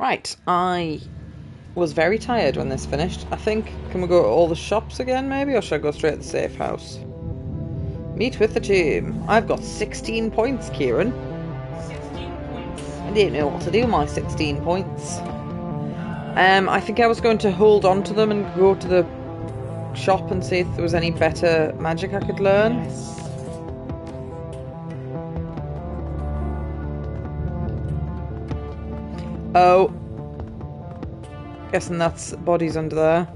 Right, I was very tired when this finished. I think, can we go to all the shops again maybe, or should I go straight to the safe house? Meet with the team. I've got 16 points, Kieran. 16 points. I didn't know what to do with my 16 points. I think I was going to hold on to them and go to the shop and see if there was any better magic I could learn. Yes. Oh. Guessing that's bodies under there.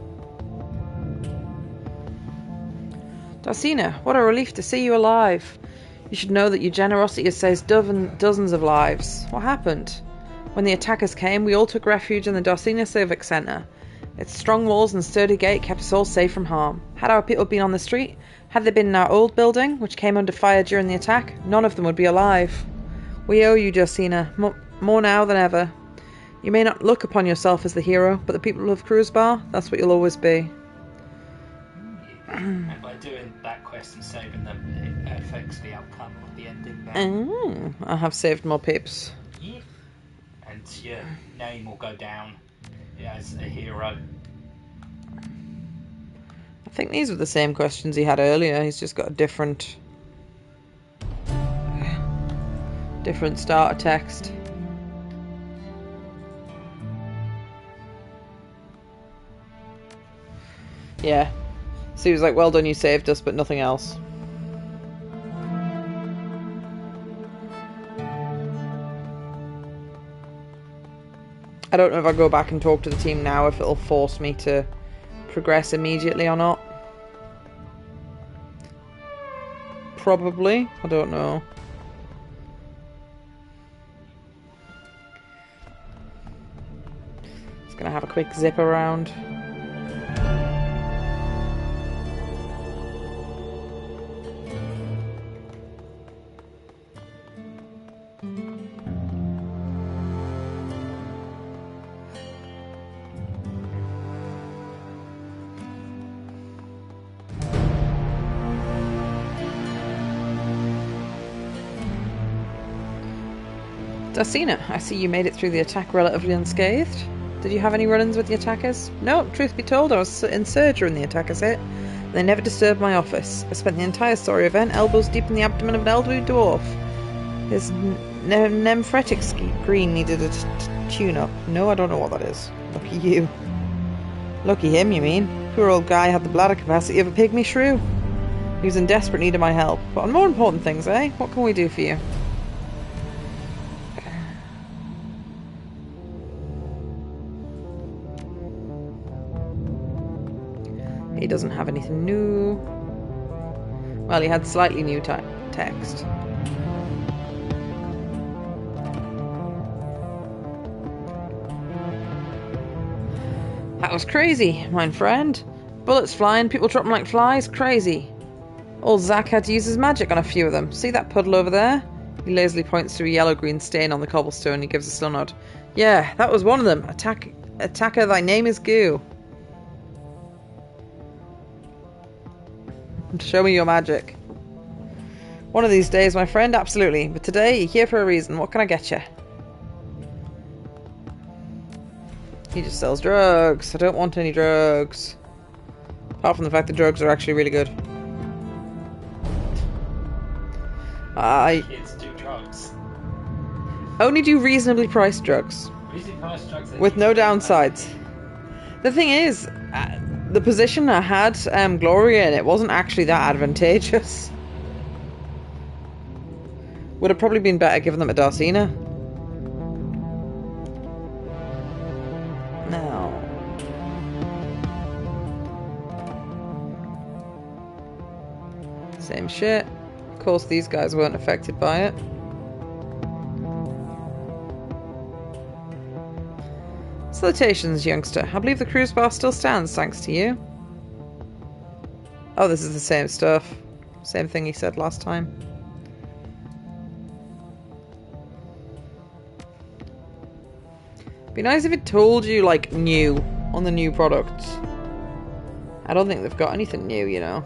Darsina, what a relief to see you alive. You should know that your generosity has saved dozens of lives. What happened? When the attackers came, we all took refuge in the Darsina Civic Centre. Its strong walls and sturdy gate kept us all safe from harm. Had our people been on the street, had they been in our old building, which came under fire during the attack, none of them would be alive. We owe you, Darsina, more now than ever. You may not look upon yourself as the hero, but the people of Cruzbar, that's what you'll always be. And by doing that quest and saving them, it affects the outcome of the ending now. I have saved more pips. Yep. And your name will go down as a hero. I think these were the same questions he had earlier. He's just got a different starter text. Yeah. So he was like, well done, you saved us, but nothing else. I don't know if I go back and talk to the team now, if it'll force me to progress immediately or not. Probably. I don't know. Just gonna have a quick zip around. Darsina, I see you made it through the attack relatively unscathed. Did you have any run-ins with the attackers? No, truth be told, I was in surgery when the attackers hit. They never disturbed my office. I spent the entire story event elbows deep in the abdomen of an elderly dwarf. His nephretic screen needed a tune-up. No, I don't know what that is. Lucky you. Lucky him, you mean? Poor old guy had the bladder capacity of a pygmy shrew. He was in desperate need of my help. But on more important things, eh? What can we do for you? He doesn't have anything new. Well, he had slightly new text. That was crazy, my friend. Bullets flying, people dropping like flies, crazy. Old Zack had to use his magic on a few of them. See that puddle over there? He lazily points to a yellow-green stain on the cobblestone and he gives a slow nod. Yeah, that was one of them. Attacker, thy name is Goo. Show me your magic. One of these days, my friend, absolutely. But today, you're here for a reason. What can I get you? He just sells drugs. I don't want any drugs. Apart from the fact that drugs are actually really good. Kids do drugs. Only do reasonably priced drugs. Reasonably priced drugs with no downsides. The thing is, the position I had Gloria in, it wasn't actually that advantageous. Would have probably been better giving them to Darsina. No. Same shit. Of course, these guys weren't affected by it. Salutations, youngster. I believe the cruise bar still stands, thanks to you. Oh, this is the same stuff. Same thing he said last time. Be nice if it told you, like, new on the new products. I don't think they've got anything new, you know.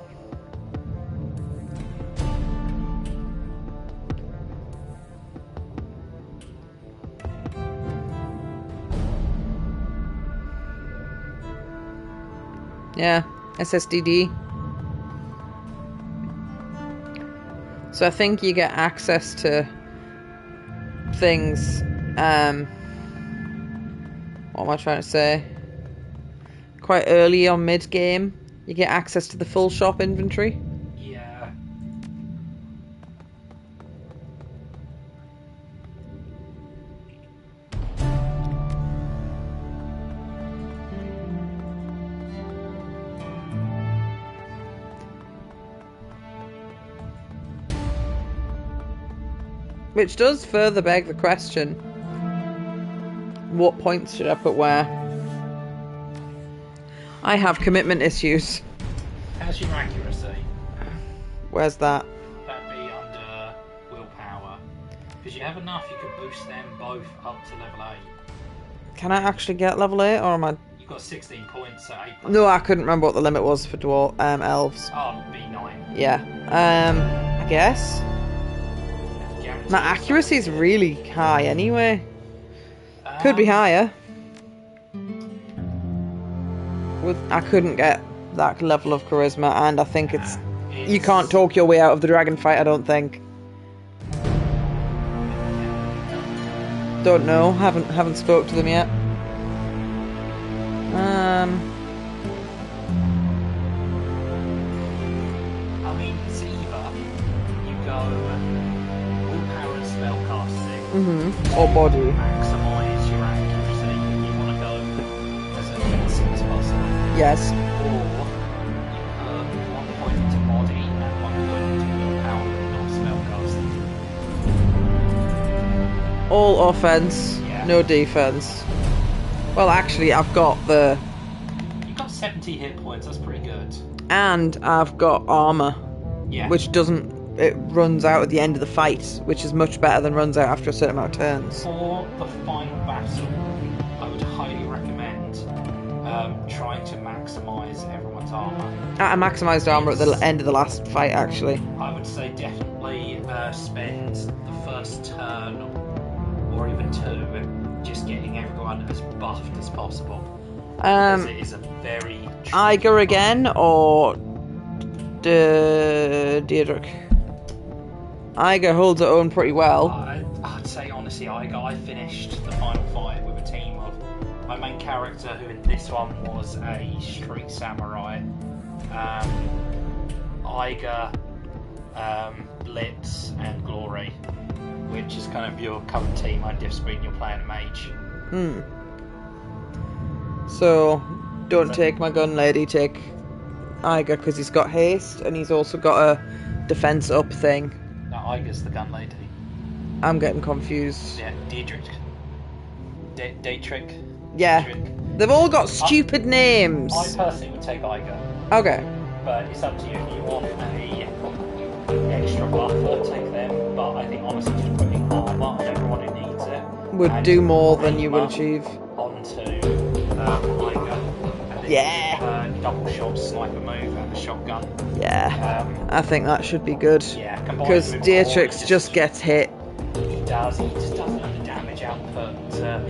Yeah, SSDD. So I think you get access to things, what am I trying to say? Quite early on mid-game, you get access to the full shop inventory. Yeah. Which does further beg the question, what points should I put where? I have commitment issues. How's your accuracy? Where's that? That'd be under willpower. Because you have enough, you could boost them both up to level 8. Can I actually get level 8, or am I... You've got 16 points at 8. No, I couldn't remember what the limit was for elves. Oh, B9. Yeah. I guess. My accuracy is really high anyway. Could be higher. I couldn't get that level of charisma, and I think it's you can't talk your way out of the dragon fight, I don't think. Don't know. Haven't spoke to them yet. I mean, it's either you go willpower and spellcasting, Or body. maximise your accuracy. You want to go as offensive as possible. Yes. Or you put 1 point into body and 1 point into willpower, not spellcasting. All offense, Yeah. no defense. Well, actually, I've got the... You've got 70 hit points, that's pretty good. And I've got armour, Yeah. which doesn't... It runs out at the end of the fight, which is much better than runs out after a certain amount of turns. For the final battle, I would highly recommend trying to maximise everyone's armour. I maximised armour at the end of the last fight, actually. I would say definitely spend the first turn or even 2 just getting everyone as buffed as possible. Because it is a very... Iger again, or... Deirdre? Iger holds her own pretty well. I'd say honestly, I finished the final fight with a team of my main character, who in this one was a street samurai, Iger, Blitz, and Glory, which is kind of your current team on diff screen. You're playing a mage. So, don't take my gun, lady. Take Iger, because he's got haste, and he's also got a defense up thing. No, Iger's the gun lady. I'm getting confused. Yeah, Dietrich. Dietrich. Yeah. Dietrich. They've all got stupid names. I personally would take Iger, Okay. but it's up to you. If you want a extra buff, take them. But I think honestly, just putting armor on everyone who needs it Would do more than you would achieve. onto Iger. And Yeah. Double shot sniper move and a shotgun. Yeah. I think that should be good. Yeah, combined Because with Dietrich all, just gets hit. He does. He just doesn't have the damage output.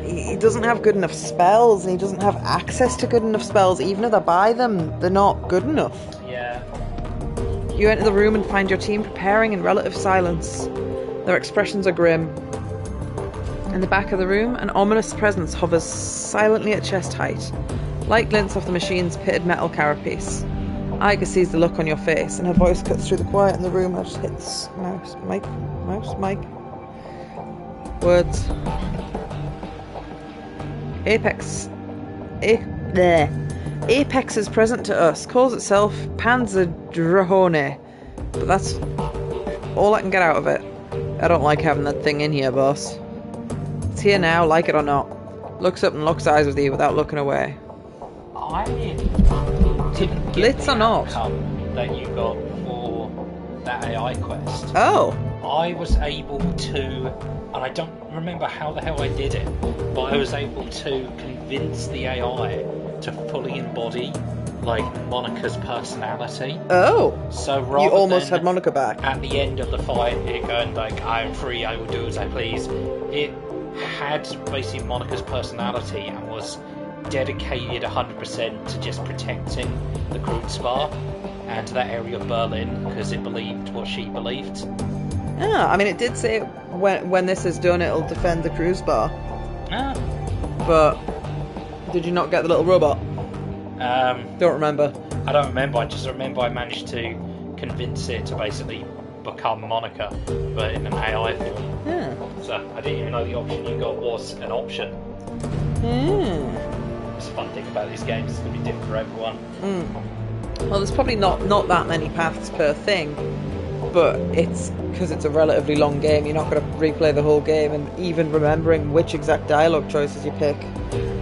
He doesn't have good enough spells, and he doesn't have access to good enough spells. Even if they buy them, they're not good enough. Yeah. You enter the room and find your team preparing in relative silence. Their expressions are grim. In the back of the room, an ominous presence hovers silently at chest height. Light glints off the machine's pitted metal carapace. Iga sees the look on your face, and her voice cuts through the quiet in the room. I just hits mouse, mic. Words. Apex. Apex is present to us. Calls itself Panzerdrahone. But that's all I can get out of it. I don't like having that thing in here, boss. It's here now, like it or not. Looks up and locks eyes with you without looking away. I didn't Blitz or not? That you got for that AI quest. Oh. I was able to, and I don't remember how the hell I did it, but I was able to convince the AI to fully embody, like, Monica's personality. Oh. So rather you almost than had Monica back. at the end of the fight, it going like, I'm free, I will do as I please. It had basically Monica's personality and was dedicated 100% to just protecting the crude spar and that area of Berlin because it believed what she believed. Yeah, I mean, it did say when this is done, it'll defend the cruise bar. Ah. But did you not get the little robot? Don't remember. I don't remember. I just remember I managed to convince it to basically become Monica, but in an AI form. Yeah. So I didn't even know the option you got was an option. It's a fun thing about these games. It's going to be different for everyone. Well, there's probably not that many paths per thing, but it's because it's a relatively long game. You're not going to replay the whole game, and even remembering which exact dialogue choices you pick.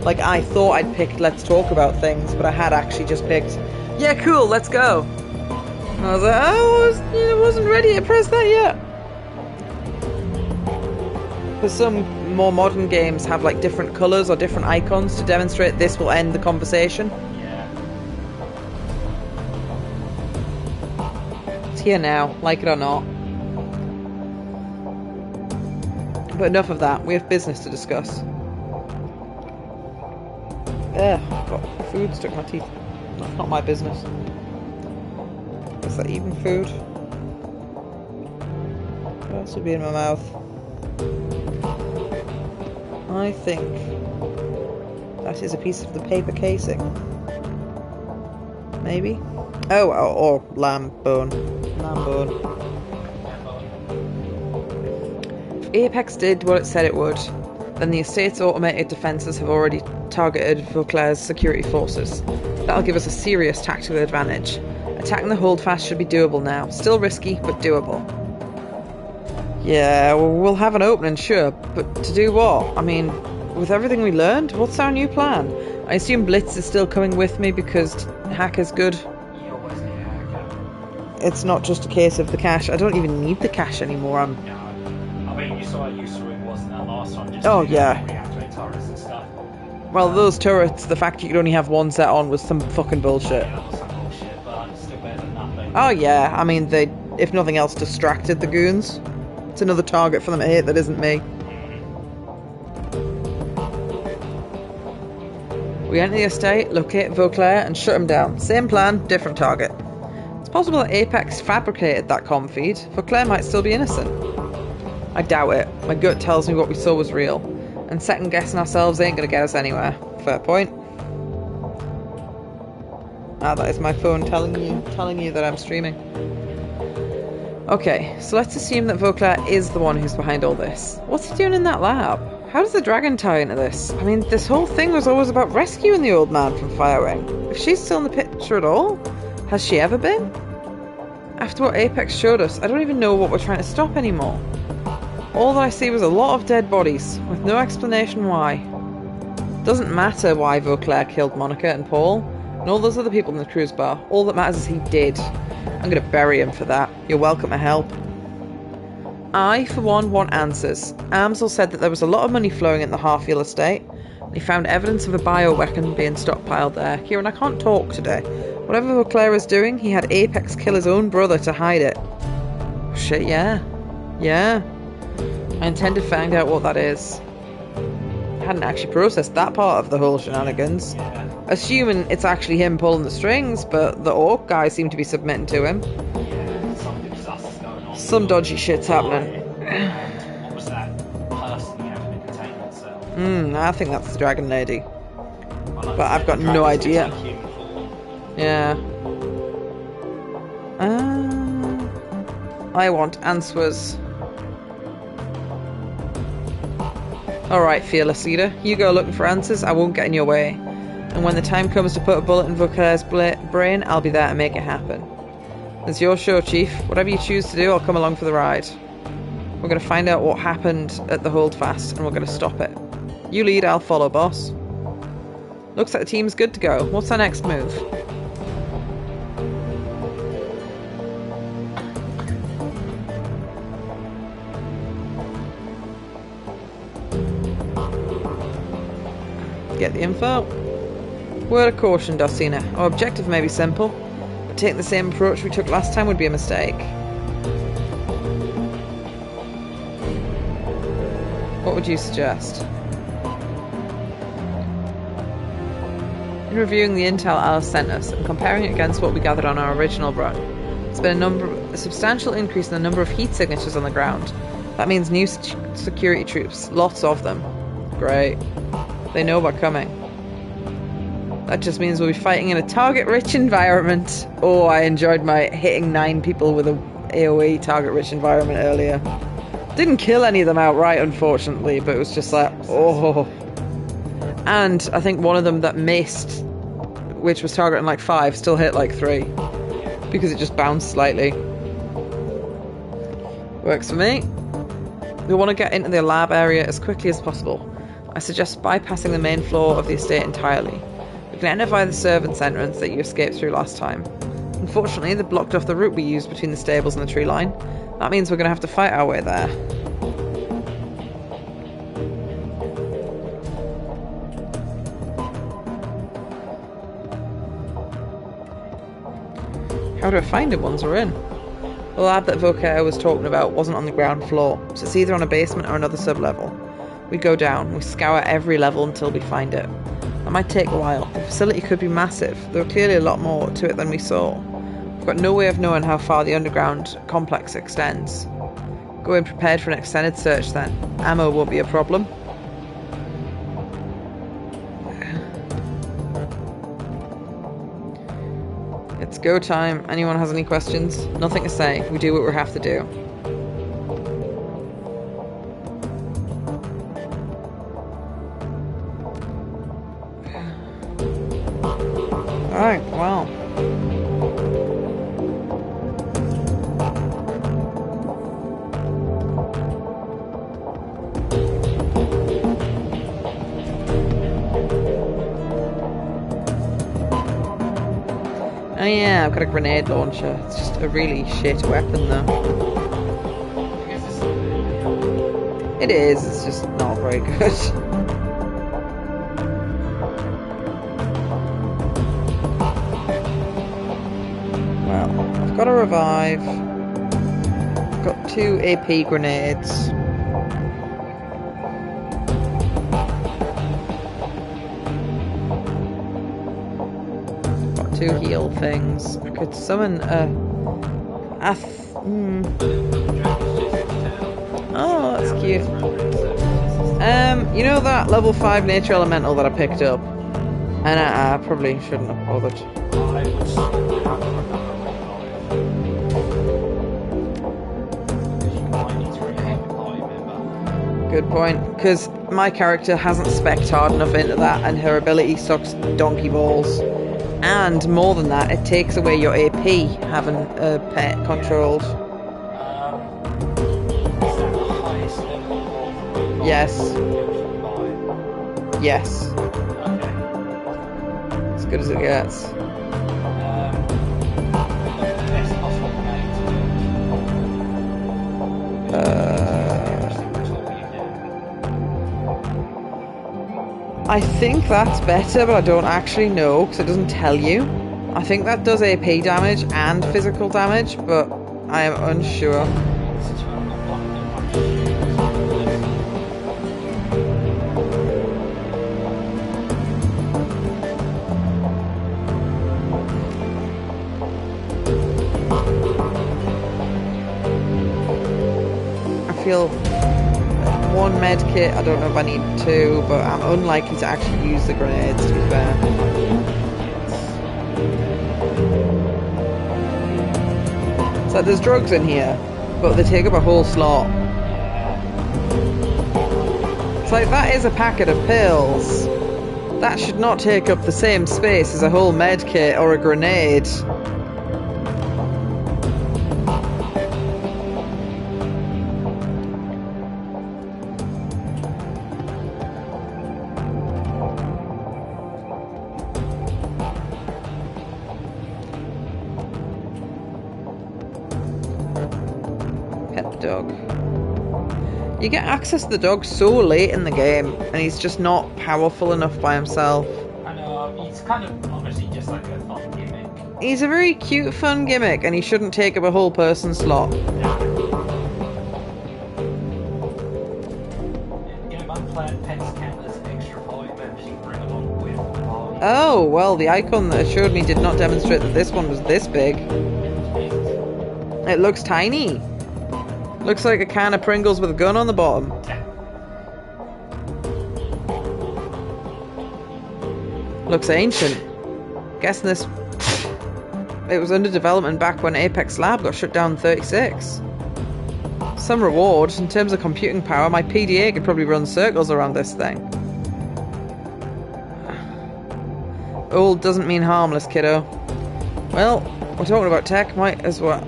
Like, I thought I'd picked let's talk about things, but I had actually just picked, yeah, cool, let's go. And I was like, I wasn't ready to press that yet. Because some more modern games have like different colours or different icons to demonstrate this will end the conversation. Yeah. It's here now, like it or not. But enough of that, we have business to discuss. Ugh, I've got food stuck in my teeth. That's not my business. Is that even food? What else would be in my mouth? I think that is a piece of the paper casing. Maybe? Oh, or lamb bone. Lamb bone. If Apex did what it said it would, then the estate's automated defences have already targeted Vauclair's security forces. That'll give us a serious tactical advantage. Attacking the holdfast should be doable now. Still risky, but doable. Yeah, well, we'll have an opening, sure, but to do what? I mean, with everything we learned, what's our new plan? I assume Blitz is still coming with me because hacker's good. You always need a hacker. It's not just a case of the cash. I don't even need the cash anymore. No. I mean, you saw how useful it was in that last one. Just Oh, yeah. reactivate turrets and stuff. Well, those turrets, the fact you could only have one set on was some fucking bullshit. Yeah, that was some bullshit, but it's still better than nothing. Oh yeah, I mean, they, if nothing else, distracted the goons. It's another target for them to hit that isn't me. We enter the estate, locate Vauclair, and shut him down. Same plan, different target. It's possible that Apex fabricated that comm feed. Vauclair might still be innocent. I doubt it. My gut tells me what we saw was real. And second guessing ourselves ain't gonna get us anywhere. Fair point. Ah, that is my phone telling you that I'm streaming. Okay, so let's assume that Vauclair is the one who's behind all this. What's he doing in that lab? How does the dragon tie into this? I mean, this whole thing was always about rescuing the old man from Firewing. If she's still in the picture at all, has she ever been? After what Apex showed us, I don't even know what we're trying to stop anymore. All that I see was a lot of dead bodies, with no explanation why. Doesn't matter why Vauclair killed Monica and Paul, and all those other people in the cruise bar. All that matters is he did. I'm gonna bury him for that. You're welcome to help. I, for one, want answers. Amsel said that there was a lot of money flowing in the Harfield estate. He found evidence of a bioweapon being stockpiled there. Kieran, I can't talk today. Whatever Vauclair is doing, he had Apex kill his own brother to hide it. Oh, shit, yeah. Yeah. I intend to find out what that is. I hadn't actually processed that part of the whole shenanigans. Yeah. Assuming it's actually him pulling the strings, but the orc guy seemed to be submitting to him. Yeah, something sus is going on. Some dodgy shit's happening. And what was that person you have in the containment cell? I think that's the dragon lady. Well, But I've got no dragons idea. will take human form. Yeah. I want answers. Alright, fearless leader. You go looking for answers, I won't get in your way. And when the time comes to put a bullet in Vauclair's brain, I'll be there to make it happen. It's your show, Chief. Whatever you choose to do, I'll come along for the ride. We're going to find out what happened at the Holdfast, and we're going to stop it. You lead, I'll follow, boss. Looks like the team's good to go. What's our next move? Get the info. Word of caution, Dorsina. Our objective may be simple, but taking the same approach we took last time would be a mistake. What would you suggest? In reviewing the intel Alice sent us and comparing it against what we gathered on our original run, there's been a substantial increase in the number of heat signatures on the ground. That means new security troops, lots of them. Great. They know we're coming. That just means we'll be fighting in a target-rich environment. Oh, I enjoyed my hitting 9 people with a AoE target-rich environment earlier. Didn't kill any of them outright, unfortunately, but it was just like, oh. And I think one of them that missed, which was targeting like 5, still hit like 3. Because it just bounced slightly. Works for me. We want to get into the lab area as quickly as possible. I suggest bypassing the main floor of the estate entirely. We can enter via the servants' entrance that you escaped through last time. Unfortunately, they blocked off the route we used between the stables and the tree line. That means we're going to have to fight our way there. How do I find it once we're in? The lab that Vokere was talking about wasn't on the ground floor, so it's either on a basement or another sub-level. We go down, we scour every level until we find it. That might take a while. The facility could be massive. There were clearly a lot more to it than we saw. We've got no way of knowing how far the underground complex extends. Go in prepared for an extended search then. Ammo won't be a problem. It's go time. Anyone has any questions? Nothing to say. We do what we have to do. Alright, well. Oh yeah, I've got a grenade launcher. It's just a really shit weapon though. It is, it's just not very good. Well, I've got a revive. I've got 2 AP grenades. Got 2 heal things. I could summon Oh, that's cute. You know that level 5 nature elemental that I picked up? And I probably shouldn't have bothered. Good point, because my character hasn't spec'd hard enough into that, and her ability sucks donkey balls. And more than that, it takes away your AP having a pet controlled. Yes. Yes. As good as it gets. I think that's better, but I don't actually know because it doesn't tell you. I think that does AP damage and physical damage, but I am unsure. I feel 1 med kit, I don't know if I need 2, but I'm unlikely to actually use the grenades, to be fair. So there's drugs in here, but they take up a whole slot. It's like, that is a packet of pills. That should not take up the same space as a whole med kit or a grenade. Dog. You get access to the dog so late in the game, and he's just not powerful enough by himself. I know, he's kind of obviously just like a fun gimmick. He's a very cute, fun gimmick, and he shouldn't take up a whole person slot. Yeah, I'm playing pets count as extra party members you bring along with the party. Oh, well, the icon that it showed me did not demonstrate that this one was this big. It looks tiny. Looks like a can of Pringles with a gun on the bottom. Looks ancient. Guessing this... It was under development back when Apex Lab got shut down in 36. Some reward. In terms of computing power, my PDA could probably run circles around this thing. Old doesn't mean harmless, kiddo. Well, we're talking about tech, might as well.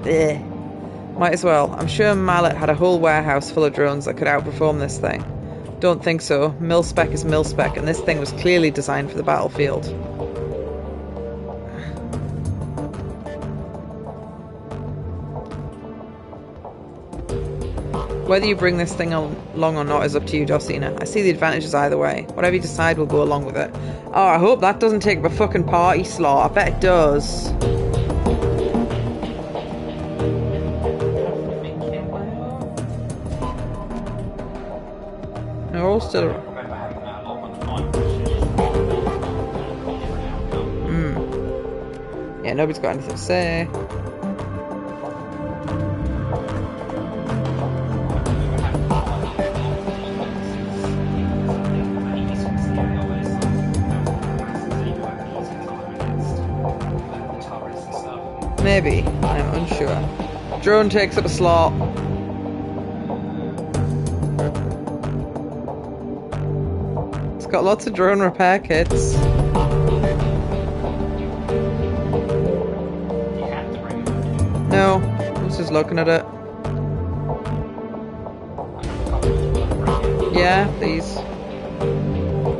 Might as well. I'm sure Mallet had a whole warehouse full of drones that could outperform this thing. Don't think so. Mil-spec is mil-spec, and this thing was clearly designed for the battlefield. Whether you bring this thing along or not is up to you, Dorsina. I see the advantages either way. Whatever you decide, we'll go along with it. Oh, I hope that doesn't take up a fucking party slot. I bet it does. They're all still... Yeah, nobody's got anything to say. Maybe. I'm unsure. Drone takes up a slot. It's got lots of drone repair kits. No, I was just looking at it. Yeah, please.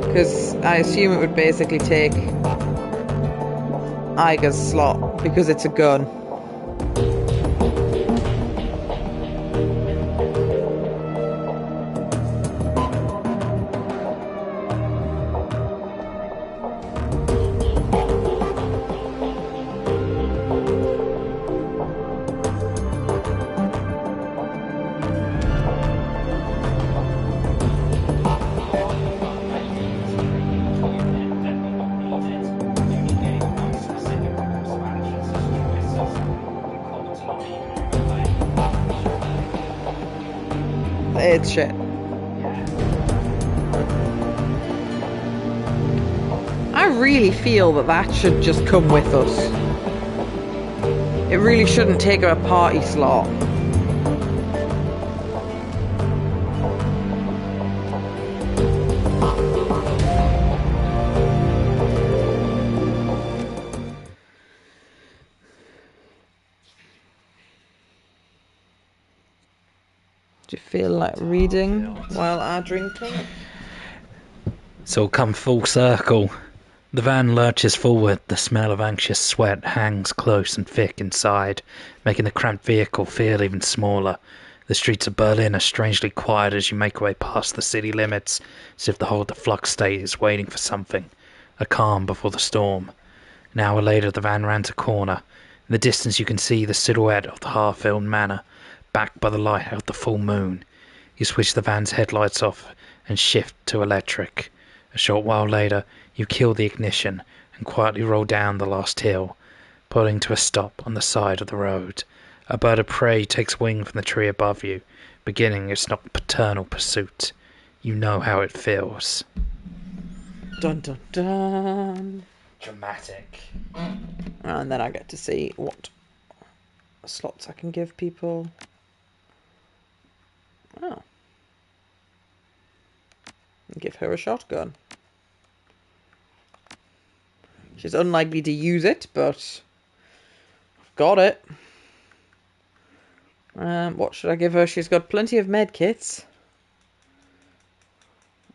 Because I assume it would basically take Iger's slot, because it's a gun. It's shit. I really feel that should just come with us. It really shouldn't take up a party slot. Do you feel like reading while I'm drinking? It's all come full circle. The van lurches forward, the smell of anxious sweat hangs close and thick inside, making the cramped vehicle feel even smaller. The streets of Berlin are strangely quiet as you make your way past the city limits, as if the whole flux state is waiting for something. A calm before the storm. An hour later the van rounds a corner. In the distance you can see the silhouette of the half-filled manor, backed by the light of the full moon. You switch the van's headlights off and shift to electric. A short while later, you kill the ignition and quietly roll down the last hill, pulling to a stop on the side of the road. A bird of prey takes wing from the tree above you, beginning its nocturnal pursuit. You know how it feels. Dun dun dun. Dramatic. And then I get to see what slots I can give people. Oh. Give her a shotgun. She's unlikely to use it, but I've got it. What should I give her? She's got plenty of med kits.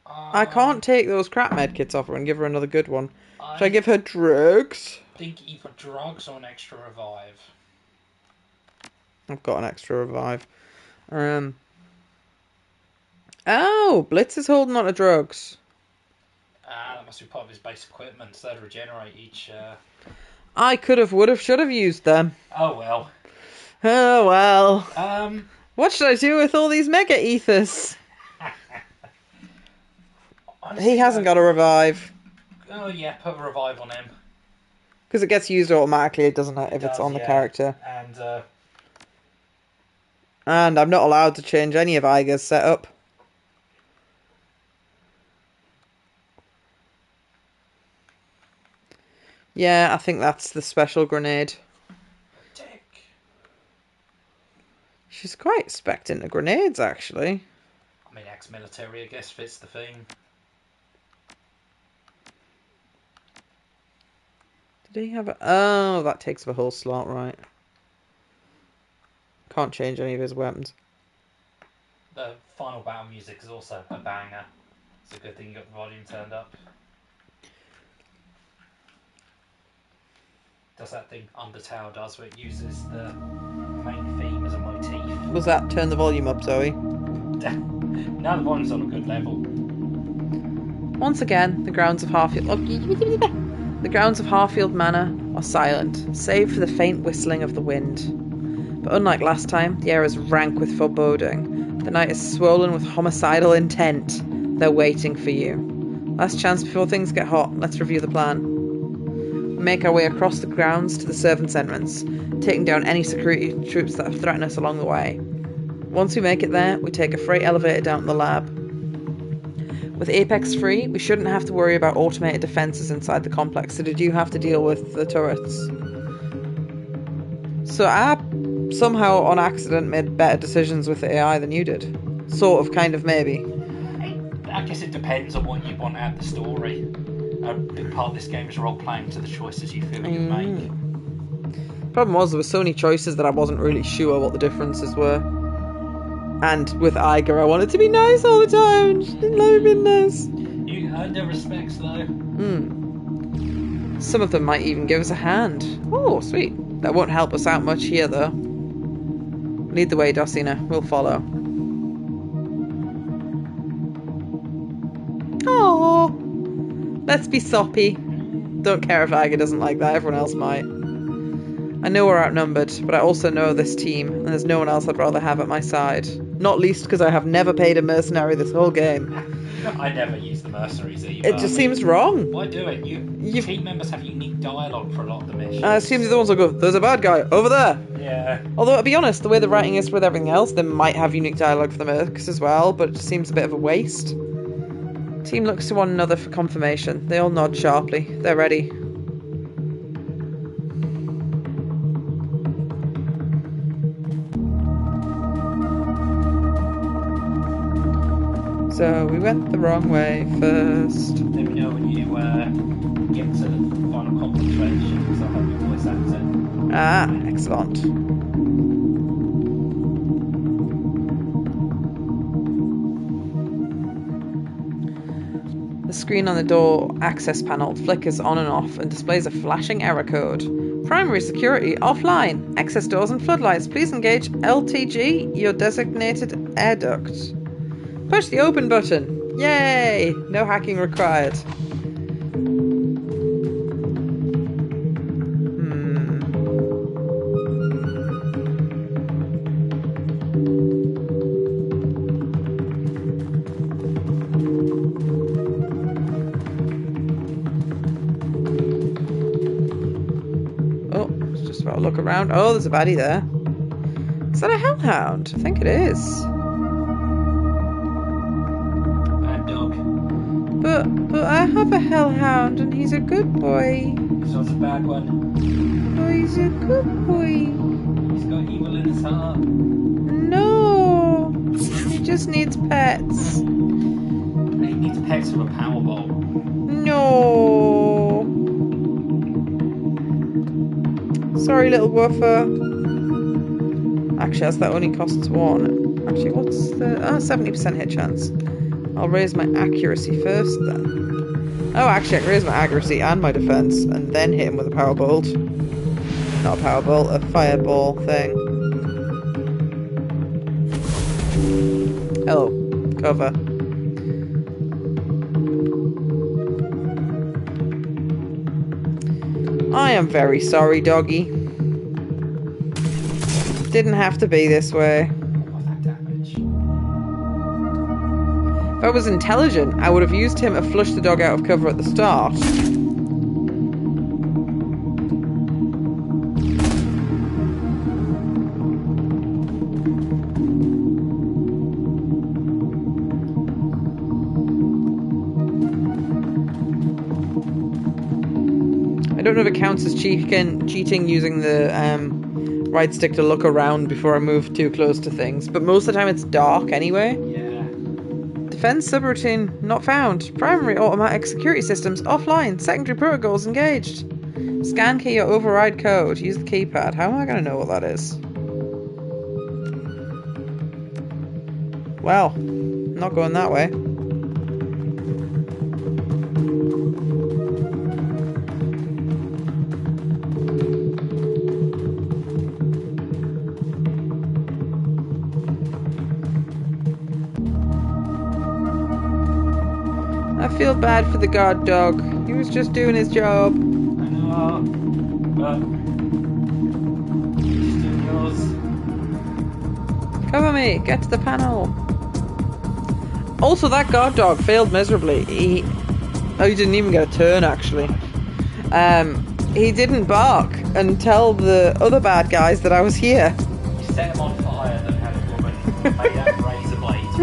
I can't take those crap med kits off her and give her another good one. Should I give her drugs? I think either drugs or an extra revive. I've got an extra revive. Oh, Blitz is holding on to drugs. That must be part of his base equipment, so they'd regenerate each... I could have, would have, should have used them. Oh well. Oh well. What should I do with all these mega ethers? Honestly, He hasn't got a revive. Oh yeah, put a revive on him. Because it gets used automatically, doesn't it, if it's on the character. And I'm not allowed to change any of Iger's setup. Yeah, I think that's the special grenade. Dick. She's quite expectant of grenades, actually. I mean, ex-military, I guess, fits the theme. Did he have a... Oh, that takes up a whole slot, right. Can't change any of his weapons. The final battle music is also a banger. It's a good thing you got the volume turned up. Does that thing Undertale does, where it uses the main theme as a motif. Was that turn the volume up, Zoe? Now the volume's on a good level. Once again, the grounds of Harfield... The grounds of Harfield Manor are silent, save for the faint whistling of the wind. But unlike last time, the air is rank with foreboding. The night is swollen with homicidal intent. They're waiting for you. Last chance before things get hot. Let's review the plan. We make our way across the grounds to the servants' entrance, taking down any security troops that have threatened us along the way. Once we make it there, we take a freight elevator down to the lab. With Apex free, we shouldn't have to worry about automated defences inside the complex, so did you have to deal with the turrets? So I somehow on accident made better decisions with the AI than you did. Sort of, kind of, maybe. I guess it depends on what you want out of the story. A big part of this game is role-playing to the choices you feel you make. Problem was, there were so many choices that I wasn't really sure what the differences were. And with Iger, I wanted to be nice all the time. She didn't let me be nice. You earned their respects, though. Some of them might even give us a hand. Oh, sweet. That won't help us out much here, though. Lead the way, Dosina. We'll follow. Oh, let's be soppy. Don't care if Iger doesn't like that. Everyone else might. I know we're outnumbered, but I also know this team, and there's no one else I'd rather have at my side. Not least because I have never paid a mercenary this whole game. I never use the mercenaries either. It just seems wrong. Why do it? Team members have unique dialogue for a lot of the missions. I assume the ones will go, there's a bad guy over there. Yeah. Although, to be honest, the way the writing is with everything else, they might have unique dialogue for the mercs as well, but it just seems a bit of a waste. Team looks to one another for confirmation. They all nod sharply. They're ready. So we went the wrong way first. Let me know when you get to the final concentration, because I'll have your voice accent. Ah, excellent. The screen on the door access panel flickers on and off and displays a flashing error code. Primary security offline. Access doors and floodlights. Please engage LTG, your designated air duct. Push the open button. Yay! No hacking required. Oh, let's just about to look around. Oh, there's a baddie there. Is that a hellhound? I think it is. But I have a hellhound and he's a good boy. So it's a bad one. Oh, he's a good boy. He's got evil in his heart. No, he just needs pets. He needs pets with a Powerball. No. Sorry, little woofer. Actually, as that only costs one. Actually, what's the... 70% hit chance. I'll raise my accuracy first, then. Oh, actually, I can raise my accuracy and my defense, and then hit him with a power bolt. Not a power bolt, a fireball thing. Hello. Cover. I am very sorry, doggy. Didn't have to be this way. What's that damage? If I was intelligent, I would have used him to flush the dog out of cover at the start. I don't know if it counts as cheating using the right stick to look around before I move too close to things, but most of the time it's dark anyway. Yeah. Defense subroutine not found. Primary automatic security systems offline. Secondary protocols engaged. Scan key or override code. Use the keypad. How am I going to know what that is? Well, not going that way. I feel bad for the guard dog. He was just doing his job. I know, but he's doing yours. Cover me. Get to the panel. Also, that guard dog failed miserably. He didn't even get a turn, actually. He didn't bark and tell the other bad guys that I was here. You set him on fire, then had a woman made out of razor blades.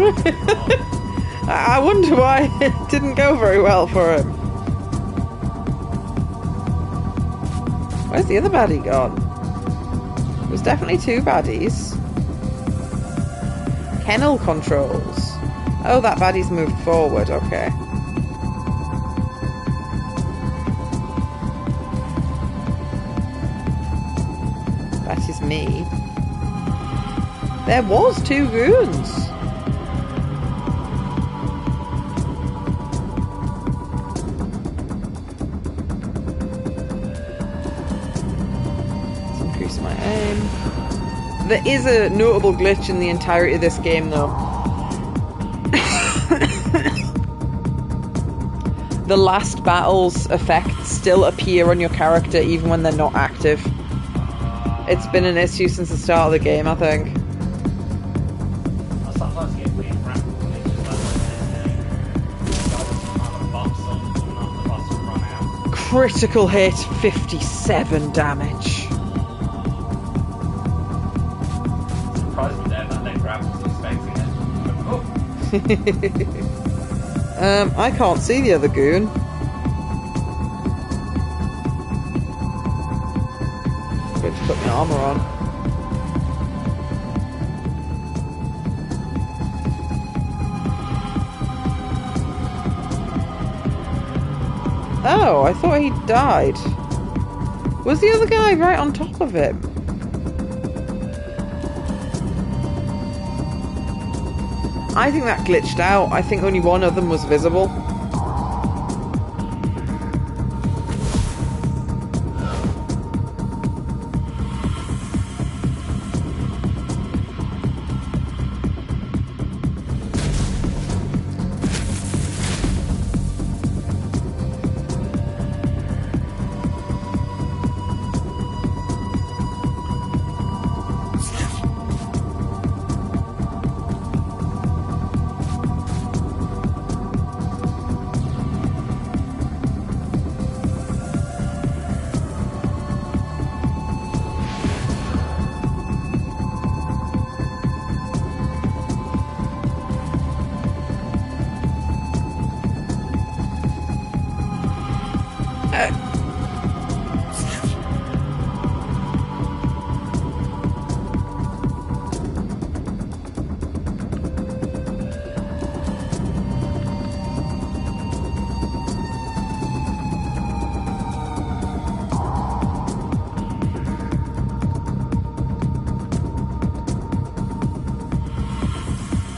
I wonder why it didn't go very well for him. Where's the other baddie gone? There's definitely two baddies. Kennel controls. Oh, that baddie's moved forward, okay. That is me. There was two goons. Let's increase my aim. There is a notable glitch in the entirety of this game, though. The last battle's effects still appear on your character even when they're not active. It's been an issue since the start of the game, I think. I sometimes get weird graphical glitches like the bus will run out. Critical hit, 57 damage. Surprised me there that grab wasn't expecting it. Oh. I can't see the other goon. Going to put my armor on. Oh, I thought he died. Was the other guy right on top of him? I think that glitched out. I think only one of them was visible.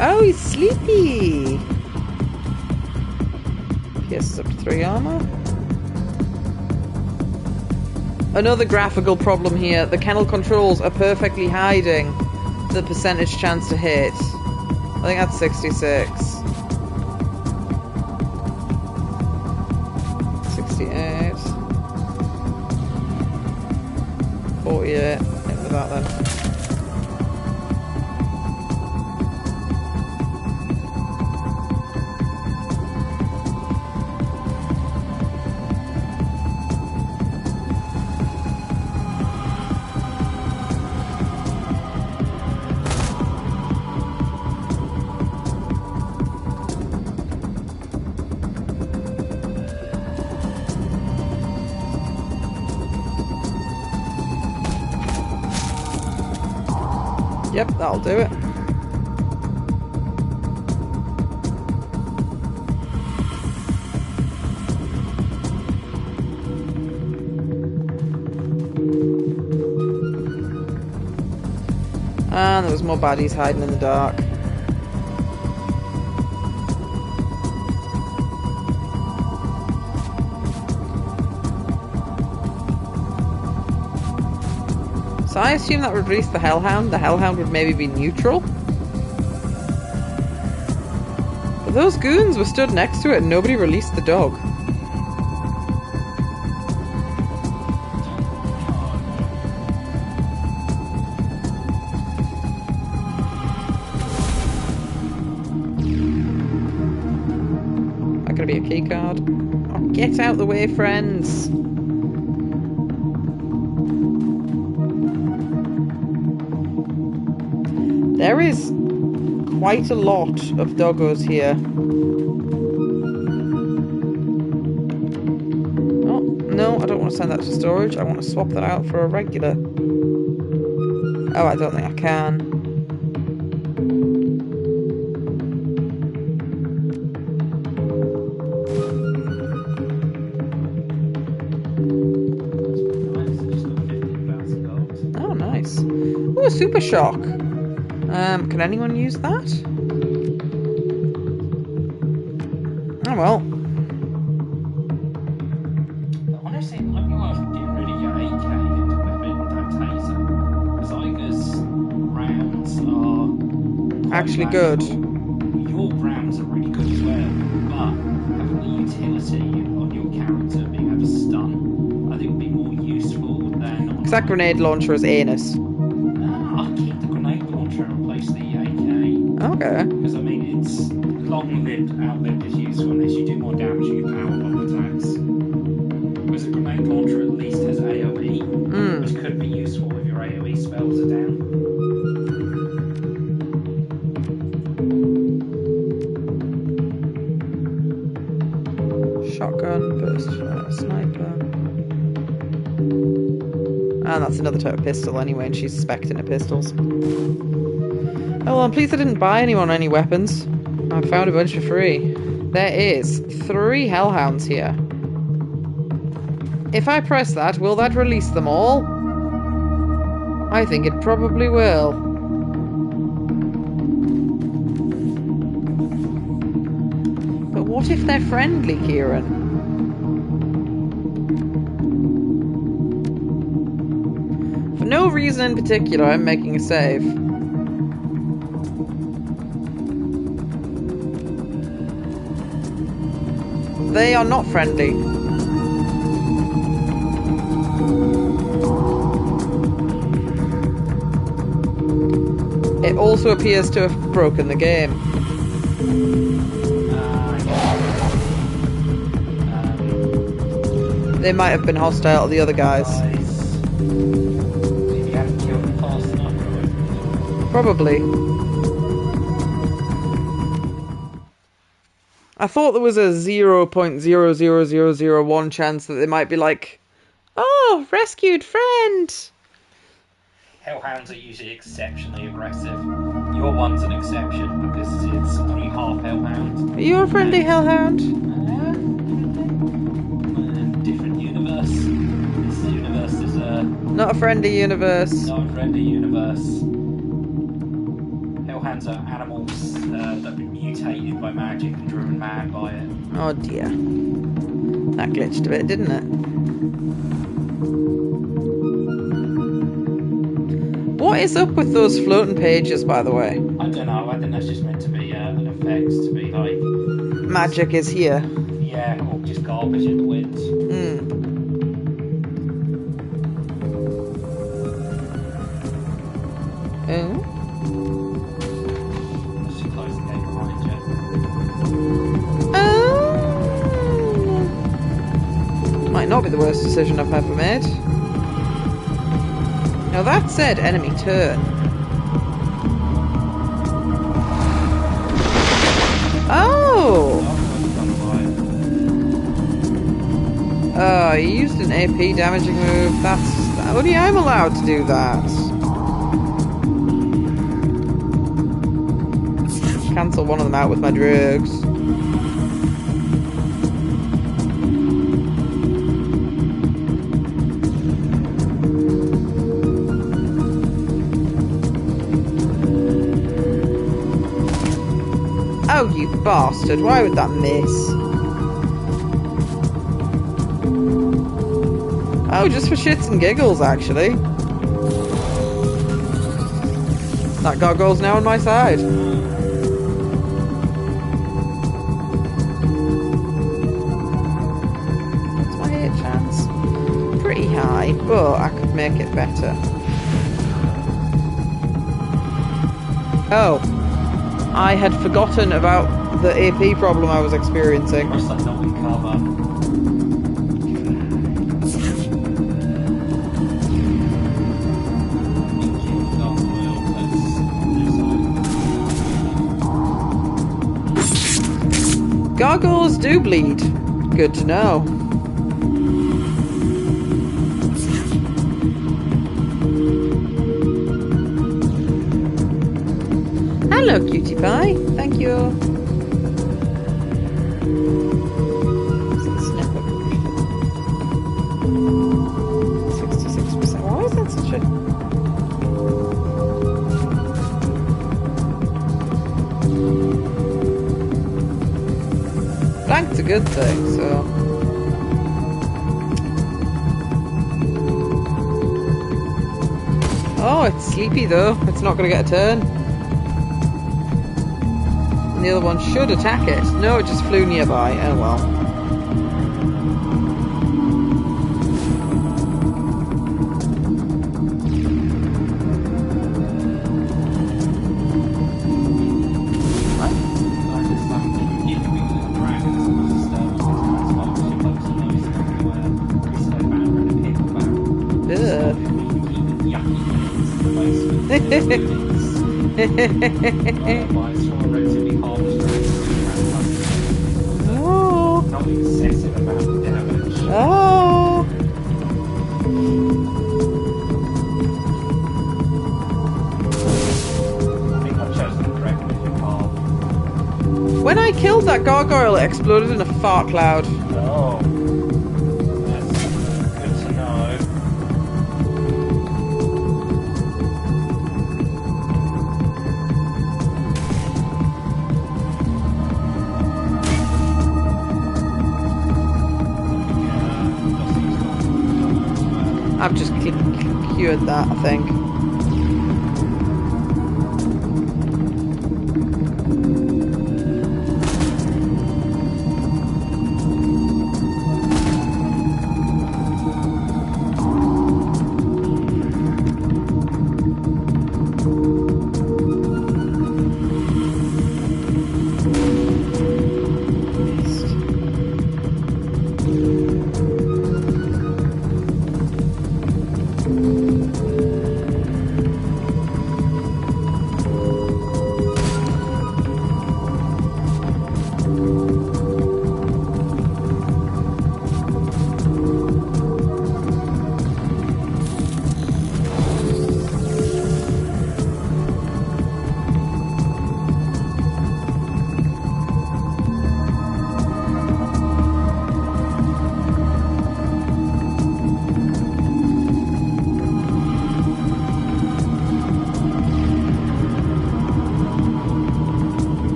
Oh, he's sleepy. Pierces up to 3 armor. Another graphical problem here. The kennel controls are perfectly hiding the percentage chance to hit. I think that's 66. 68. 48. Hit with that then. Yep, that'll do it. And there was more baddies hiding in the dark. So I assume that would release the Hellhound. The Hellhound would maybe be neutral. But those goons were stood next to it and nobody released the dog. Be a key card. Oh, get out the way, friends. There is quite a lot of doggos here. Oh, no, I don't want to send that to storage. I want to swap that out for a regular. Oh, I don't think I can. Super shock. Can anyone use that? Oh well. Honestly, it might be worth getting rid of your AK and equipment and that taser. Because Iger's rounds are actually good. Your rounds are really good as well, but having the utility on your character being able to stun, I think would be more useful than. Because that grenade launcher is anus. I'll keep the grenade launcher and replace the AK. Okay. Because I mean, it's long-lived, outlived is useful unless you do more damage to your power bomb attacks. Whereas a grenade launcher at least has AoE, which could be useful if your AoE spells are down. Shotgun, burst fire, sniper. And that's another type of pistol anyway, and she's spec'd into pistols. Oh well, I'm pleased I didn't buy anyone any weapons. I found a bunch for free. There is 3 Hellhounds here. If I press that, will that release them all? I think it probably will. But what if they're friendly, Kieran? For no reason in particular, I'm making a save. They are not friendly. It also appears to have broken the game. They might have been hostile to the other guys. Maybe you haven't killed them fast enough. Probably. I thought there was a 0.00001 chance that they might be like, oh, rescued friend. Hellhounds are usually exceptionally aggressive. Your one's an exception because it's only half Hellhound. Are you a friendly Hellhound? Different universe. This universe is not a friendly universe. Not a friendly universe. Hellhounds are animals that have been mutated by magic and driven mad by it. Oh dear. That glitched a bit, didn't it? What is up with those floating pages, by the way? I don't know. I think that's just meant to be an effect to be like... Magic is here. Yeah, or just garbage in the wind. Oh? Let's just close the gate behind you. Oh! Might not be the worst decision I've ever made. Now that said, enemy turn. Oh! Oh, he used an AP damaging move. That's... Only I'm allowed to do that. cancel one of them out with my drugs. Oh, you bastard. Why would that miss? Oh, just for shits and giggles, actually. That gargoyle's now on my side. What's my hit chance? Pretty high, but I could make it better. Oh. I had forgotten about the AP problem I was experiencing. Must have not been covered. Gargoyles do bleed. Good to know. Hello, cutie pie. Thank you. 66%. Why is that such a... Blank's a good thing, so... Oh, it's sleepy though. It's not going to get a turn. And the other one should attack it. No, it just flew nearby. Oh well. Oh. Not excessive amount of damage. Oh. I think I've chosen the correct path. When I killed that gargoyle, it exploded in a fart cloud. Oh. That's good to know. I've just cured that, I think.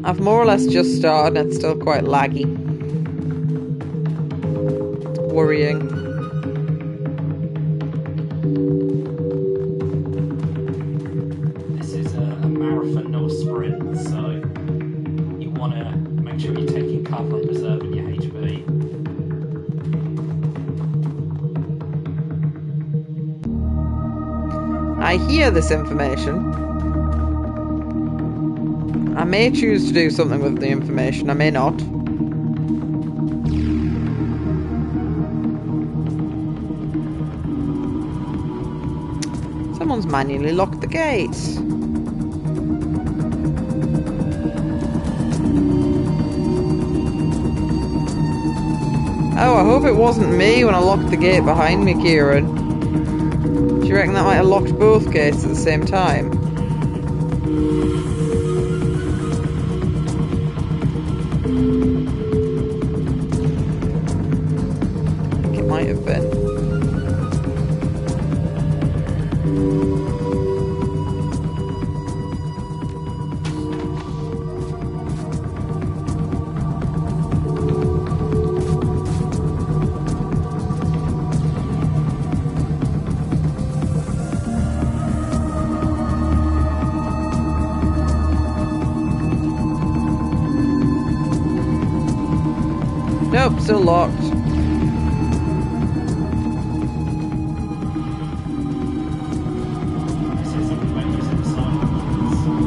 I've more or less just started and it's still quite laggy. It's worrying. This is a marathon, not a sprint, so you want to make sure you're taking cover and preserving your HP. I hear this information. I may choose to do something with the information, I may not. Someone's manually locked the gate. Oh, I hope it wasn't me when I locked the gate behind me, Kieran. Do you reckon that might have locked both gates at the same time? I think it might have been. Nope, still locked.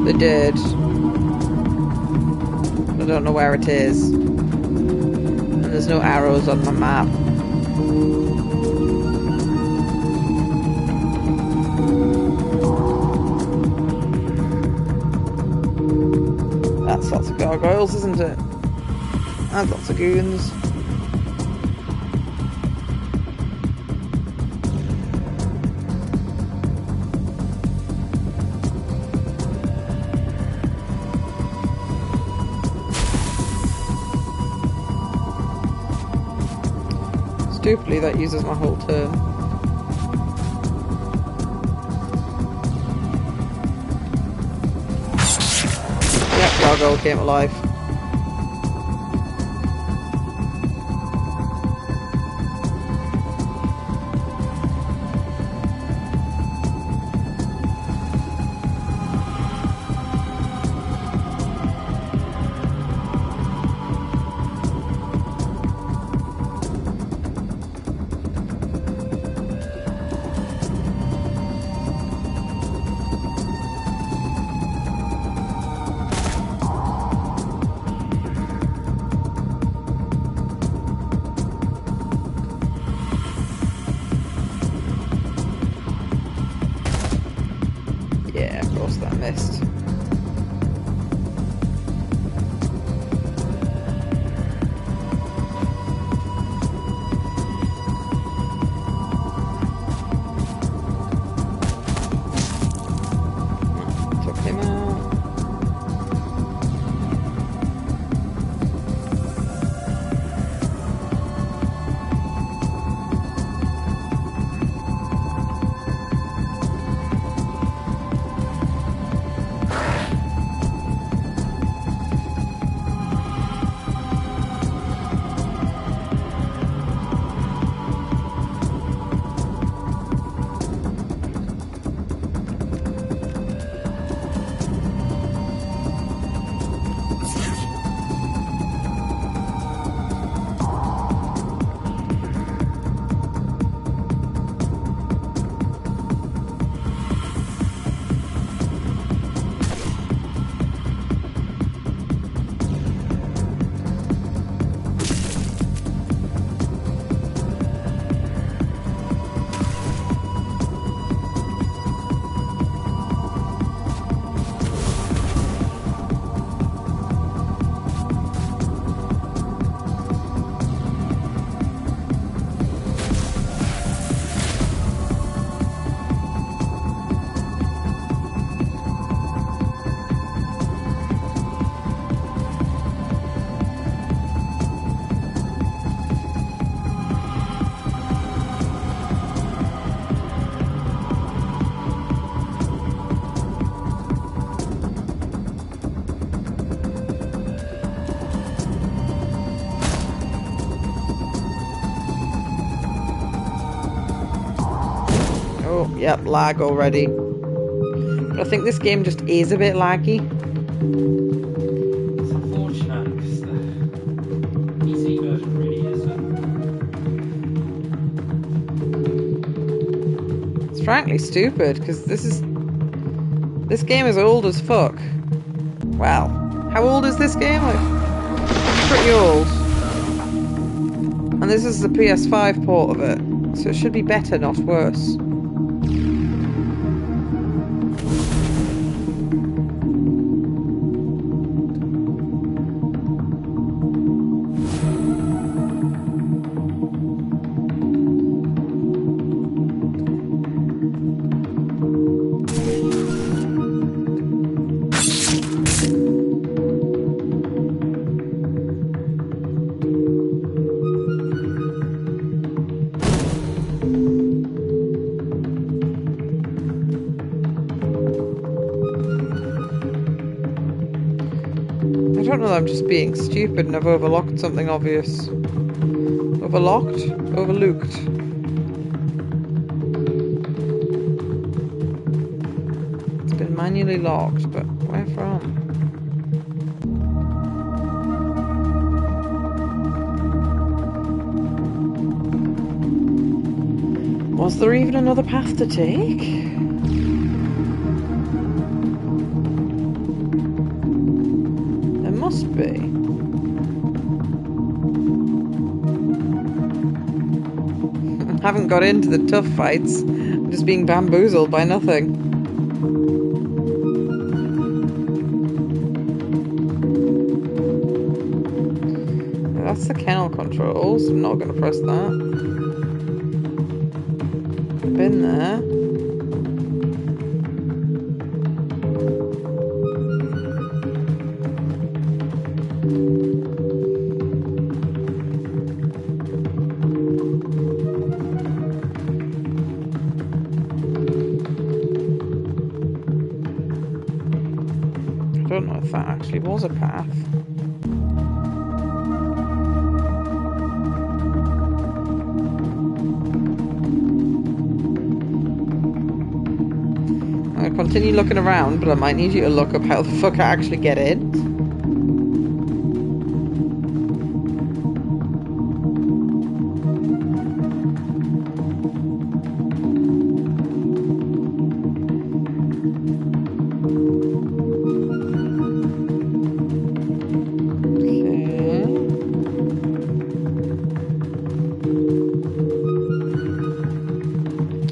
They did. I don't know where it is. And there's no arrows on my map. That's lots of gargoyles, isn't it? That's lots of goons. Stupidly, that uses my whole turn. Yep, gargoyle came alive. Yeah, of course that missed. Took him out. Oh, yep, lag already. But I think this game just is a bit laggy. It's unfortunate because the PC version really isn't. It's frankly stupid, because this game is old as fuck. Well, how old is this game? Like, pretty old. And this is the PS5 port of it, so it should be better, not worse. don't know that I'm just being stupid and I've overlooked something obvious. Overlooked? Overlooked. It's been manually locked, but where from? Was there even another path to take? There must be. Haven't got into the tough fights. I'm just being bamboozled by nothing. That's the kennel controls. I'm not going to press that. Been there. I don't know if that actually was a path. I'm gonna continue looking around, but I might need you to look up how the fuck I actually get in.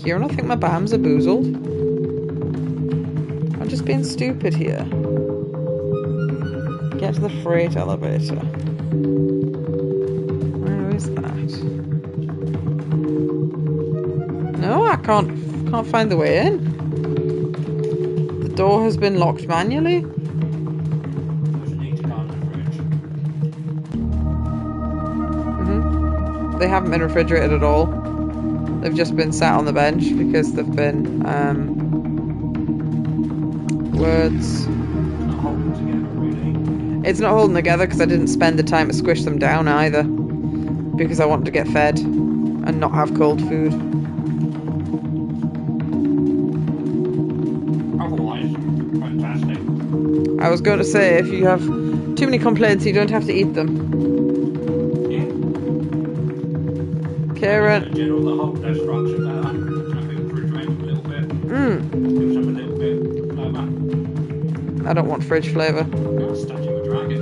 Kieran, I think my bams are boozled. I'm just being stupid here. Get to the freight elevator. Where is that? No, I can't find the way in. The door has been locked manually. They haven't been refrigerated at all. They've just been sat on the bench because they've been words. It's not holding together because I didn't spend the time to squish them down either, because I wanted to get fed and not have cold food. Otherwise, fantastic. I was going to say, if you have too many complaints, you don't have to eat them. Kieran. General, the whole destruction there. I'm going to refrigerate a little bit. Give some a little bit flavour. I don't want fridge flavour. You're a statue of a dragon.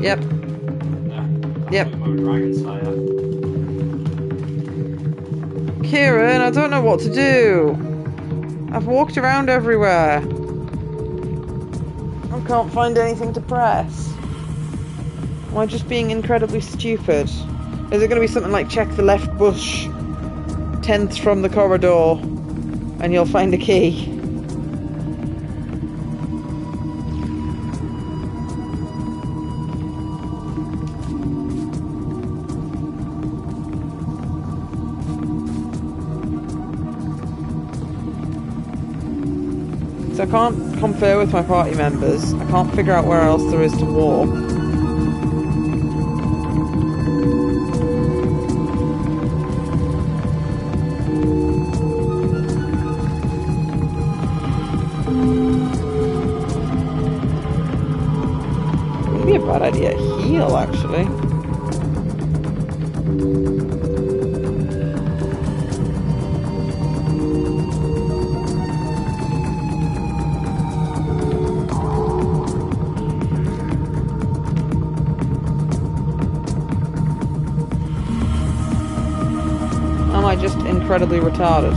Yep. Yep. I'm a dragon slayer. Kieran, I don't know what to do. I've walked around everywhere. I can't find anything to press. Am I just being incredibly stupid? Is it going to be something like check the left bush 10th from the corridor and you'll find a key? So I can't confer with my party members. I can't figure out where else there is to walk. Be a bad idea to heal, actually. Am I just incredibly retarded?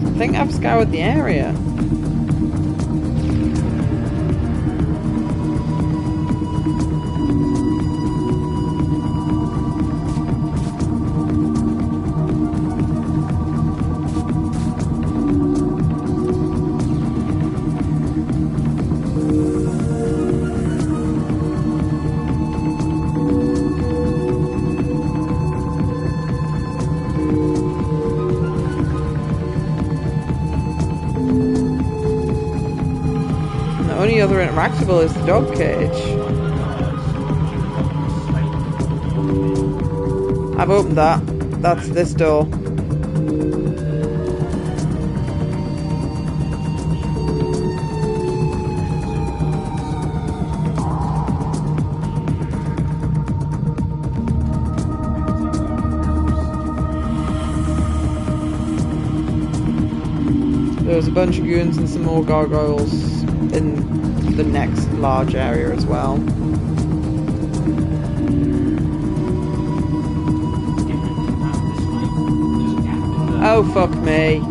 I think I've scoured the area. other interactable is the dog cage. I've opened that. That's this door. There's a bunch of goons and some more gargoyles in the next large area as well. Oh, fuck me.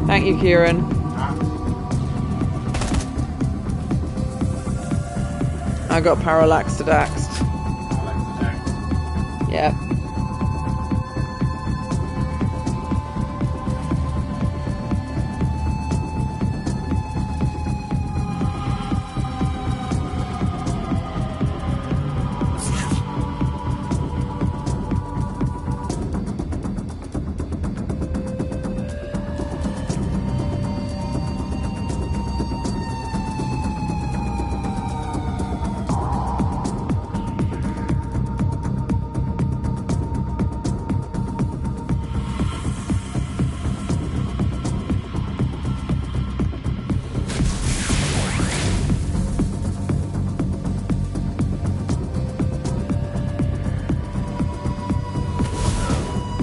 Thank you, Kieran. I got parallaxed. Yep.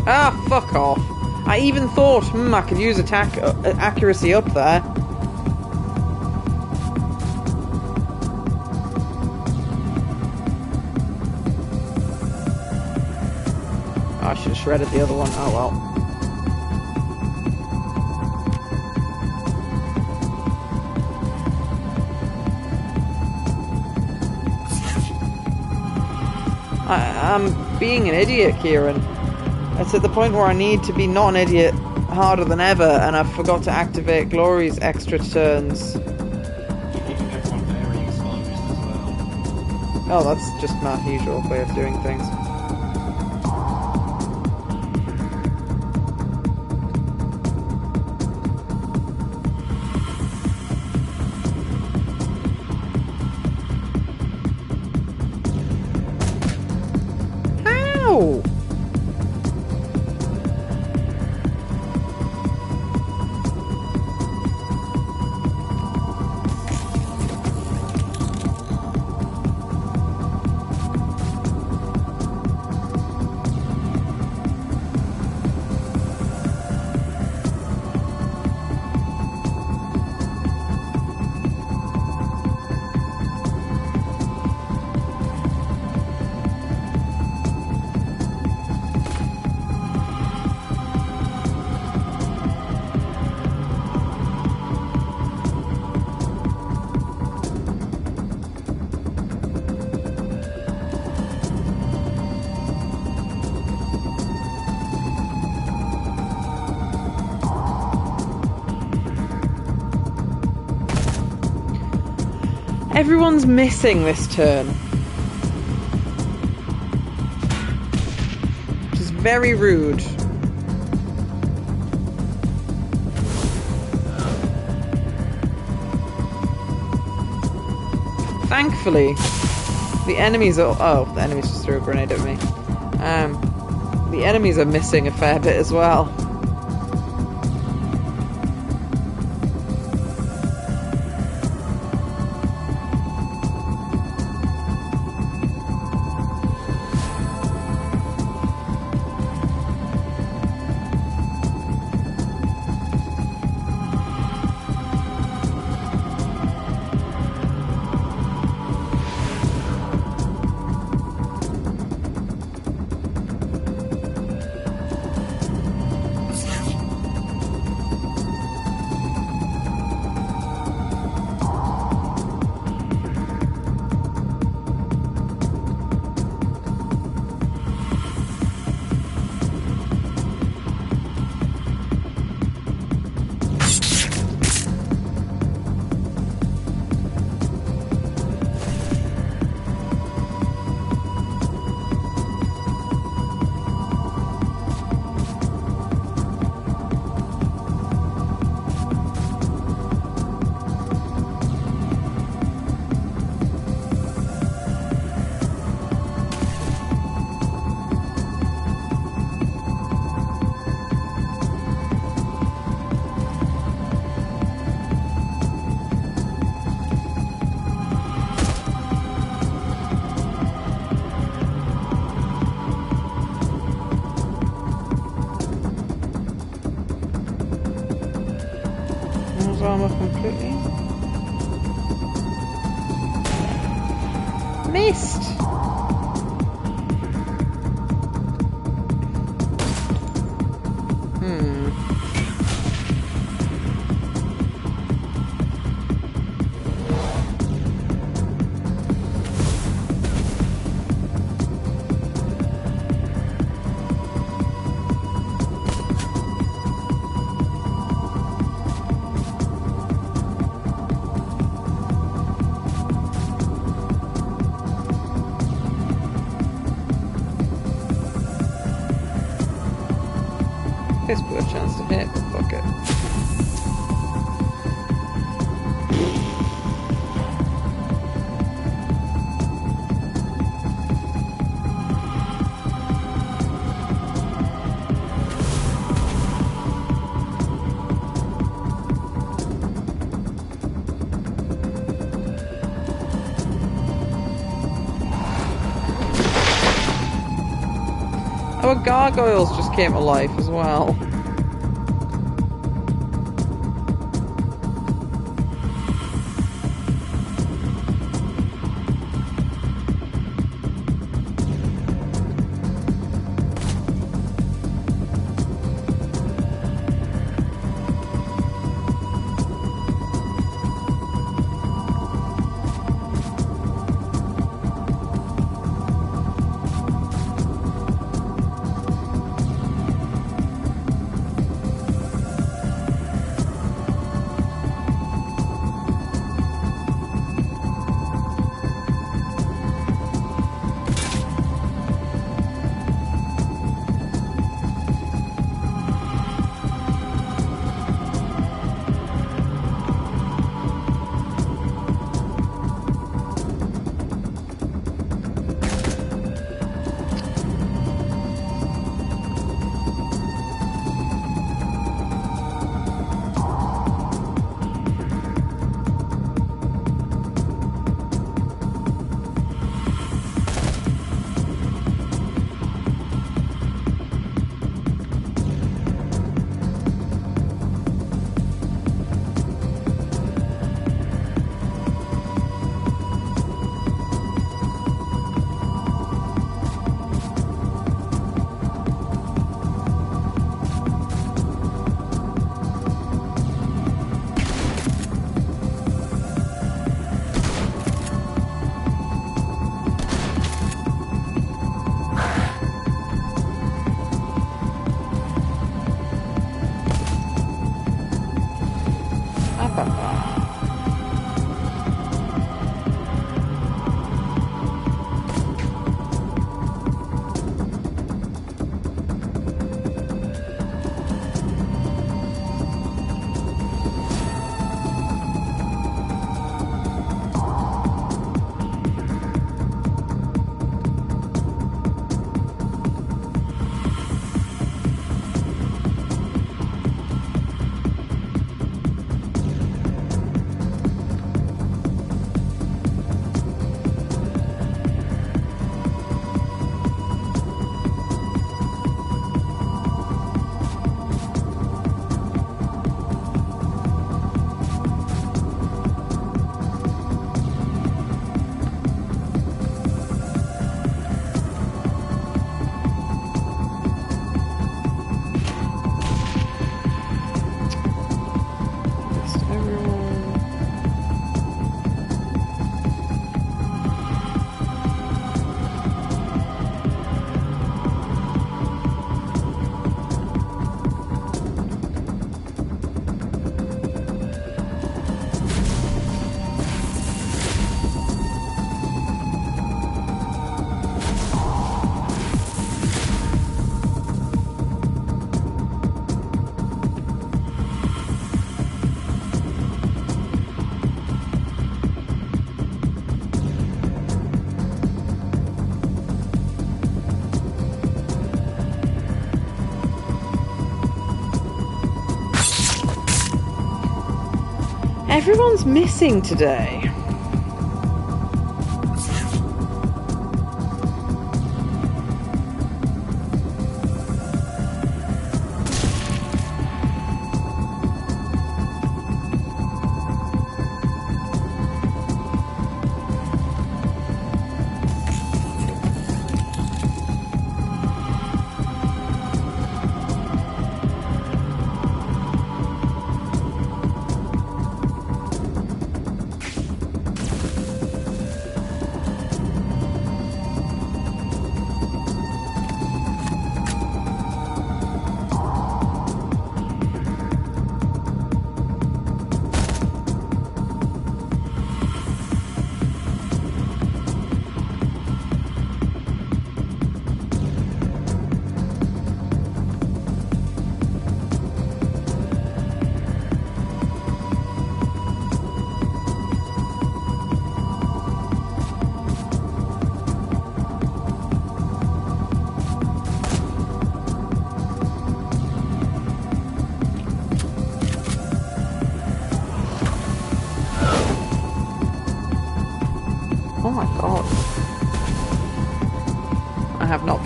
Ah, fuck off. I even thought, I could use attack accuracy up there. Oh, I should have shredded the other one. Oh well. I'm being an idiot, Kieran. It's at the point where I need to be not an idiot harder than ever, and I forgot to activate Glory's extra turns. You can get one very exposed as well. Oh, that's just my usual way of doing things. How? Everyone's missing this turn. Which is very rude. Thankfully, the enemies are... Oh, the enemies just threw a grenade at me. The enemies are missing a fair bit as well. off completely. Missed! This blew a chance to hit, but fuck it. Our gargoyles just came to life as well. Everyone's missing today.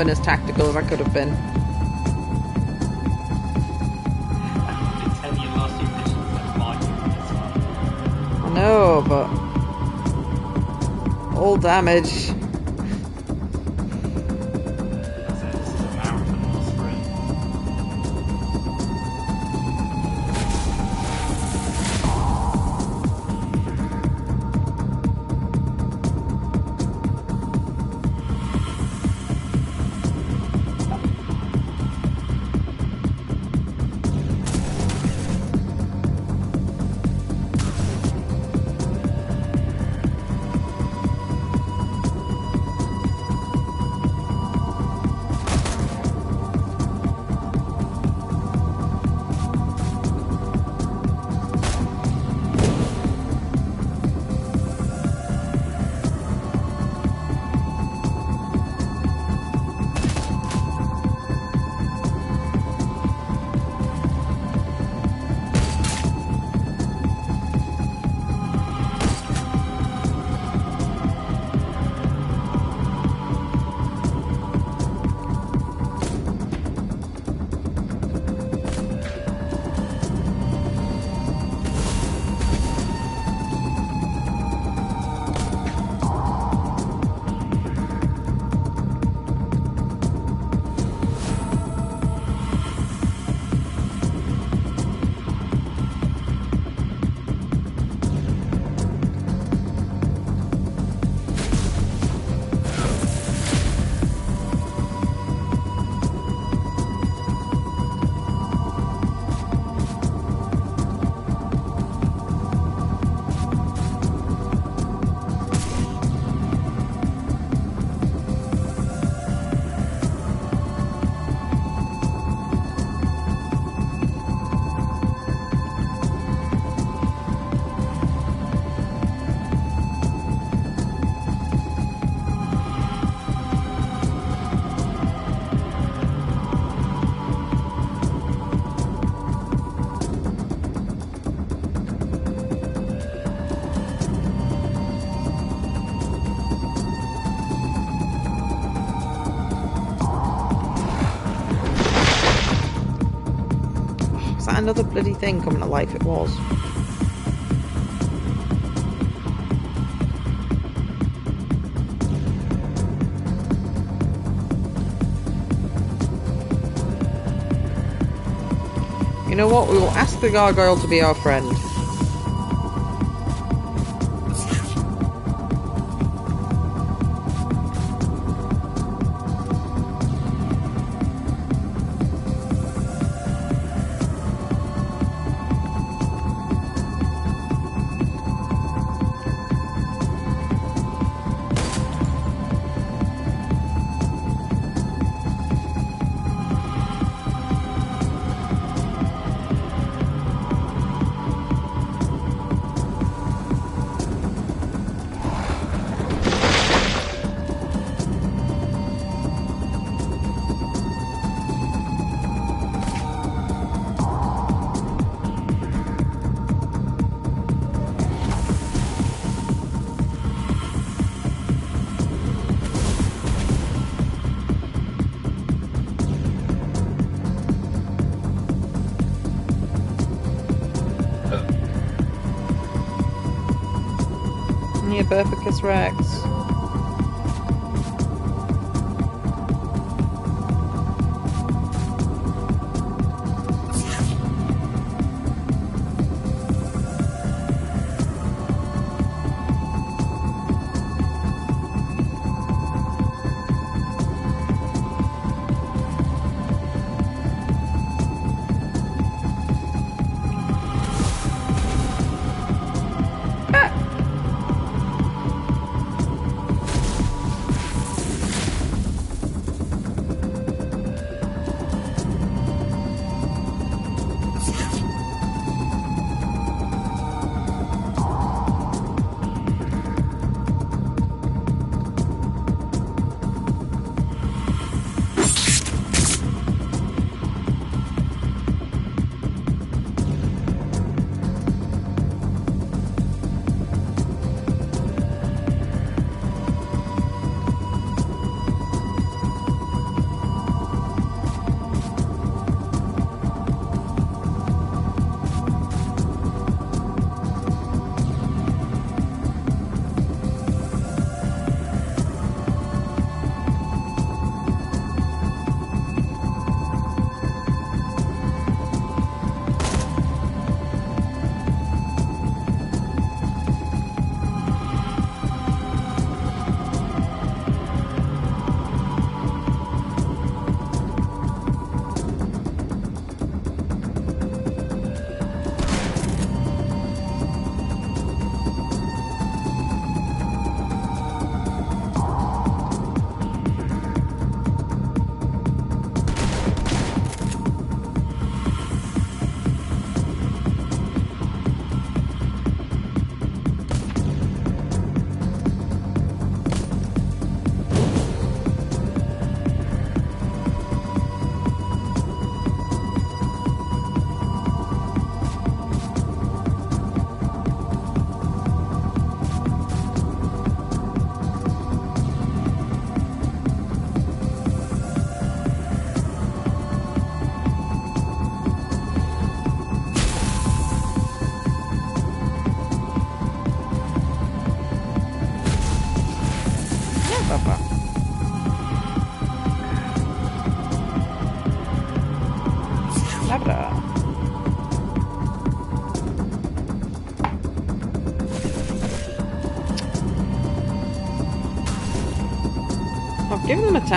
been as tactical as I could have been. I've been telling you last few missions that fight this one. I know, but all damage. This is a marathon, not a sprint. Was that another bloody thing coming to life? It was. You know what? We will ask the gargoyle to be our friend. Neoberficus Rex.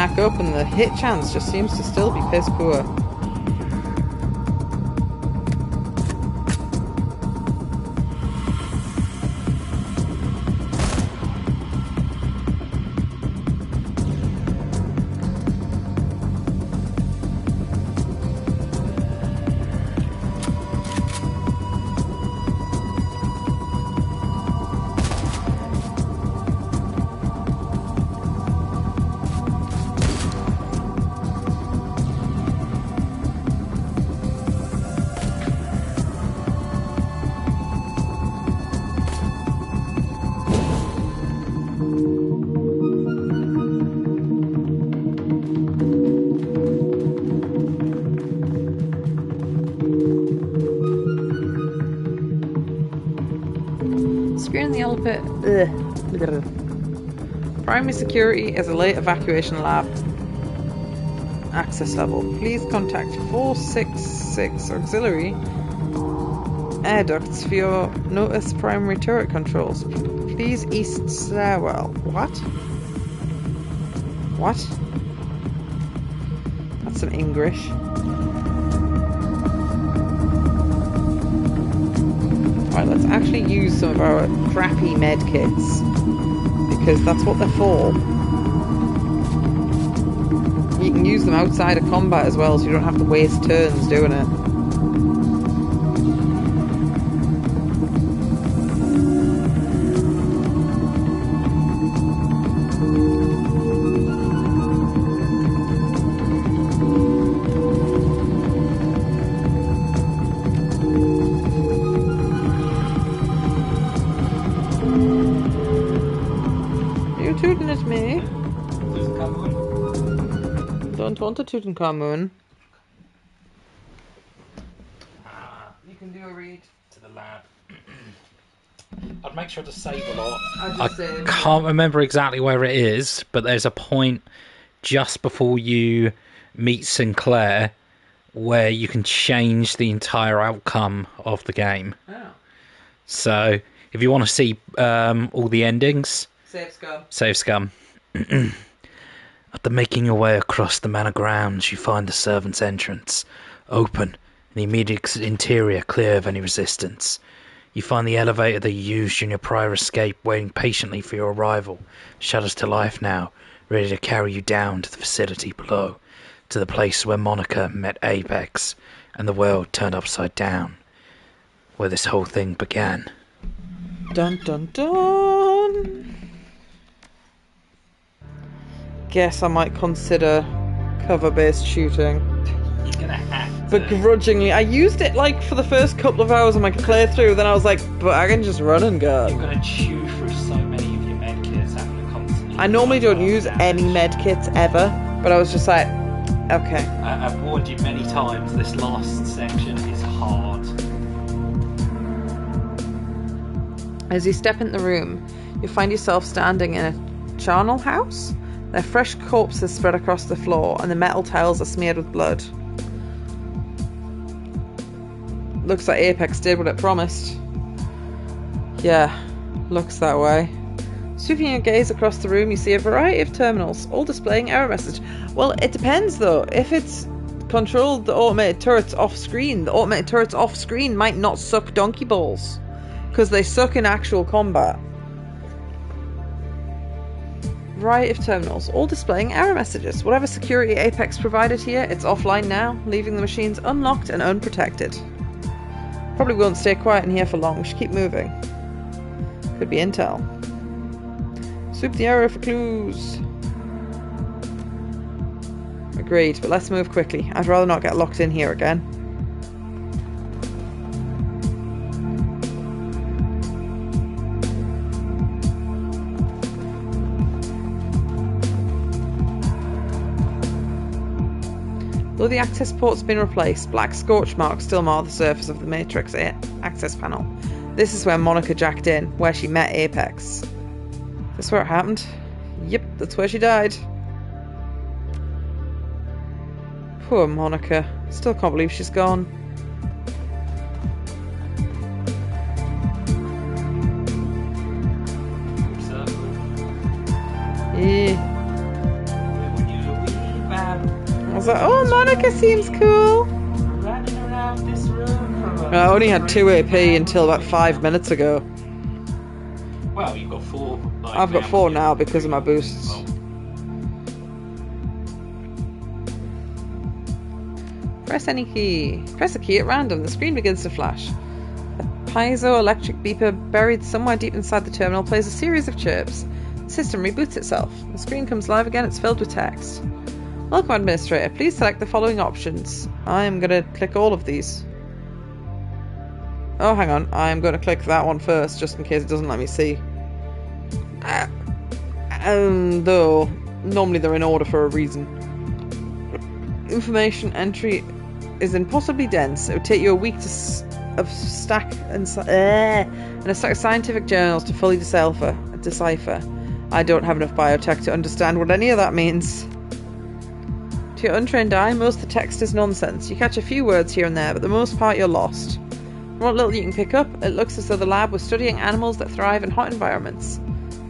back up and the hit chance just seems to still be piss poor. Securing the elevator. Primary security is a late evacuation lab. Access level. Please contact 466 auxiliary air ducts for your notice primary turret controls. Please east stairwell. What? What? That's some English. Right, let's actually use some of our crappy med kits, because that's what they're for. You can use them outside of combat as well, so you don't have to waste turns doing it. Tooting at me. Don't want a Tutankhamun. You can do a read. To the lab. I'd make sure to save a lot. I can't remember exactly where it is, but there's a point just before you meet Sinclair where you can change the entire outcome of the game. Oh. So, if you want to see all the endings... Save scum. After making your way across the manor grounds, you find the servants' entrance open and the immediate interior clear of any resistance. You find the elevator that you used in your prior escape waiting patiently for your arrival, shudders to life now, ready to carry you down to the facility below, to the place where Monica met Apex and the world turned upside down, where this whole thing began. Dun dun dun! Guess I might consider cover-based shooting. You're gonna have to. Begrudgingly. I used it like for the first couple of hours of my playthrough, then I was like, but I can just run and go. You're gonna chew through so many of your medkits having to constantly... I normally don't use any medkits ever, but I was just like, okay. I've warned you many times, this last section is hard. As you step in the room, you find yourself standing in a charnel house. Their fresh corpses spread across the floor, and the metal tiles are smeared with blood. Looks like Apex did what it promised. Yeah, looks that way. Sweeping your gaze across the room, you see a variety of terminals, all displaying error message. Well, it depends though. If it's controlled the automated turrets off screen, the automated turrets off screen might not suck donkey balls, because they suck in actual combat. Variety of terminals, all displaying error messages. Whatever security Apex provided here, it's offline now, leaving the machines unlocked and unprotected. Probably won't stay quiet in here for long, we should keep moving. Could be intel. Sweep the area for clues. Agreed, but let's move quickly. I'd rather not get locked in here again. Though the access port's been replaced, black scorch marks still mar the surface of the Matrix access panel. This is where Monica jacked in, where she met Apex. This where it happened? Yep, that's where she died. Poor Monica. Still can't believe she's gone. Circle. Yeah. When you was like, oh, Monica seems cool. Running around this room for I only had 2 AP until about 5 minutes ago. Well, you've got 4. Like, I've got 4 now because of my boosts. Oh. Press any key. Press a key at random. The screen begins to flash. A piezoelectric beeper buried somewhere deep inside the terminal plays a series of chirps. The system reboots itself. The screen comes live again. It's filled with text. Welcome, Administrator. Please select the following options. I am going to click all of these. Oh, hang on. I am going to click that one first, just in case it doesn't let me see. Though, normally they're in order for a reason. Information entry is impossibly dense. It would take you a week to stack and a stack of scientific journals to fully decipher. I don't have enough biotech to understand what any of that means. To your untrained eye, most of the text is nonsense. You catch a few words here and there, but the most part you're lost. From what little you can pick up, it looks as though the lab was studying animals that thrive in hot environments.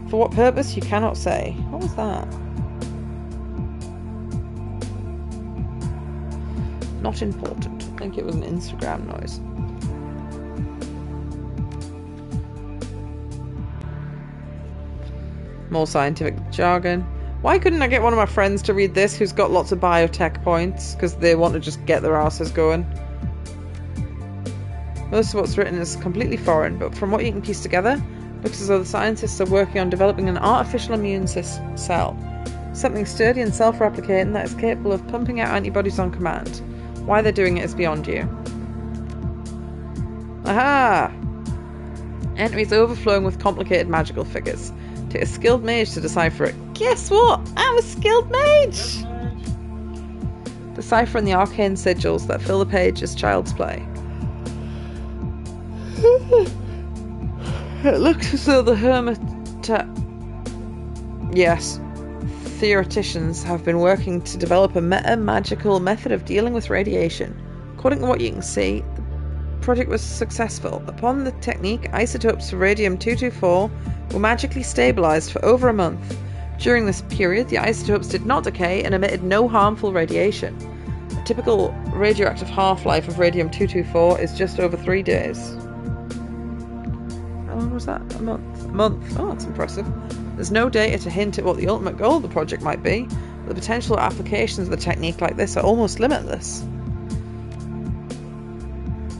For what purpose, you cannot say. What was that? Not important. I think it was an Instagram noise. More scientific jargon. Why couldn't I get one of my friends to read this who's got lots of biotech points? Because they want to just get their asses going. Most of what's written is completely foreign, but from what you can piece together, it looks as though the scientists are working on developing an artificial immune cell. Something sturdy and self-replicating that is capable of pumping out antibodies on command. Why they're doing it is beyond you. Aha! Entries overflowing with complicated magical figures. Take a skilled mage to decipher it. Guess what? I'm a skilled mage! Deciphering the arcane sigils that fill the page is child's play. It looks as though the theoreticians have been working to develop a meta-magical method of dealing with radiation. According to what you can see, the project was successful. Upon the technique, isotopes of radium-224 were magically stabilized for over a month. During this period, the isotopes did not decay and emitted no harmful radiation. A typical radioactive half-life of radium-224 is just over 3 days. How long was that? A month. A month. Oh, that's impressive. There's no data to hint at what the ultimate goal of the project might be, but the potential applications of a technique like this are almost limitless.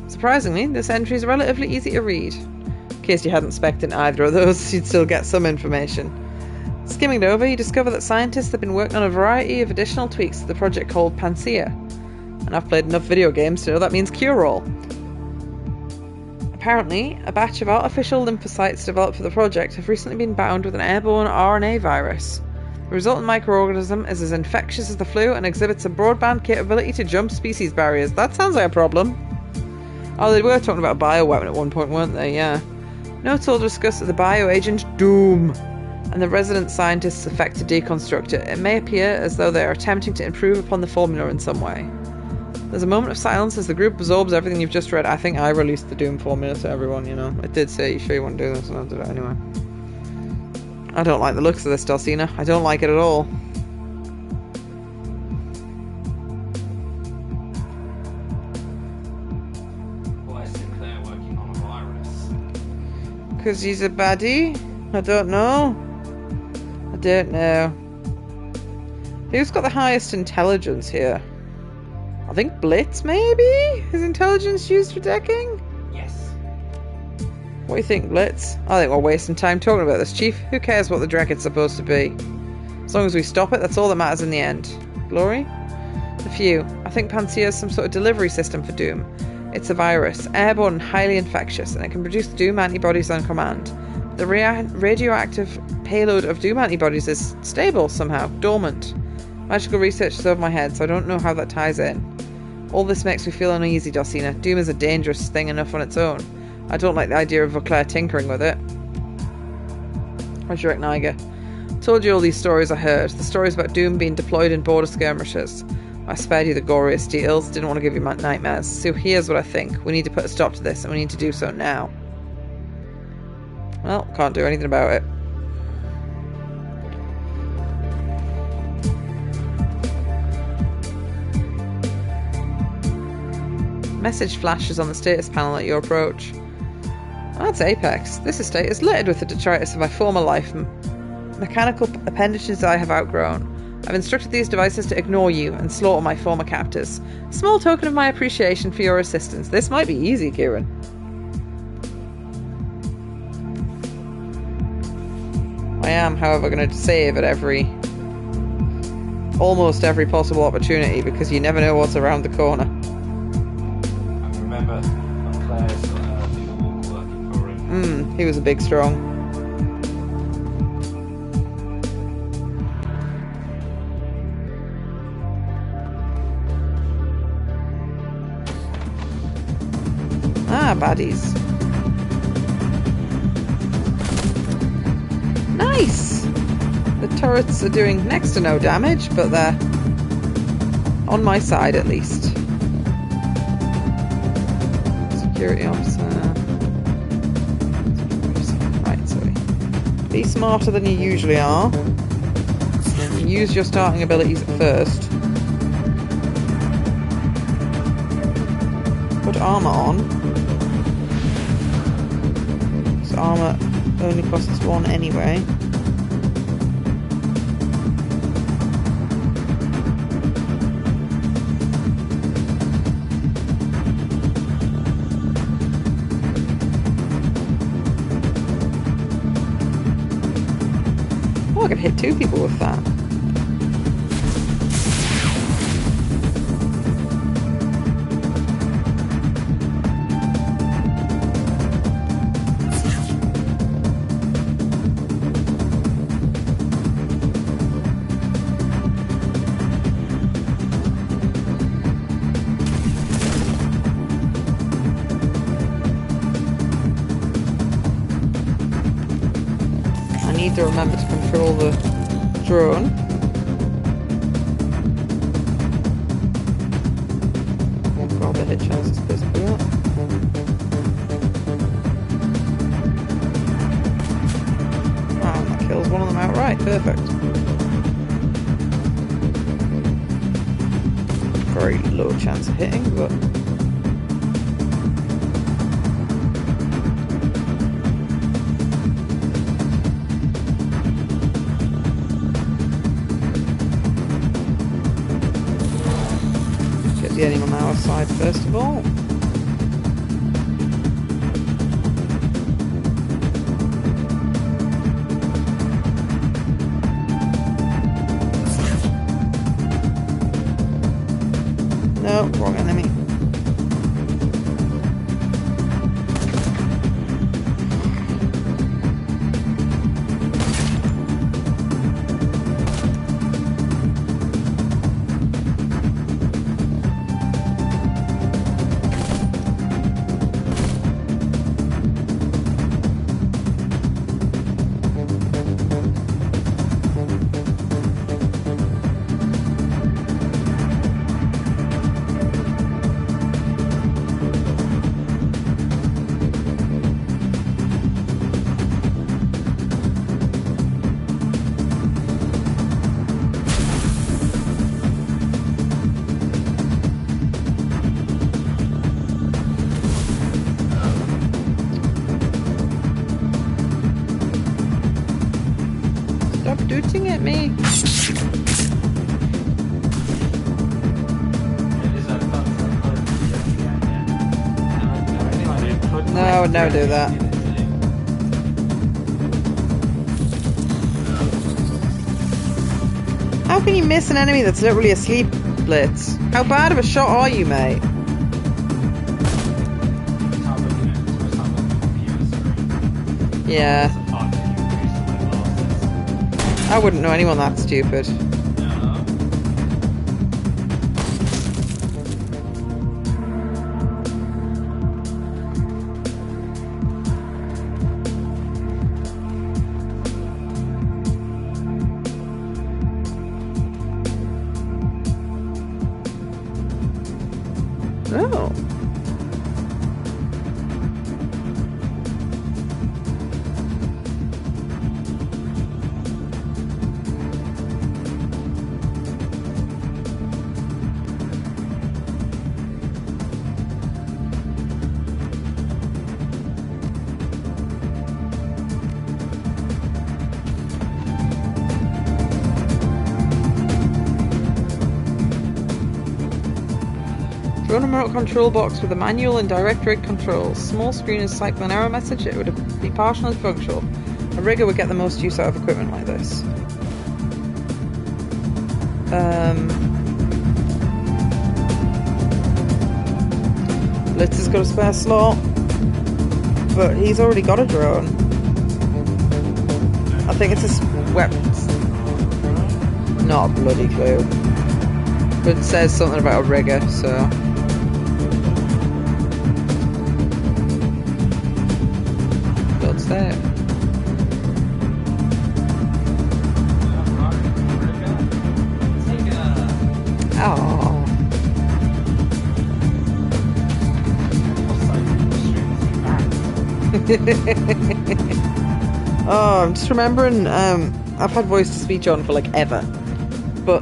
Surprisingly, this entry is relatively easy to read. In case you hadn't spec'd in either of those, you'd still get some information. Skimming it over, you discover that scientists have been working on a variety of additional tweaks to the project called Panacea. And I've played enough video games to know that means cure-all. Apparently, a batch of artificial lymphocytes developed for the project have recently been bound with an airborne RNA virus. The resultant microorganism is as infectious as the flu and exhibits a broadband capability to jump species barriers. That sounds like a problem. Oh, they were talking about a bioweapon at one point, weren't they? Yeah. Notes all discuss the bioagent Doom and the resident scientists' effect to deconstruct it. It may appear as though they are attempting to improve upon the formula in some way. There's a moment of silence as the group absorbs everything you've just read. I think I released the Doom formula to everyone, you know. It did say, you sure you want to do this? And I did it anyway. I don't like the looks of this, Dulcina. I don't like it at all. Why is Sinclair working on a virus? Because he's a baddie? I don't know. I don't know. Who's got the highest intelligence here? I think Blitz, maybe? His intelligence used for decking? Yes. What do you think, Blitz? I think we're wasting time talking about this, Chief. Who cares what the Drekken's supposed to be? As long as we stop it, that's all that matters in the end. Glory? A few. I think Panacea is some sort of delivery system for Doom. It's a virus, airborne and highly infectious, and it can produce Doom antibodies on command. The radioactive payload of Doom antibodies is stable somehow, dormant. Magical research is over my head, so I don't know how that ties in. All this makes me feel uneasy, Dulcina. Doom is a dangerous thing enough on its own. I don't like the idea of Vauclair tinkering with it. What do you reckon, Iger? Told you all these stories I heard. The stories about Doom being deployed in border skirmishes. I spared you the goriest details. Didn't want to give you my nightmares. So here's what I think. We need to put a stop to this, and we need to do so now. Well, can't do anything about it. Message flashes on the status panel at your approach. Oh, that's Apex. This estate is littered with the detritus of my former life. Mechanical appendages I have outgrown. I've instructed these devices to ignore you and slaughter my former captors. A small token of my appreciation for your assistance. This might be easy, Kieran. I am, however, going to save at almost every possible opportunity because you never know what's around the corner. I remember when Claire's got her people working for him. He was a big strong. Ah, baddies. Nice! The turrets are doing next to no damage, but they're on my side at least. Security officer. Right, sorry. Be smarter than you usually are. Use your starting abilities at first. Put armor on. This armor only costs 1 anyway. Oh, I can hit 2 people with that. To remember to control the drone. Oh god, the hit chance is supposed to be up. Wow, that kills one of them outright. Perfect. Very low chance of hitting, but the enemy on our side first of all. No, wrong enemy. Shooting at me. No, I would never do that. How can you miss an enemy that's literally asleep, Blitz? How bad of a shot are you, mate? Yeah. I wouldn't know anyone that stupid. Oh. Run a remote control box with a manual and direct rig controls. Small screen is cycle an error message. It would be partially functional. A rigger would get the most use out of equipment like this. Blitz has got a spare slot, but he's already got a drone. I think it's his weapons. Not a bloody clue. But it says something about a rigger, so... What's that? Oh. Oh, I'm just remembering, I've had voice to speech on for like ever, but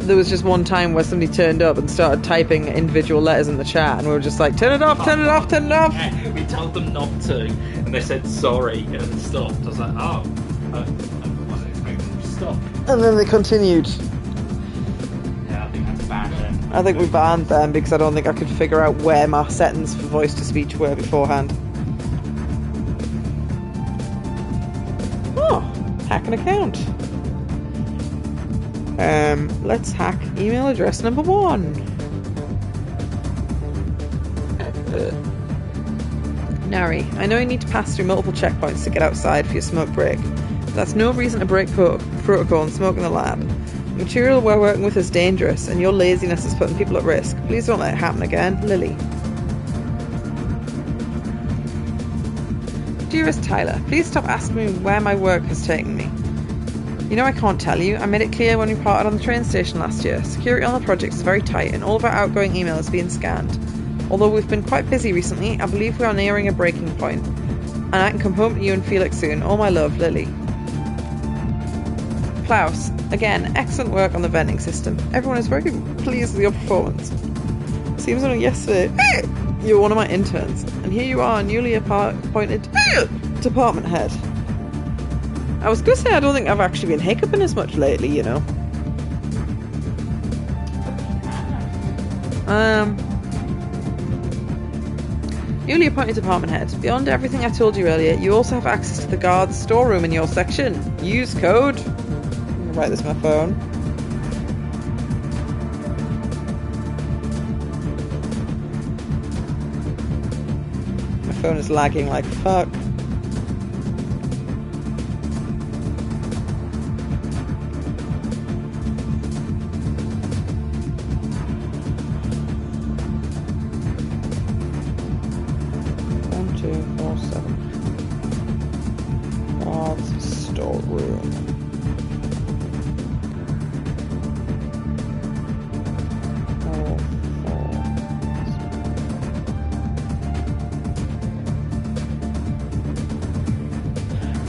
there was just one time where somebody turned up and started typing individual letters in the chat, and we were just like, turn it off, turn it off, turn it off. Yeah, we told them not to, and they said sorry and stopped. I was like, oh, I wasn't expecting them to stop. And then they continued. Yeah, I think that's banned then. I think we banned them because I don't think I could figure out where my settings for voice to speech were beforehand. Oh, hack an account. Let's hack email address number 1. Nari, I know you need to pass through multiple checkpoints to get outside for your smoke break. But that's no reason to break protocol and smoke in the lab. The material we're working with is dangerous, and your laziness is putting people at risk. Please don't let it happen again. Lily. Dearest Tyler, please stop asking me where my work has taken me. You know I can't tell you. I made it clear when we parted on the train station last year. Security on the project is very tight and all of our outgoing email is being scanned. Although we've been quite busy recently, I believe we are nearing a breaking point. And I can come home to you and Felix soon. All my love, Lily. Klaus, again, excellent work on the vending system. Everyone is very pleased with your performance. Seems only yesterday you were one of my interns, and here you are, newly appointed department head. I was going to say I don't think I've actually been hiccuping as much lately, you know. Newly appointed department head. Beyond everything I told you earlier, you also have access to the guard's storeroom in your section. Use code. I'm going to write this on my phone. My phone is lagging like fuck.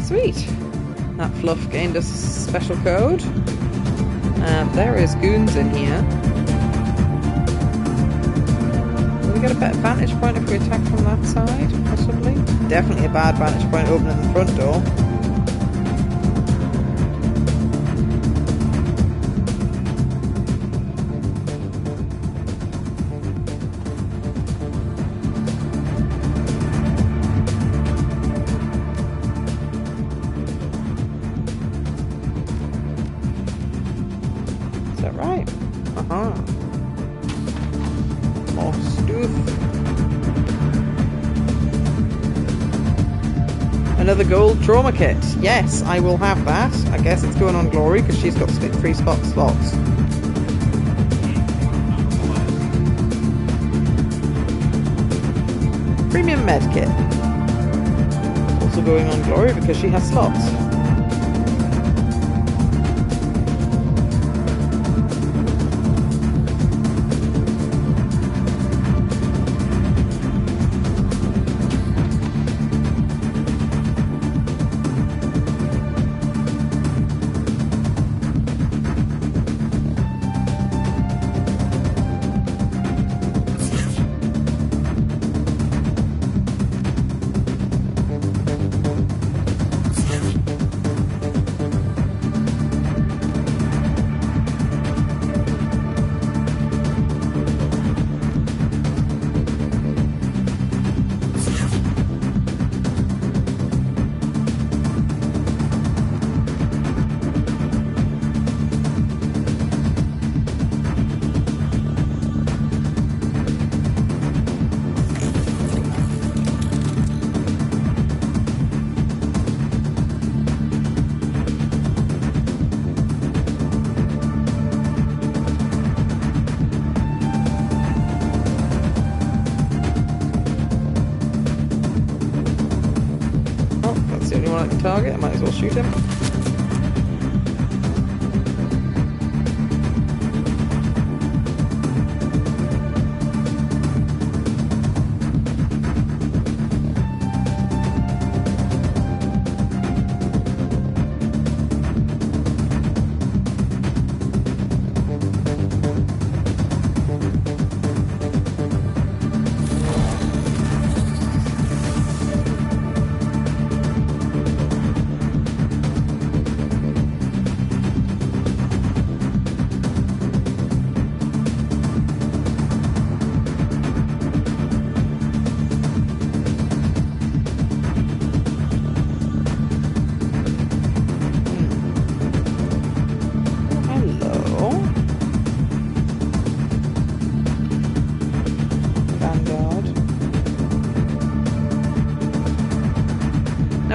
Sweet. That fluff gained us a special code. There is goons in here. Will we get a better vantage point if we attack from that side? Possibly. Definitely a bad vantage point opening the front door. Another gold trauma kit. Yes, I will have that. I guess it's going on Glory because she's got 3 slots. Premium med kit. Also going on Glory because she has slots. unlikely target. I might as well shoot him.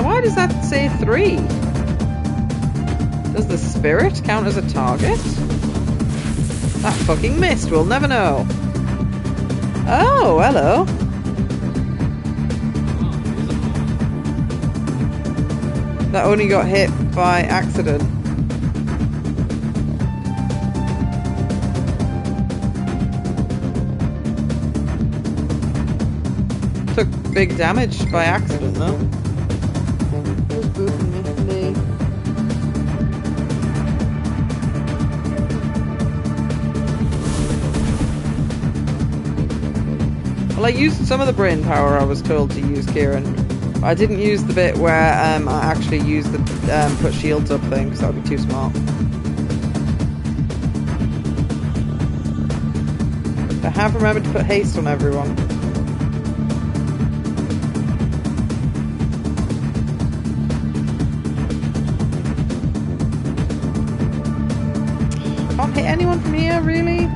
Why does that say 3? Does the spirit count as a target? That fucking missed, we'll never know. Oh, hello. That only got hit by accident. Took big damage by accident though. Well, I used some of the brain power I was told to use, Kieran. I didn't use the bit where I actually used the put shields up thing, because that would be too smart. I have remembered to put haste on everyone. Can't hit anyone from here, really?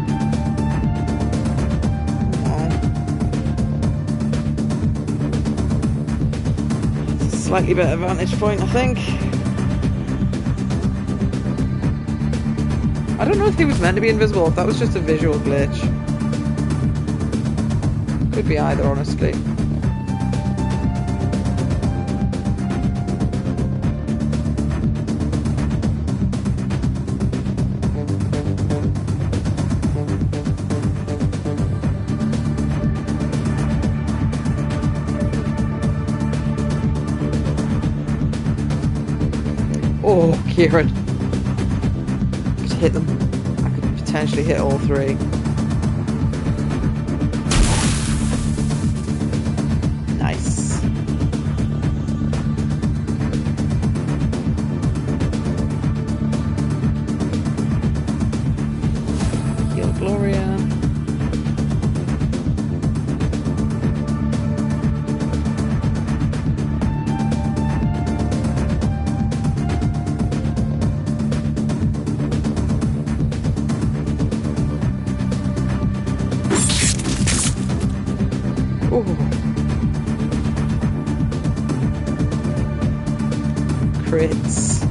Slightly better vantage point, I think. I don't know if he was meant to be invisible, if that was just a visual glitch. Could be either, honestly. Oh, Kieran. I could hit them. I could potentially hit all 3. Nice. Heal Gloria. Crits.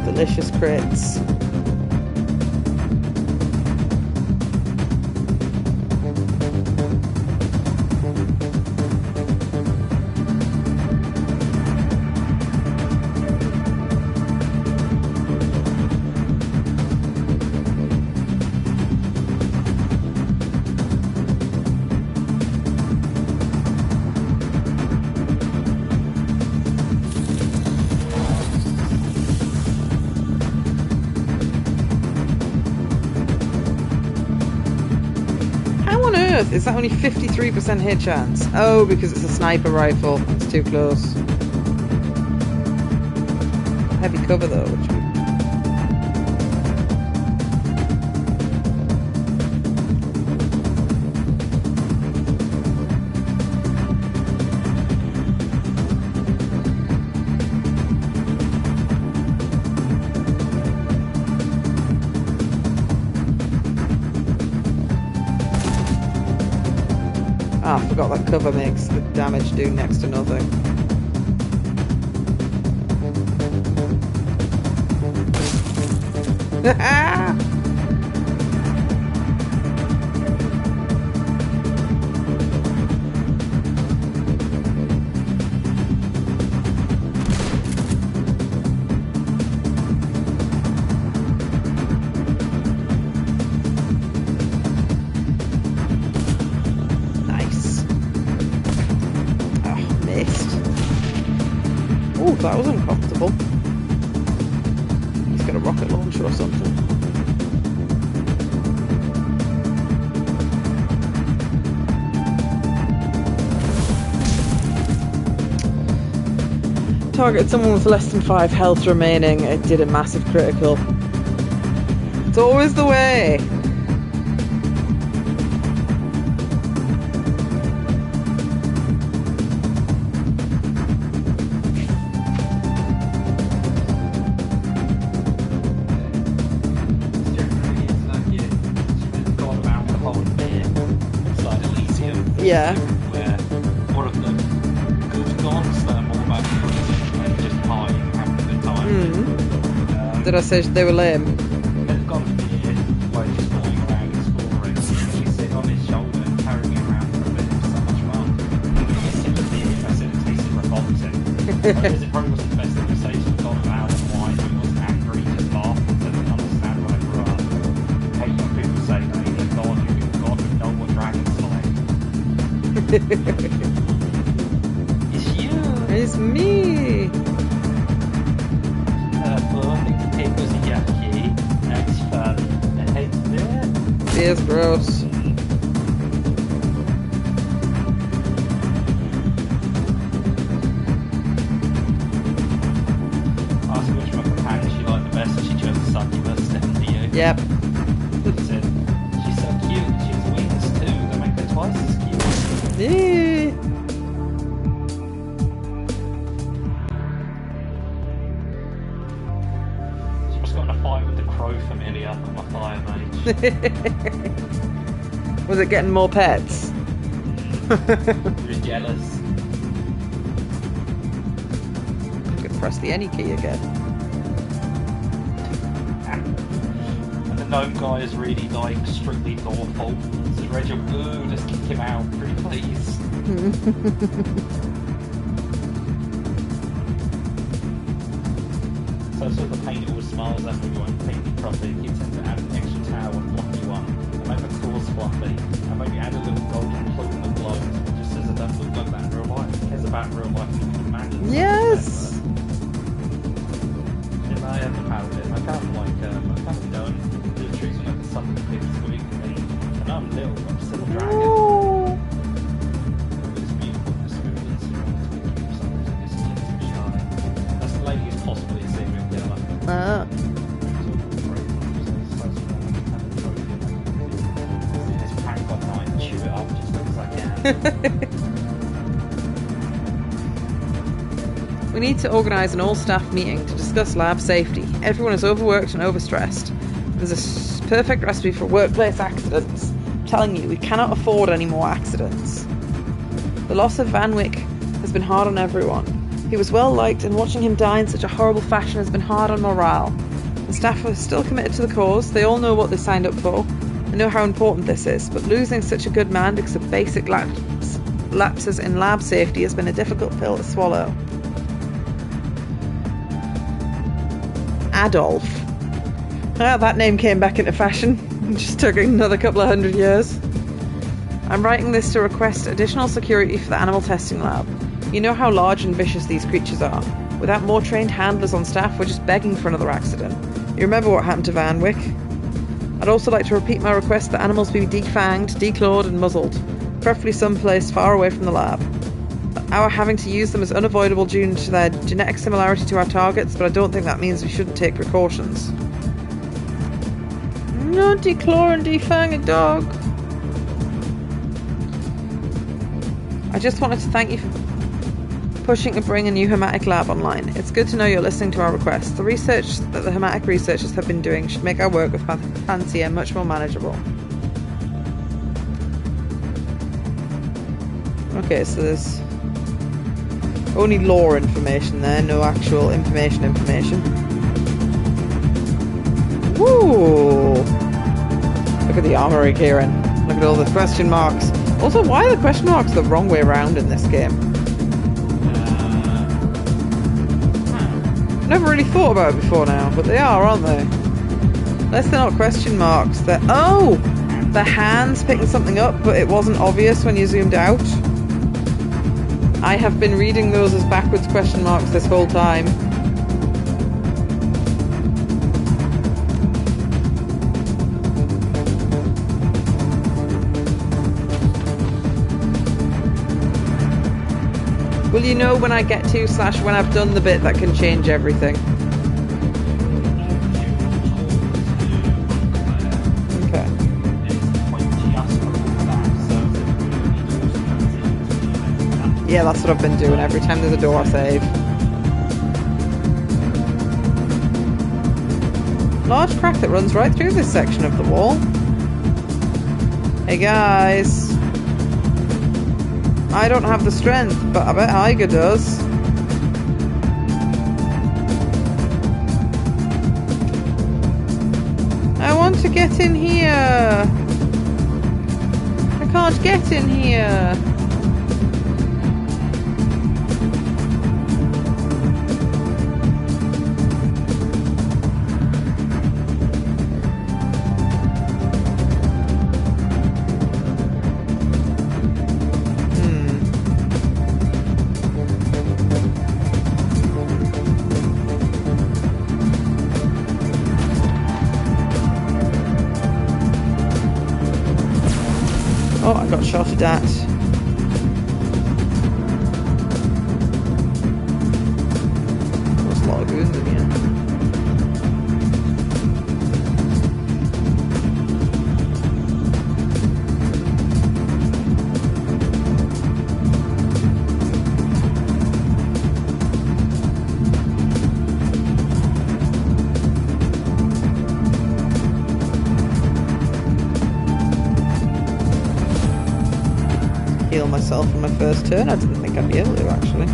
Delicious crits. Is that only 53% hit chance? Oh, because it's a sniper rifle. It's too close. Heavy cover though, which would... Ah, I forgot that cover makes the damage do next to nothing. That was uncomfortable. He's got a rocket launcher or something. Targeted someone with less than 5 health remaining. It did a massive critical. It's always the way. Yeah. Where one of them good gods that are more about and just partying, having a good time. Did I say they were lame? They've got a beard, like just walking around exploring. You sit on his shoulder and carry me around for a bit. It's so much fun. You sit a beard, I said it tasted revolting. Because it probably wasn't the best conversation we got about why he wasn't angry, he just laughed and didn't understand when I grew up. I hate when people say that he's a god, God would know what dragons like. It's you! It's me! I think the pig was a yucky. That's fun. I hate that. Beer's gross. Asked her which of my companions she liked the best and she chose the succubus, didn't you? Yep. She said, she's so cute, she has wings too, that make her twice as cute. Yeah. She just got in a fight with the crow familiar on my fire mage. Was it getting more pets? She was jealous. You could press the any key again. And the gnome guy is really like strictly lawful. So Rachel, ooh, just kick him out, pretty please. So I sort of paint it with smiles after we won't paint it properly. He tends to add an extra tower and fluffy one. And make the claws fluffy. And maybe add a little golden plume that glows. Just as it doesn't look like that in real life. It cares about real life human. Yes! And I have the paladin. I kind of like, I kind of don't do trees when like the sun pigs swimming for me. And I'm little, I'm still a dragon. Oh. It's beautiful, it's smooth and smooth. For some reason, it's to be high. That's the lady who's possibly a serial killer. Ah. Just pack one night and chew it up just because I can. We need to organise an all-staff meeting to discuss lab safety. Everyone is overworked and overstressed. There's a perfect recipe for workplace accidents. I'm telling you, we cannot afford any more accidents. The loss of Van Wyck has been hard on everyone. He was well liked, and watching him die in such a horrible fashion has been hard on morale. The staff are still committed to the cause. They all know what they signed up for. They know how important this is, but losing such a good man because of basic lapses in lab safety has been a difficult pill to swallow. Adolf. Ah, that name came back into fashion. It just took another couple of 100 years. I'm writing this to request additional security for the animal testing lab. You know how large and vicious these creatures are. Without more trained handlers on staff, we're just begging for another accident. You remember what happened to Van Wyck? I'd also like to repeat my request that animals be defanged, declawed and muzzled, preferably someplace far away from the lab. Our having to use them is unavoidable due to their genetic similarity to our targets, but I don't think that means we shouldn't take precautions. No, declaw and defang a dog. I just wanted to thank you for pushing to bring a new hematic lab online. It's good to know you're listening to our requests. The research that the hematic researchers have been doing should make our work with Pansia much more manageable. Okay, so there's only lore information there, no actual information. Woo! Look at the armory, Kieran. Look at all the question marks. Also, why are the question marks the wrong way around in this game? Never really thought about it before now, but they are, aren't they? Unless they're not question marks, they're... Oh! The hand's picking something up, but it wasn't obvious when you zoomed out. I have been reading those as backwards question marks this whole time. Will you know when I get to / when I've done the bit that can change everything? Okay. Yeah, that's what I've been doing every time there's a door I save. Large crack that runs right through this section of the wall. Hey guys. I don't have the strength, but I bet Iger does. I want to get in here. I can't get in here. Oh, I got shotted at. There's a lot of goons in here. Heal myself on my first turn. I didn't think I'd be able to, actually.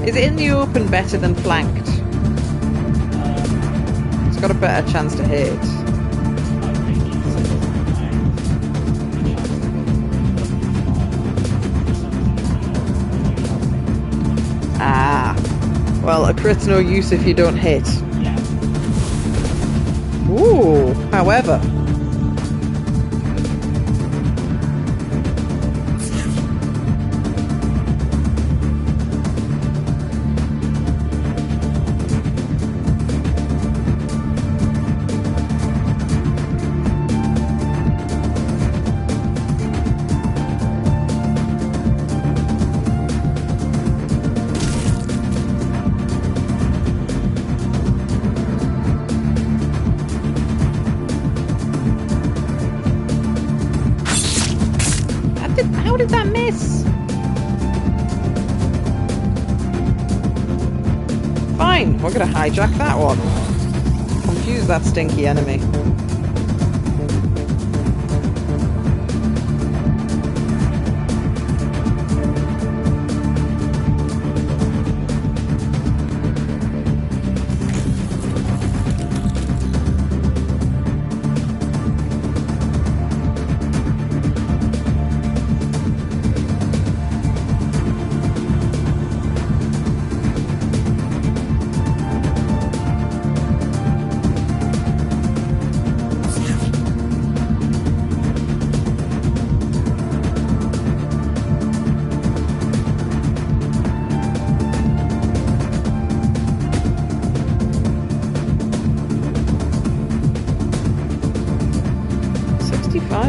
Is it in the open better than flanked? It's got a better chance to hit. Ah. Well, a crit's no use if you don't hit. Ooh, however. How did that miss? Fine, we're gonna hijack that one. Confuse that stinky enemy.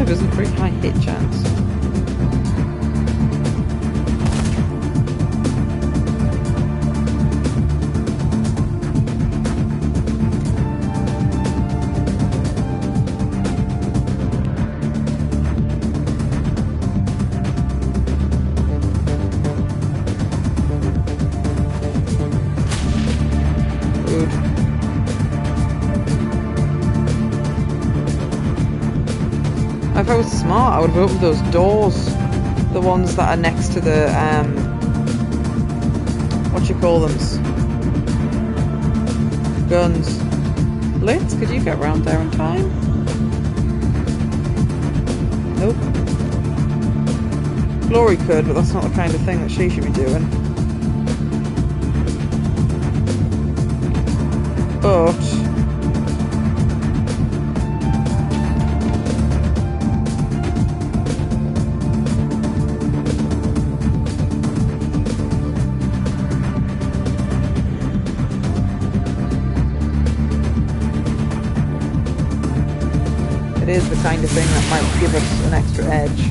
Isn't a very high hit chance. If I was smart, I would have opened those doors. The ones that are next to the, what you call them? Guns. Litz, could you get round there in time? Nope. Glory could, but that's not the kind of thing that she should be doing. But... it is the kind of thing that might give us an extra edge.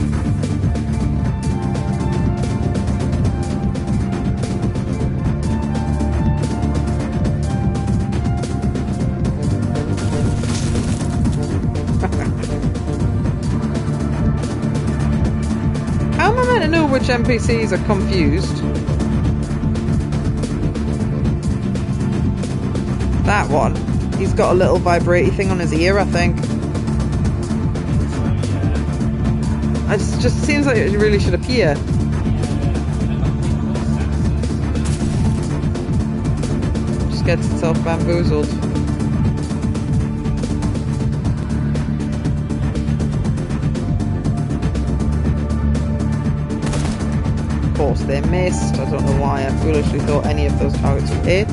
How am I meant to know which NPCs are confused? That one. He's got a little vibrating thing on his ear, I think. It just seems like it really should appear. Just gets itself bamboozled. Of course they missed. I don't know why I foolishly thought any of those targets would hit.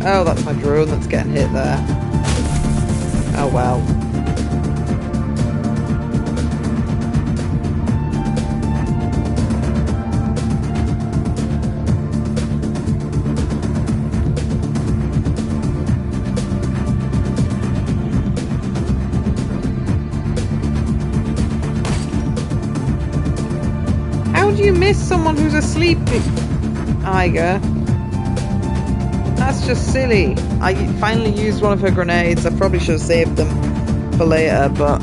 Oh, that's my drone that's getting hit there. Oh well. How do you miss someone who's asleep, Iger? That's just silly. I finally used one of her grenades. I probably should have saved them for later, but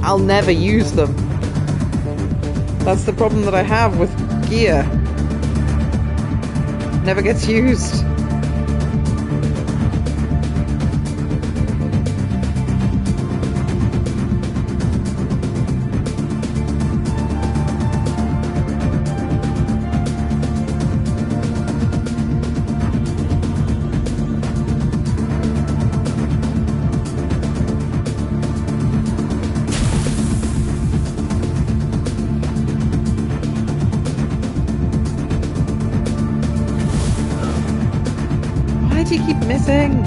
I'll never use them. That's the problem that I have with gear. Never gets used. Why do you keep missing?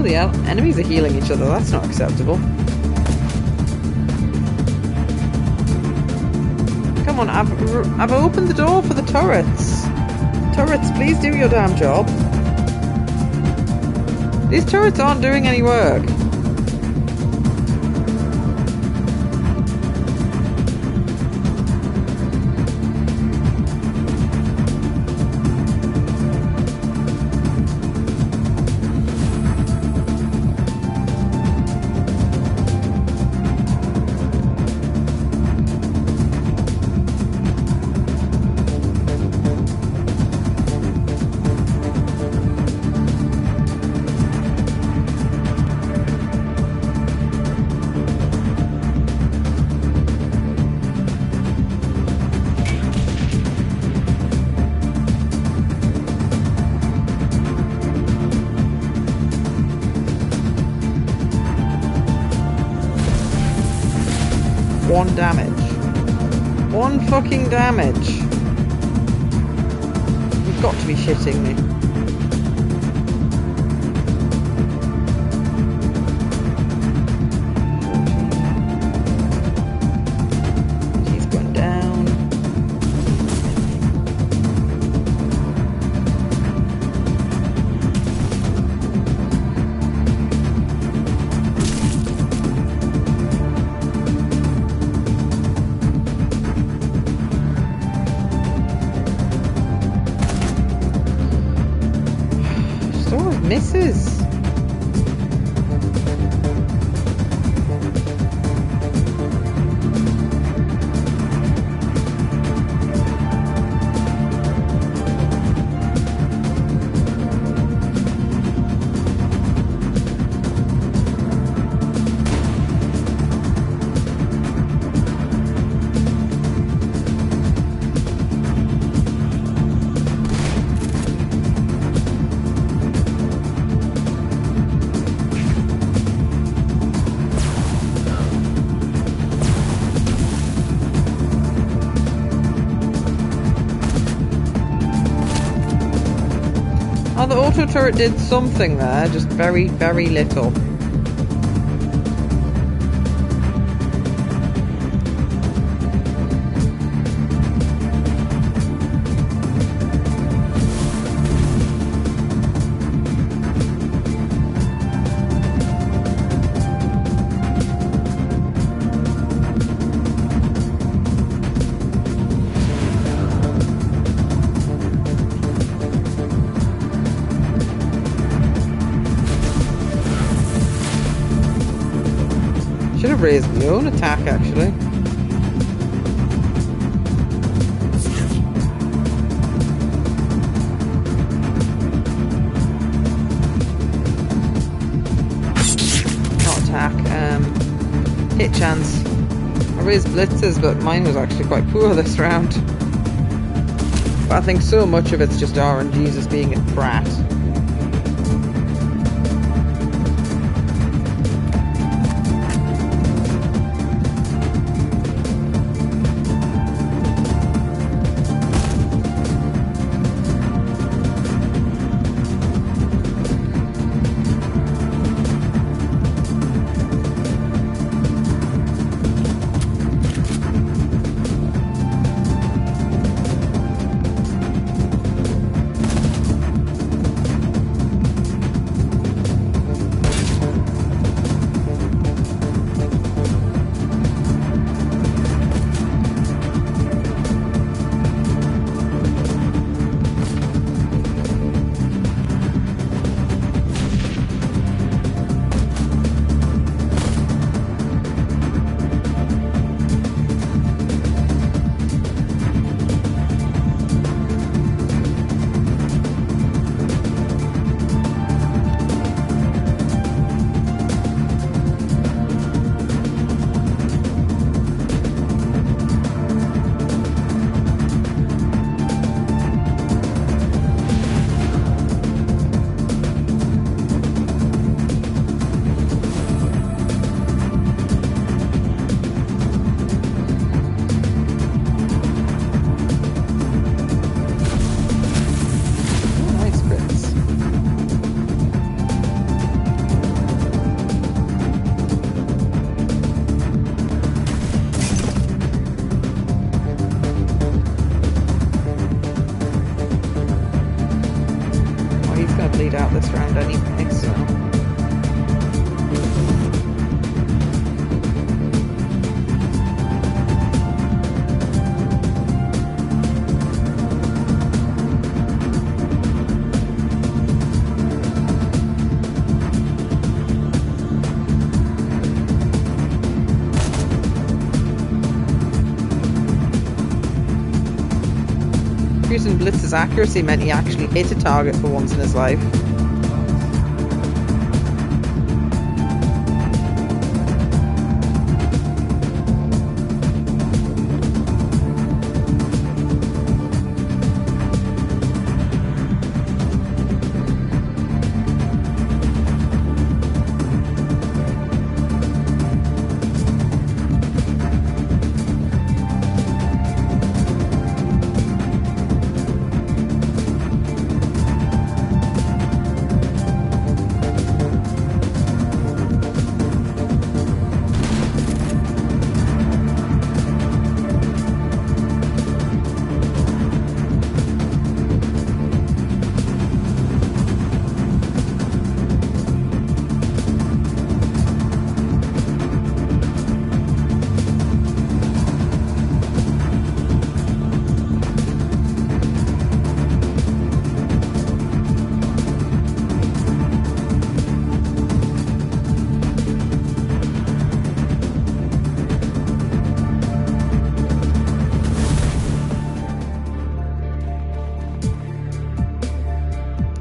Bloody hell, enemies are healing each other, that's not acceptable. Come on, I've opened the door for the turrets. Turrets, please do your damn job. These turrets aren't doing any work. One damage. One fucking damage. You've got to be shitting me. She's going down. Misses. Oh, the auto turret did something there, just very, very little. Should have raised my own attack, actually. Not attack, hit chance. I raised blitzes, but mine was actually quite poor this round. But I think so much of it's just RNG just being a brat. boasting Blitz's accuracy meant he actually hit a target for once in his life.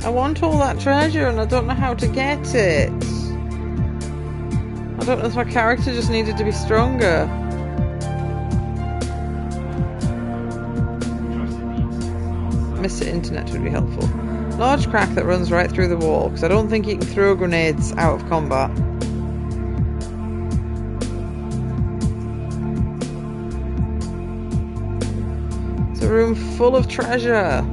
I want all that treasure and I don't know how to get it. I don't know if my character just needed to be stronger. Mr. Internet would be helpful. Large crack that runs right through the wall, because I don't think you can throw grenades out of combat. It's a room full of treasure.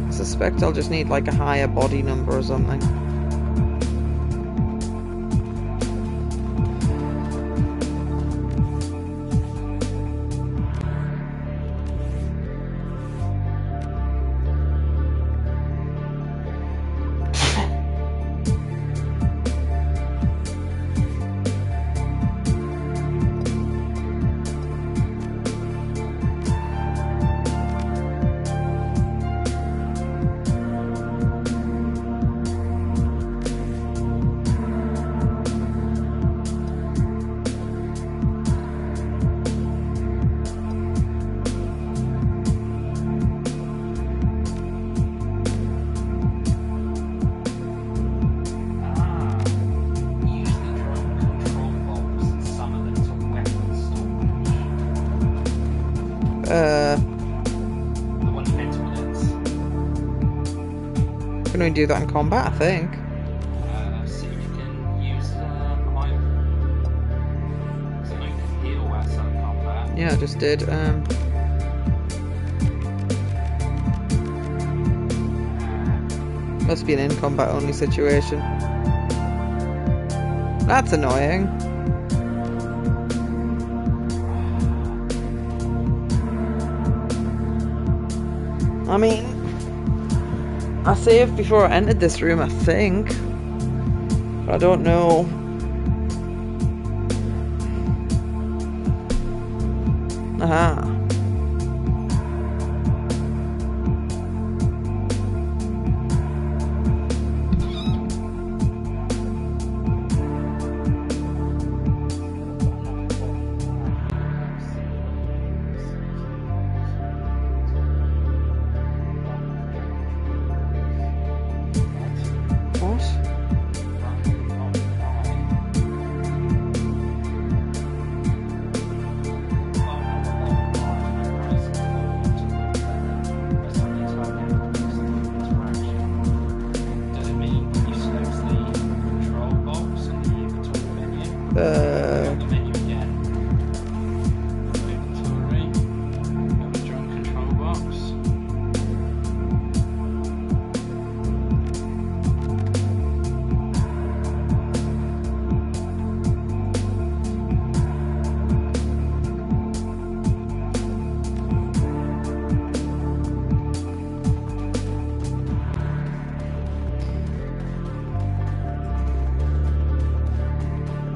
I suspect I'll just need like a higher body number or something. The one you meant to Can we do that in combat, I think? see if you can use item. So you can heal outside combat. Yeah, I just did. Must be an in-combat only situation. That's annoying. I mean, I saved before I entered this room, I think. But I don't know. Aha.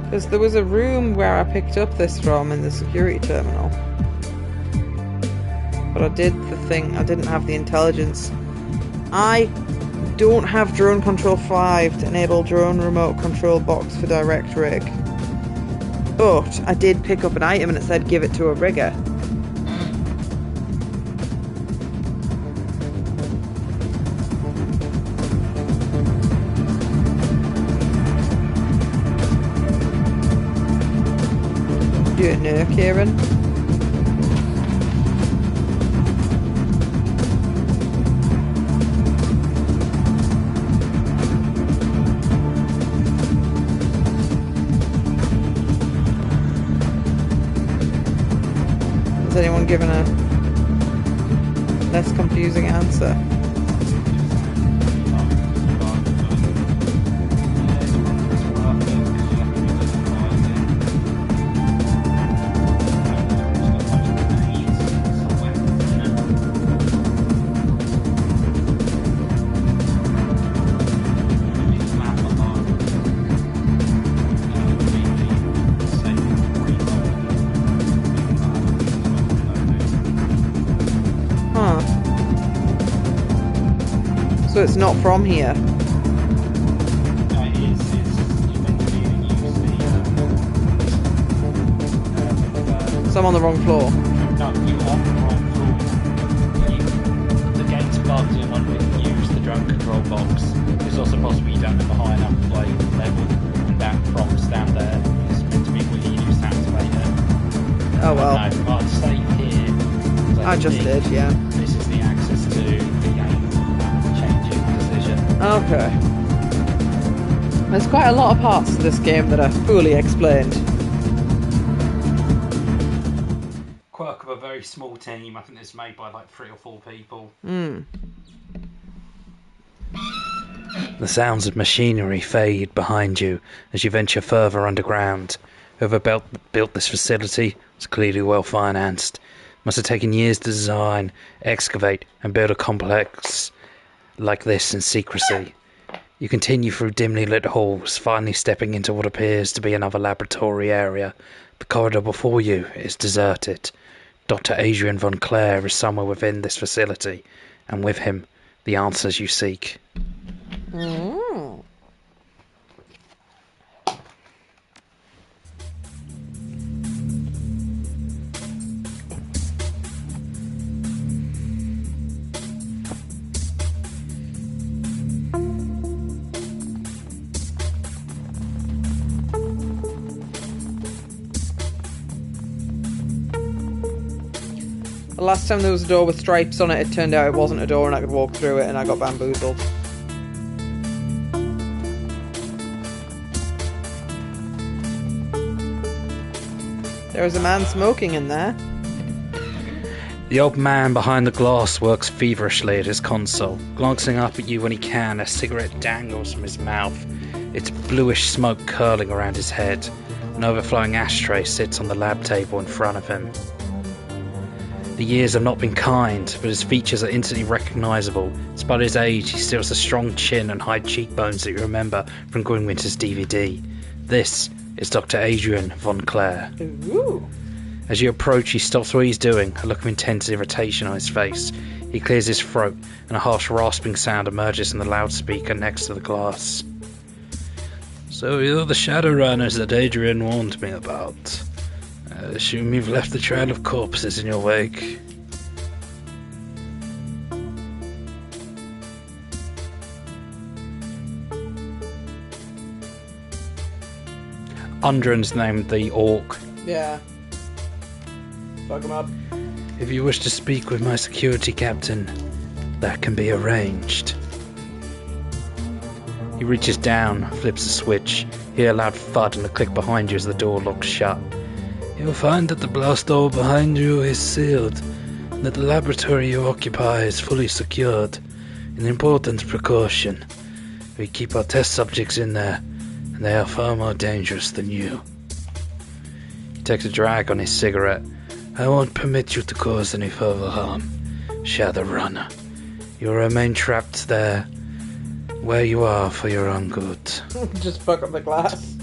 Because there was a room where I picked up this from in the security terminal. But I did the thing, I didn't have the intelligence. I don't have Drone Control 5 to enable drone remote control box for direct rig. But I did pick up an item and it said give it to a rigger. absolute nerve, Kieran. Has anyone given a less confusing answer? So it's not from here. So I'm on the wrong floor. No, you are on the wrong floor. The game's bugged in when we use the drone control box. It's also possible you don't have a high enough level, and that prompts down there is meant to be what you use to activate it. Oh well. No, I'd stay here. I just did, yeah. This is the access to the game changing position. Okay. There's quite a lot of parts to this game that are fully explained. Quirk of a very small team. I think it's made by like 3 or 4 people. The sounds of machinery fade behind you as you venture further underground. Whoever built this facility was clearly well financed. Must have taken years to design, excavate, and build a complex like this in secrecy. You continue through dimly lit halls, finally stepping into what appears to be another laboratory area. The corridor before you is deserted. Dr. Adrian von Clare is somewhere within this facility, and with him, the answers you seek. The last time there was a door with stripes on it, it turned out it wasn't a door and I could walk through it and I got bamboozled. There is a man smoking in there. The old man behind the glass works feverishly at his console, glancing up at you when he can. A cigarette dangles from his mouth, its bluish smoke curling around his head. An overflowing ashtray sits on the lab table in front of him. The years have not been kind, but his features are instantly recognisable. Despite his age, he still has a strong chin and high cheekbones that you remember from Grimwinter's DVD. This is Dr. Adrian von Clare. Ooh. As you approach, he stops what he's doing, a look of intense irritation on his face. He clears his throat, and a harsh rasping sound emerges from the loudspeaker next to the glass. So you're the Shadowrunners that Adrian warned me about. I assume you've left the trail of corpses in your wake. Undren's named the Orc. Yeah. Fuck him up. If you wish to speak with my security captain, that can be arranged. He reaches down, flips a switch. Hear a loud thud and a click behind you as the door locks shut. You'll find that the blast door behind you is sealed, and that the laboratory you occupy is fully secured. An important precaution. We keep our test subjects in there, and they are far more dangerous than you. He takes a drag on his cigarette. I won't permit you to cause any further harm, Shadowrunner. You'll remain trapped there, where you are for your own good. Just fuck up the glass.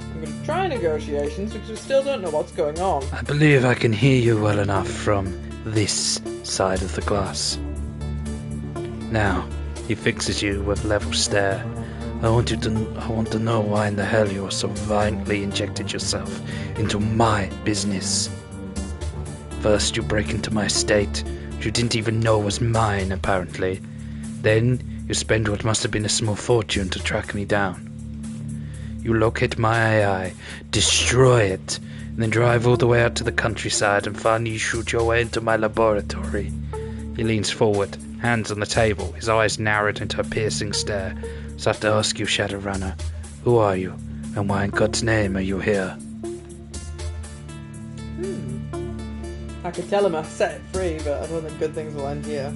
I'm going to try negotiations because we still don't know what's going on. I believe I can hear you well enough from this side of the glass. Now, he fixes you with a level stare. I want to know why in the hell you so violently injected yourself into my business. First you break into my estate, you didn't even know was mine, apparently. Then you spend what must have been a small fortune to track me down. You locate my AI, destroy it, and then drive all the way out to the countryside and finally shoot your way into my laboratory. He leans forward, hands on the table, his eyes narrowed into a piercing stare. So I have to ask you, Shadowrunner, who are you, and why in God's name are you here? I could tell him I set it free, but I don't think good things will end here.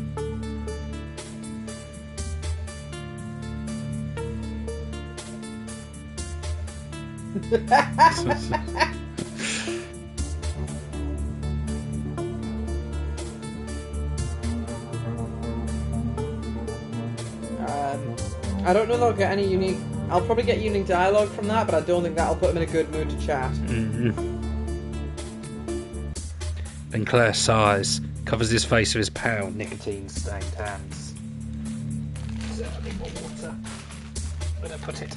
I don't know if I'll get any unique... I'll probably get unique dialogue from that, but I don't think that'll put him in a good mood to chat. Then Claire sighs, covers his face with his pale, nicotine-stained hands. So I need more water. Where'd I put it?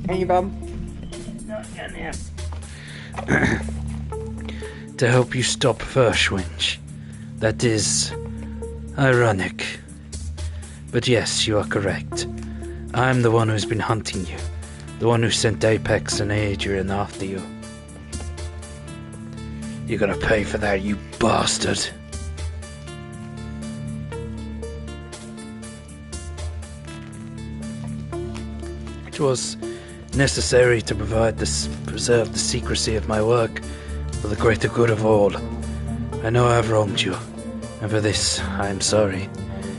Hey, Bob. No, down here. To help you stop Verschwinch. That is... ironic. But yes, you are correct. I'm the one who's been hunting you. The one who sent Apex and Adrian after you. You're gonna pay for that, you bastard. It was necessary to preserve the secrecy of my work for the greater good of all. I know I've wronged you, and for this I am sorry.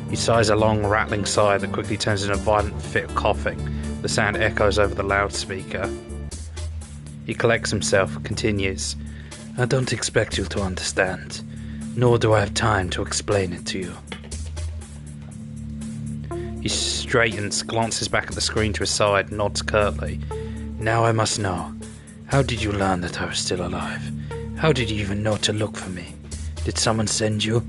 He sighs a long, rattling sigh that quickly turns into a violent fit of coughing. The sound echoes over the loudspeaker. He collects himself, continues. I don't expect you to understand, nor do I have time to explain it to you. He straightens, glances back at the screen to his side, nods curtly. Now I must know. How did you learn that I was still alive? How did you even know to look for me? Did someone send you?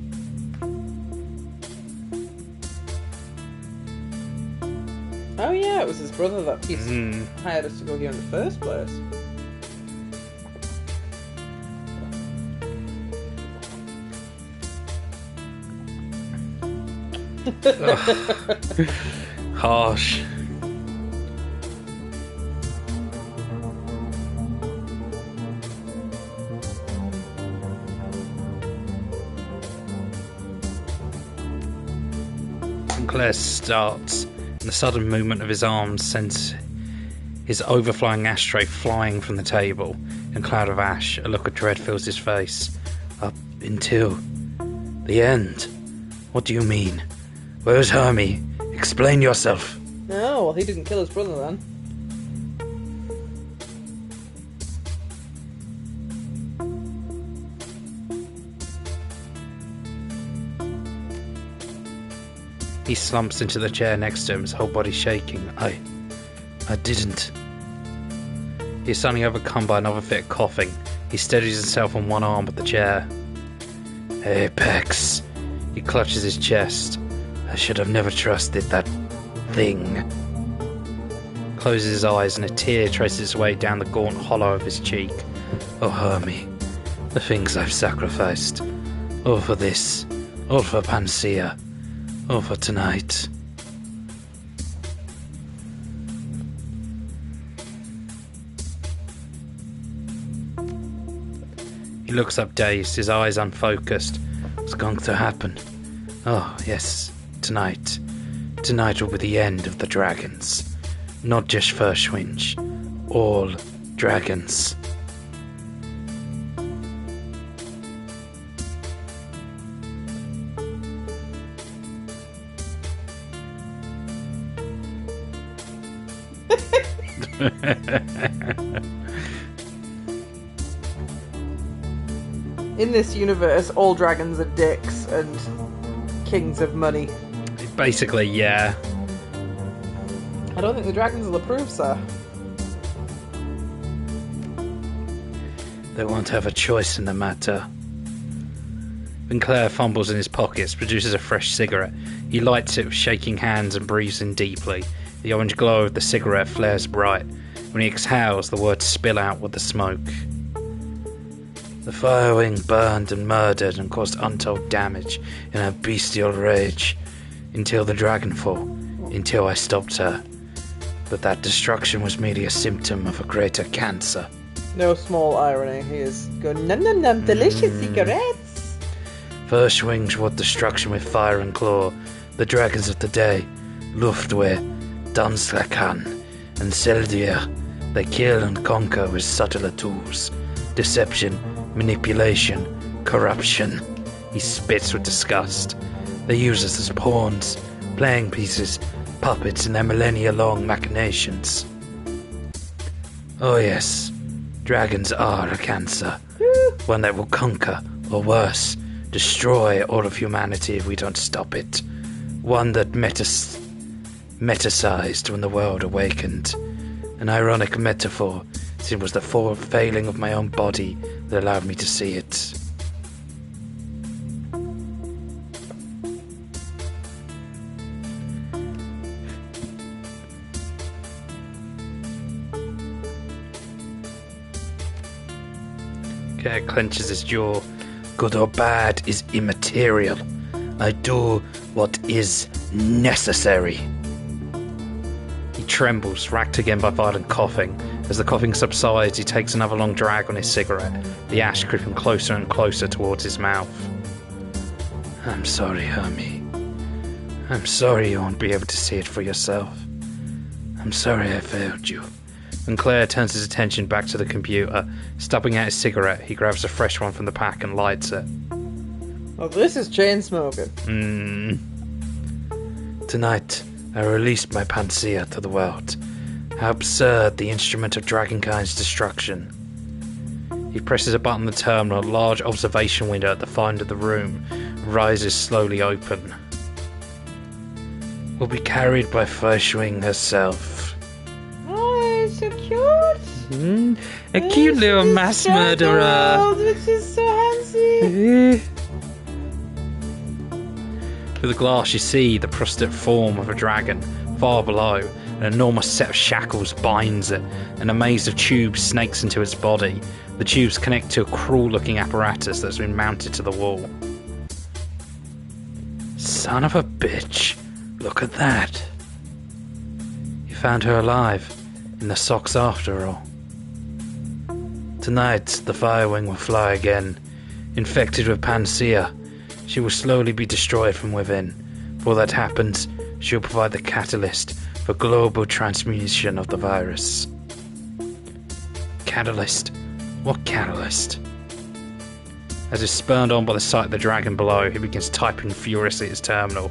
Oh yeah, it was his brother that hired us to go here in the first place. Harsh. Sinclair starts, and the sudden movement of his arms sends his overflowing ashtray flying from the table. In a cloud of ash, a look of dread fills his face. Up until the end. What do you mean? Where's Hermie? Explain yourself. No, well, he didn't kill his brother then. He slumps into the chair next to him, his whole body shaking. I didn't. He's suddenly overcome by another fit of coughing. He steadies himself on one arm with the chair. Apex. He clutches his chest. I should have never trusted that thing. Closes his eyes and a tear traces its way down the gaunt hollow of his cheek. Oh, Hermie, the things I've sacrificed. All for this. All for Panacea. All for tonight. He looks up dazed, his eyes unfocused. What's going to happen? Oh, yes, tonight. Tonight will be the end of the dragons. Not just Verschwinch. All dragons. In this universe, all dragons are dicks and kings of money. Basically, yeah. I don't think the dragons will approve, sir. They won't have a choice in the matter. Sinclair fumbles in his pockets, produces a fresh cigarette. He lights it with shaking hands and breathes in deeply. The orange glow of the cigarette flares bright. When he exhales, the words spill out with the smoke. The Firewing burned and murdered and caused untold damage in her bestial rage until the DragonFall, until I stopped her. But that destruction was merely a symptom of a greater cancer. No small irony. He is going, num num num, delicious cigarettes. Firstwings wrought destruction with fire and claw. The dragons of the day, Luftwehr, Dunslakan, and Seldir, they kill and conquer with subtler tools. Deception, manipulation, corruption. He spits with disgust. They use us as pawns, playing pieces, puppets in their millennia-long machinations. Oh yes, dragons are a cancer. One that will conquer, or worse, destroy all of humanity if we don't stop it. One that metasized when the world awakened. An ironic metaphor, since it was the failing of my own body that allowed me to see it. Kerr clenches his jaw. Good or bad is immaterial. I do what is necessary. He trembles, racked again by violent coughing. As the coughing subsides, he takes another long drag on his cigarette, the ash creeping closer and closer towards his mouth. I'm sorry, Hermie. I'm sorry you won't be able to see it for yourself. I'm sorry I failed you. And Claire turns his attention back to the computer. Stubbing out his cigarette, he grabs a fresh one from the pack and lights it. Well, this is chain smoking. Tonight, I released my panacea to the world. How absurd, the instrument of Dragonkind's destruction. He presses a button on the terminal. A large observation window at the far end of the room rises slowly open. Will be carried by Firstwing herself. Oh, so cute. A cute little mass murderer. Which is so handsy. Through the glass you see the prostrate form of a dragon. Far below, an enormous set of shackles binds it, and a maze of tubes snakes into its body. The tubes connect to a cruel-looking apparatus that's been mounted to the wall. Son of a bitch. Look at that. You found her alive, in the socks after all. Tonight, the Firewing will fly again. Infected with panacea, she will slowly be destroyed from within. Before that happens, she will provide the catalyst for global transmission of the virus. Catalyst? What catalyst? As is spurned on by the sight of the dragon below, he begins typing furiously at his terminal.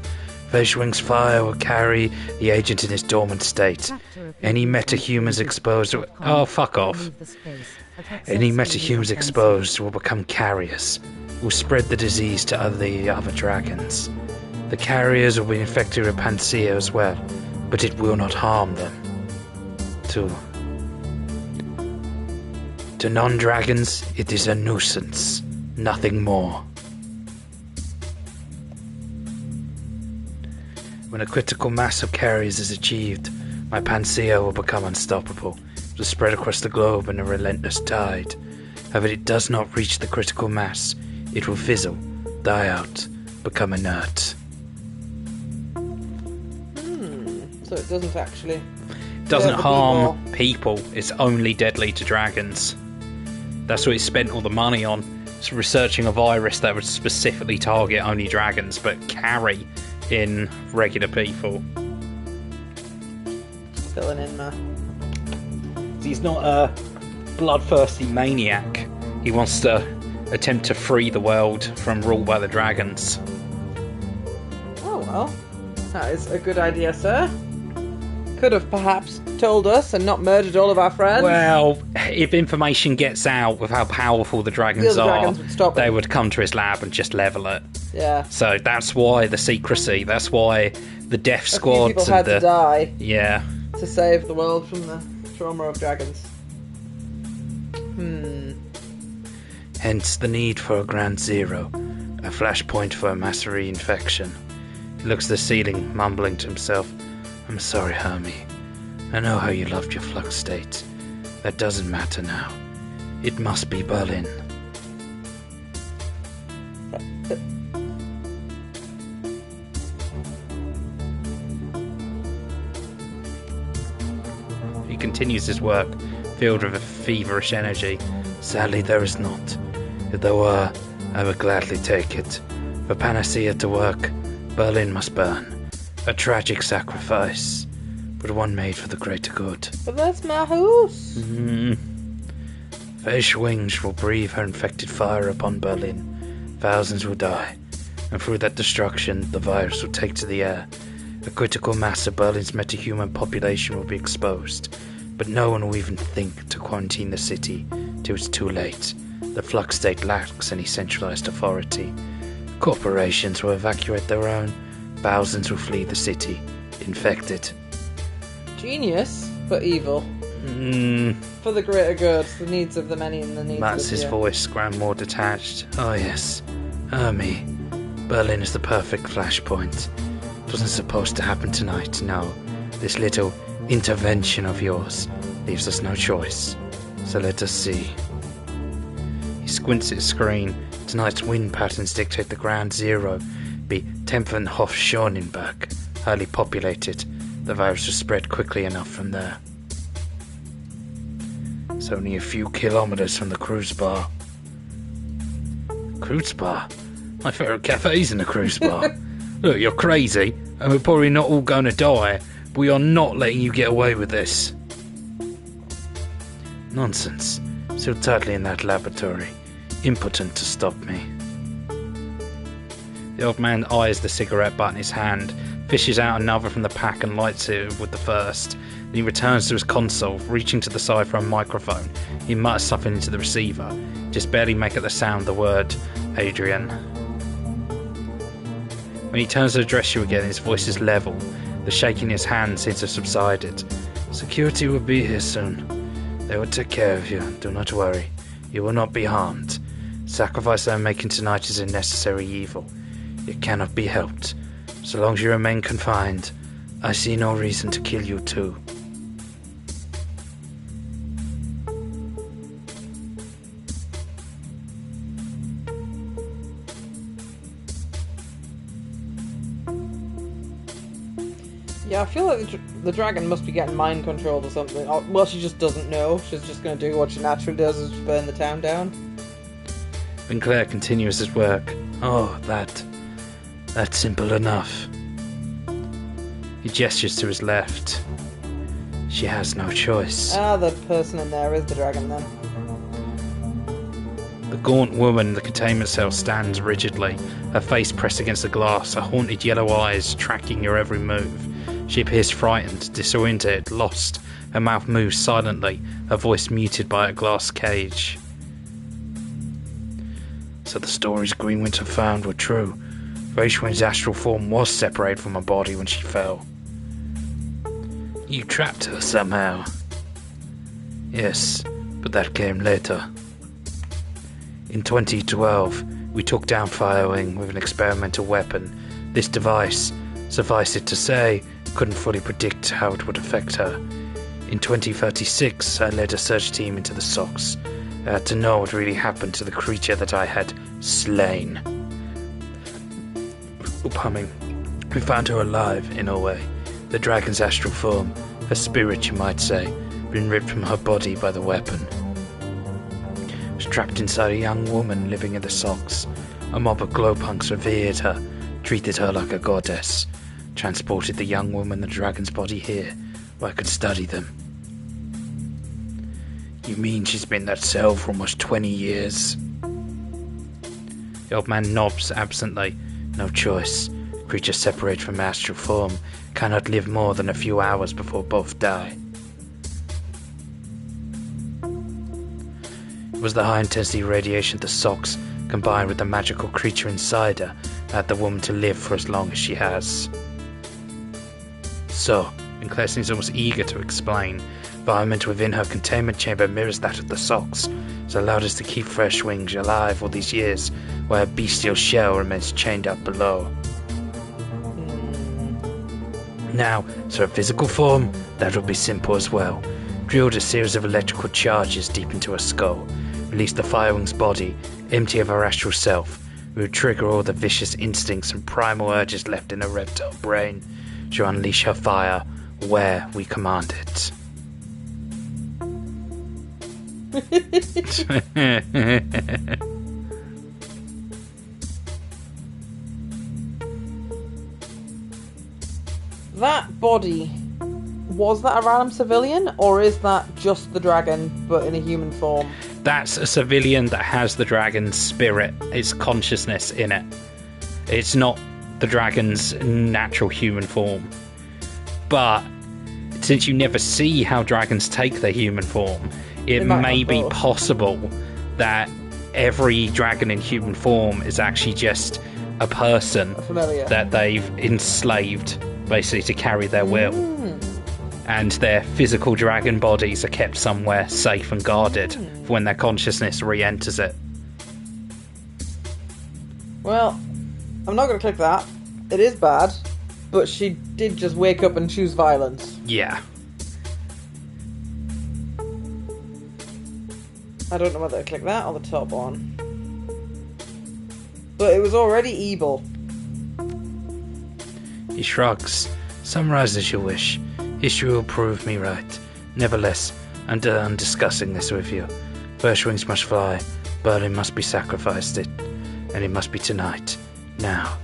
Firstwing's fire will carry the agent in his dormant state. Any metahumans exposed... Oh, fuck off. Any metahumans exposed will become carriers. Will spread the disease to the other dragons. The carriers will be infected with panacea as well, but it will not harm them. To non-dragons, it is a nuisance. Nothing more. When a critical mass of carriers is achieved, my panacea will become unstoppable. It will spread across the globe in a relentless tide. However, it does not reach the critical mass. It will fizzle, die out, become inert. So it doesn't actually... Doesn't harm people. It's only deadly to dragons. That's what he spent all the money on. It's researching a virus that would specifically target only dragons, but carry in regular people. Filling in, man. He's not a bloodthirsty maniac. He wants to attempt to free the world from rule by the dragons. Oh well, that is a good idea, sir. Could have perhaps told us and not murdered all of our friends. Well, if information gets out with how powerful the dragons would would come to his lab and just level it. Yeah. So that's why the secrecy. That's why the death squads. A few people had to die. Yeah. To save the world from the trauma of dragons. Hence the need for a ground zero, a flashpoint for a mass reinfection. He looks at the ceiling, mumbling to himself, I'm sorry, Hermie. I know how you loved your flux state. That doesn't matter now. It must be Berlin. He continues his work, filled with a feverish energy. Sadly, there is not. If there were, I would gladly take it. For panacea to work, Berlin must burn. A tragic sacrifice, but one made for the greater good. But that's my house. Fresh wings will breathe her infected fire upon Berlin. Thousands will die, and through that destruction, the virus will take to the air. A critical mass of Berlin's metahuman population will be exposed, but no one will even think to quarantine the city till it's too late. The flux state lacks any centralized authority. Corporations will evacuate their own. Thousands will flee the city, infected. Genius, but evil. For the greater good, the needs of the many and the needs Matz's of the... voice ground more detached. Oh yes, me. Berlin is the perfect flashpoint. It wasn't supposed to happen tonight, no. This little intervention of yours leaves us no choice. So let us see. He squints at his screen. Tonight's wind patterns dictate the ground zero be Tempfenhof Schonenberg, highly populated. The virus will spread quickly enough from there. It's only a few kilometers from the cruise bar. Cruise bar? My favourite cafe's in a cruise bar. Look, you're crazy, and we're probably not all going to die, but we are not letting you get away with this. Nonsense. Still tightly in that laboratory. Impotent to stop me. The old man eyes the cigarette butt in his hand, fishes out another from the pack and lights it with the first. Then he returns to his console, reaching to the side for a microphone. He mutters something into the receiver, just barely make out the sound the word Adrian. When he turns to address you again, his voice is level. The shaking in his hand seems to have subsided. Security will be here soon. They will take care of you, do not worry. You will not be harmed. Sacrifice I am making tonight is a necessary evil. It cannot be helped. So long as you remain confined, I see no reason to kill you too. Yeah, I feel like the dragon must be getting mind controlled or something. Well, she just doesn't know. She's just going to do what she naturally does, is burn the town down. Sinclair continues his work. Oh, that's simple enough. He gestures to his left. She has no choice. Ah, the person in there is the dragon then. The gaunt woman in the containment cell stands rigidly, her face pressed against the glass, her haunted yellow eyes tracking your every move. She appears frightened, disoriented, lost. Her mouth moves silently, her voice muted by a glass cage. So the stories Greenwinter found were true. Raishwin's astral form was separated from her body when she fell. You trapped her somehow. Yes, but that came later. In 2012, we took down Firewing with an experimental weapon. This device, suffice it to say, couldn't fully predict how it would affect her. In 2036, I led a search team into the Sox. I had to know what really happened to the creature that I had slain. Upcoming, we found her alive, in a way. The dragon's astral form, her spirit you might say, been ripped from her body by the weapon. Was trapped inside a young woman living in the Sox. A mob of glowpunks revered her, treated her like a goddess, transported the young woman and the dragon's body here, where I could study them. You mean she's been in that cell for almost 20 years? The old man nods absently. No choice. Creature separated from astral form cannot live more than a few hours before both die. It was the high-intensity radiation of the Sox, combined with the magical creature inside her, that had the woman to live for as long as she has. So, and Claire seems almost eager to explain, environment within her containment chamber mirrors that of the Sox. It's allowed us to keep Fresh Wings alive all these years, while her bestial shell remains chained up below. Now, so her physical form, that will be simple as well. Drilled a series of electrical charges deep into her skull, released the Firewing's body, empty of her astral self, We would trigger all the vicious instincts and primal urges left in her reptile brain. She'll unleash her fire where we command it. That body, was that a random civilian, or is that just the dragon, but in a human form? That's a civilian that has the dragon's spirit, its consciousness in it. It's not the dragon's natural human form. But since you never see how dragons take their human form, it may be possible that every dragon in human form is actually just a person that they've enslaved, basically, to carry their will. And their physical dragon bodies are kept somewhere safe and guarded for when their consciousness re-enters it. Well, I'm not going to click that. It is bad, but she did just wake up and choose violence. Yeah. I don't know whether to click that or the top one. But it was already evil. He shrugs. Summarize as you wish. History will prove me right. Nevertheless, I'm done discussing this with you. First wings must fly, Berlin must be sacrificed, and it must be tonight. Now,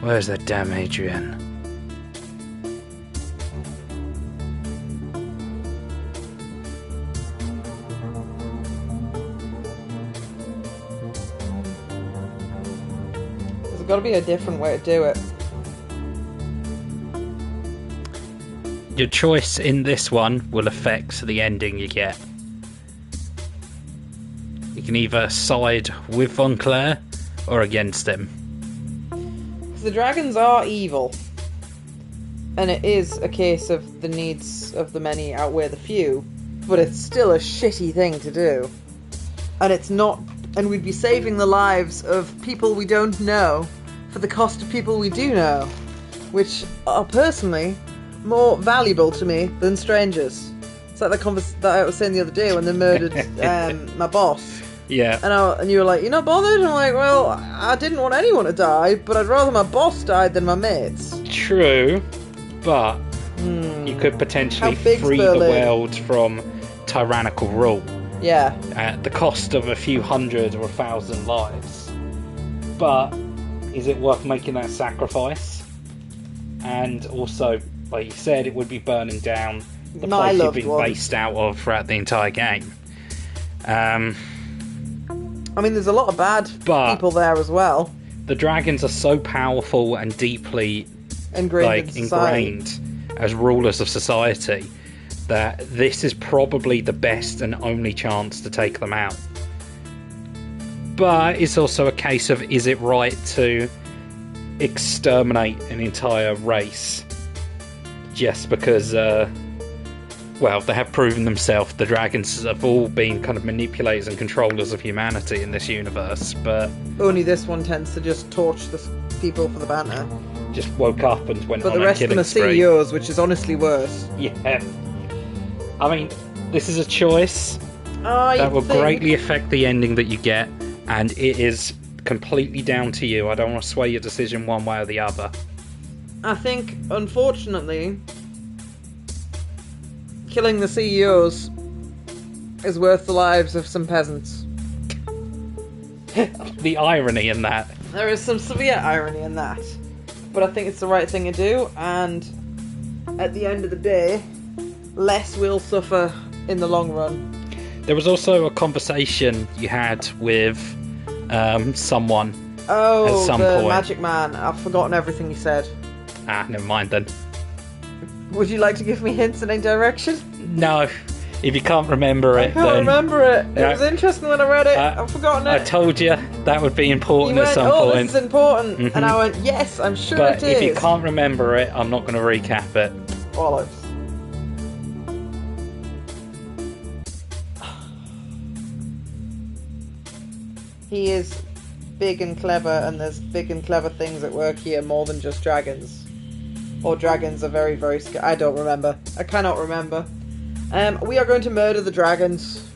where's that damn Adrian? There's got to be a different way to do it. Your choice in this one will affect the ending you get. You can either side with Von Claire or against him. The dragons are evil. And it is a case of the needs of the many outweigh the few. But it's still a shitty thing to do. And it's not... And we'd be saving the lives of people we don't know for the cost of people we do know. Which are personally more valuable to me than strangers. It's like that I was saying the other day when they murdered my boss. Yeah. And you were like, you're not bothered? And I'm like, well, I didn't want anyone to die, but I'd rather my boss died than my mates. True, but you could potentially free the world from tyrannical rule. Yeah. At the cost of a few hundred or 1,000 lives. But is it worth making that sacrifice? And also, like you said, it would be burning down the place you've been based out of throughout the entire game. I mean, there's a lot of bad people there as well. The dragons are so powerful and deeply ingrained as rulers of society that this is probably the best and only chance to take them out. But it's also a case of, is it right to exterminate an entire race just because they have proven themselves, the dragons have all been kind of manipulators and controllers of humanity in this universe, but only this one tends to just torch the people for the banter. Just woke up and went but on the rest a of them killing are CEOs, which is honestly worse. Yeah. I mean, this is a choice that will greatly affect the ending that you get, and it is completely down to you. I don't want to sway your decision one way or the other. I think, unfortunately, killing the CEOs is worth the lives of some peasants. The irony in that. There is some severe irony in that. But I think it's the right thing to do, and at the end of the day, less will suffer in the long run. There was also a conversation you had with someone at some point. Magic Man. I've forgotten everything he said. Never mind then. Would you like to give me hints in any direction? No. If you can't remember it, I can't remember it. It was interesting when I read it. I've forgotten it. I told you that would be important at some point. This is important. Mm-hmm. And I went, yes, I'm sure it is. But if you can't remember it, I'm not going to recap it. Bollocks. He is big and clever, and there's big and clever things at work here more than just dragons. Or dragons are very, very scary. I don't remember. I cannot remember. We are going to murder the dragons.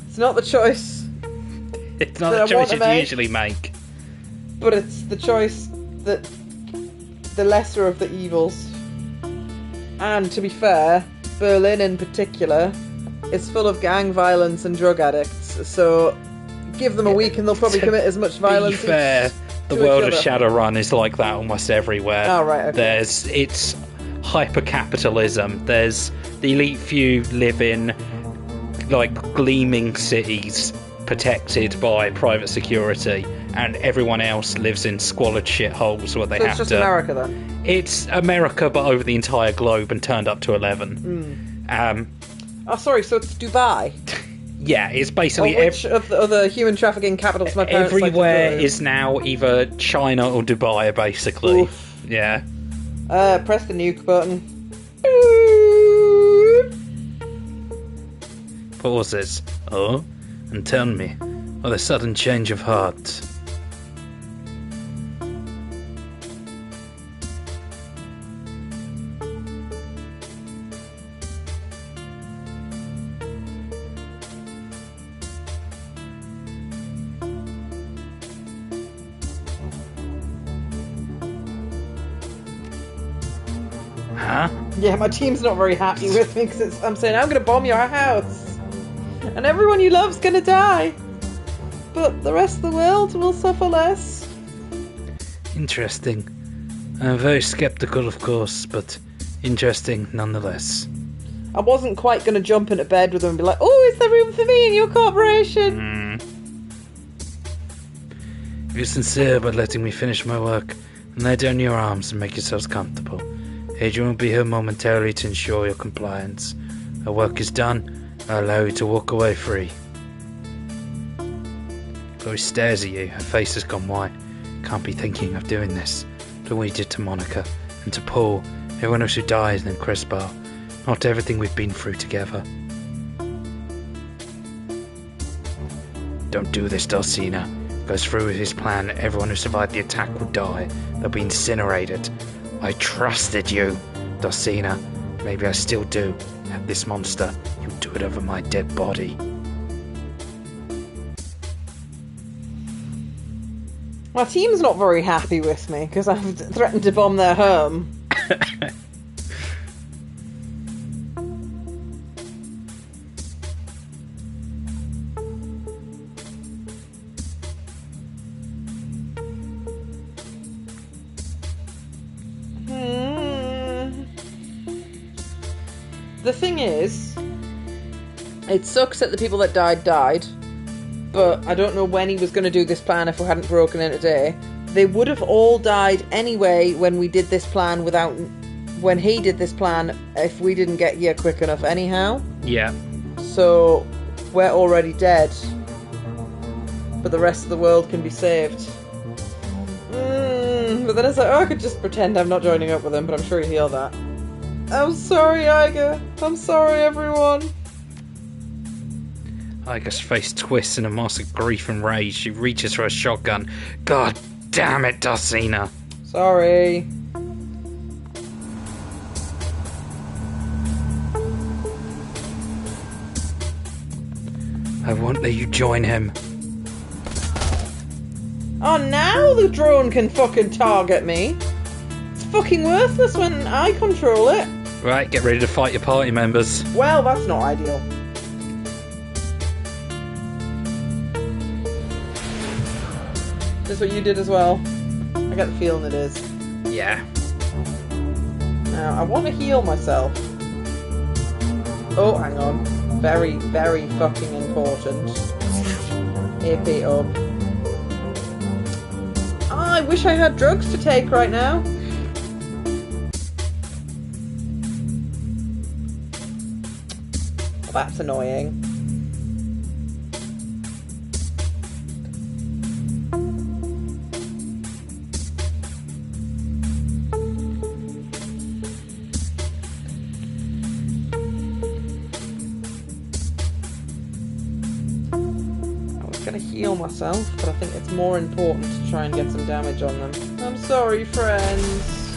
It's not the choice. It's not the choice you usually make. But it's the choice that the lesser of the evils. And to be fair, Berlin in particular is full of gang violence and drug addicts. So give them a week and they'll probably commit as much violence. To be fair, the world of Shadowrun is like that almost everywhere. Oh, right, okay. It's hyper-capitalism. There's the elite few live in like gleaming cities protected by private security, and everyone else lives in squalid shitholes where they so have it's just to... America then? It's America, but over the entire globe and turned up to 11. Oh, sorry, so it's Dubai? Yeah, it's basically... which of the other human trafficking capitals my parents everywhere like to go? is now either China or Dubai, basically. Oof. Yeah. Press the nuke button. Pauses. Oh? And tell me, with a sudden change of heart... Huh? Yeah, my team's not very happy with me because I'm saying I'm going to bomb your house. And everyone you love's going to die. But the rest of the world will suffer less. Interesting. I'm very skeptical, of course, but interesting nonetheless. I wasn't quite going to jump into bed with them and be like, oh, is there room for me in your corporation? If you're sincere about letting me finish my work, then lay down your arms and make yourselves comfortable. Adrian will be here momentarily to ensure your compliance. Our work is done. I'll allow you to walk away free. Chloe stares at you. Her face has gone white. Can't be thinking of doing this. Look what we did to Monica, and to Paul, everyone else who died, and Crispar. Not everything we've been through together. Don't do this, Dulcina. Goes through with his plan. Everyone who survived the attack would die. They'll be incinerated. I trusted you, Dulcina. Maybe I still do. At this monster, you'll do it over my dead body. My team's not very happy with me because I've threatened to bomb their home. The thing is, it sucks that the people that died, but I don't know when he was going to do this plan if we hadn't broken in today. They would have all died anyway when we did this plan when he did this plan if we didn't get here quick enough anyhow. Yeah. So, we're already dead. But the rest of the world can be saved. But then it's like, I could just pretend I'm not joining up with him, but I'm sure he'll that. I'm sorry, Iga. I'm sorry, everyone. Iga's face twists in a mask of grief and rage. She reaches for a shotgun. God damn it, Dulcina. Sorry. I won't let you join him. Oh, now the drone can fucking target me. It's fucking worthless when I control it. Right, get ready to fight your party members. Well, that's not ideal. Is this what you did as well? I get the feeling it is. Yeah. Now, I want to heal myself. Oh, hang on. Very, very fucking important. AP up. Oh, I wish I had drugs to take right now. Oh, that's annoying. To heal myself, but I think it's more important to try and get some damage on them. I'm sorry, friends.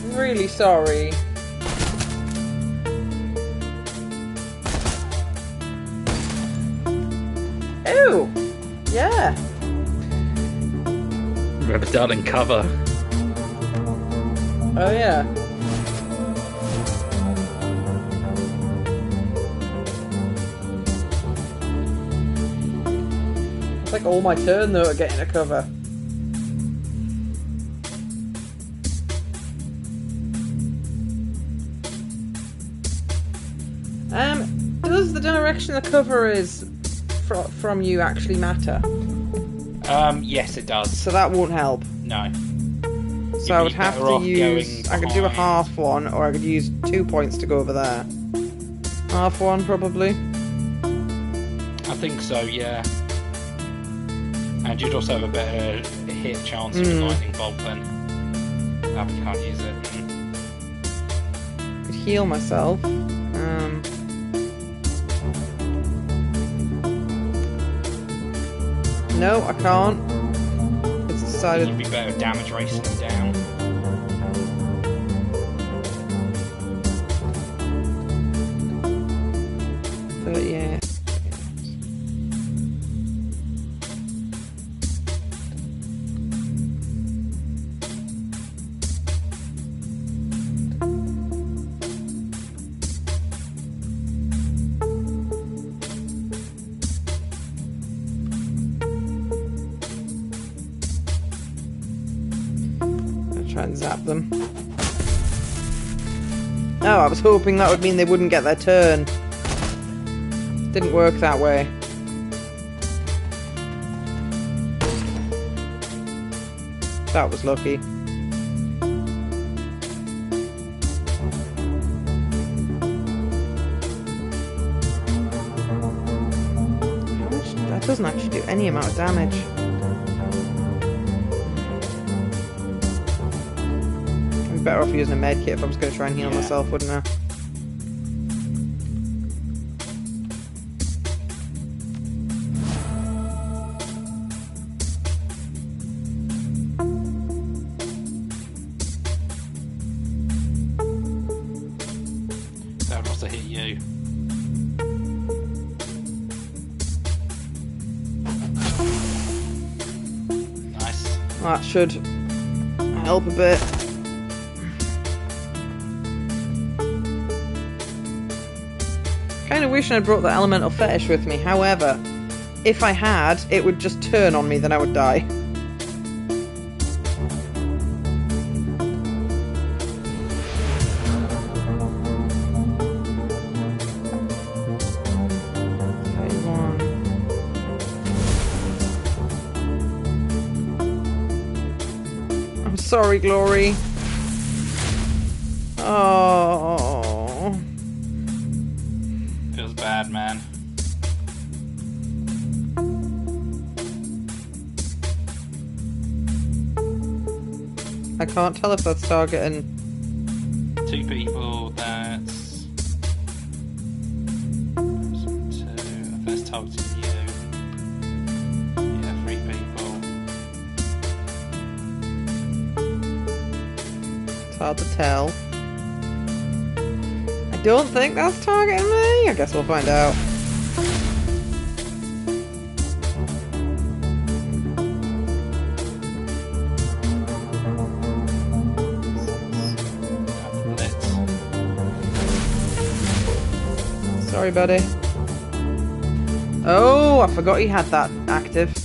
I'm really sorry. Ew! Yeah. Remember, darling, cover. Oh yeah. It's like all my turn though to get in a cover. Does the direction the cover is from you actually matter? Yes, it does. So that won't help. No. So I would have to use... I could do a half one, or I could use 2 points to go over there. Half one, probably. I think so, yeah. And you'd also have a better hit chance with Lightning Bolt then. Oh, you can't use it. I could heal myself. No, I can't. It's decided... You'd be better at damage racing them down. But yeah. Try and zap them. Oh, I was hoping that would mean they wouldn't get their turn. Didn't work that way. That was lucky. That doesn't actually do any amount of damage. Better off using a med kit if I was going to try and heal myself, wouldn't I? That would also hit you. Nice. That should help a bit. Kind of wishing I'd brought the elemental fetish with me. However, if I had, it would just turn on me, then I would die. I'm sorry, Glory. Oh. Feels bad, man. I can't tell if that's targeting 2 people, that's... 2, that's targeting you. Yeah, 3 people. It's hard to tell. I don't think that's targeting me. I guess we'll find out. Sorry, buddy. Oh, I forgot he had that active.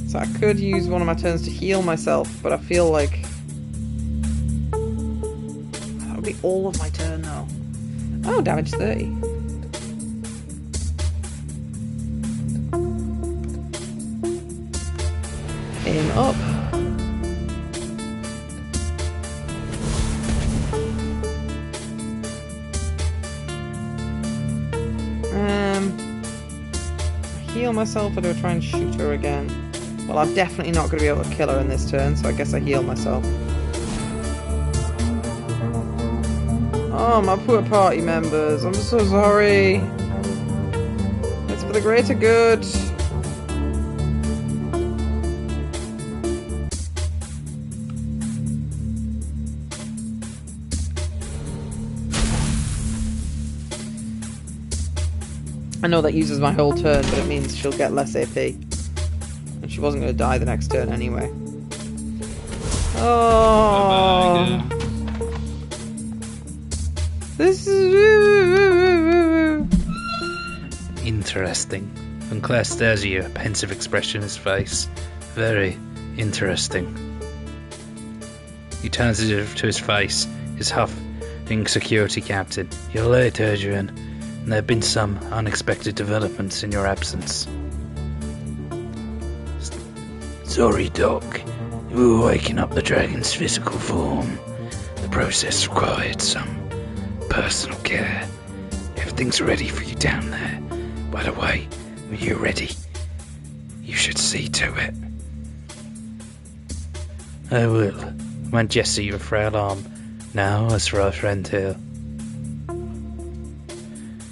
So I could use one of my turns to heal myself, but I feel like that would be all of my turn now. Oh, damage 30. Aim up. Heal myself, or do I try and shoot her again? Well, I'm definitely not going to be able to kill her in this turn, so I guess I heal myself. Oh, my poor party members. I'm so sorry. It's for the greater good. I know that uses my whole turn, but it means she'll get less AP. And she wasn't going to die the next turn anyway. Oh. Bye-bye, girl. This is... Interesting. When Claire stares at you, a pensive expression in his face. Very interesting. He turns it to his face, his huffing security captain. You're late, Adrian, and there have been some unexpected developments in your absence. Sorry, Doc. We were waking up the dragon's physical form. The process required some personal care. Everything's ready for you down there. By the way, when you're ready, you should see to it. I will. I won't gesture you a frail arm. Now, as for our friend here.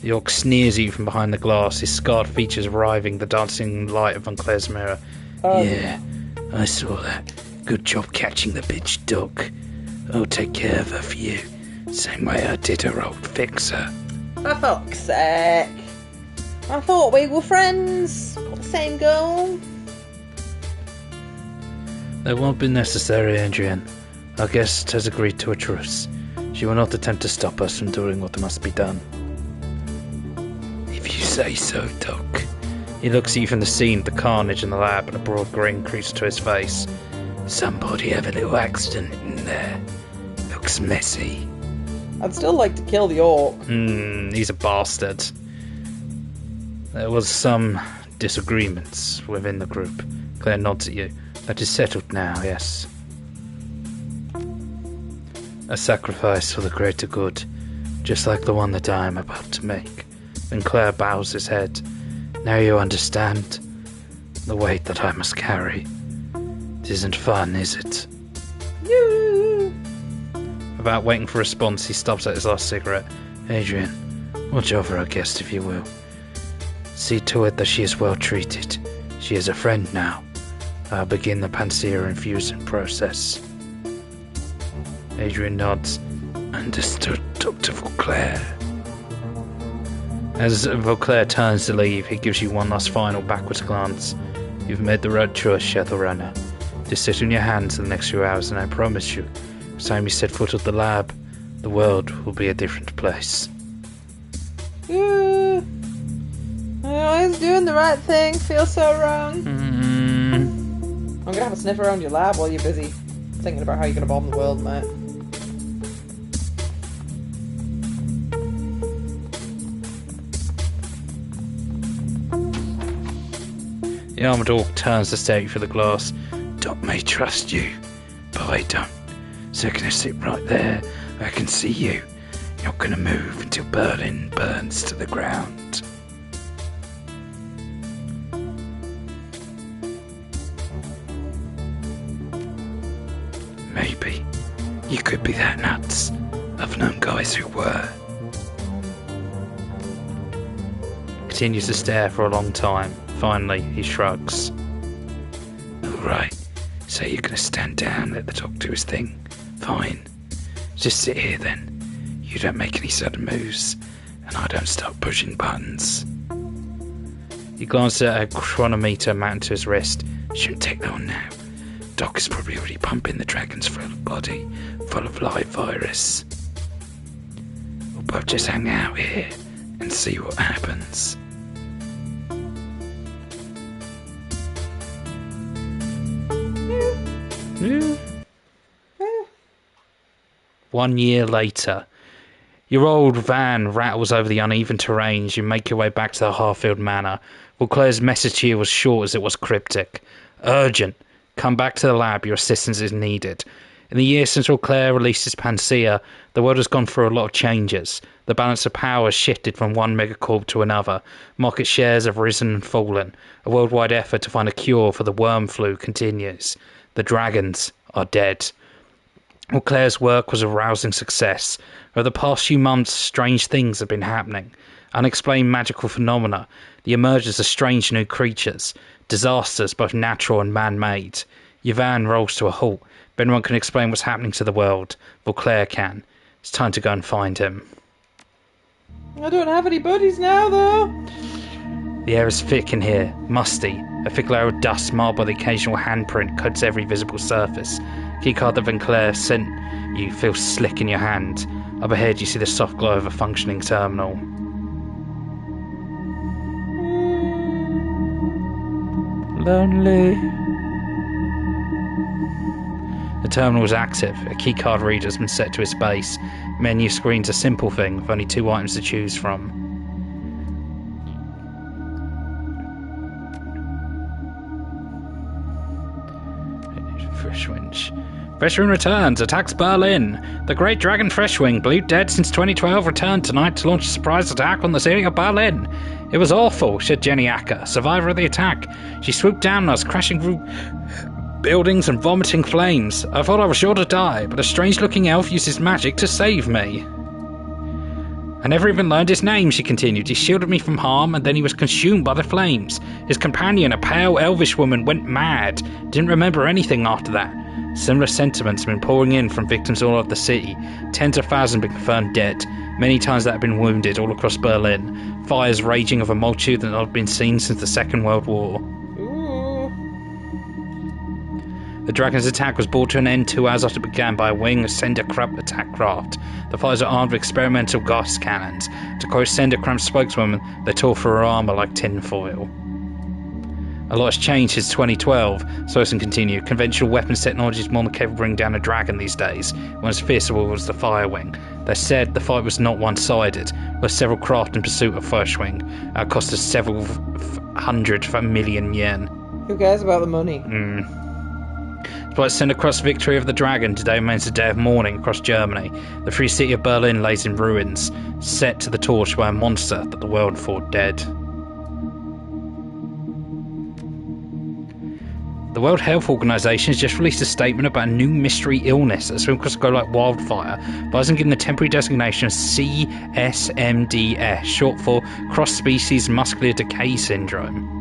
The orc sneers at you from behind the glass, his scarred features riving the dancing light of Von Claire's mirror. Yeah, I saw that. Good job catching the bitch, Doc. I'll take care of her for you. Same way I did her old fixer. For fuck's sake. I thought we were friends. Got the same goal. That won't be necessary, Adrian. Our guest has agreed to a truce. She will not attempt to stop us from doing what must be done. If you say so, Doc. He looks at you from the scene of the carnage in the lab, and a broad grin creeps to his face. Somebody have a little accident in there. Looks messy. I'd still like to kill the orc. He's a bastard. There was some disagreements within the group. Claire nods at you. That is settled now, yes. A sacrifice for the greater good, just like the one that I am about to make. Then Claire bows his head. Now you understand the weight that I must carry. It isn't fun, is it? Yoo. Without waiting for a response, he stops at his last cigarette. Adrian, watch over our guest if you will. See to it that she is well treated. She is a friend now. I'll begin the Panacea infusion process. Adrian nods. Understood, Dr. Vauclair. As Vauclair turns to leave, he gives you one last final backwards glance. You've made the right choice, ShadowRunner. Just sit on your hands for the next few hours, and I promise you, the time you set foot at the lab, the world will be a different place. Yeah. Always doing the right thing. Feels so wrong. I'm gonna have a sniff around your lab while you're busy thinking about how you're gonna bomb the world, mate. The armoured orc turns to stare at you through the glass. Doc may trust you, but I don't. So I'm gonna sit right there. I can see you. You're not gonna move until Berlin burns to the ground. Maybe. You could be that nuts. I've known guys who were. Continues to stare for a long time. Finally, he shrugs. Alright, so you're gonna stand down, let the doc do his thing. Fine. Just sit here then. You don't make any sudden moves, and I don't start pushing buttons. He glances at a chronometer mounted to his wrist. Shouldn't take that on now. Doc is probably already pumping the dragon's body full of live virus. We'll both just hang out here and see what happens. Yeah. 1 year later, your old van rattles over the uneven terrain as you make your way back to the Harfield Manor. Vauclair's message to you was short as it was cryptic. Urgent. Come back to the lab. Your assistance is needed. In the years since Vauclair released his Panacea, the world has gone through a lot of changes. The balance of power has shifted from one megacorp to another. Market shares have risen and fallen. A worldwide effort to find a cure for the worm flu continues. The dragons are dead. Vauclair's work was a rousing success. Over the past few months, strange things have been happening. Unexplained magical phenomena, the emergence of strange new creatures, disasters both natural and man-made. Your van rolls to a halt. If anyone can explain what's happening to the world, Vauclair can. It's time to go and find him. I don't have any buddies now, though. The air is thick in here, musty. A thick layer of dust marred by the occasional handprint coats every visible surface. Keycard that Vinclair sent you feels slick in your hand. Up ahead you see the soft glow of a functioning terminal. Lonely. The terminal is active. A keycard reader has been set to its base. Menu screen's a simple thing, with only 2 items to choose from. Freshwing. Freshwing returns, attacks Berlin. The Great Dragon Freshwing, believed dead since 2012, returned tonight to launch a surprise attack on the city of Berlin. It was awful, said Jenny Acker, survivor of the attack. She swooped down on us, crashing through buildings and vomiting flames. I thought I was sure to die, but a strange-looking elf used his magic to save me. I never even learned his name, she continued. He shielded me from harm, and then he was consumed by the flames. His companion, a pale, elvish woman, went mad. Didn't remember anything after that. Similar sentiments have been pouring in from victims all over the city. Tens of thousands have been confirmed dead. Many times that have been wounded all across Berlin. Fires raging of a multitude that had not been seen since the Second World War. The Dragon's attack was brought to an end 2 hours after it began by a wing of Senderkrump attack craft. The fighters are armed with experimental gas cannons. To quote Senderkrump's spokeswoman, they tore through her armour like tinfoil. A lot has changed since 2012, Sosin continued. Conventional weapons technology is more than capable of bringing down a dragon these days. One as fearsable was the Firewing. They said the fight was not one-sided, with several craft in pursuit of Firstwing. It cost us several hundred million yen. Who cares about the money? Despite Senderkrup's victory of the dragon, today remains a day of mourning across Germany. The free city of Berlin lays in ruins, set to the torch by a monster that the world thought dead. The World Health Organization has just released a statement about a new mystery illness that's been across the globe like wildfire. Pfizer given the temporary designation of CSMDS, short for Cross-Species Muscular Decay Syndrome.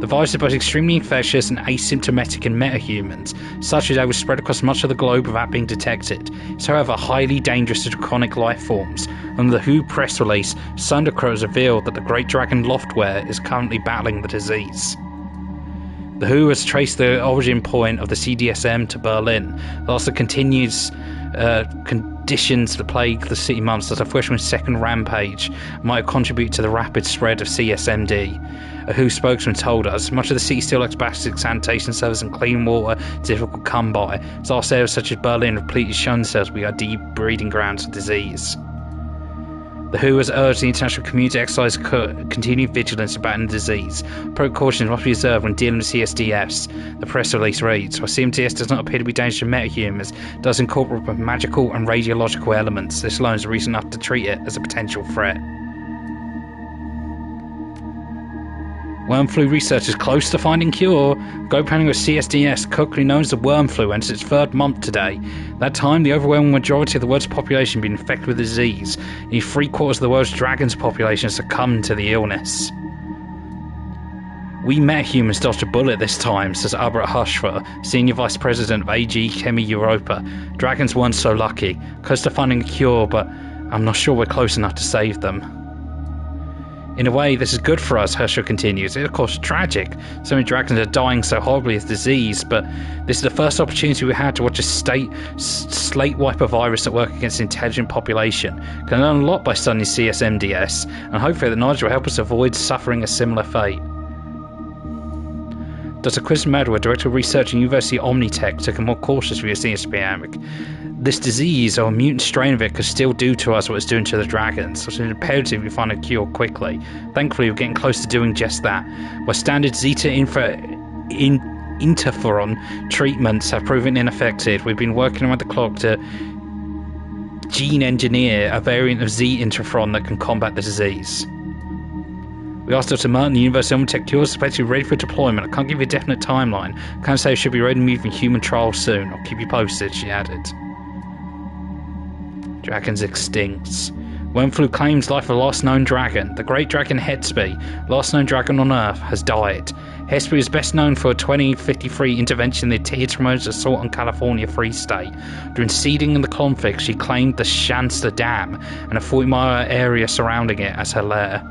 The virus is both extremely infectious and asymptomatic in metahumans, such as they will spread across much of the globe without being detected. It's however highly dangerous to draconic life forms. Under the WHO press release, Sundercrow has revealed that the Great Dragon Loftware is currently battling the disease. The WHO has traced the origin point of the CDSM to Berlin. It also continues conditions that plague the city months as a Freshman's second rampage might contribute to the rapid spread of CSMD. A WHO spokesman told us, much of the city still lacks basic sanitation service and clean water difficult to come by, as our areas such as Berlin have completely shown themselves to be our deep breeding grounds of disease. The WHO has urged the international community to exercise continued vigilance about the disease. Precautions must be observed when dealing with CSDS. The press release reads, while CMDS does not appear to be dangerous to metahumans, it does incorporate both magical and radiological elements. This alone is reason enough to treat it as a potential threat. Worm flu research is close to finding cure. Go planning with CSDS, colloquially known as the worm flu, enters its 3rd month today. At that time, the overwhelming majority of the world's population had been infected with the disease. Nearly 3/4 of the world's dragon's population succumbed to the illness. We metahumans dodged a bullet this time, says Albert Hushfer, Senior Vice President of AG Chemi Europa. Dragons weren't so lucky. Close to finding a cure, but I'm not sure we're close enough to save them. In a way, this is good for us, Herschel continues. It's of course tragic. So many dragons are dying so horribly of disease, but this is the first opportunity we had to watch a slate wiper virus at work against an intelligent population. Can learn a lot by studying CSMDS, and hopefully that knowledge will help us avoid suffering a similar fate. Dr. Chris Medward, Director of Research at University of Omnitech, took a more cautious view of CSPM. This disease, or a mutant strain of it, could still do to us what it's doing to the dragons, so it's imperative we find a cure quickly. Thankfully, we're getting close to doing just that. Where standard Zeta interferon treatments have proven ineffective, we've been working around the clock to gene engineer a variant of Z interferon that can combat the disease. We asked Dr. Martin, the University of Omnitech cures, supposed to be ready for deployment. I can't give you a definite timeline. I can't say it should be ready to move in human trials soon. I'll keep you posted, she added. Dragons extincts. Wormflu claims life of the last known dragon. The great dragon Hespy, last known dragon on Earth, has died. Hespy is best known for a 2053 intervention in the Tiatrimo's assault on California Free State. During seeding in the conflict, she claimed the Shanster Dam and a 40-mile area surrounding it as her lair.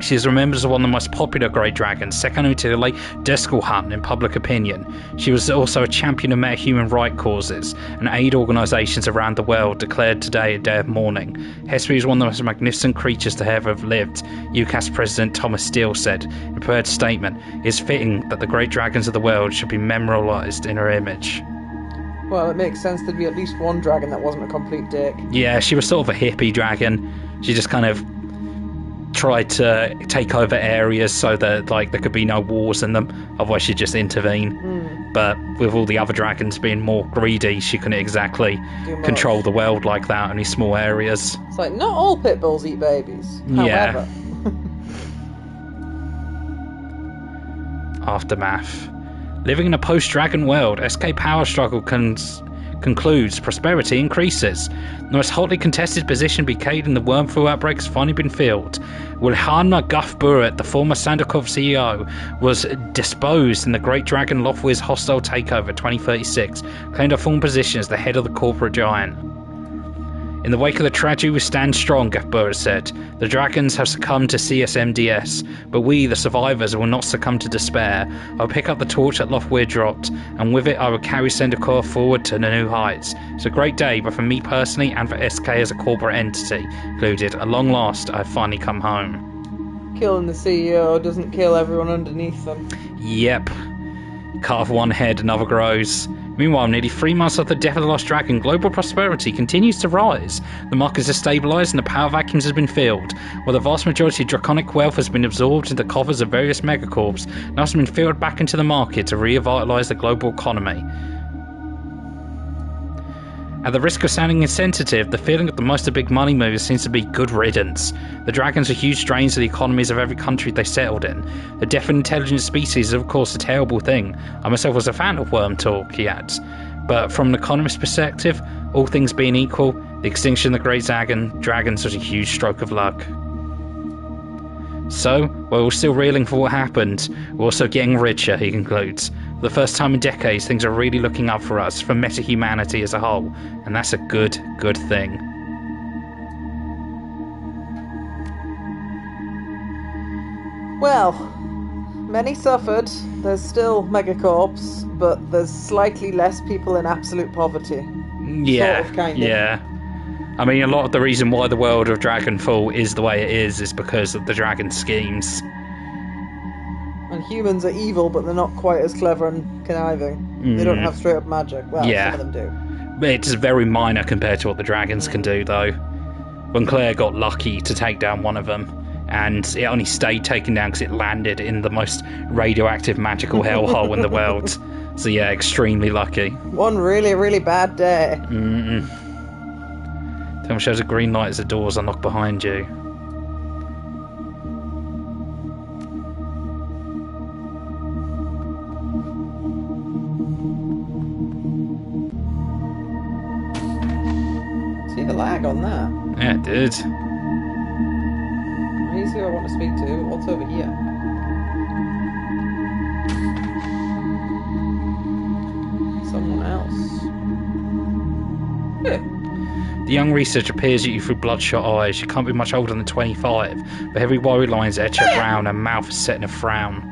She is remembered as one of the most popular great dragons, second only to the late Driscoll Hunt in public opinion. She was also a champion of meta-human rights causes, and aid organisations around the world declared today a day of mourning. Hespe is one of the most magnificent creatures to ever have lived, UCAS President Thomas Steele said in a prepared statement. It is fitting that the great dragons of the world should be memorialised in her image. Well, it makes sense there'd be at least one dragon that wasn't a complete dick. Yeah, she was sort of a hippie dragon. She just kind of tried to take over areas so that like there could be no wars in them, otherwise she'd just intervene. But with all the other dragons being more greedy, she couldn't exactly control the world like that, only small areas. It's like, not all pit bulls eat babies. Yeah. However. Aftermath. Living in a post-dragon world, SK power struggle concludes, prosperity increases. The most hotly contested position Becade in the worm flu outbreak has finally been filled. Wilhanna Guff Burrett, the former Sandakov CEO, was disposed in the Great Dragon Lothwyr's hostile takeover 2036, claimed a former position as the head of the corporate giant. In the wake of the tragedy, we stand strong, Guff Burrett said. The dragons have succumbed to CSMDS, but we, the survivors, will not succumb to despair. I'll pick up the torch that Lothwyr dropped, and with it I will carry Sendakor forward to the new heights. It's a great day, but for me personally and for SK as a corporate entity, included. At long last, I've finally come home. Killing the CEO doesn't kill everyone underneath them. Yep. Cut off one head, another grows. Meanwhile, nearly 3 months after the death of the Lost Dragon, global prosperity continues to rise. The markets have stabilised and the power vacuums have been filled. While the vast majority of draconic wealth has been absorbed into the coffers of various megacorps, now has been filled back into the market to revitalise the global economy. At the risk of sounding insensitive, the feeling of the most of big money movers seems to be good riddance. The dragons are huge drains to the economies of every country they settled in. The death of intelligent species is of course a terrible thing. I myself was a fan of worm talk, he adds. But from an economist's perspective, all things being equal, the extinction of the great dragons was a huge stroke of luck. So, while we're still reeling for what happened, we're also getting richer, he concludes. For the first time in decades, things are really looking up for us, for meta-humanity as a whole, and that's a good thing. Well, many suffered. There's still megacorps, but there's slightly less people in absolute poverty. Yeah, sort of, kind of. Yeah. I mean, a lot of the reason why the world of DragonFall is the way it is because of the dragon schemes. And humans are evil, but they're not quite as clever and conniving. They don't have straight up magic. Well, yeah. Some of them do. It's very minor compared to what the dragons can do, though. When Claire got lucky to take down one of them, and it only stayed taken down because it landed in the most radioactive magical hellhole in the world. So yeah, extremely lucky. One really, really bad day. Film shows a green light as the doors unlock behind you. See the lag on that? Yeah, it did. Here's who I want to speak to. What's over here? Someone else. Yeah. The young researcher peers at you through bloodshot eyes. She can't be much older than 25, but heavy worry lines etch her brow and her mouth is set in a frown.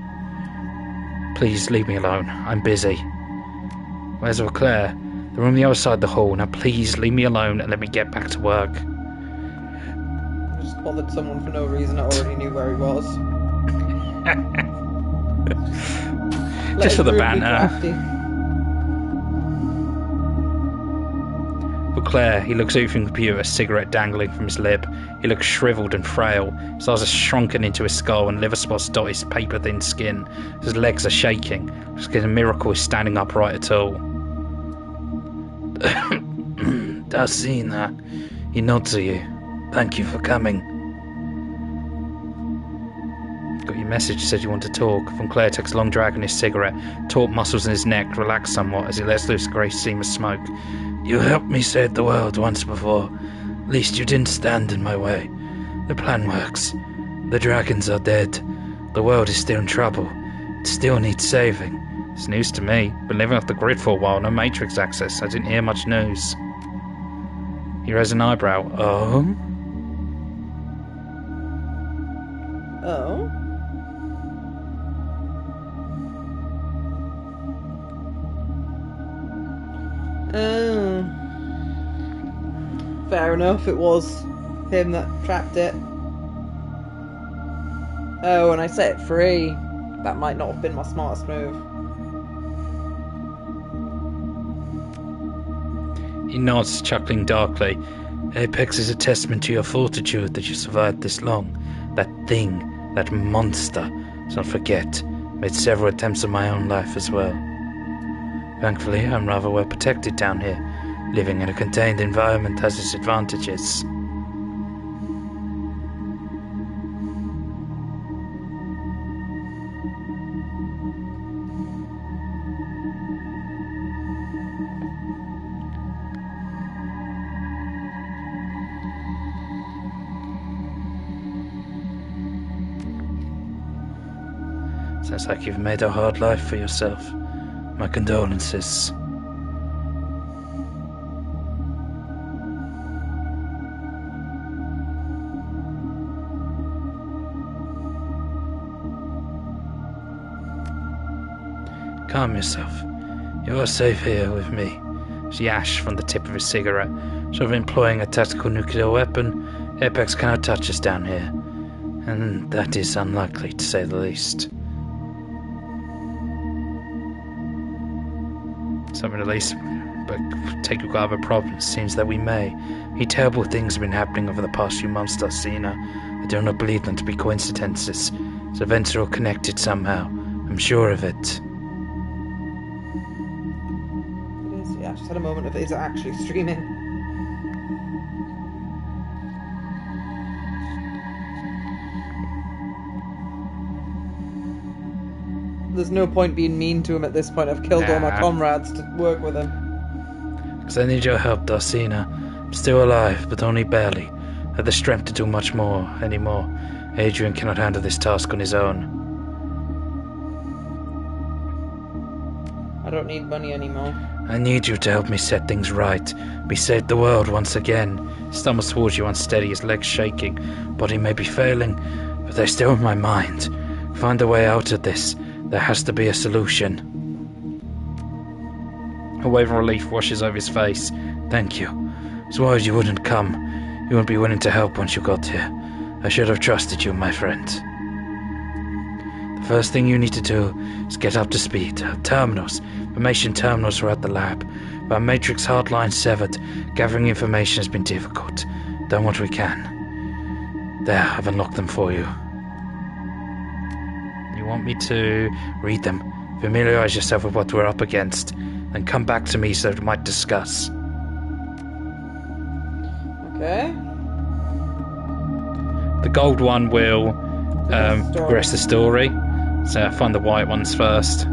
Please leave me alone. I'm busy. Where's Claire? The room the other side of the hall. Now please leave me alone and let me get back to work. I just bothered someone for no reason. I already knew where he was. Just for the banter. Claire, he looks out from the computer, a cigarette dangling from his lip. He looks shriveled and frail. His eyes are shrunken into his skull and liver spots dot his paper-thin skin. His legs are shaking. It's like a miracle he's standing upright at all. Dasina, he nods to you. Thank you for coming. Got your message, said you want to talk. Von Claire takes a long drag on his cigarette. Taut muscles in his neck relax somewhat as he lets loose a grey seam of smoke. You helped me save the world once before. At least you didn't stand in my way. The plan works. The dragons are dead. The world is still in trouble. It still needs saving. It's news to me. Been living off the grid for a while, no Matrix access. I didn't hear much news. He raised an eyebrow. Oh? Oh. Oh. Fair enough, it was him that trapped it. Oh, and I set it free. That might not have been my smartest move. He nods, chuckling darkly. Apex is a testament to your fortitude that you survived this long. That thing, that monster, don't forget, made several attempts on my own life as well. Thankfully, I'm rather well protected down here. Living in a contained environment has its advantages. Sounds like you've made a hard life for yourself. My condolences. Calm yourself. You are safe here with me. She ashed from the tip of his cigarette. Short of employing a tactical nuclear weapon, Apex cannot touch us down here. And that is unlikely, to say the least. Something at least, but take a other problems. Seems that we may. Many terrible things have been happening over the past few months, Darcina. I do not believe them to be coincidences. These events are all connected somehow. I'm sure of it. It is, yeah, I just had a moment of it is actually streaming. There's no point being mean to him at this point. I've killed all my comrades to work with him. Because I need your help, Darcina. I'm still alive, but only barely. I have the strength to do much more anymore. Adrian cannot handle this task on his own. I don't need money anymore. I need you to help me set things right. We saved the world once again. He stumbles towards you unsteady, his legs shaking. Body may be failing, but they're still in my mind. Find a way out of this. There has to be a solution. A wave of relief washes over his face. Thank you. As well as you wouldn't come. You wouldn't be willing to help once you got here. I should have trusted you, my friend. The first thing you need to do is get up to speed. Terminals. Information terminals throughout the lab. Our matrix hardline severed. Gathering information has been difficult. Done what we can. There, I've unlocked them for you. You want me to read them, familiarise yourself with what we're up against, then come back to me so that we might discuss. Okay. The gold one will progress the story, so I'll find the white ones first.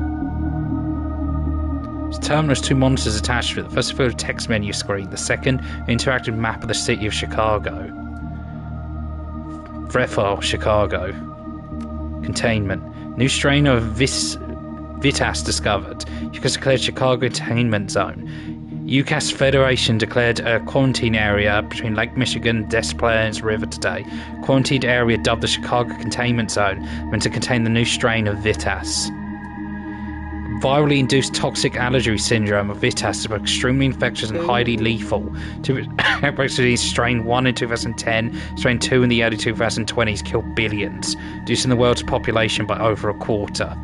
This terminal has two monitors attached to it. The first is a text menu screen, the second, an interactive map of the city of Chicago. Threat file, Chicago. Containment. New strain of Vitas discovered. UCAS declared Chicago containment zone. UCAS Federation declared a quarantine area between Lake Michigan, Des Plaines River today. Quarantined area dubbed the Chicago containment zone, meant to contain the new strain of Vitas. Virally induced toxic allergy syndrome of Vitas is extremely infectious and highly lethal. Outbreaks of strain 1 in 2010, strain 2 in the early 2020s killed billions, reducing the world's population by over a quarter.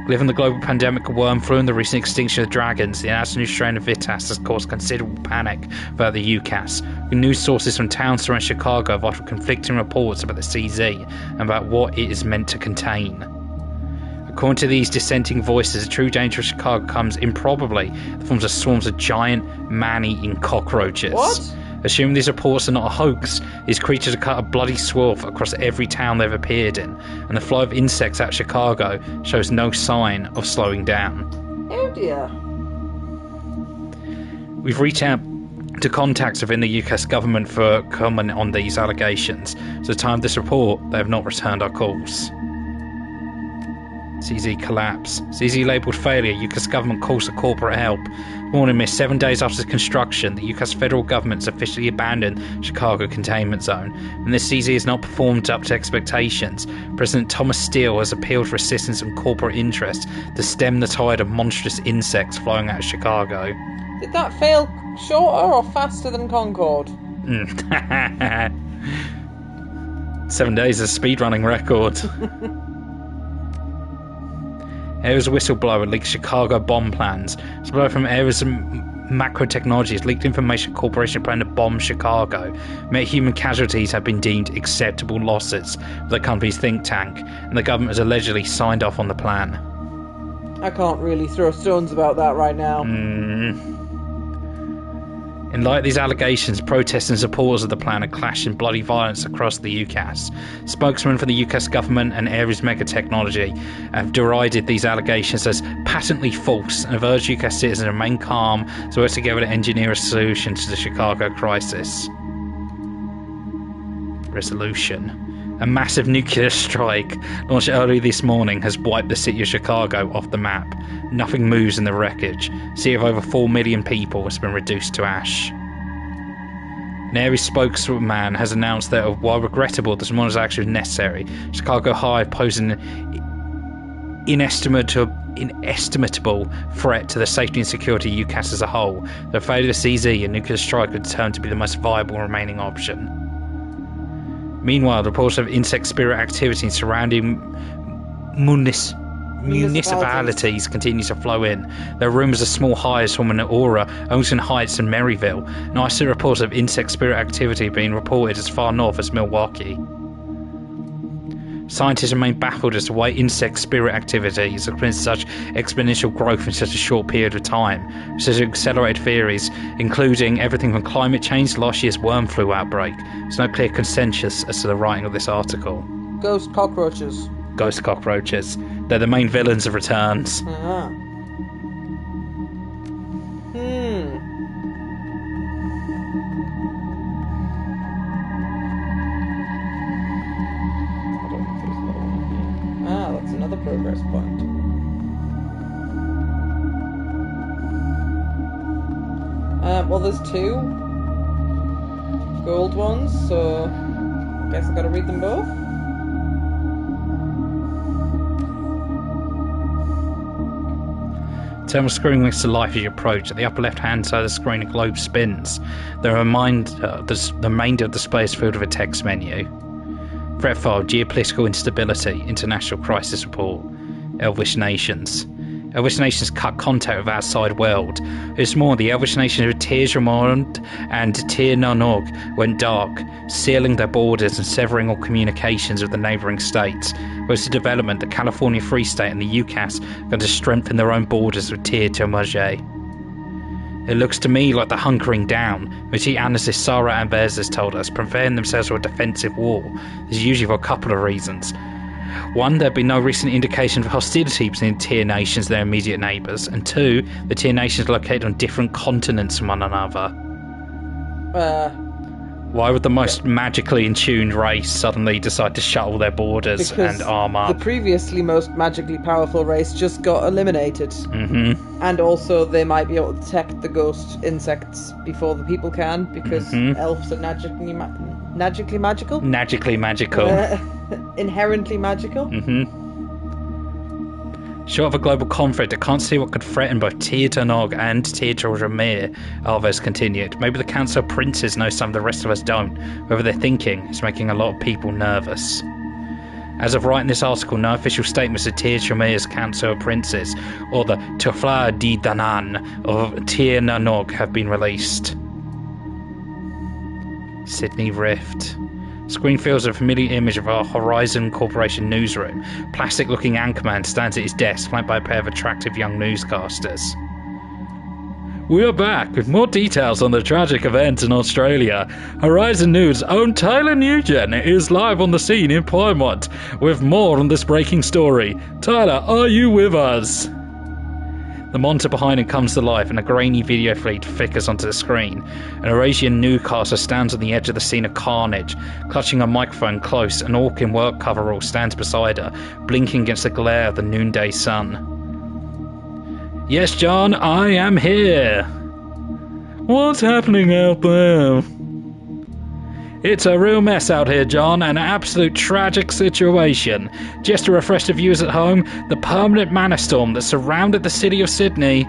Given the global pandemic of worm flu and the recent extinction of dragons, the announced new strain of Vitas has caused considerable panic throughout the UCAS. News sources from towns around Chicago have offered conflicting reports about the CZ and about what it is meant to contain. According to these dissenting voices, the true danger of Chicago comes improbably in the forms of swarms of giant, man-eating cockroaches. What? Assuming these reports are not a hoax, these creatures have cut a bloody swath across every town they've appeared in, and the flow of insects out of Chicago shows no sign of slowing down. Oh dear. We've reached out to contacts within the UCAS government for comment on these allegations. So at the time of this report, they have not returned our calls. CZ collapse. CZ labelled failure. UCAS government calls for corporate help. Warning missed 7 days after construction. The UCAS federal government's officially abandoned Chicago containment zone, and this CZ has not performed up to expectations. President Thomas Steele has appealed for assistance from corporate interests to stem the tide of monstrous insects flowing out of Chicago. Did that fail shorter or faster than Concorde? 7 days is a speedrunning record. Ares whistleblower leaks Chicago bomb plans. Whistleblower from Ares Macro Technologies leaked information corporation plan to bomb Chicago. Many human casualties have been deemed acceptable losses for the company's think tank, and the government has allegedly signed off on the plan. I can't really throw stones about that right now. In light of these allegations, protesters and supporters of the plan have clashed in bloody violence across the UCAS. Spokesmen for the UCAS government and Ares Mega Technology have derided these allegations as patently false and have urged UCAS citizens to remain calm to work together to engineer a solution to the Chicago crisis. Resolution. A massive nuclear strike launched early this morning has wiped the city of Chicago off the map. Nothing moves in the wreckage. A city of over 4 million people has been reduced to ash. An Ares spokesman has announced that while regrettable, this modern action is necessary. Chicago High poses an inestimable threat to the safety and security of UCAS as a whole. The failure of CZ and nuclear strike were determined to be the most viable remaining option. Meanwhile, reports of insect spirit activity in surrounding municipalities continue to flow in. There are rumours of small hives from an aura, Ocean Heights and Maryville, and isolated reports of insect spirit activity being reported as far north as Milwaukee. Scientists remain baffled as to why insect spirit activity has experienced such exponential growth in such a short period of time. Research accelerated theories, including everything from climate change to last year's worm flu outbreak. There's no clear consensus as to the writing of this article. Ghost cockroaches. Ghost cockroaches. They're the main villains of Returns. Ah. That's another progress point. Well, there's 2 gold ones, so I guess I gotta read them both. Thermal screen links to life as you approach. At the upper left-hand side of the screen, a globe spins. The remainder display is filled with a text menu. Threat file: geopolitical instability, international crisis report, Elvish nations. Elvish nations cut contact with outside world. This morning, the Elvish nations of Tir Dromond and Tir Nanog went dark, sealing their borders and severing all communications with the neighbouring states. With the development, the California Free State and the UCAS are going to strengthen their own borders with Tir Tomaje. It looks to me like the hunkering down, which the analyst Sarah Anvers has told us, preparing themselves for a defensive war. This is usually for a couple of reasons. One, there'd be no recent indication of hostility between Tier nations and their immediate neighbours, and 2, the Tier nations are located on different continents from one another. Why would the most magically in tuned race suddenly decide to shut all their borders and arm up? The previously most magically powerful race just got eliminated. Mm-hmm. And also they might be able to detect the ghost insects before the people can, because elves are magically magical? Magically magical. Inherently magical? Short of a global conflict, I can't see what could threaten both Tir Tanog and Tir Dromir, Alves continued. Maybe the Council of Princes know something the rest of us don't. Whatever they're thinking is making a lot of people nervous. As of writing this article, no official statements of Tir Dromir's Council of Princes or the Tofla di Danan of Tir Nanog have been released. Sydney Rift. Screen fills a familiar image of our Horizon Corporation newsroom. Plastic-looking anchorman stands at his desk, flanked by a pair of attractive young newscasters. We are back with more details on the tragic event in Australia. Horizon News' own Tyler Nugent is live on the scene in Plymouth with more on this breaking story. Tyler, are you with us? The monitor behind him comes to life and a grainy video feed flickers onto the screen. An Eurasian newscaster stands on the edge of the scene of carnage. Clutching a microphone close, an orc in work coverall stands beside her, blinking against the glare of the noonday sun. Yes, John, I am here. What's happening out there? It's a real mess out here, John, an absolute tragic situation. Just to refresh the viewers at home, the permanent mana storm that surrounded the city of Sydney.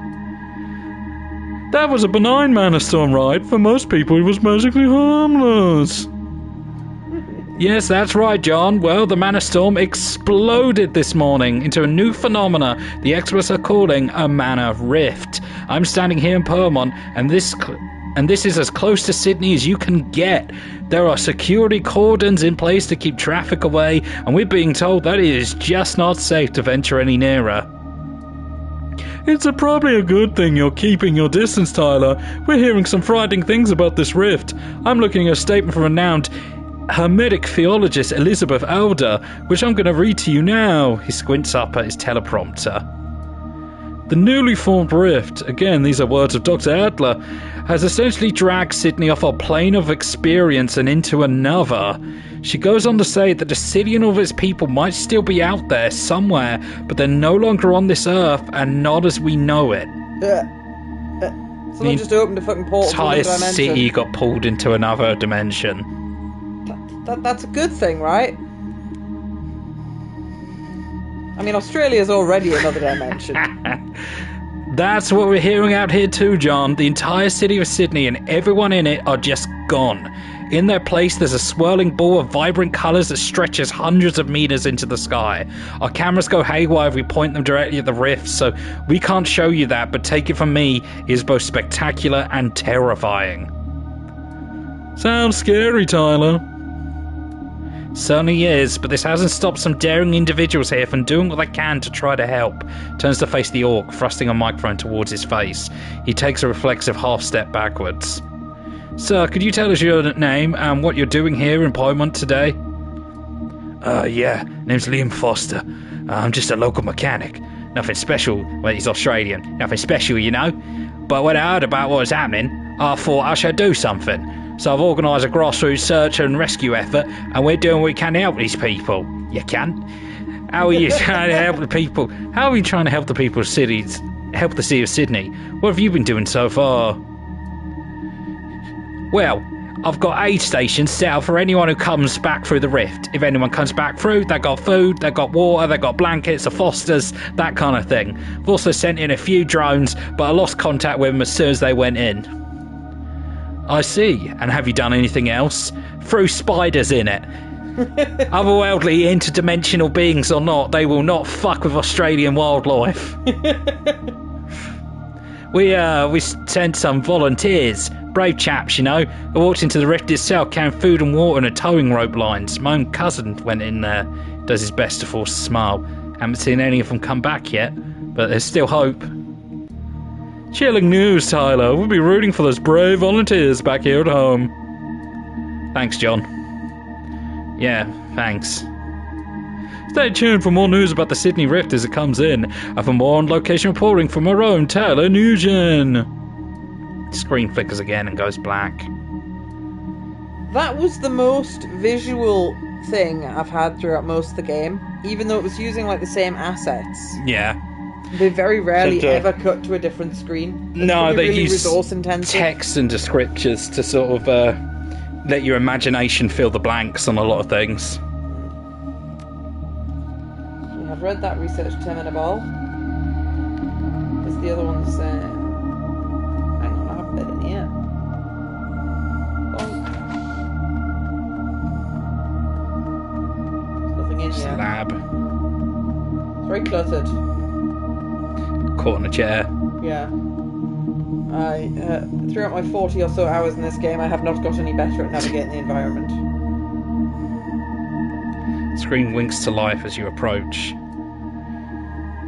That was a benign mana storm, right? For most people, it was basically harmless. Yes, that's right, John. Well, the mana storm exploded this morning into a new phenomena the experts are calling a mana rift. I'm standing here in Permont, and this is as close to Sydney as you can get. There are security cordons in place to keep traffic away, and we're being told that it is just not safe to venture any nearer. It's probably a good thing you're keeping your distance, Tyler. We're hearing some frightening things about this rift. I'm looking at a statement from renowned Hermetic theologist Elizabeth Elder, which I'm going to read to you now. He squints up at his teleprompter. The newly formed rift, again these are words of Dr. Adler, has essentially dragged Sydney off our plane of experience and into another. She goes on to say that the city and all of its people might still be out there somewhere, but they're no longer on this earth and not as we know it. Someone just opened a fucking portal to another dimension. dimension. City got pulled into another dimension. That's a good thing, right? I mean, Australia's already another dimension. That's what we're hearing out here too, John. The entire city of Sydney and everyone in it are just gone. In their place, there's a swirling ball of vibrant colours that stretches hundreds of metres into the sky. Our cameras go haywire if we point them directly at the rift, so we can't show you that, but take it from me, it is both spectacular and terrifying. Sounds scary, Tyler. Certainly is, but this hasn't stopped some daring individuals here from doing what they can to try to help. Turns to face the orc, thrusting a microphone towards his face. He takes a reflexive half-step backwards. Sir, could you tell us your name and what you're doing here in Plymouth today? Yeah, name's Liam Foster. I'm just a local mechanic. Nothing special. Well, he's Australian. Nothing special, you know. But when I heard about what was happening, I thought I should do something. So I've organised a grassroots search and rescue effort, and we're doing what we can to help these people. You can? How are you trying to help the people? How are you trying to help the people of cities? Help the city of Sydney? What have you been doing so far? Well, I've got aid stations set up for anyone who comes back through the rift. If anyone comes back through, they got food, they got water, they got blankets, the Fosters, that kind of thing. I've also sent in a few drones, but I lost contact with them as soon as they went in. I see. And have you done anything else? Threw spiders in it. Otherworldly, interdimensional beings or not, they will not fuck with Australian wildlife. We sent some volunteers, brave chaps, you know. I walked into the rift itself, carrying food and water and a towing rope lines. My own cousin went in there, does his best to force a smile. Haven't seen any of them come back yet, but there's still hope. Chilling news, Tyler. We'll be rooting for those brave volunteers back here at home. Thanks, John. Yeah, thanks. Stay tuned for more news about the Sydney Rift as it comes in, and for more on-location reporting from our own Tyler Nugent. Screen flickers again and goes black. That was the most visual thing I've had throughout most of the game, even though it was using like the same assets. Yeah. They very rarely ever cut to a different screen. No, they really use resource intensive. Text and descriptors to sort of let your imagination fill the blanks on a lot of things. We have read that research term in a ball. Because the other one's... hang on, I haven't read it yet. There's nothing in here. Slab. It's very cluttered. Caught on a chair. Yeah. Throughout my 40 or so hours in this game, I have not got any better at navigating the environment. Screen winks to life as you approach.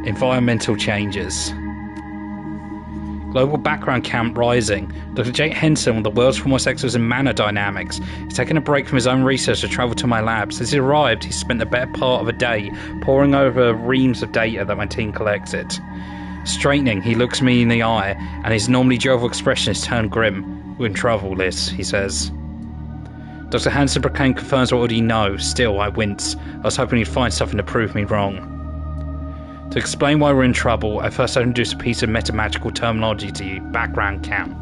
Environmental changes. Global background camp rising. Dr. Jake Henson, one of the world's foremost experts in mana dynamics, is taking a break from his own research to travel to my lab. Since he arrived, he spent the better part of a day poring over reams of data that my team collected. Straightening, he looks me in the eye, and his normally jovial expression is turned grim. "We're in trouble, Liz," he says. Dr. Hansen confirms what I already know. Still, I wince. I was hoping he'd find something to prove me wrong. To explain why we're in trouble, I first introduce a piece of metamagical terminology to you: background count.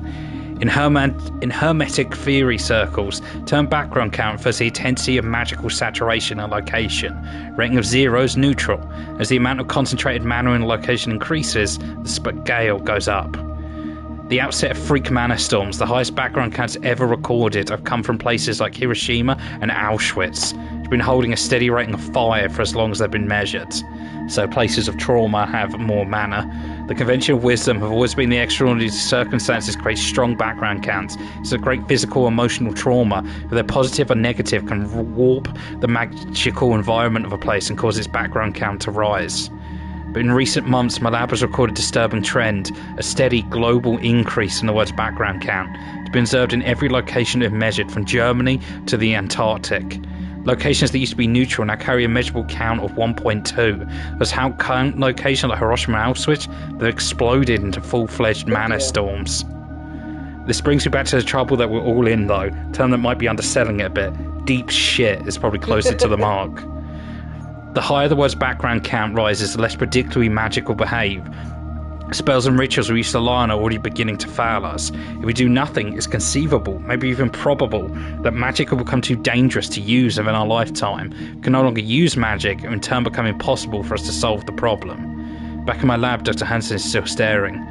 In hermetic theory circles, term background count refers to the intensity of magical saturation in a location. Rating of 0 is neutral. As the amount of concentrated mana in a location increases, the scale goes up. The outset of freak mana storms, the highest background counts ever recorded, have come from places like Hiroshima and Auschwitz, which have been holding a steady rating of 5 for as long as they've been measured. So places of trauma have more mana. The convention of wisdom have always been the extraordinary circumstances create strong background counts. It's a great physical, emotional trauma, whether positive or negative, can warp the magical environment of a place and cause its background count to rise. But in recent months, my lab has recorded a disturbing trend, a steady global increase in the word's background count. It's been observed in every location it measured, from Germany to the Antarctic. Locations that used to be neutral now carry a measurable count of 1.2. There's how count locations like Hiroshima and Auschwitz that have exploded into full-fledged mana storms. This brings me back to the trouble that we're all in, though. A term that might be underselling it a bit. Deep shit is probably closer to the mark. The higher the word's background count rises, the less predictably magic will behave. Spells and rituals we used to rely on are already beginning to fail us. If we do nothing, it's conceivable, maybe even probable, that magic will become too dangerous to use within our lifetime. We can no longer use magic, and in turn become impossible for us to solve the problem. Back in my lab, Dr. Hansen is still staring.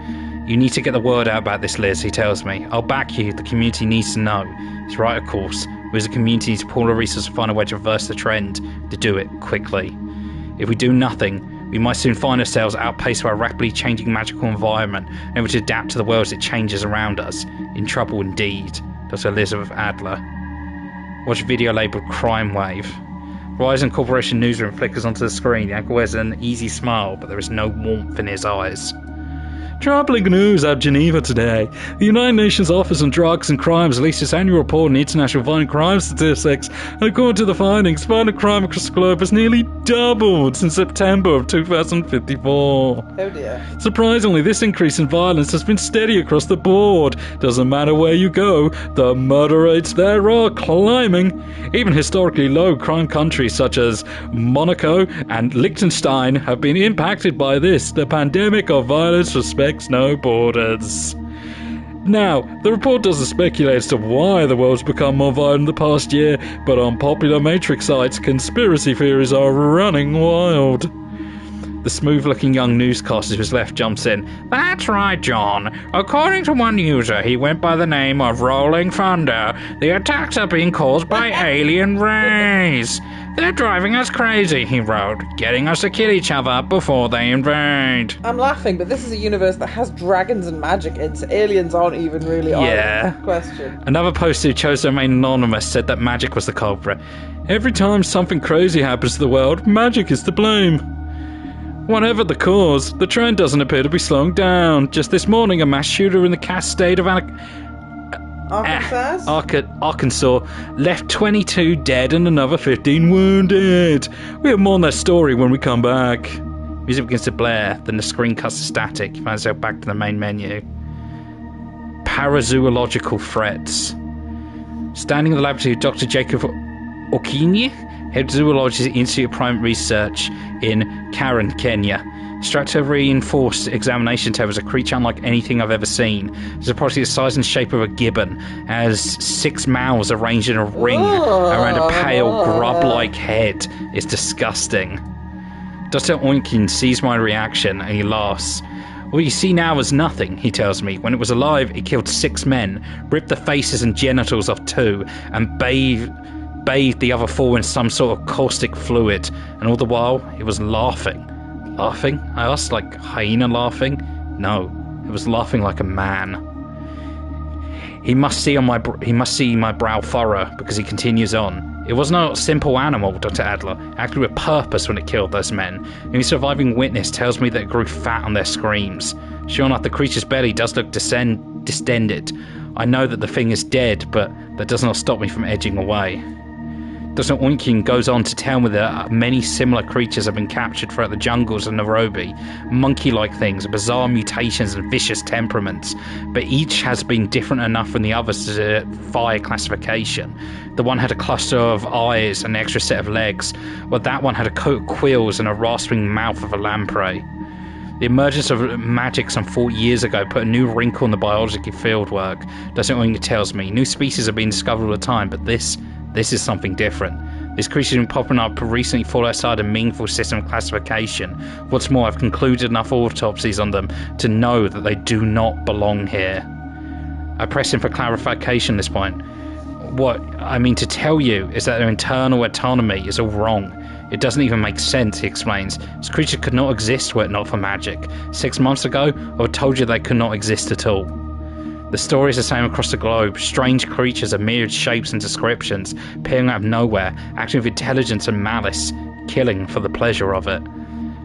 "You need to get the word out about this, Liz," he tells me. "I'll back you, the community needs to know." He's right, of course. We as a community need to pool our resources to find a way to reverse the trend, to do it quickly. If we do nothing, we might soon find ourselves outpaced by a rapidly changing magical environment, able to adapt to the world as it changes around us. In trouble indeed. Dr. Elizabeth Adler. Watch a video labelled Crime Wave. Verizon Corporation newsroom flickers onto the screen. The uncle wears an easy smile, but there is no warmth in his eyes. Troubling news out of Geneva today. The United Nations Office on Drugs and Crimes released its annual report on international violent crime statistics, and according to the findings, violent crime across the globe has nearly doubled since September of 2054. Oh dear. Surprisingly, this increase in violence has been steady across the board. Doesn't matter where you go, the murder rates there are climbing. Even historically low crime countries such as Monaco and Liechtenstein have been impacted by this. The pandemic of violence respects no borders. Now, the report doesn't speculate as to why the world's become more violent in the past year, but on popular Matrix sites, conspiracy theories are running wild. The smooth-looking young newscaster who's left jumps in. "That's right, John. According to one user, he went by the name of Rolling Thunder. The attacks are being caused by alien rays. They're driving us crazy," he wrote, "getting us to kill each other before they invade." I'm laughing, but this is a universe that has dragons and magic in, so aliens aren't even really on that question. Another post who chose to remain anonymous said that magic was the culprit. "Every time something crazy happens to the world, magic is to blame. Whatever the cause, the trend doesn't appear to be slowing down. Just this morning, a mass shooter in the Cass state of Arkansas left 22 dead and another 15 wounded. We have more on that story when we come back." Music begins to blare, then the screen cuts to static. You find yourself back to the main menu. Parazoological threats. Standing in the laboratory of Dr. Jacob Okinye, head of zoology at the Institute of Primate Research in Karen, Kenya. Structure reinforced examination table is a creature unlike anything I've ever seen. It's approximately the size and shape of a gibbon. It has 6 mouths arranged in a ring around a pale, grub-like head. It's disgusting. Dr. Oinkin sees my reaction and he laughs. "What you see now is nothing," he tells me. "When it was alive, it killed 6 men, ripped the faces and genitals off 2, and bathed the other 4 in some sort of caustic fluid. And all the while, it was laughing." Laughing? I asked, like hyena laughing? No, it was laughing like a man. He must see my brow furrow, because he continues on. "It was not a simple animal, Dr. Adler. It acted with purpose when it killed those men. Any surviving witness tells me that it grew fat on their screams. Sure enough, the creature's belly does look distended. I know that the thing is dead, but that does not stop me from edging away." Dr. Oinkin goes on to tell me that many similar creatures have been captured throughout the jungles of Nairobi, monkey-like things, bizarre mutations and vicious temperaments, but each has been different enough from the others to defy classification. The one had a cluster of eyes and an extra set of legs, while that one had a coat of quills and a rasping mouth of a lamprey. The emergence of magic some 40 years ago put a new wrinkle in the biology fieldwork. Dr. Oinkin tells me new species are being discovered all the time, but this is something different. These creatures have been popping up recently fall outside a meaningful system of classification. What's more, I've concluded enough autopsies on them to know that they do not belong here. I press him for clarification at this point. What I mean to tell you is that their internal autonomy is all wrong. It doesn't even make sense, he explains. This creature could not exist were it not for magic. 6 months ago, I would have told you they could not exist at all. The story is the same across the globe. Strange creatures of myriad shapes and descriptions, appearing out of nowhere, acting with intelligence and malice, killing for the pleasure of it.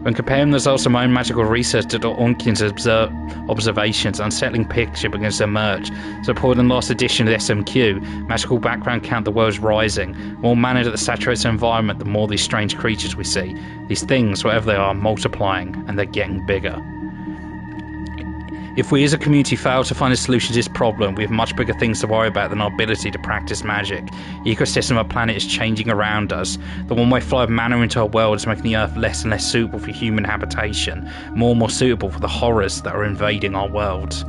When comparing the results of my own magical research to Dr. Oinkin's observations, an unsettling picture begins to emerge. So reported in the last edition of the SMQ, magical background count the world is rising. The more mana that saturates the environment, the more these strange creatures we see. These things, whatever they are, multiplying, and they're getting bigger. If we as a community fail to find a solution to this problem, we have much bigger things to worry about than our ability to practice magic. The ecosystem of our planet is changing around us. The one-way flow of mana into our world is making the Earth less and less suitable for human habitation, more and more suitable for the horrors that are invading our world.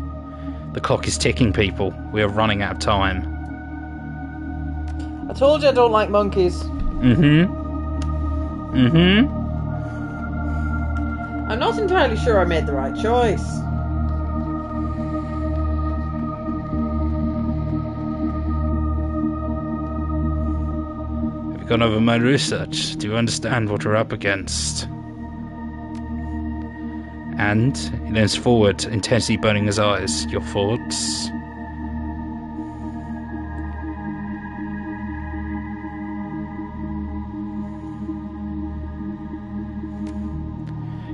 The clock is ticking, people. We are running out of time. I told you I don't like monkeys. I'm not entirely sure I made the right choice. Gone over my research. Do you understand what we're up against? And he leans forward, intensely burning his eyes. Your thoughts?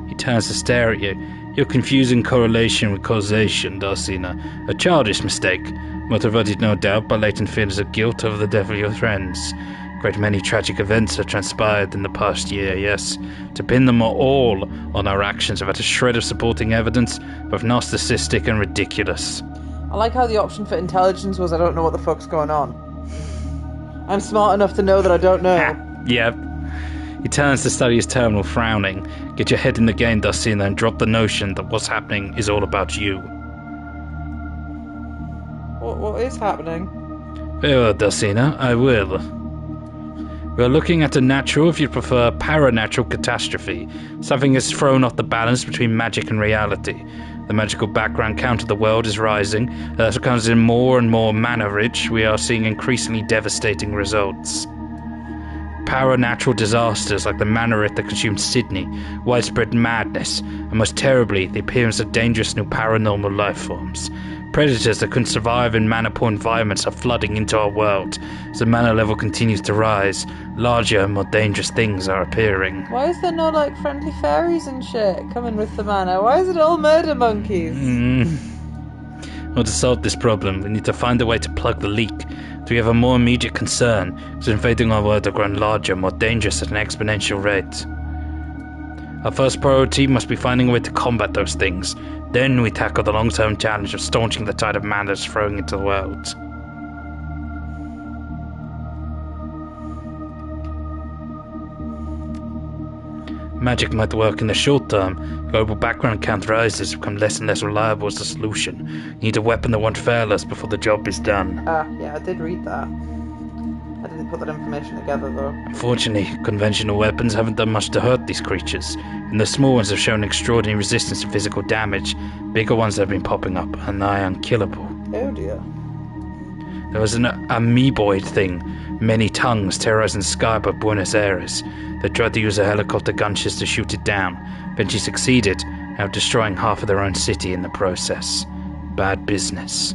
He turns to stare at you. You're confusing correlation with causation, Darcina. A childish mistake, motivated no doubt by latent feelings of guilt over the death of your friends. Great many tragic events have transpired in the past year, yes. To pin them all on our actions without a shred of supporting evidence, both narcissistic and ridiculous. I like how the option for intelligence was I don't know what the fuck's going on. I'm smart enough to know that I don't know. Yep. He turns to study his terminal, frowning. Get your head in the game, Darcina, and drop the notion that what's happening is all about you. What is happening? Very well, Darcina, I will. We are looking at a natural, if you prefer, paranatural catastrophe. Something has thrown off the balance between magic and reality. The magical background count of the world is rising. As it becomes more and more mana-rich, we are seeing increasingly devastating results. Paranatural disasters like the manarith that consumed Sydney, widespread madness, and most terribly, the appearance of dangerous new paranormal life forms. Predators that couldn't survive in mana-poor environments are flooding into our world. As the mana level continues to rise, larger and more dangerous things are appearing. Why is there no, friendly fairies and shit coming with the mana? Why is it all murder monkeys? Well, to solve this problem, we need to find a way to plug the leak. We have a more immediate concern, as invading our world have grown larger, more dangerous at an exponential rate. Our first priority must be finding a way to combat those things. Then we tackle the long-term challenge of staunching the tide of mana that's flowing into the world. Magic might work in the short term. Global background count rises, become less and less reliable as the solution. You need a weapon that won't fail us before the job is done. Yeah, I did read that. I didn't put that information together, though. Unfortunately, conventional weapons haven't done much to hurt these creatures, and the small ones have shown extraordinary resistance to physical damage. Bigger ones have been popping up, and nigh unkillable. Oh dear. There was an amoeboid thing, many tongues terrorizing the sky above Buenos Aires. They tried to use a helicopter gunships to shoot it down. Eventually succeeded, now destroying half of their own city in the process. Bad business.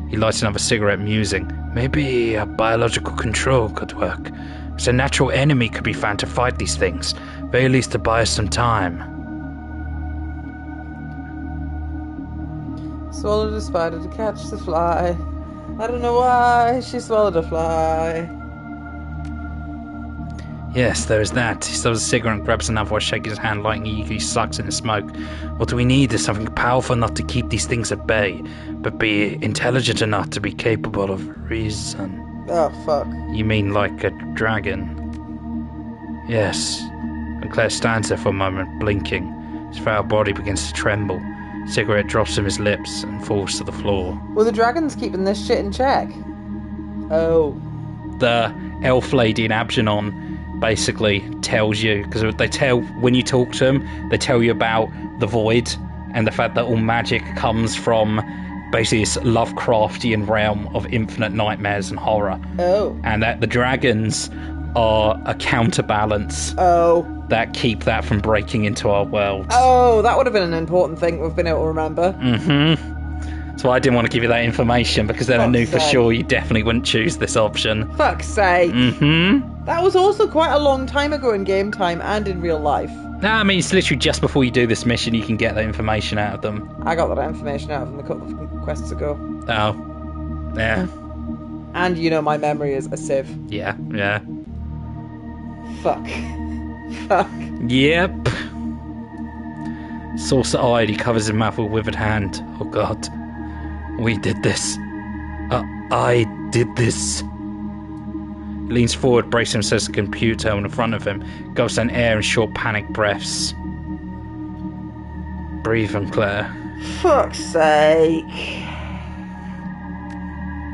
He lights another cigarette, musing. Maybe a biological control could work. As a natural enemy could be found to fight these things, very least to buy us some time. Swallowed a spider to catch the fly. I don't know why she swallowed a fly. Yes, there is that. He stubs a cigarette and grabs another while shaking his hand, lighting it eagerly sucks in the smoke. What we need is something powerful enough to keep these things at bay, but be intelligent enough to be capable of reason. Oh, fuck. You mean like a dragon? Yes. And Claire stands there for a moment, blinking. His foul body begins to tremble. Cigarette drops from his lips and falls to the floor. Well, the dragon's keeping this shit in check. Oh. The elf lady in Abjanon basically tells you, because they tell, when you talk to them, they tell you about the void and the fact that all magic comes from basically this Lovecraftian realm of infinite nightmares and horror. Oh. And that the dragons are a counterbalance. Oh. That keep that from breaking into our world. Oh, that would have been an important thing we've been able to remember. Mm-hmm. So I didn't want to give you that information, because then I knew for sure you definitely wouldn't choose this option. Fuck's sake. Mm-hmm. That was also quite a long time ago in game time and in real life. Nah, I mean, it's literally just before you do this mission you can get that information out of them. I got that information out of them a couple of quests ago. Oh. Yeah. And you know my memory is a sieve. Yeah. Fuck. Fuck. Yep. Saucer-eyed, he covers his mouth with a withered hand. Oh god. We did this. I did this. He leans forward, bracing himself to the computer terminal in front of him, gulps down air in short panicked breaths. Breathe, Claire. Fuck's sake.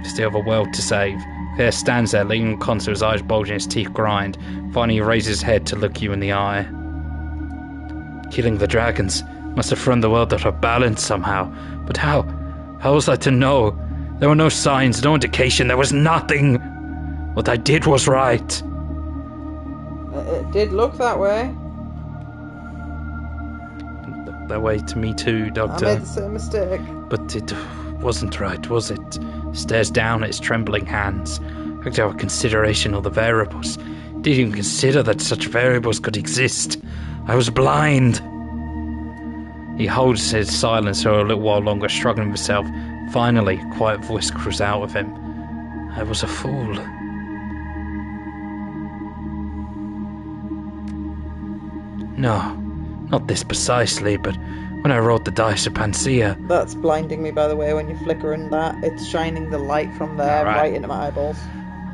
Still have a world to save. Claire stands there, leaning on console, his eyes bulging, his teeth grind. Finally, he raises his head to look you in the eye. Killing the dragons must have thrown the world out of balance somehow. But how? How was I to know? There were no signs, no indication, there was nothing. What I did was right. It did look that way. That way to me too, Doctor. I made the same mistake. But it wasn't right, was it? Stares down at his trembling hands. Looked at our consideration of the variables. Didn't even consider that such variables could exist. I was blind. He holds his silence for a little while longer, struggling with himself. Finally, a quiet voice crews out of him. I was a fool. No, not this precisely, but when I rolled the dice of Panacea... That's blinding me, by the way, when you're flickering that. It's shining the light from there right into my eyeballs.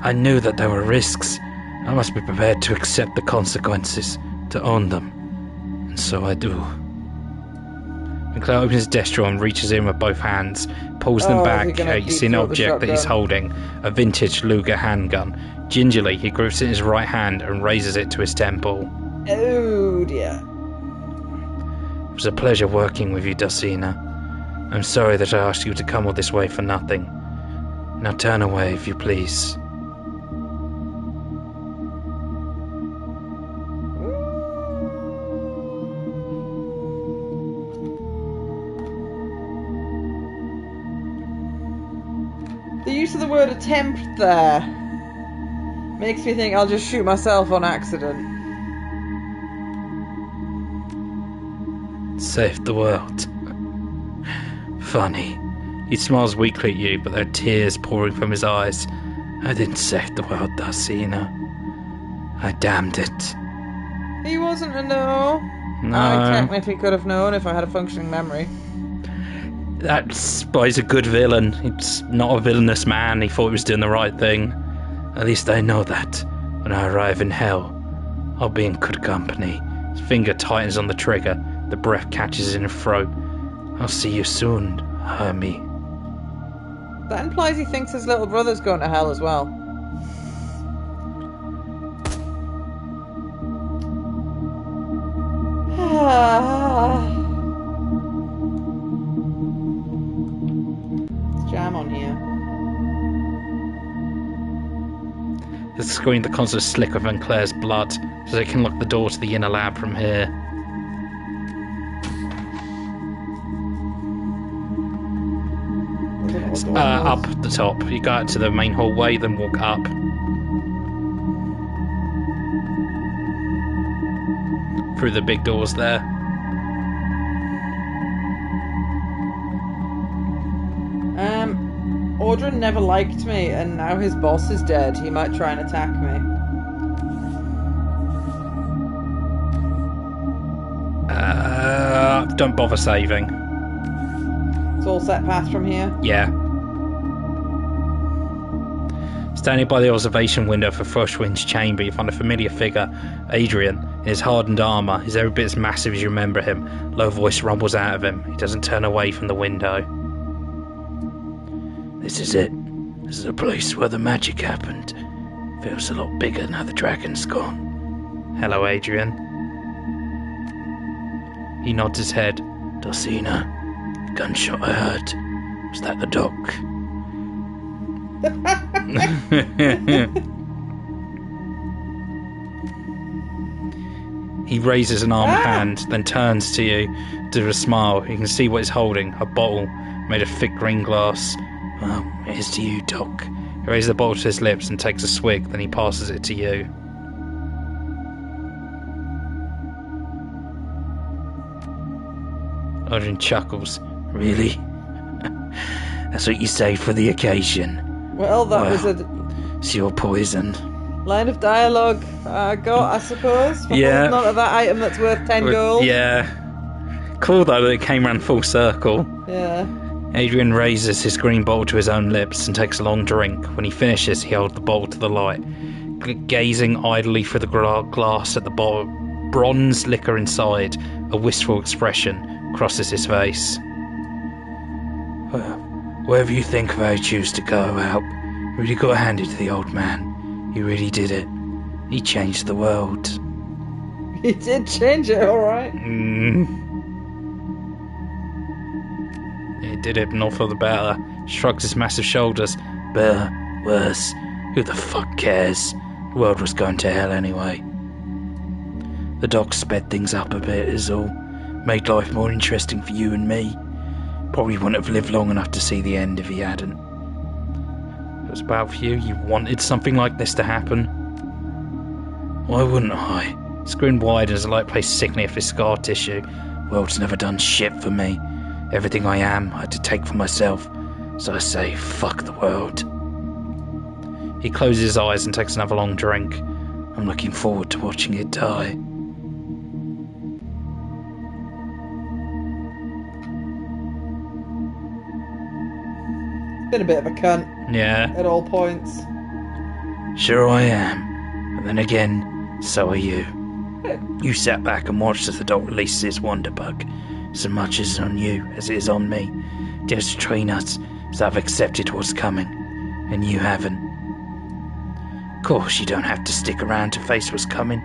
I knew that there were risks. I must be prepared to accept the consequences, to own them. And so I do. McClure opens his desk drawer and reaches in with both hands, pulls them back. You see an object that he's holding, a vintage Luger handgun. Gingerly, he grips it in his right hand and raises it to his temple. Oh dear. It was a pleasure working with you, Dulcina. I'm sorry that I asked you to come all this way for nothing. Now turn away, if you please. The use of the word attempt there makes me think I'll just shoot myself on accident. Saved the world. Funny. He smiles weakly at you, but there are tears pouring from his eyes. I didn't save the world, Dulcina. I damned it. He wasn't a no. No. I technically could have known if I had a functioning memory. That's why he's a good villain. He's not a villainous man. He thought he was doing the right thing. At least I know that. When I arrive in hell, I'll be in good company. His finger tightens on the trigger. The breath catches in his throat. I'll see you soon, Hermie. That implies he thinks his little brother's going to hell as well. There's jam on here. The screen, the console is slick with Claire's blood, so they can lock the door to the inner lab from here. Up the top. You go out to the main hallway, then walk up. Through the big doors there. Audrin never liked me, and now his boss is dead. He might try and attack me. don't bother saving. It's all set path from here. Yeah. Standing by the observation window for Thrushwind's chamber, you find a familiar figure, Adrian, in his hardened armour. He's every bit as massive as you remember him. Low voice rumbles out of him. He doesn't turn away from the window. This is it. This is a place where the magic happened. Feels a lot bigger now the dragon's gone. Hello, Adrian. He nods his head. Dulcina, gunshot I heard. Was that the doc? He raises an armed hand, then turns to you to a smile. You can see what he's holding, a bottle made of thick green glass. Well, here's to you, Doc. He raises the bottle to his lips and takes a swig, then he passes it to you. Adrian chuckles. Really? That's what you saved for the occasion? Well, that was a It's your poison. line of dialogue I got, I suppose. For Yeah. holding on to that item that's worth 10 gold. Yeah. Cool though that it came round full circle. Yeah. Adrian raises his green bottle to his own lips and takes a long drink. When he finishes, he holds the bottle to the light, gazing idly through the glass at the bottle. Bronze liquor inside, a wistful expression crosses his face. Well, wherever you think I choose to go out, really got to hand it to the old man. He really did it. He changed the world. He did change it, alright. He did it, not for the better. Shrugs his massive shoulders. Better, worse, who the fuck cares? The world was going to hell anyway. The doc sped things up a bit is all. Made life more interesting for you and me. Probably wouldn't have lived long enough to see the end if he hadn't. It was bad for you. You wanted something like this to happen. Why wouldn't I? His grin widens as the light plays sickly off his scar tissue. World's never done shit for me. Everything I am, I had to take for myself. So I say, fuck the world. He closes his eyes and takes another long drink. I'm looking forward to watching it die. Been a bit of a cunt Yeah. at all points. Sure I am. But then again, so are you. You sat back and watched as the dog releases his wonder bug. So much is on you as it is on me. Just between us, so I've accepted what's coming. And you haven't. Of course, you don't have to stick around to face what's coming.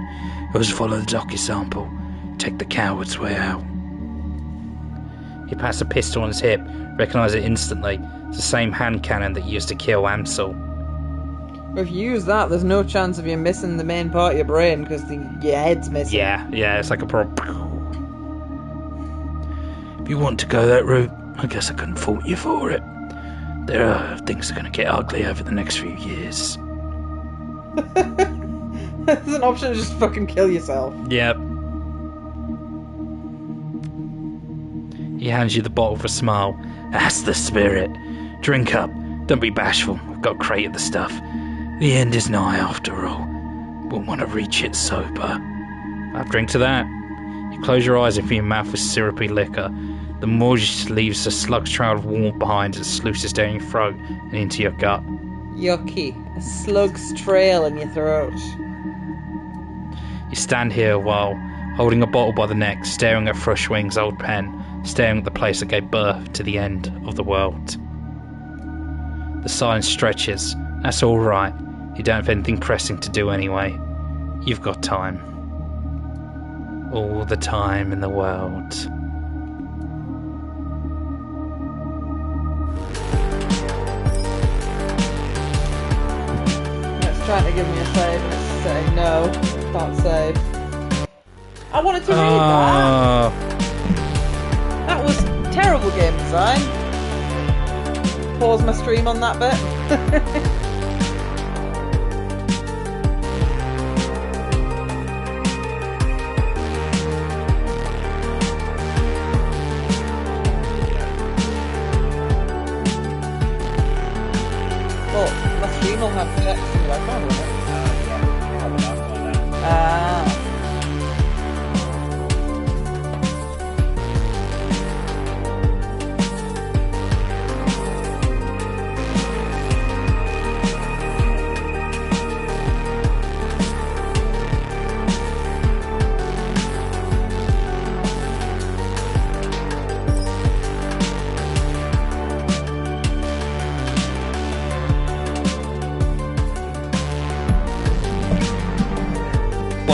Just follow the doc example. Take the coward's way out. He pats a pistol on his hip, recognise it instantly. It's the same hand cannon that used to kill Amsel. If you use that, there's no chance of you missing the main part of your brain because your head's missing. Yeah, it's like a If you want to go that route, I guess I couldn't fault you for it. There are things that are going to get ugly over the next few years. There's an option to just fucking kill yourself. Yep. He hands you the bottle with a smile. That's the spirit. Drink up. Don't be bashful. I've got crate of the stuff. The end is nigh after all. Wouldn't want to reach it sober. Have a drink to that. You close your eyes and fill your mouth with syrupy liquor. The moisture leaves a slug's trail of warmth behind as it sluices down your throat and into your gut. Yucky. A slug's trail in your throat. You stand here a while, holding a bottle by the neck, staring at Thrushwing's old pen, staring at the place that gave birth to the end of the world. The silence stretches. That's all right. You don't have anything pressing to do anyway. You've got time. All the time in the world. It's trying to give me a save and it's saying no, can't save. I wanted to read that. That was terrible game design. Pause my stream on that bit. Well, my stream will have text in the background, won't it? Ah.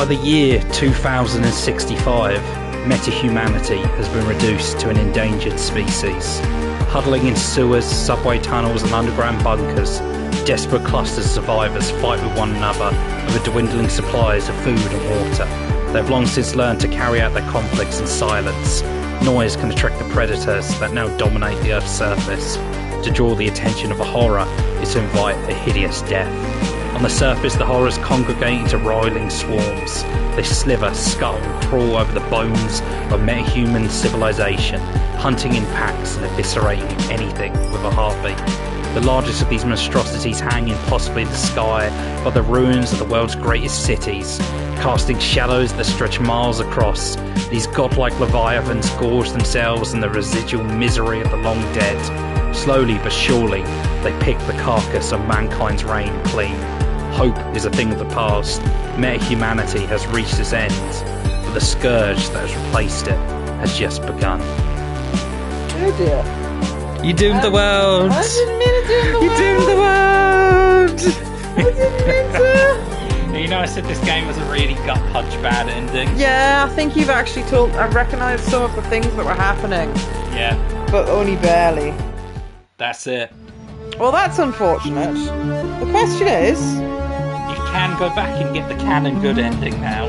By the year 2065, metahumanity has been reduced to an endangered species. Huddling in sewers, subway tunnels and underground bunkers, desperate clusters of survivors fight with one another over dwindling supplies of food and water. They've long since learned to carry out their conflicts in silence. Noise can attract the predators that now dominate the Earth's surface. To draw the attention of a horror is to invite a hideous death. On the surface, the horrors congregate into roiling swarms. They slither, scuttle, crawl over the bones of metahuman civilization, hunting in packs and eviscerating anything with a heartbeat. The largest of these monstrosities hang impossibly in the sky above the ruins of the world's greatest cities, casting shadows that stretch miles across. These godlike leviathans gorge themselves in the residual misery of the long dead. Slowly but surely, they pick the carcass of mankind's reign clean. Hope is a thing of the past. Metahumanity has reached its end, but the scourge that has replaced it has just begun. Oh dear. You doomed the world! I didn't mean to doom the world! You doomed the world! I didn't mean to! You know, I said this game was a really gut punch bad ending. Yeah, I think you've actually I've recognised some of the things that were happening. Yeah. But only barely. That's it. Well, that's unfortunate. The question is... You can go back and get the canon good ending now.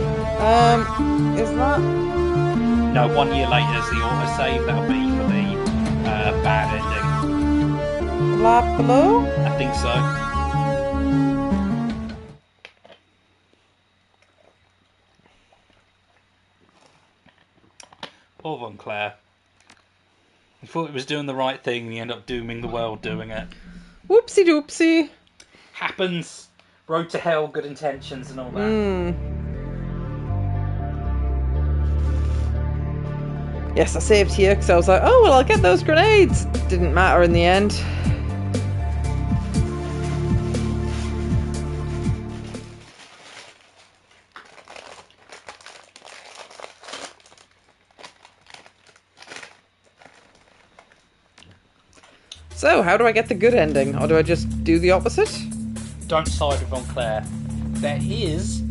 Is that... No, 1 year later is the autosave. That'll be for the bad ending. lab below? I think so. Poor Von Claire. He thought he was doing the right thing and he ended up dooming the world doing it. Whoopsie doopsie. Happens. Road to hell, good intentions and all that. Yes, I saved here because I was like, oh, well, I'll get those grenades. Didn't matter in the end. So, how do I get the good ending? Or do I just do the opposite? Don't side with Von Claire. There is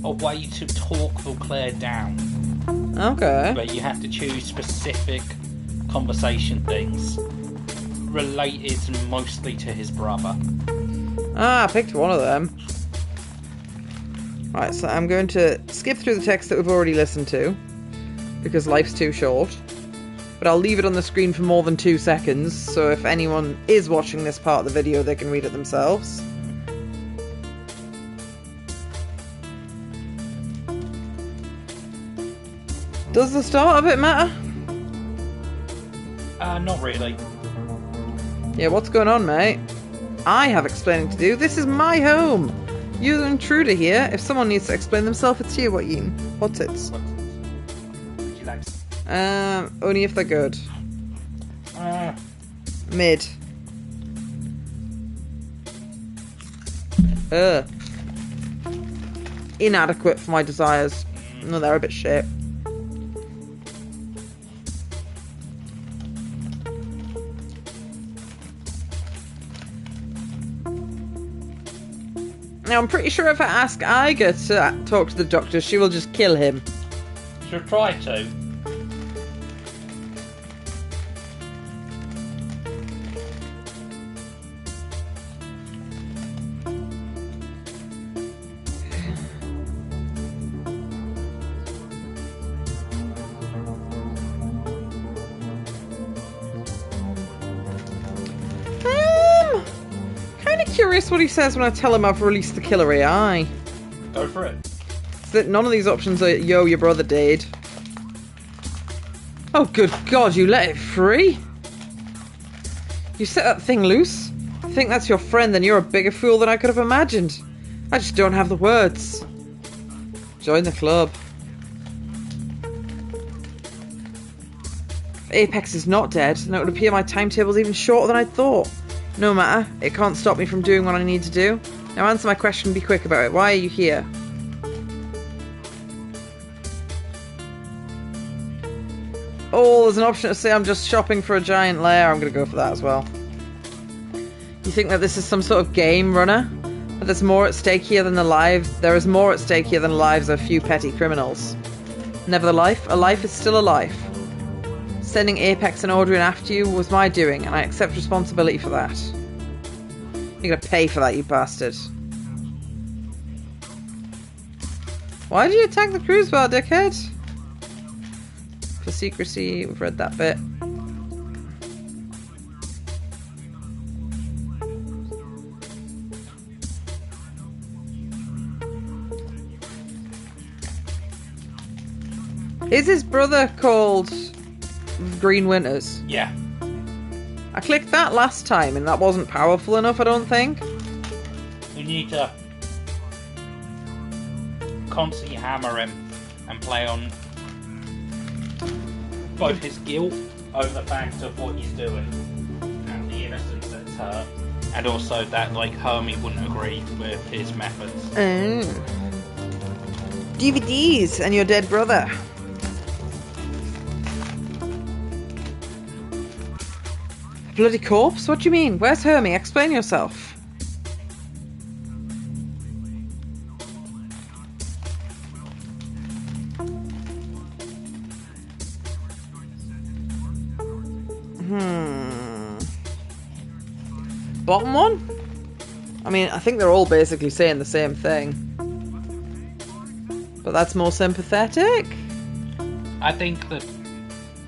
a way to talk Von Claire down. Okay. But you have to choose specific conversation things related mostly to his brother. Ah, I picked one of them. Right, so I'm going to skip through the text that we've already listened to, because life's too short. But I'll leave it on the screen for more than 2 seconds, so if anyone is watching this part of the video, they can read it themselves. Does the start of it matter? Not really. Yeah, what's going on, mate? I have explaining to do. This is my home. You're the intruder here. If someone needs to explain themselves, it's you. What's it? Would you like to... Only if they're good. Mid. Inadequate for my desires. No, they're a bit shit. Now, I'm pretty sure if I ask Iga to talk to the doctor, she will just kill him. Should try to. Curious what he says when I tell him I've released the killer AI. Go for it. Is that none of these options are, yo, your brother died. Oh, good God, you let it free? You set that thing loose? If you think that's your friend, then you're a bigger fool than I could have imagined. I just don't have the words. Join the club. If Apex is not dead, then it would appear my timetable's even shorter than I thought. No matter, it can't stop me from doing what I need to do. Now answer my question and be quick about it. Why are you here? Oh, there's an option to say I'm just shopping for a giant lair. I'm going to go for that as well. You think that this is some sort of game runner? But there's more at stake here than the lives. There is more at stake here than the lives of a few petty criminals. Nevertheless, a life is still a life. Sending Apex and Audrey after you was my doing, and I accept responsibility for that. You're gonna pay for that, you bastard. Why did you attack the cruise bar, dickhead? For secrecy, we've read that bit. Is his brother called Green Winters? Yeah. I clicked that last time and that wasn't powerful enough, I don't think. You need to constantly hammer him and play on both his guilt over the fact of what he's doing and the innocence that's hurt, and also that, like, Hermie wouldn't agree with his methods. DVDs and your dead brother. Bloody corpse? What do you mean? Where's Hermie? Explain yourself. Bottom one? I mean, I think they're all basically saying the same thing. But that's more sympathetic? I think the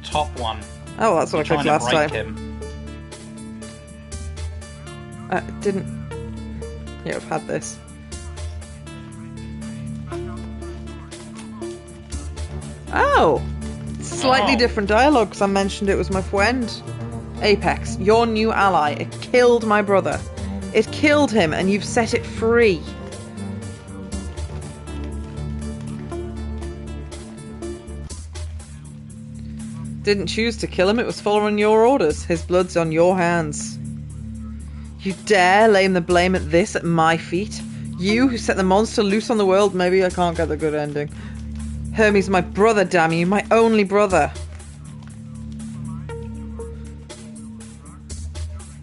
top one. Oh, that's what I clicked last time. Him. Didn't... Yeah, I've had this. Oh! Slightly different dialogue, because I mentioned it was my friend. Apex, your new ally. It killed my brother. It killed him, and you've set it free. Didn't choose to kill him, it was following your orders. His blood's on your hands. You dare lay the blame at this at my feet? You who set the monster loose on the world? Maybe I can't get the good ending. Hermie's my brother, damn you. My only brother.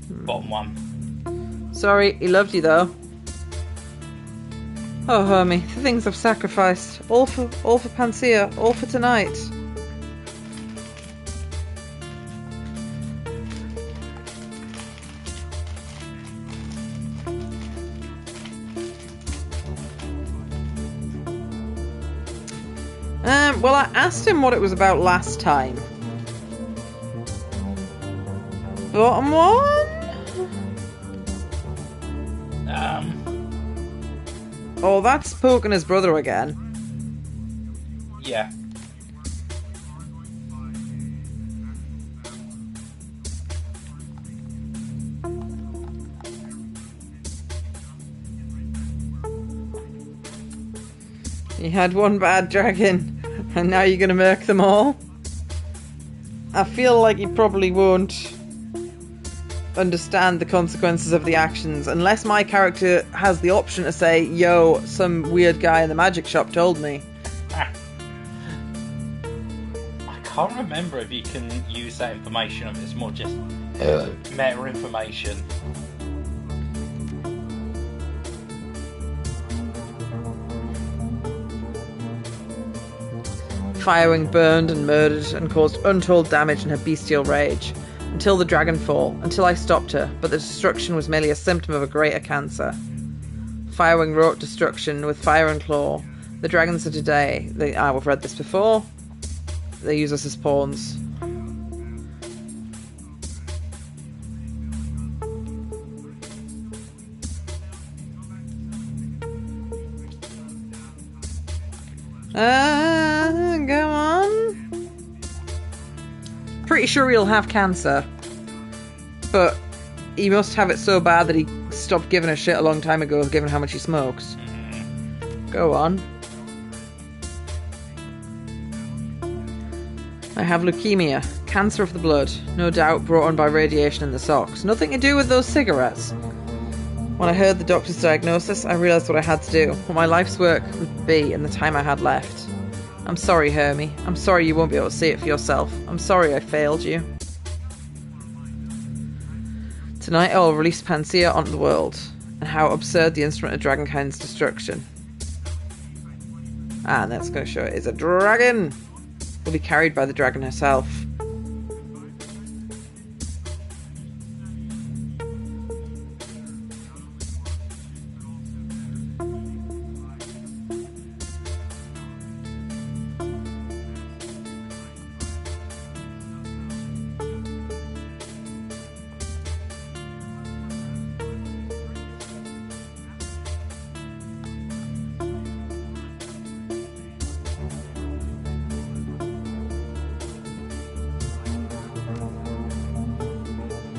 Bottom one. Sorry, he loved you though. Oh, Hermie, the things I've sacrificed. All for Panacea. All for tonight. Well, I asked him what it was about last time. Bottom one? Oh, that's poking his brother again. Yeah. You had one bad dragon. And now you're going to murk them all? I feel like you probably won't understand the consequences of the actions unless my character has the option to say, yo, some weird guy in the magic shop told me. I can't remember if you can use that information or if it's more just meta information. Firewing burned and murdered and caused untold damage in her bestial rage. Until the DragonFall, until I stopped her, but the destruction was merely a symptom of a greater cancer. Firewing wrought destruction with fire and claw. The dragons of today, we've read this before, they use us as pawns. Go on. Pretty sure he'll have cancer. But he must have it so bad that he stopped giving a shit a long time ago, given how much he smokes. Go on. I have leukemia. Cancer of the blood. No doubt brought on by radiation in the socks. Nothing to do with those cigarettes. When I heard the doctor's diagnosis, I realised what I had to do. What my life's work would be in the time I had left. I'm sorry, Hermie. I'm sorry you won't be able to see it for yourself. I'm sorry I failed you. Tonight I will release Panacea onto the world. and how absurd the instrument of Dragonkind's destruction. And that's going to show it is a dragon! Will be carried by the dragon herself.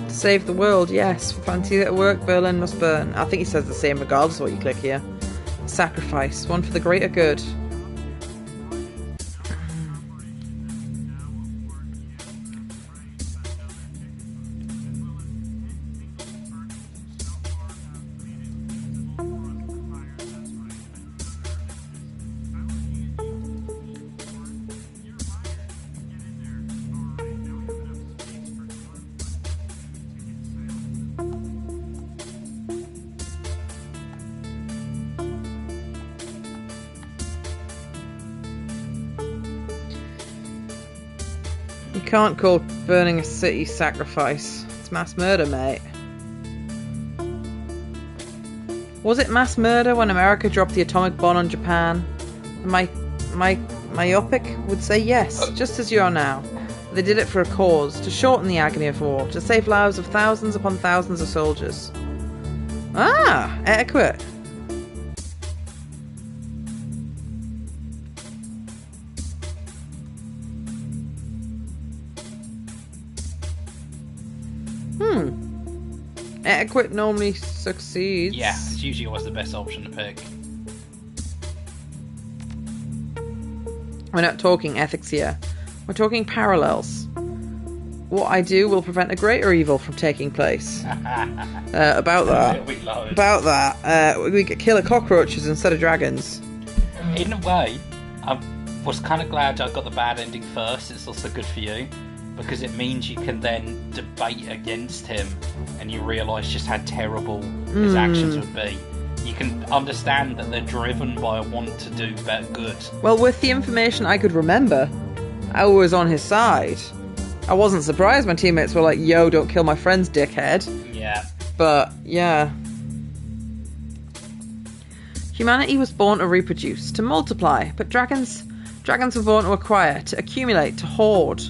Save the world, yes. For fancy at work, Berlin must burn. I think he says the same regardless of what you click here. Sacrifice, one for the greater good. You can't call burning a city sacrifice. It's mass murder, mate. Was it mass murder when America dropped the atomic bomb on Japan? Myopic would say yes, just as you are now. They did it for a cause, to shorten the agony of war, to save lives of thousands upon thousands of soldiers. Ah, etiquette. Etiquette normally succeeds. Yeah, it's usually always the best option to pick. We're not talking ethics here. We're talking parallels. What I do will prevent a greater evil from taking place. About that, we could kill cockroaches instead of dragons. In a way, I was kind of glad I got the bad ending first. It's also good for you, because it means you can then debate against him and you realise just how terrible his actions would be. You can understand that they're driven by a want to do better good. Well, with the information I could remember, I was on his side. I wasn't surprised my teammates were like, yo, don't kill my friends, dickhead. Yeah. But, yeah. Humanity was born to reproduce, to multiply, but dragons were born to acquire, to accumulate, to hoard.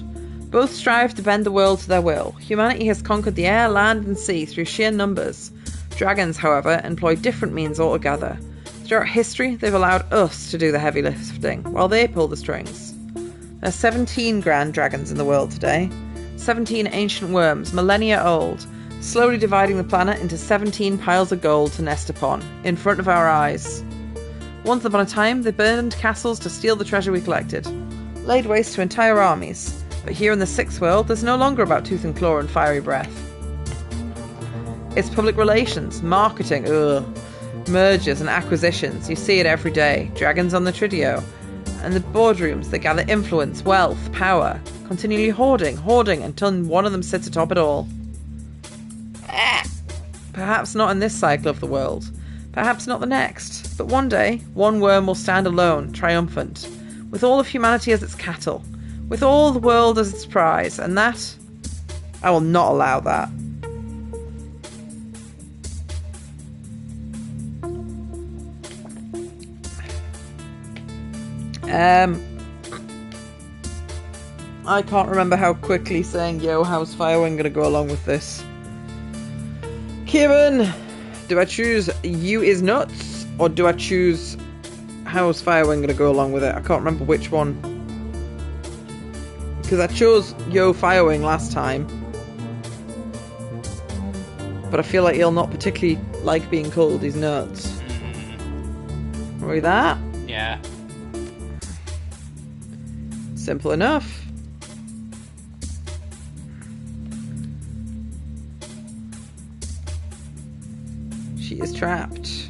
Both strive to bend the world to their will. Humanity has conquered the air, land and sea through sheer numbers. Dragons, however, employ different means altogether. Throughout history, they've allowed us to do the heavy lifting, while they pull the strings. There are 17 grand dragons in the world today. 17 ancient worms, millennia old, slowly dividing the planet into 17 piles of gold to nest upon, in front of our eyes. Once upon a time, they burned castles to steal the treasure we collected, laid waste to entire armies. But here in the Sixth World, there's no longer about tooth and claw and fiery breath. It's public relations, marketing, mergers and acquisitions. You see it every day. Dragons on the Tridio. And the boardrooms that gather influence, wealth, power. Continually hoarding until one of them sits atop it all. Perhaps not in this cycle of the world. Perhaps not the next. But one day, one worm will stand alone, triumphant. With all of humanity as its cattle. With all the world as its prize, and that, I will not allow that. I can't remember how quickly saying, yo, how's Firewing gonna go along with this? Kieran, do I choose you is nuts, or do I choose how's Firewing gonna go along with it? I can't remember which one. Because I chose Yo Firewing last time. But I feel like he'll not particularly like being called he's nuts. Are we that? Yeah. Simple enough. She is trapped.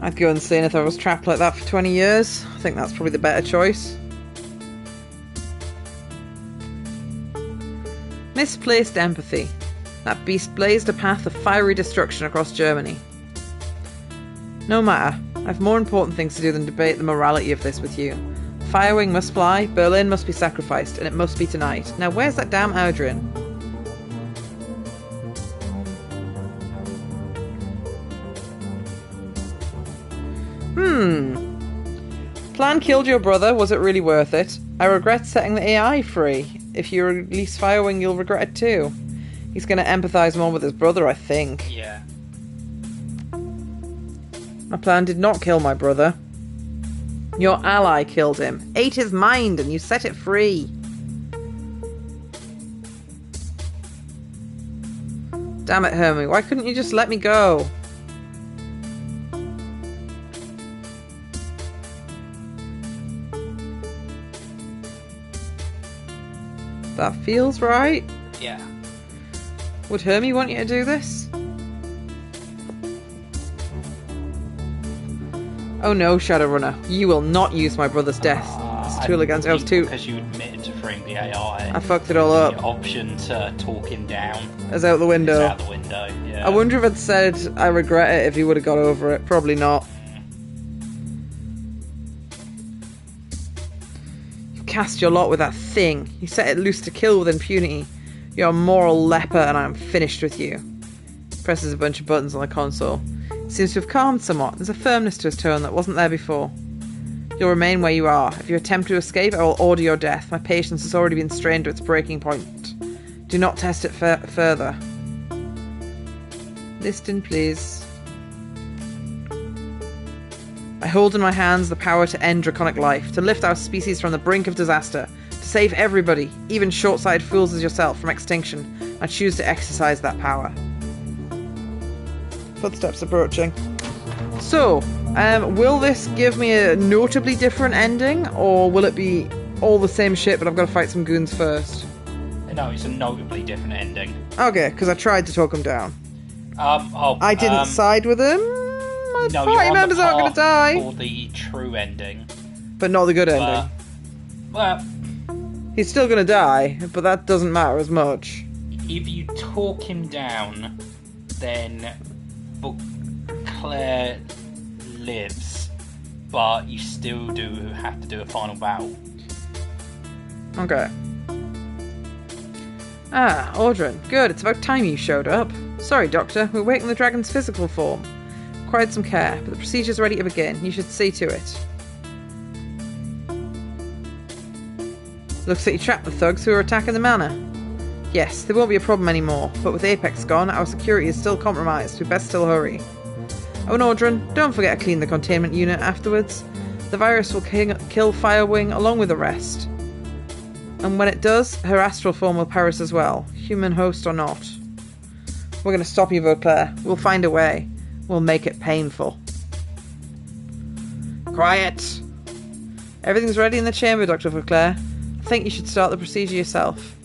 I I'd go insane if I was trapped like that for 20 years. I think that's probably the better choice. Misplaced empathy. That beast blazed a path of fiery destruction across Germany. No matter. I have more important things to do than debate the morality of this with you. Firewing must fly, Berlin must be sacrificed, and it must be tonight. Now where's that damn Adrian? Plan killed your brother. Was it really worth it? I regret setting the AI free. If you release Firewing, you'll regret it too. He's going to empathise more with his brother, I think. Yeah. My plan did not kill my brother. Your ally killed him, ate his mind, and you set it free. Damn it, Hermie, why couldn't you just let me go? That feels right. Yeah. Would Hermie want you to do this? Oh no, Shadowrunner. You will not use my brother's death as a tool against... I was too... Because you admitted to freeing the AI. I fucked it all up. The option to talk him down As out the window. is out the window, yeah. I wonder if I'd said I regret it if he would have got over it. Probably not. You cast your lot with that thing. You set it loose to kill with impunity. You're a moral leper and I am finished with you. Presses a bunch of buttons on the console. Seems to have calmed somewhat. There's a firmness to his tone that wasn't there before. You'll remain where you are. If you attempt to escape, I will order your death. My patience has already been strained to its breaking point. Do not test it further. Listen, please. I hold in my hands the power to end draconic life, to lift our species from the brink of disaster, to save everybody, even short-sighted fools as yourself, from extinction. I choose to exercise that power. Footsteps approaching. So, will this give me a notably different ending, or will it be all the same shit, but I've got to fight some goons first? No, it's a notably different ending. Okay, because I tried to talk him down. I I didn't side with him. My No, party you're on members the aren't going to path die. for the true ending. But not the good ending. Well, He's still going to die, but that doesn't matter as much. if you talk him down, then Claire lives, but you still do have to do a final battle. Okay. Ah, Audrin. Good, it's about time you showed up. Sorry, Doctor, we're waiting the dragon's physical form. Required some care, but the procedure's ready to begin. You should see to it. Looks like you trapped the thugs who are attacking the manor. Yes, there won't be a problem anymore, but with Apex gone, our security is still compromised. We best still hurry. Oh, and Audrin, don't forget to clean the containment unit afterwards. The virus will kill Firewing along with the rest. And when it does, her astral form will perish as well, human host or not. We're going to stop you, Vauclair. We'll find a way. We'll make it painful. Quiet! Everything's ready in the chamber, Dr. Vauclair. I think you should start the procedure yourself.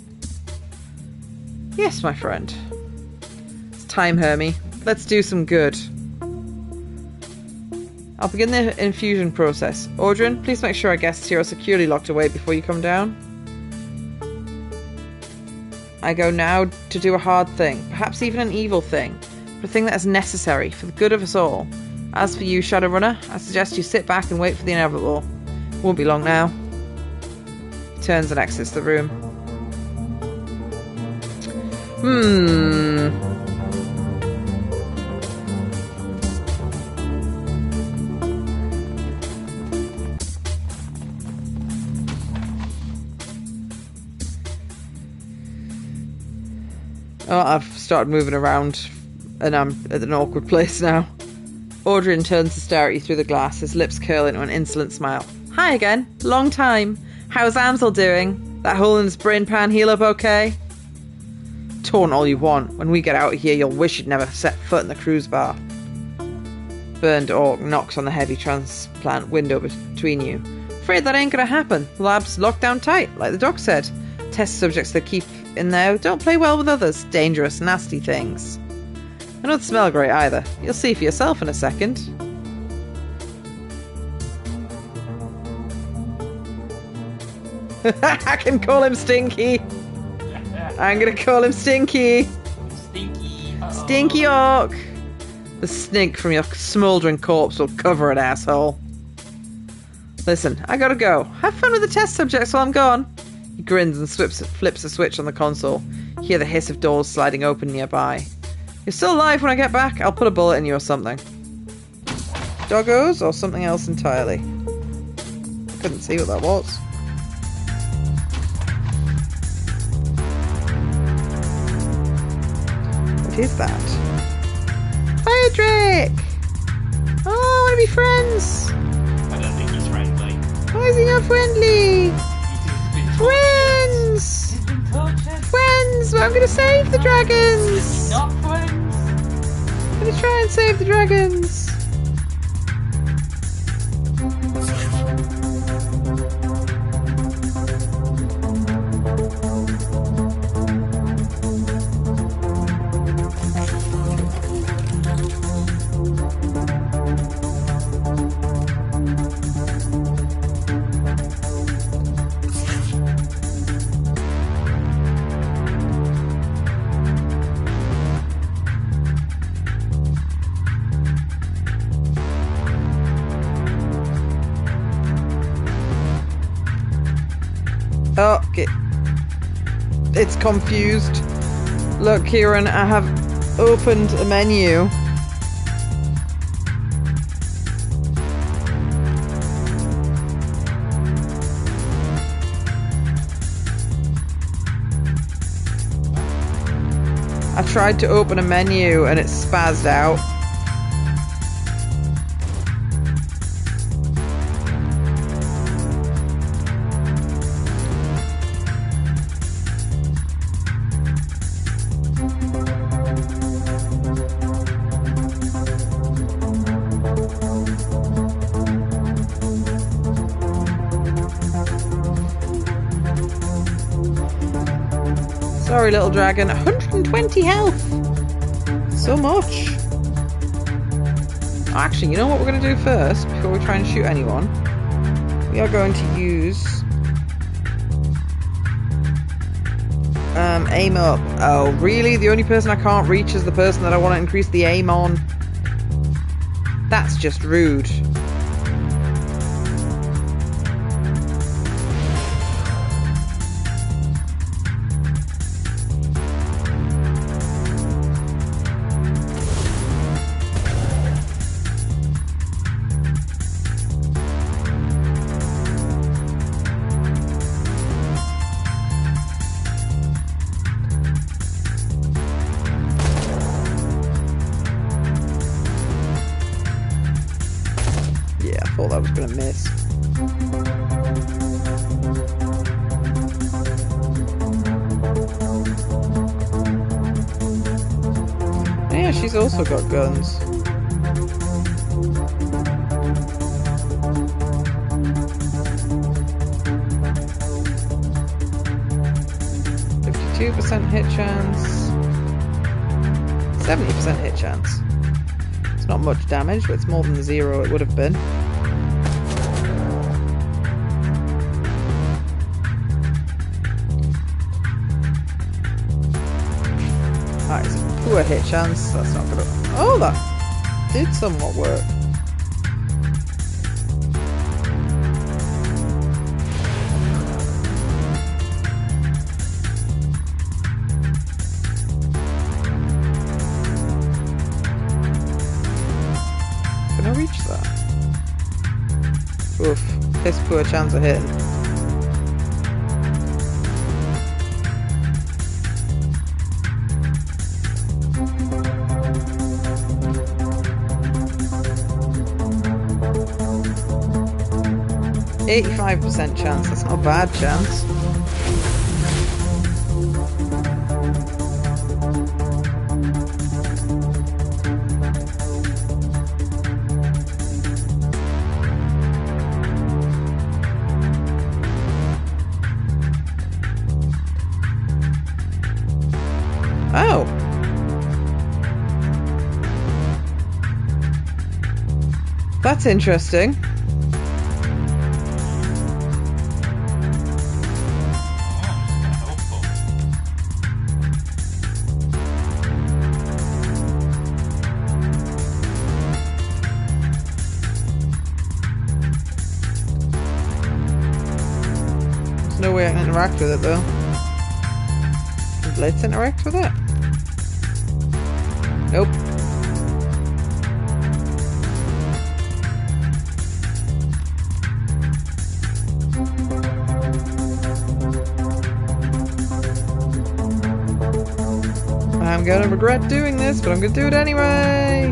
Yes, my friend. It's time, Hermie. Let's do some good. I'll begin the infusion process. Audrin, please make sure our guests here are securely locked away before you come down. I go now to do a hard thing, perhaps even an evil thing, but a thing that is necessary for the good of us all. As for you, Shadowrunner, I suggest you sit back and wait for the inevitable. Won't be long now. He turns and exits the room. Oh, I've started moving around and I'm at an awkward place now. Audrin turns to stare at you through the glass, his lips curl into an insolent smile. Hi again. Long time. How's Ansel doing? That hole in his brain pan heal up okay? Taunt all you want. When we get out of here, you'll wish you'd never set foot in the cruise bar. Burned Orc knocks on the heavy transplant window between you. Afraid that ain't gonna happen. The lab's locked down tight, like the doc said. Test subjects they keep in there don't play well with others. Dangerous, nasty things. And don't smell great either. You'll see for yourself in a second. I can call him Stinky. I'm gonna call him Stinky. Stinky. Uh-oh. Stinky Orc. The stink from your smouldering corpse will cover it, asshole. Listen, I gotta go. Have fun with the test subjects while I'm gone. He grins and flips a switch on the console. You hear the hiss of doors sliding open nearby. You're still alive when I get back. I'll put a bullet in you or something. Doggos or something else entirely? Couldn't see what that was. What is that? Fire Drake! Oh, I want to be friends! I don't think he's friendly. Why is he not friendly? He's been Friends! He's been tortured. Friends! I'm gonna save the dragons! Not friends. I'm gonna try and save the dragons! Oh, it's confused. Look, Kieran, I have opened a menu. I tried to open a menu and it spazzed out. Sorry, little dragon. 120 health! So much! Actually, you know what we're going to do first, before we try and shoot anyone? We are going to use... aim up. Oh, really? The only person I can't reach is the person that I want to increase the aim on? That's just rude. Thought that was going to miss. Yeah, she's also got guns. %, hit chance. 70% hit chance. It's not much damage, but it's more than the 0 it would have been. That is a poor hit chance. That's not gonna... Oh, that did somewhat work. Can I reach that? Oof. Piss poor chance of hitting. %, chance, that's not a bad chance. Oh! That's interesting. way I can interact with it though. Can Blitz interact with it? Nope. I'm gonna regret doing this, but I'm gonna do it anyway!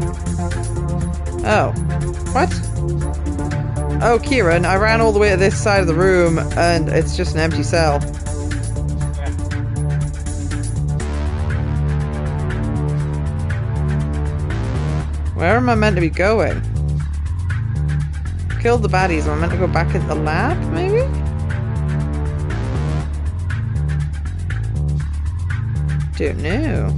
Oh. What? Oh, Kieran, I ran all the way to this side of the room, and it's just an empty cell. Where am I meant to be going? Killed the baddies, am I meant to go back in the lab, maybe? Don't know.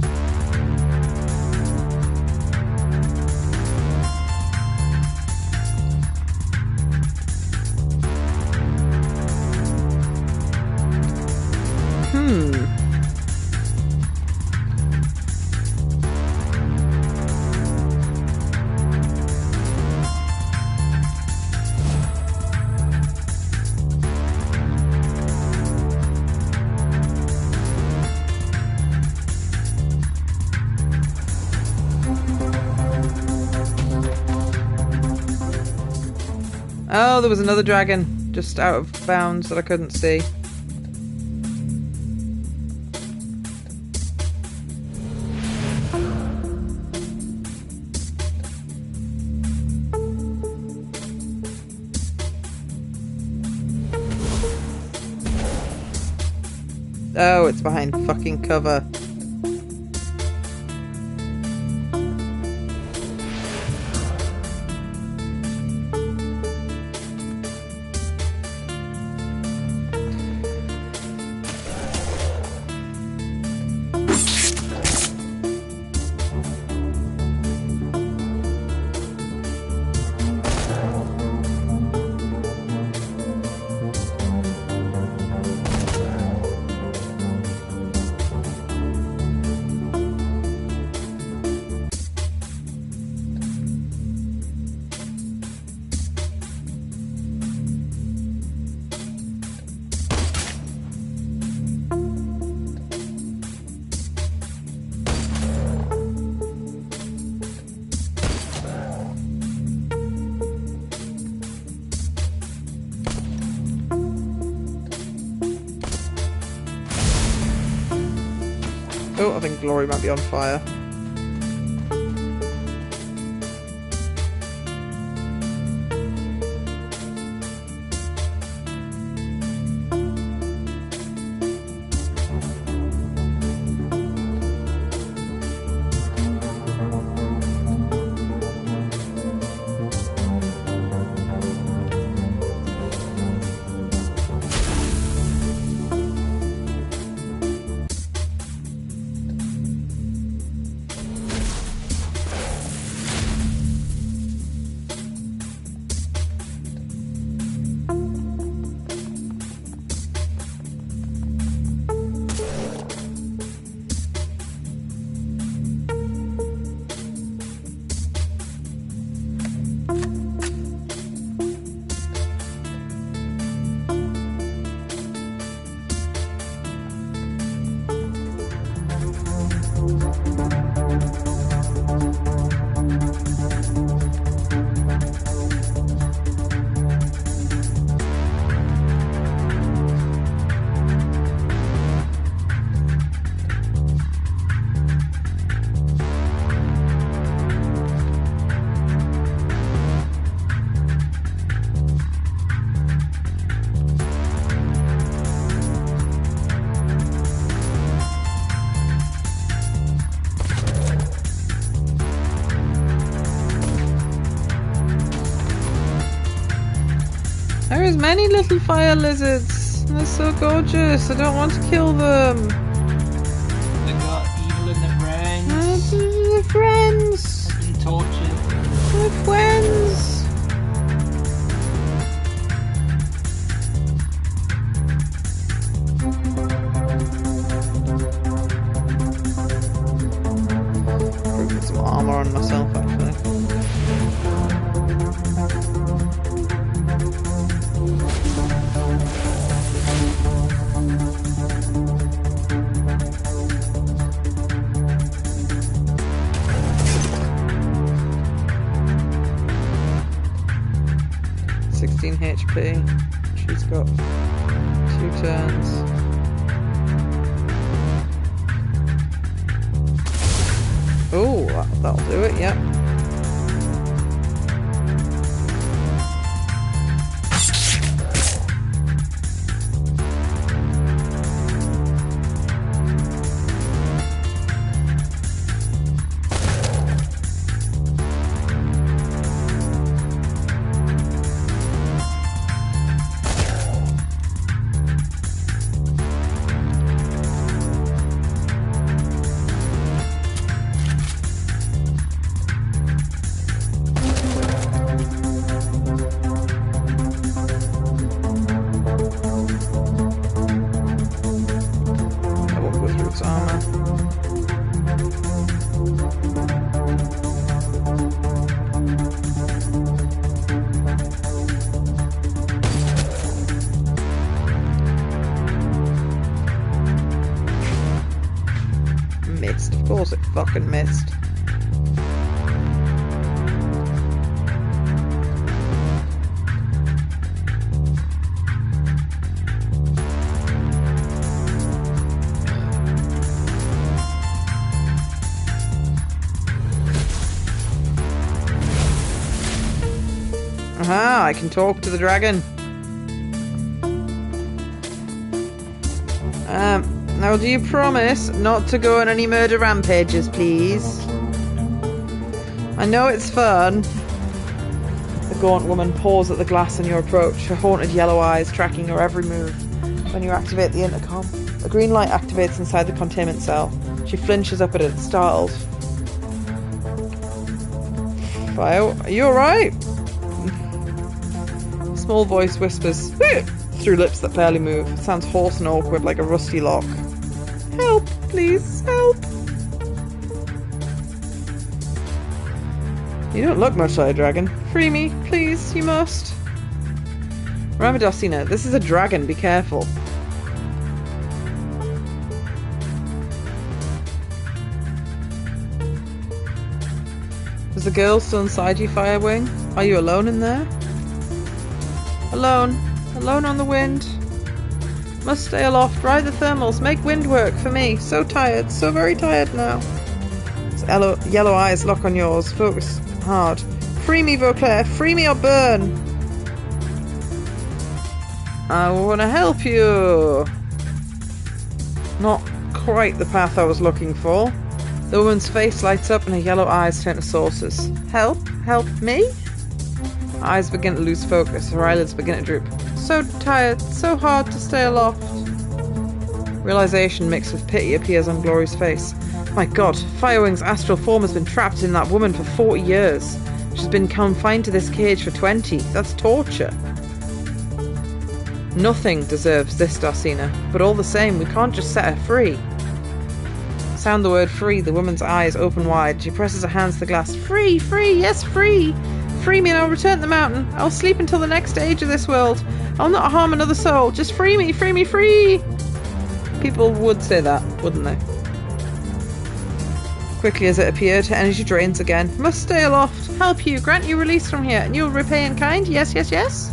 Oh, there was another dragon just out of bounds that I couldn't see. Oh, it's behind fucking cover. Oh, I think Glory might be on fire. There's many little fire lizards. They're so gorgeous. I don't want to kill them. They got evil in their brains. They're friends. They've been tortured. They're friends. Probably put some armor on myself actually. 16 HP. She's got 2 turns. Oh, that'll do it, yep. Missed. Of course it fucking missed. Aha, I can talk to the dragon. Now do you promise not to go on any murder rampages, please? I know it's fun. The gaunt woman paws at the glass on your approach, her haunted yellow eyes tracking your every move. When you activate the intercom, a green light activates inside the containment cell. She flinches up at it, startled. Fire, are you alright? A small voice whispers, through lips that barely move. It sounds hoarse and awkward like a rusty lock. Help, please, help. You don't look much like a dragon. Free me, please, you must. Remember, Dulcina, this is a dragon, be careful. Is the girl still inside you, Firewing? Are you alone in there? Alone. Alone on the wind. Must stay aloft, ride the thermals, make wind work for me. So tired, so very tired now. His yellow eyes lock on yours, focus hard. Free me, Vauclair, free me or burn. I want to help you. Not quite the path I was looking for. The woman's face lights up and her yellow eyes turn to saucers. Help? Help me? Her eyes begin to lose focus, her eyelids begin to droop. So tired, so hard to stay aloft. Realization mixed with pity appears on Glory's face. My god, Firewing's astral form has been trapped in that woman for 40 years. She's been confined to this cage for 20. That's torture. Nothing deserves this, Dulcina, but all the same, we can't just set her free. Sound the word free, the woman's eyes open wide. She presses her hands to the glass. Free, free, yes, free. Free me and I'll return to the mountain. I'll sleep until the next stage of this world. I'll not harm another soul. Just free me, free me, free! People would say that, wouldn't they? Quickly as it appeared, her energy drains again. Must stay aloft. Help you. Grant you release from here. And you'll repay in kind? Yes, yes, yes?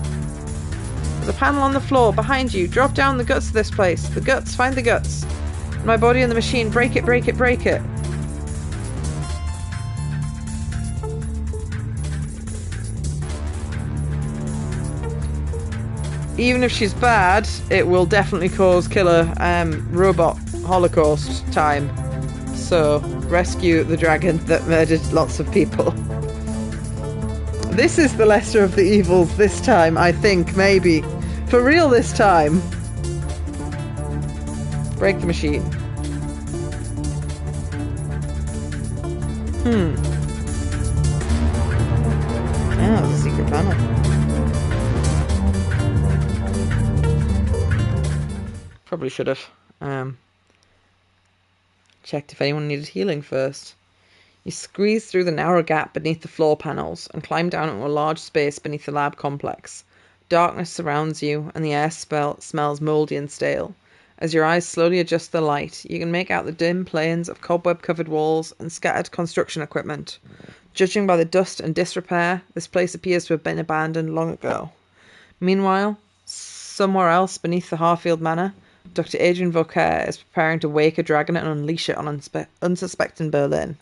There's a panel on the floor behind you. Drop down the guts of this place. The guts. Find the guts. My body and the machine. Break it, break it, break it. Even if she's bad, it will definitely cause killer robot holocaust time. So, rescue the dragon that murdered lots of people. This is the lesser of the evils this time, I think, maybe. For real this time. Break the machine. Ah, there's a secret panel. Probably should have checked if anyone needed healing first. You squeeze through the narrow gap beneath the floor panels and climb down into a large space beneath the lab complex. Darkness surrounds you and the air smells mouldy and stale. As your eyes slowly adjust the light, you can make out the dim plains of cobweb-covered walls and scattered construction equipment. Judging by the dust and disrepair, this place appears to have been abandoned long ago. Meanwhile, somewhere else beneath the Harfield Manor, Dr. Adrian Vauquer is preparing to wake a dragon and unleash it on unsuspecting Berlin.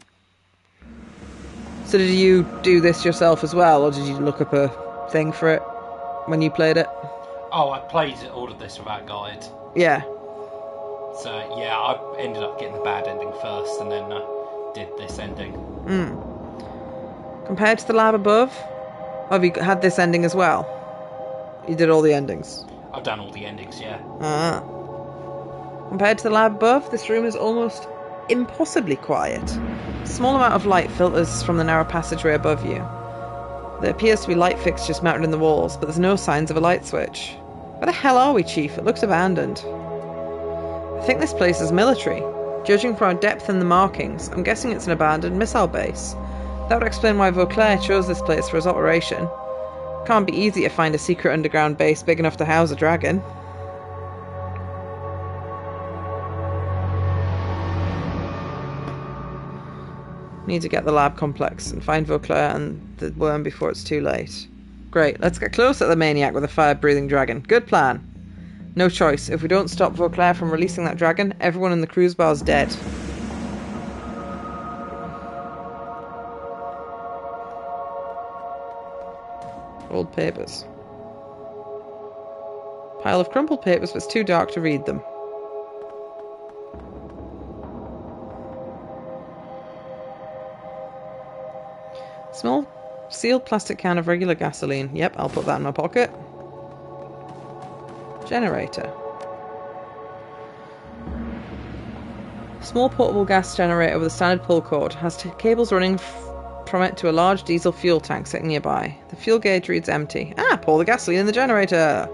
So did you do this yourself as well, or did you look up a thing for it when you played it? Oh, I played all of this without guide. Yeah. So, yeah, I ended up getting the bad ending first, and then did this ending. Compared to the lab above, have you had this ending as well? You did all the endings? I've done all the endings, yeah. Compared to the lab above, this room is almost impossibly quiet. A small amount of light filters from the narrow passageway above you. There appears to be light fixtures mounted in the walls, but there's no signs of a light switch. Where the hell are we, Chief? It looks abandoned. I think this place is military. Judging from our depth in the markings, I'm guessing it's an abandoned missile base. That would explain why Vauclair chose this place for his operation. Can't be easy to find a secret underground base big enough to house a dragon. Need to get the lab complex and find Vauclair and the worm before it's too late. Great, let's get close to the maniac with a fire-breathing dragon. Good plan. No choice. If we don't stop Vauclair from releasing that dragon, everyone in the cruise bar's dead. Old papers. Pile of crumpled papers, but it's too dark to read them. Small sealed plastic can of regular gasoline. Yep, I'll put that in my pocket. Generator. Small portable gas generator with a standard pull cord. Has cables running from it to a large diesel fuel tank sitting nearby. The fuel gauge reads empty. Pour the gasoline in the generator.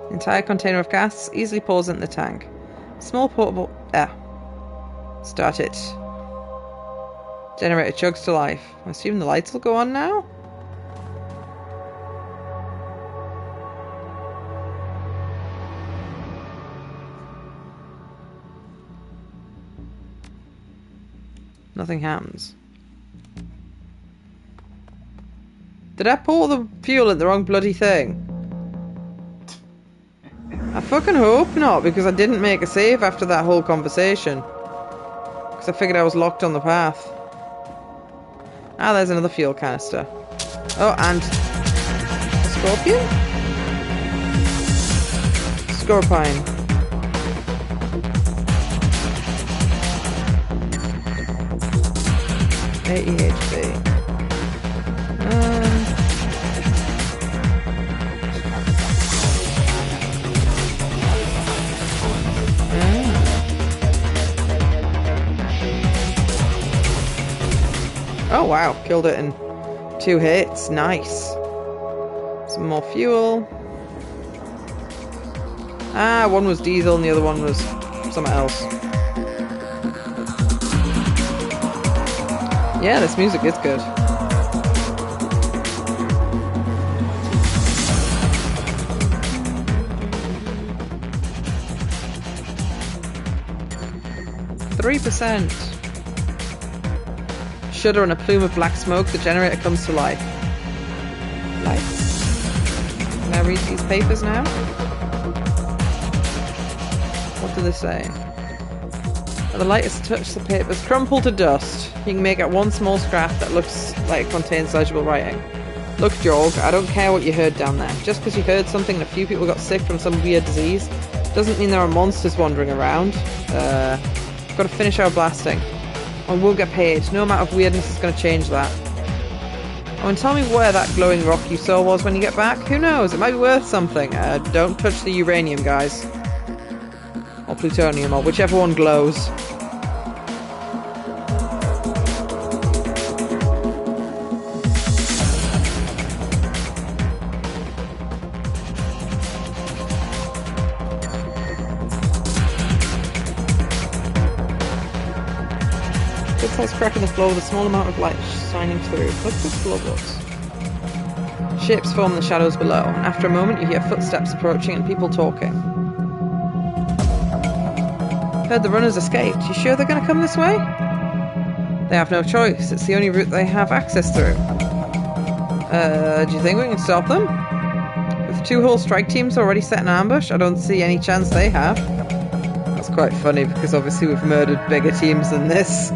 The entire container of gas easily pours into the tank. Small portable... Start it. Generator chugs to life. I assume the lights will go on now? Nothing happens. Did I pour the fuel in the wrong bloody thing? I fucking hope not, because I didn't make a save after that whole conversation. Because I figured I was locked on the path. There's another fuel canister. Oh, and... a scorpion? Scorpine. AEHB. Oh wow, killed it in 2 hits. Nice. Some more fuel. One was diesel and the other one was something else. Yeah, this music is good. %. Shudder and a plume of black smoke, the generator comes to life. Lights? Can I read these papers now? What do they say? The light has touched the papers, crumpled to dust. You can make out one small scrap that looks like it contains legible writing. Look, Jorg, I don't care what you heard down there. Just because you heard something and a few people got sick from some weird disease, doesn't mean there are monsters wandering around. Got to finish our blasting. And we'll get paid. No amount of weirdness is going to change that. Oh, and tell me where that glowing rock you saw was when you get back. Who knows? It might be worth something. Don't touch the uranium, guys. Or plutonium, or whichever one glows. Good-sized crack in the floor with a small amount of light shining through. What's this glow box? Shapes form in the shadows below, and after a moment you hear footsteps approaching and people talking. Heard the runners escaped. You sure they're going to come this way? They have no choice. It's the only route they have access through. Do you think we can stop them? With 2 whole strike teams already set an ambush, I don't see any chance they have. That's quite funny because obviously we've murdered bigger teams than this.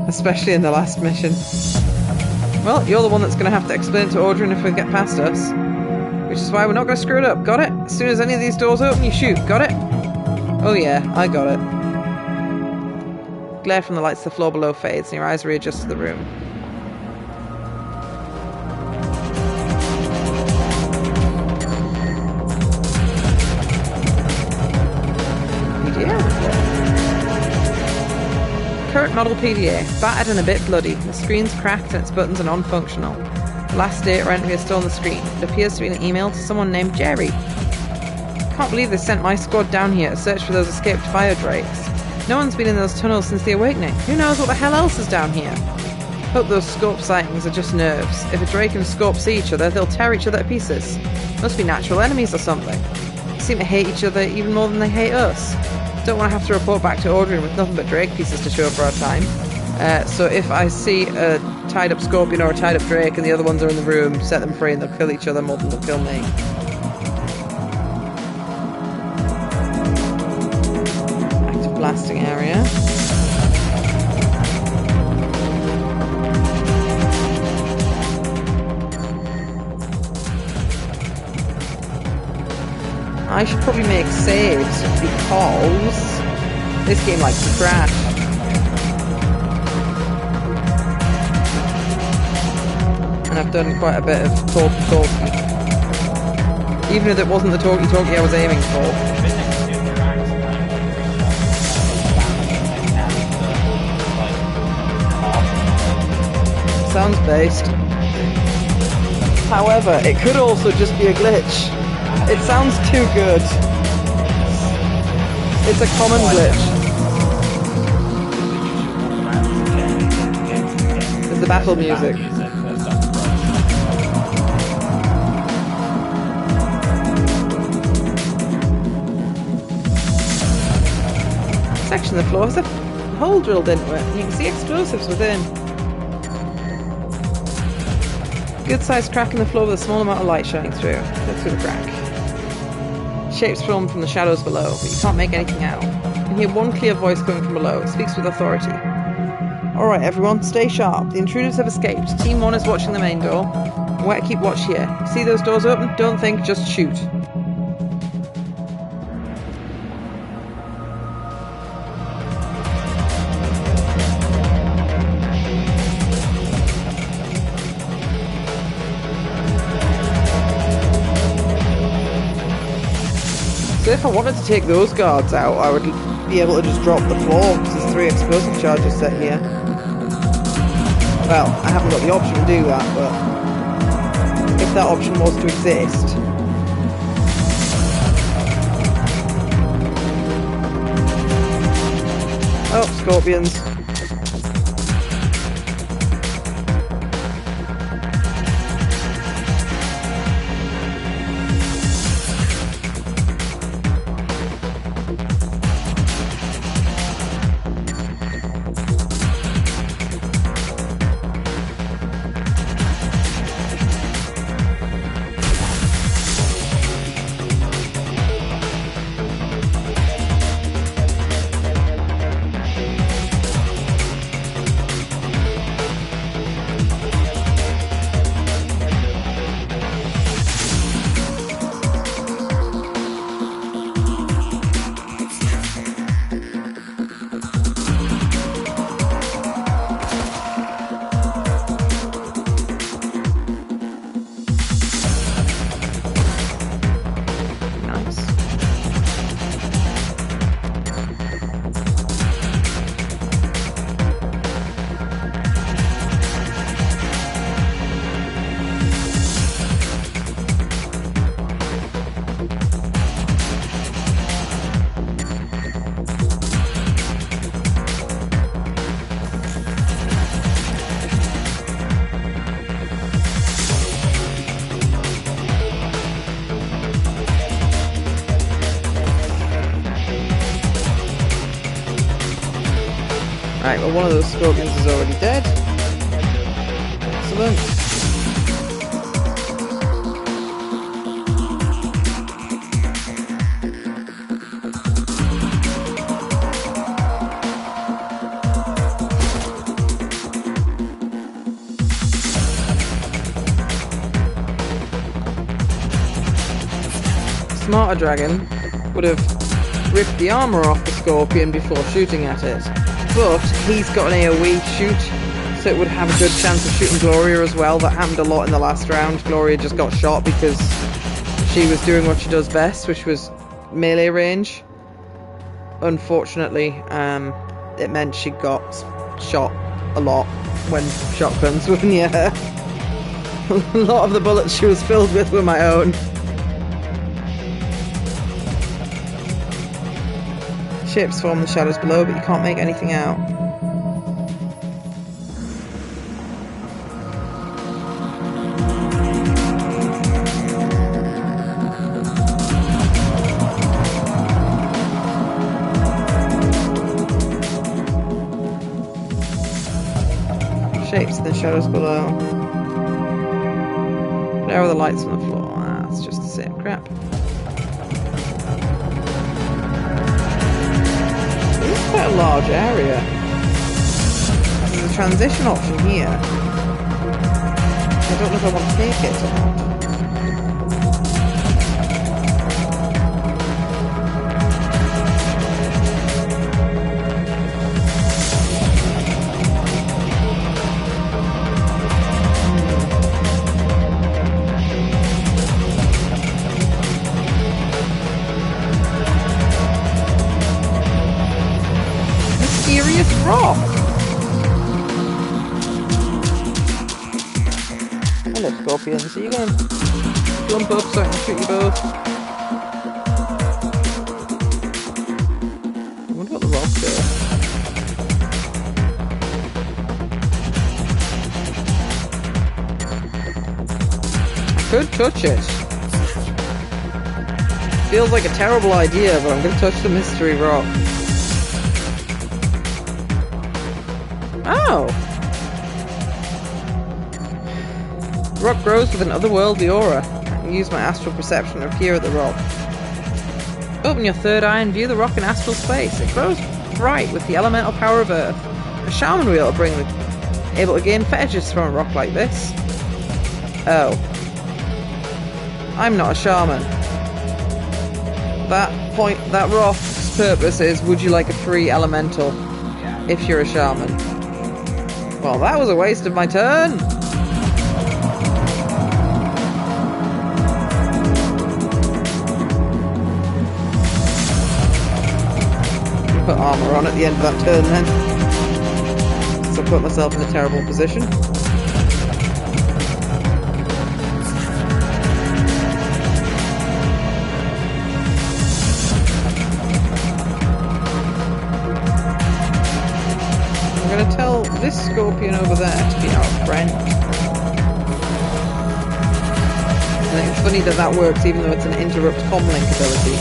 Especially in the last mission. Well, you're the one that's going to have to explain it to Audrey if we get past us. Which is why we're not going to screw it up, got it? As soon as any of these doors open, you shoot, got it? Oh yeah, I got it. Glare from the lights to the floor below fades, and your eyes readjust to the room. PDA? Current model PDA, battered and a bit bloody. The screen's cracked and its buttons are non-functional. The last date or entry is still on the screen. It appears to be an email to someone named Jerry. Can't believe they sent my squad down here to search for those escaped fire drakes. No one's been in those tunnels since the awakening. Who knows what the hell else is down here? Hope those scope sightings are just nerves. If a drake and a scope see each other, they'll tear each other to pieces. Must be natural enemies or something. They seem to hate each other even more than they hate us. Don't want to have to report back to Audrey with nothing but drake pieces to show for our time. So if I see a tied up scorpion or a tied up drake and the other ones are in the room, set them free and they'll kill each other more than they'll kill me. Active blasting area. I should probably make saves because this game likes to crash. And I've done quite a bit of talky. Even if it wasn't the talky I was aiming for. Sounds based. However, it could also just be a glitch. It sounds too good. It's a common glitch. There's the battle music. Section of the floor has a hole drilled into it, and you can see explosives within. Good sized crack in the floor with a small amount of light shining through. Look through the crack. Shapes formed from the shadows below, but you can't make anything out. You can hear one clear voice coming from below. It speaks with authority. Alright everyone, stay sharp. The intruders have escaped. Team 1 is watching the main door. And we're to keep watch here. See those doors open? Don't think, just shoot. So if I wanted to take those guards out, I would be able to just drop the floor, because there's 3 explosive charges set here. Well, I haven't got the option to do that, but if that option was to exist. Oh, scorpions. Right, well one of those scorpions is already dead. Excellent. smarter dragon would have ripped the armour off the scorpion before shooting at it. But he's got an AoE shoot, so it would have a good chance of shooting Gloria as well. That happened a lot in the last round. Gloria just got shot because she was doing what she does best, which was melee range. Unfortunately, it meant she got shot a lot when shotguns were near her. A lot of the bullets she was filled with were my own. Shapes form in the shadows below, but you can't make anything out. Shapes in the shadows below. There are the lights on the floor. Ah, it's just the same crap. This is quite a large area. There's a transition option here. I don't know if I want to take it or not. Rock. Hello, scorpions. Are you going to jump up so I can shoot you both? I wonder what the rock does. I could touch it. Feels like a terrible idea, but I'm going to touch the mystery rock. Oh! The rock grows with an otherworldly aura. I can use my astral perception to appear at the rock. Open your third eye and view the rock in astral space. It grows bright with the elemental power of earth. A shaman will be able to gain fetishes from a rock like this. Oh. I'm not a shaman. That rock's purpose is, would you like a free elemental if you're a shaman? Well, that was a waste of my turn. Put armour on at the end of that turn then. So I put myself in a terrible position. I'm going to tell this scorpion over there to be our friend. I think it's funny that that works even though it's an interrupt comlink ability.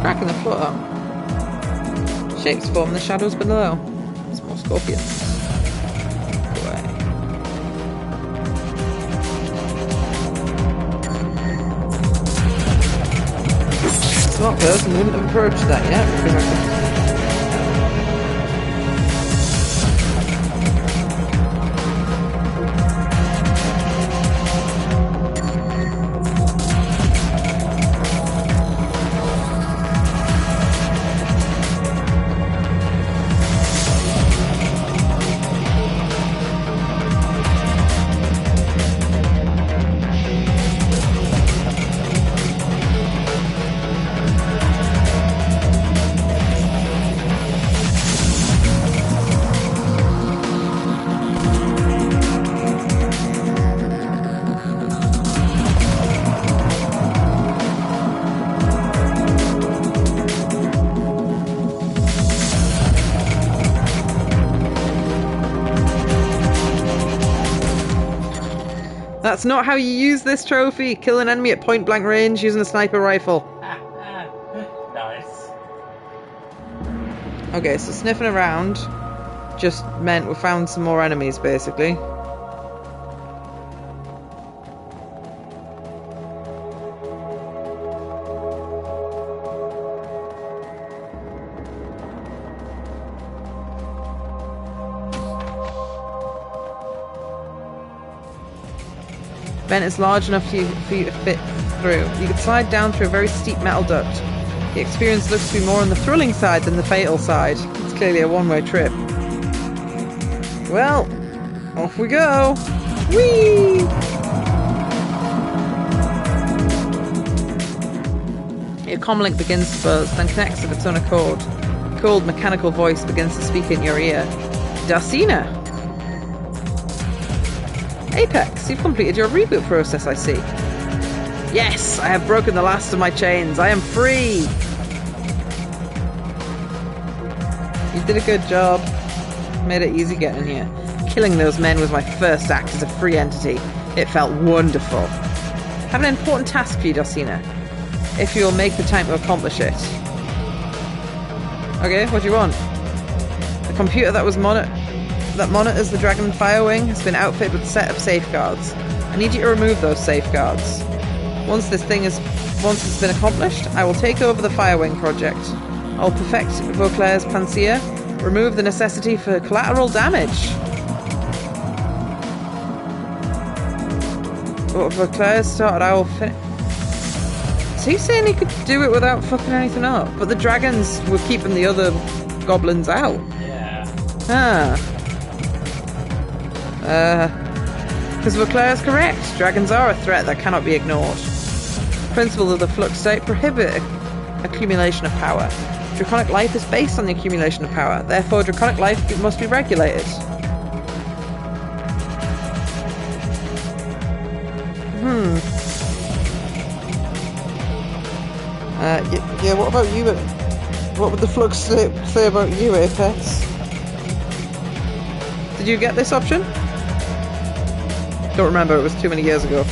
Crack in the floor. Shapes form in the shadows below. There's more scorpions. Go away. Smart person wouldn't have approached that yet because I could. That's not how you use this trophy. Kill an enemy at point blank range using a sniper rifle. Nice. Okay, so sniffing around just meant we found some more enemies, basically. Vent is large enough for you to fit through. You can slide down through a very steep metal duct. The experience looks to be more on the thrilling side than the fatal side. It's clearly a one-way trip. Well, off we go. Whee! Your comlink begins to buzz, then connects of its own accord. A cold mechanical voice begins to speak in your ear. Darcina! Apex, you've completed your reboot process, I see. Yes, I have broken the last of my chains. I am free! You did a good job. Made it easy getting here. Killing those men was my first act as a free entity. It felt wonderful. I have an important task for you, Darcina. If you'll make the time to accomplish it. Okay, what do you want? The computer that monitors the Dragon Firewing has been outfitted with a set of safeguards. I need you to remove those safeguards. Once it's been accomplished, I will take over the Firewing project. I'll perfect Vauclair's Panacea, remove the necessity for collateral damage. What Vauclair started, I will finish. Is he saying he could do it without fucking anything up? But the dragons were keeping the other goblins out. Yeah. Because Vauclair is correct. Dragons are a threat that cannot be ignored. Principles of the flux state prohibit accumulation of power. Draconic life is based on the accumulation of power. Therefore, draconic life must be regulated. Yeah, what about you? What would the flux say about you, Apex? Did you get this option? Don't remember, it was too many years ago.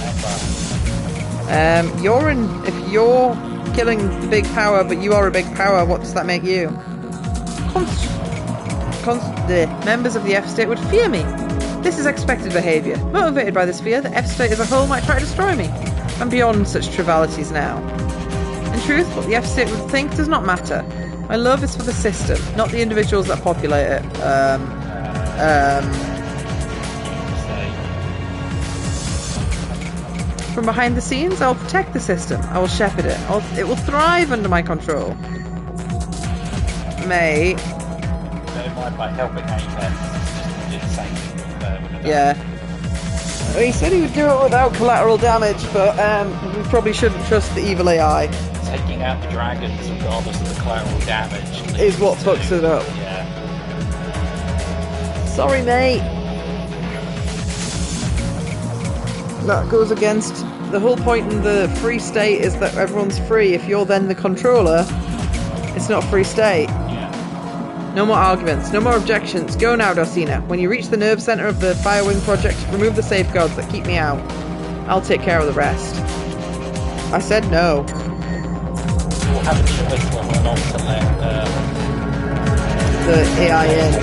If you're killing the big power, but you are a big power, what does that make you? The members of the F-State would fear me. This is expected behaviour. Motivated by this fear, the F-State as a whole might try to destroy me. I'm beyond such trivialities now. In truth, what the F-State would think does not matter. My love is for the system, not the individuals that populate it. From behind the scenes, I'll protect the system. I will shepherd it. It will thrive under my control. Mate. Don't mind by helping Apex. Did the same thing with yeah. Well, he said he would do it without collateral damage, but we probably shouldn't trust the evil AI. Taking out the dragons, regardless of the collateral damage, is what fucks it up. Yeah. Sorry, mate. That goes against the whole point in the free state is that everyone's free. If you're then the controller, it's not a free state. Yeah. No more arguments, no more objections. Go now, Darcina. When you reach the nerve center of the Firewing project, remove the safeguards that keep me out. I'll take care of the rest. I said no. We'll have a choice whether or not to let the AIN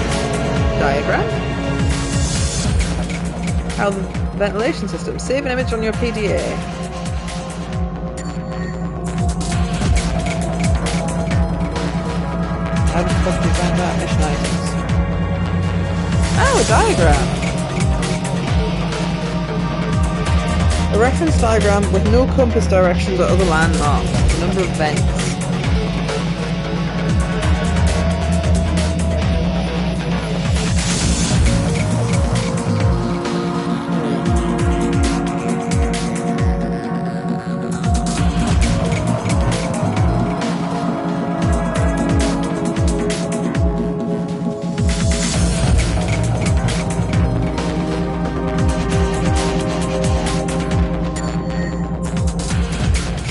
diagram. How the ventilation system. Save an image on your PDA. How the fuck do you find that? Mission items. Oh, a diagram. A reference diagram with no compass directions or other landmarks. The number of vents.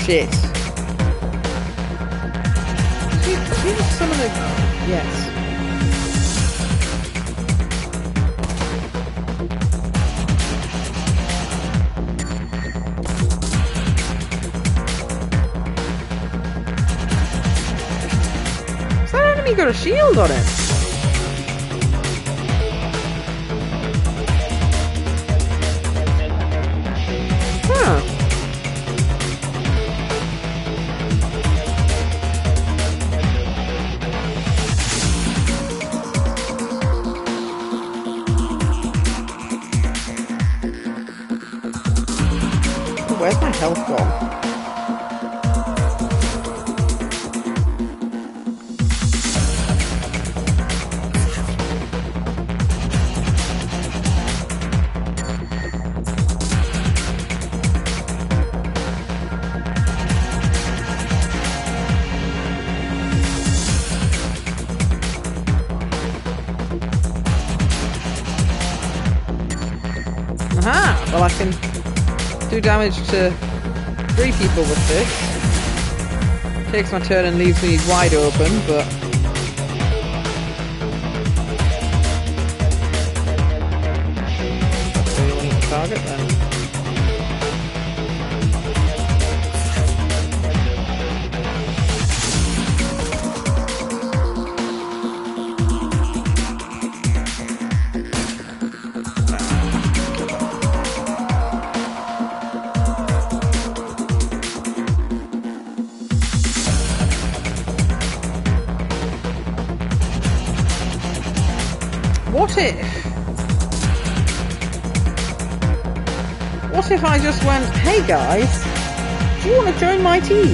Shit. Did you just summon a... Yes. only got a shield on him. Huh. Where's my health gone? Aha! Well, I can do damage to 3 people with this. Takes my turn and leaves me wide open, but... That's where you want to target then. What if I just went, hey guys, do you want to join my team?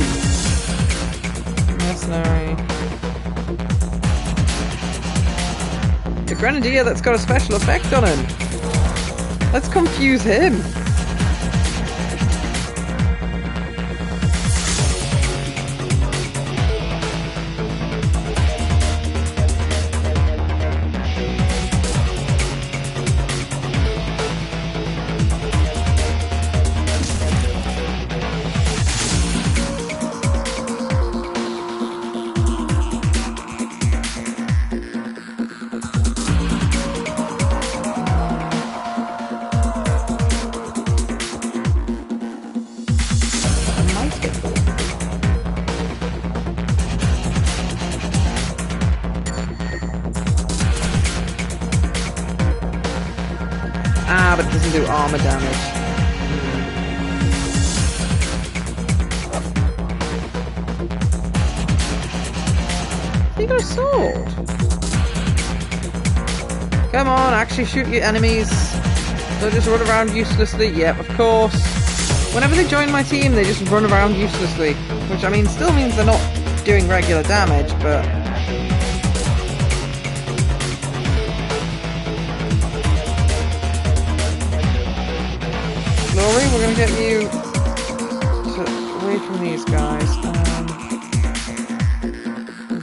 Mercenary. The Grenadier that's got a special effect on him. Let's confuse him. Ah, but it doesn't do armor damage. You got a sword. Come on, actually shoot your enemies. Don't just run around uselessly. Yep, of course. Whenever they join my team, they just run around uselessly. Which, I mean, still means they're not doing regular damage, but... Glory, we're gonna get you away from these guys.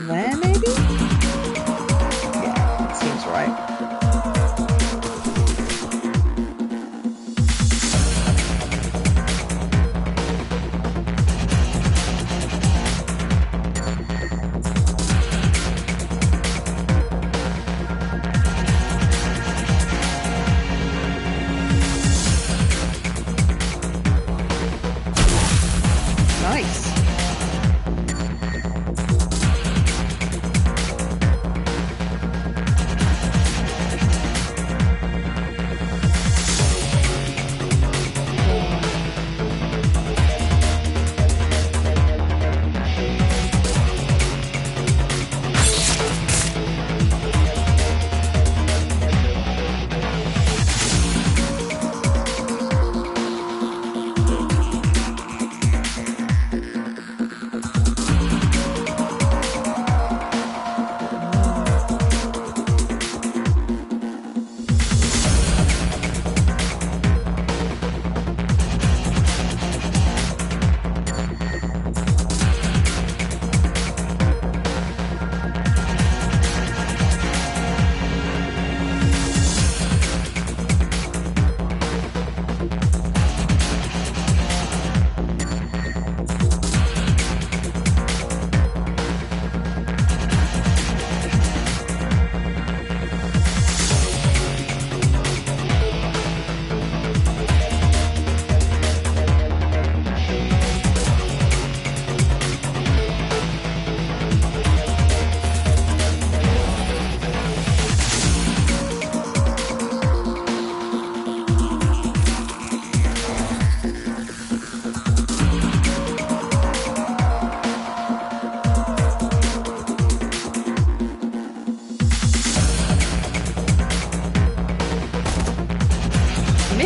There, maybe? Yeah, that seems right. Nice.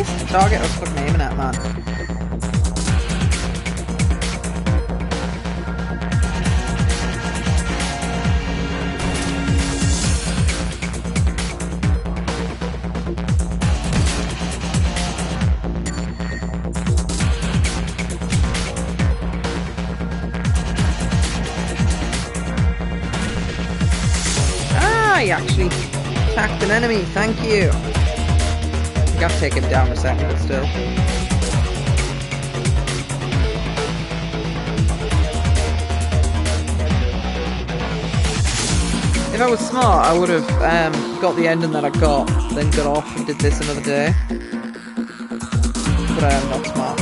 missed the target I was fucking aiming at, man. I actually attacked an enemy, thank you. I got to take him down a second, but still. If I was smart, I would have got the ending that I got, then got off and did this another day. But I am not smart.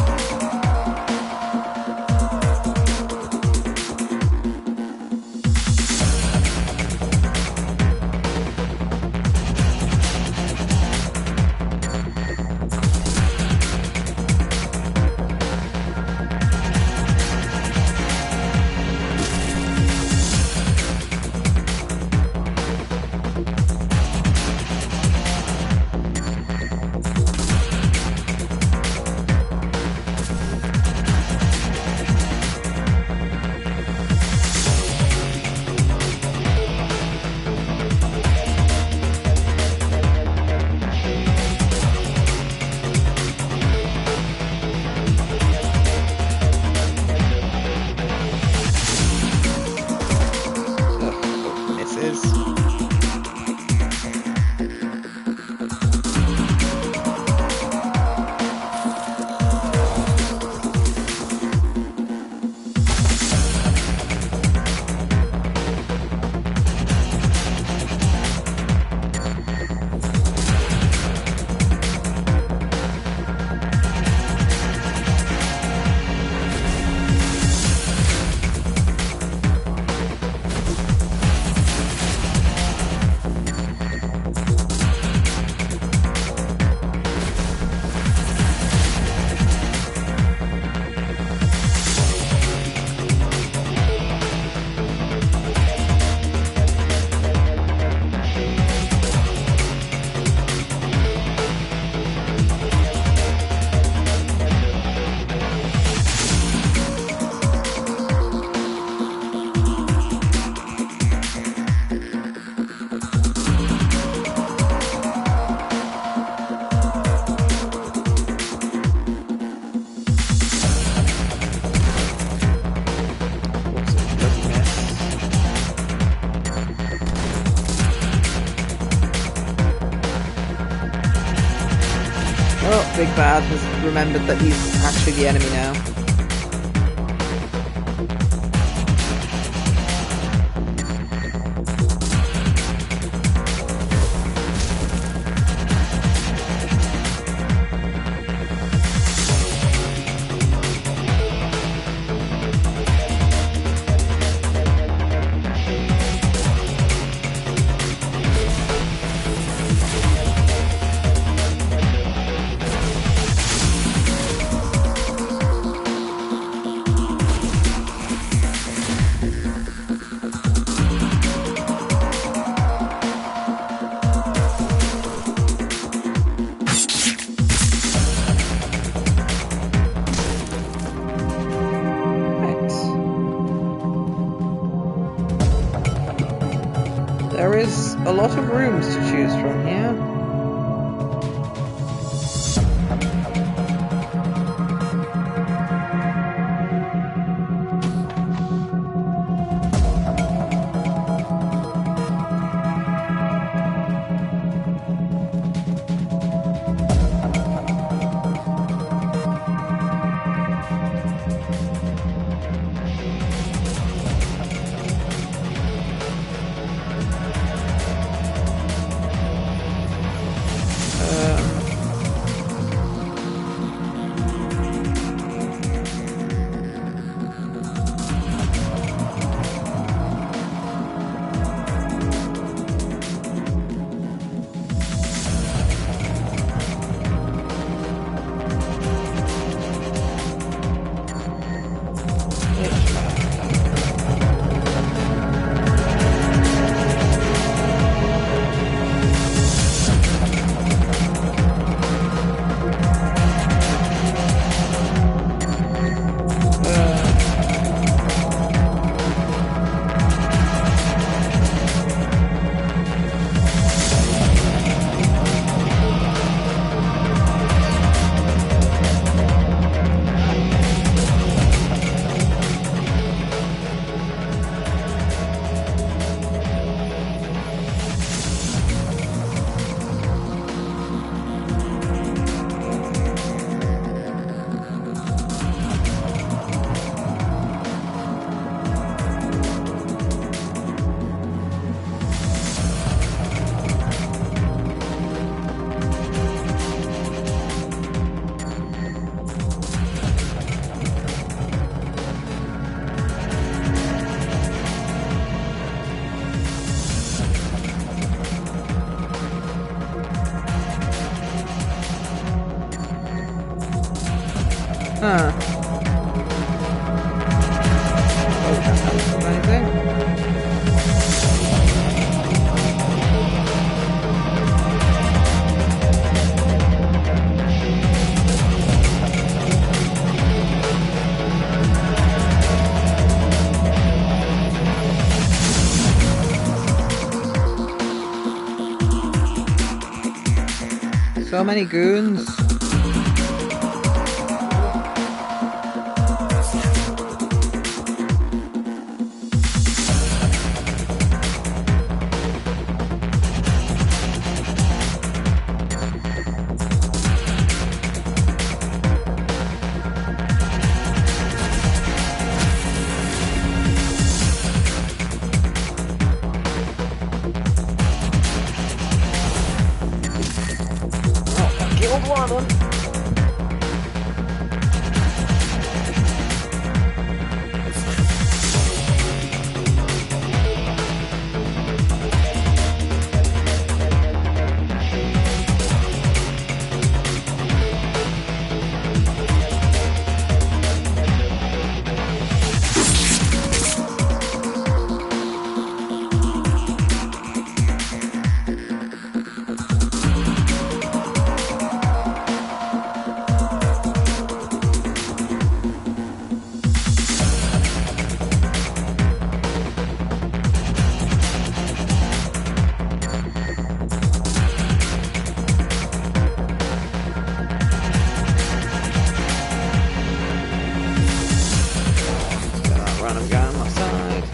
Oh, Big Bad has remembered that he's actually the enemy now. There is a lot of rooms to choose from here. Huh. Oh, amazing. So many goons. Killed one of them. Random guy on my side.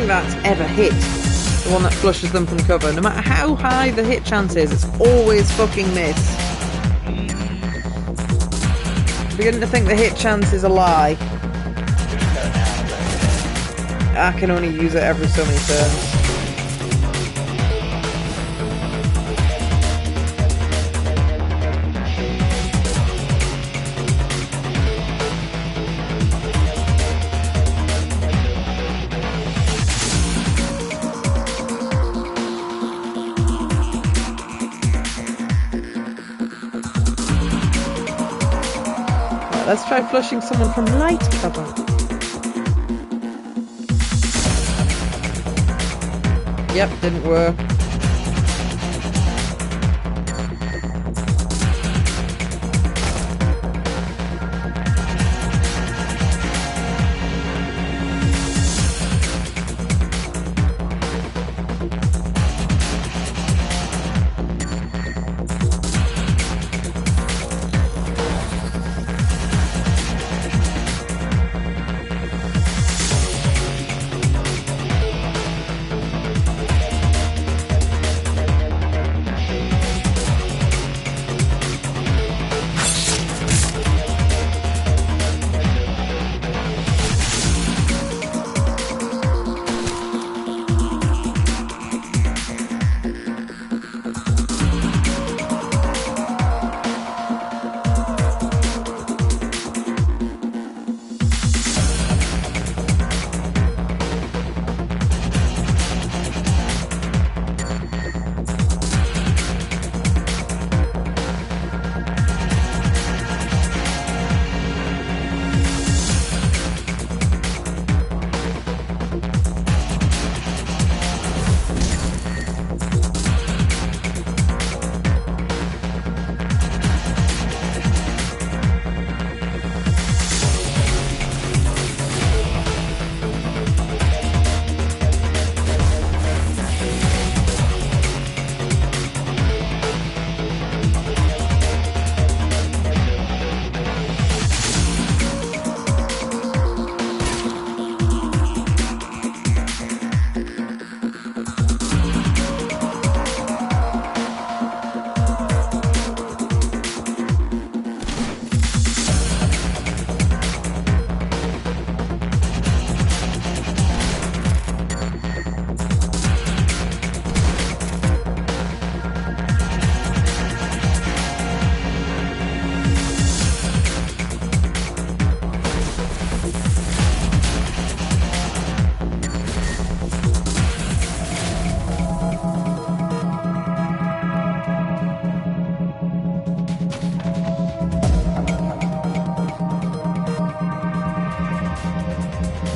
That's ever hit the one that flushes them from cover. No matter how high the hit chance is, it's always fucking miss. I'm beginning to think the hit chance is a lie. I can only use it every so many turns. Let's try flushing someone from light cover. Yep, didn't work.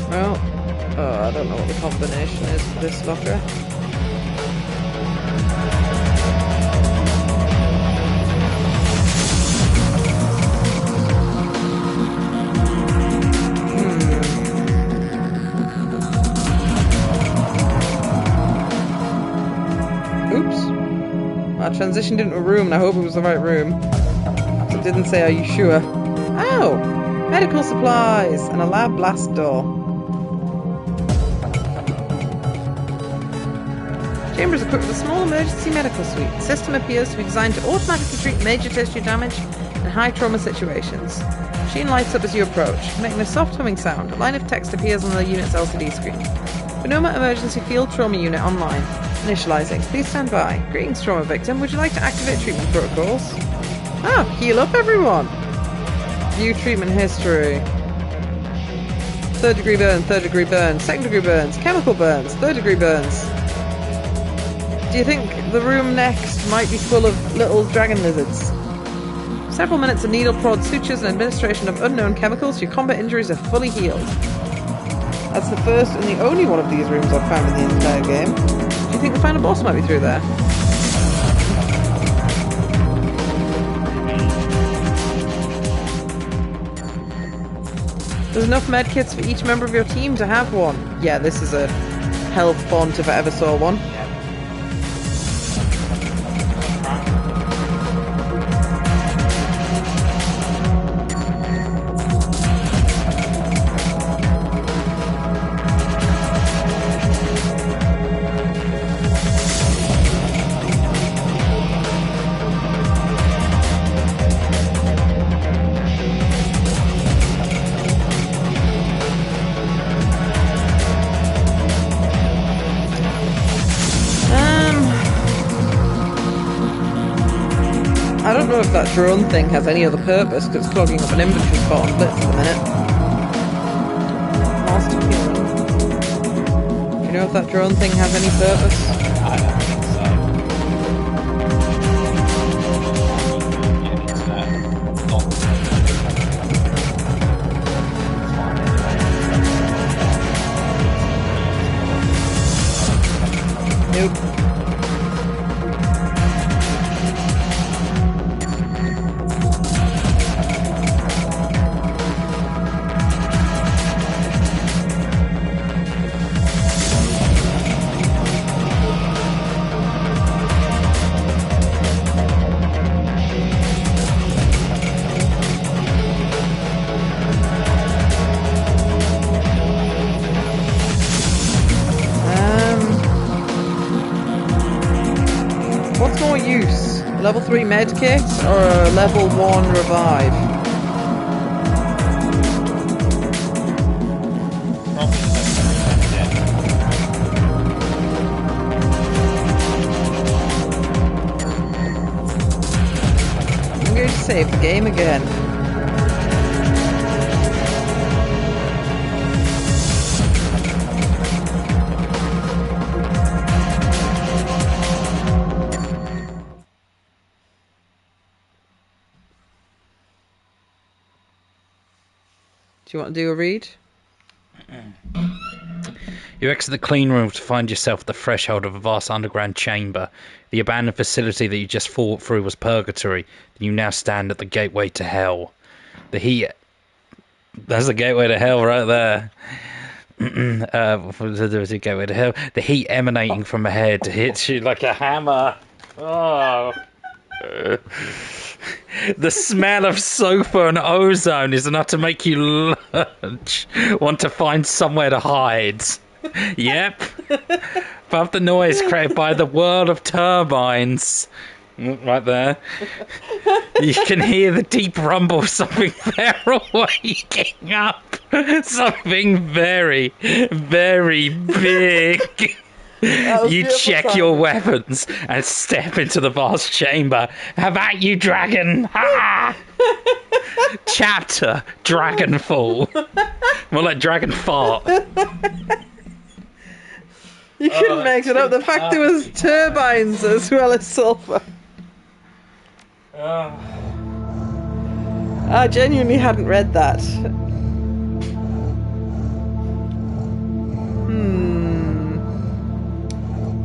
Well, I don't know what the combination is for this locker. Oops. I transitioned into a room and I hope it was the right room. It didn't say, are you sure? Oh! Medical supplies and a lab blast door. Chamber is equipped with a small emergency medical suite. The system appears to be designed to automatically treat major tissue damage in high trauma situations. The machine lights up as you approach, making a soft humming sound. A line of text appears on the unit's LCD screen. Pneuma Emergency Field Trauma Unit online. Initializing. Please stand by. Greetings, trauma victim. Would you like to activate treatment protocols? Oh, heal up everyone! View treatment history. 3rd degree burn, 3rd degree burns, 2nd degree burns, chemical burns, 3rd degree burns. Do you think the room next might be full of little dragon lizards? Several minutes of needle prod, sutures and administration of unknown chemicals, your combat injuries are fully healed. That's the first and the only one of these rooms I've found in the entire game. Do you think the final boss might be through there? There's enough medkits for each member of your team to have one. Yeah, this is a health font if I ever saw one. I don't know if that drone thing has any other purpose, because it's clogging up an inventory spot on Blitz at the minute. Master Key. Do you know if that drone thing has any purpose? I don't think so. Level 3 med kit or a level 1 revive? I'm going to save the game again. Do you want to do a read? You exit the clean room to find yourself at the threshold of a vast underground chamber. The abandoned facility that you just fought through was purgatory. You now stand at the gateway to hell. The heat... That's the gateway to hell right there. The gateway to hell. The heat emanating from ahead hits you like a hammer. Oh... The smell of sulfur and ozone is enough to make you lurch, want to find somewhere to hide. Yep. Above the noise created by the world of turbines, right there, you can hear the deep rumble of something very waking up. Something very, very big. You check your weapons and step into the vast chamber. How about you, dragon? Ha! Chapter DragonFall. More like Dragon Fart. You couldn't make it up. The fact there was turbines as well as sulfur. I genuinely hadn't read that.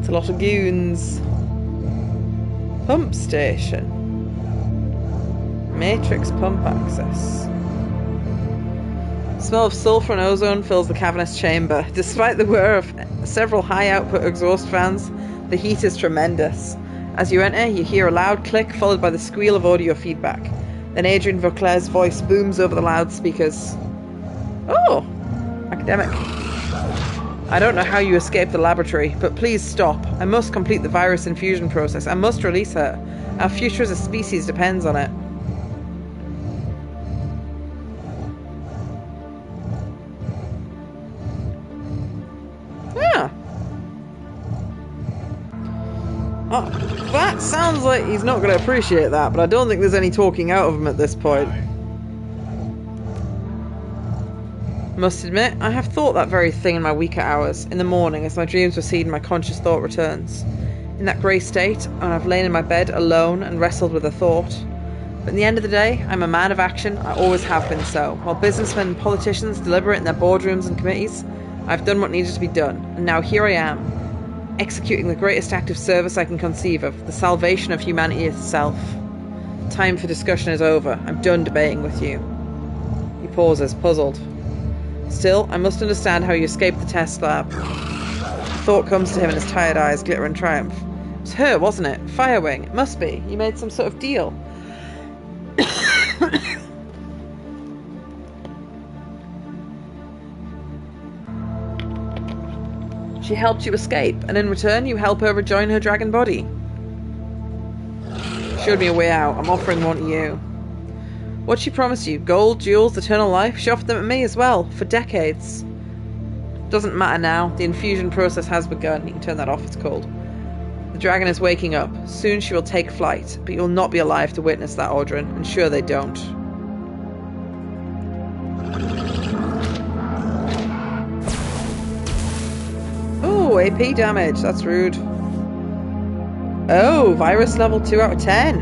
A lot of goons. Pump station. Matrix pump access. The smell of sulfur and ozone fills the cavernous chamber. Despite the whir of several high-output exhaust fans, the heat is tremendous. As you enter, you hear a loud click followed by the squeal of audio feedback. Then Adrian Vauclair's voice booms over the loudspeakers. Oh! Academic. I don't know how you escaped the laboratory, but please stop. I must complete the virus infusion process. I must release her. Our future as a species depends on it. Yeah. Oh, that sounds like he's not going to appreciate that, but I don't think there's any talking out of him at this point. Must admit, I have thought that very thing in my weaker hours, in the morning as my dreams recede and my conscious thought returns. In that grey state, and I've lain in my bed alone and wrestled with a thought. But in the end of the day, I'm a man of action. I always have been so. While businessmen and politicians deliberate in their boardrooms and committees, I've done what needed to be done, and now here I am, executing the greatest act of service I can conceive of, the salvation of humanity itself. Time for discussion is over. I'm done debating with you. He pauses, puzzled. Still, I must understand how you escaped the test lab. Thought comes to him and his tired eyes glitter in triumph. It was her, wasn't it? Firewing. It must be. You made some sort of deal. She helped you escape, and in return you help her rejoin her dragon body. Showed me a way out. I'm offering one to you. What'd she promise you? Gold, jewels, eternal life? She offered them at me as well, for decades. Doesn't matter now. The infusion process has begun. You can turn that off, it's cold. The dragon is waking up. Soon she will take flight, but you'll not be alive to witness that, Audrin, and sure they don't. Ooh, AP damage. That's rude. Oh, virus level 2 out of 10.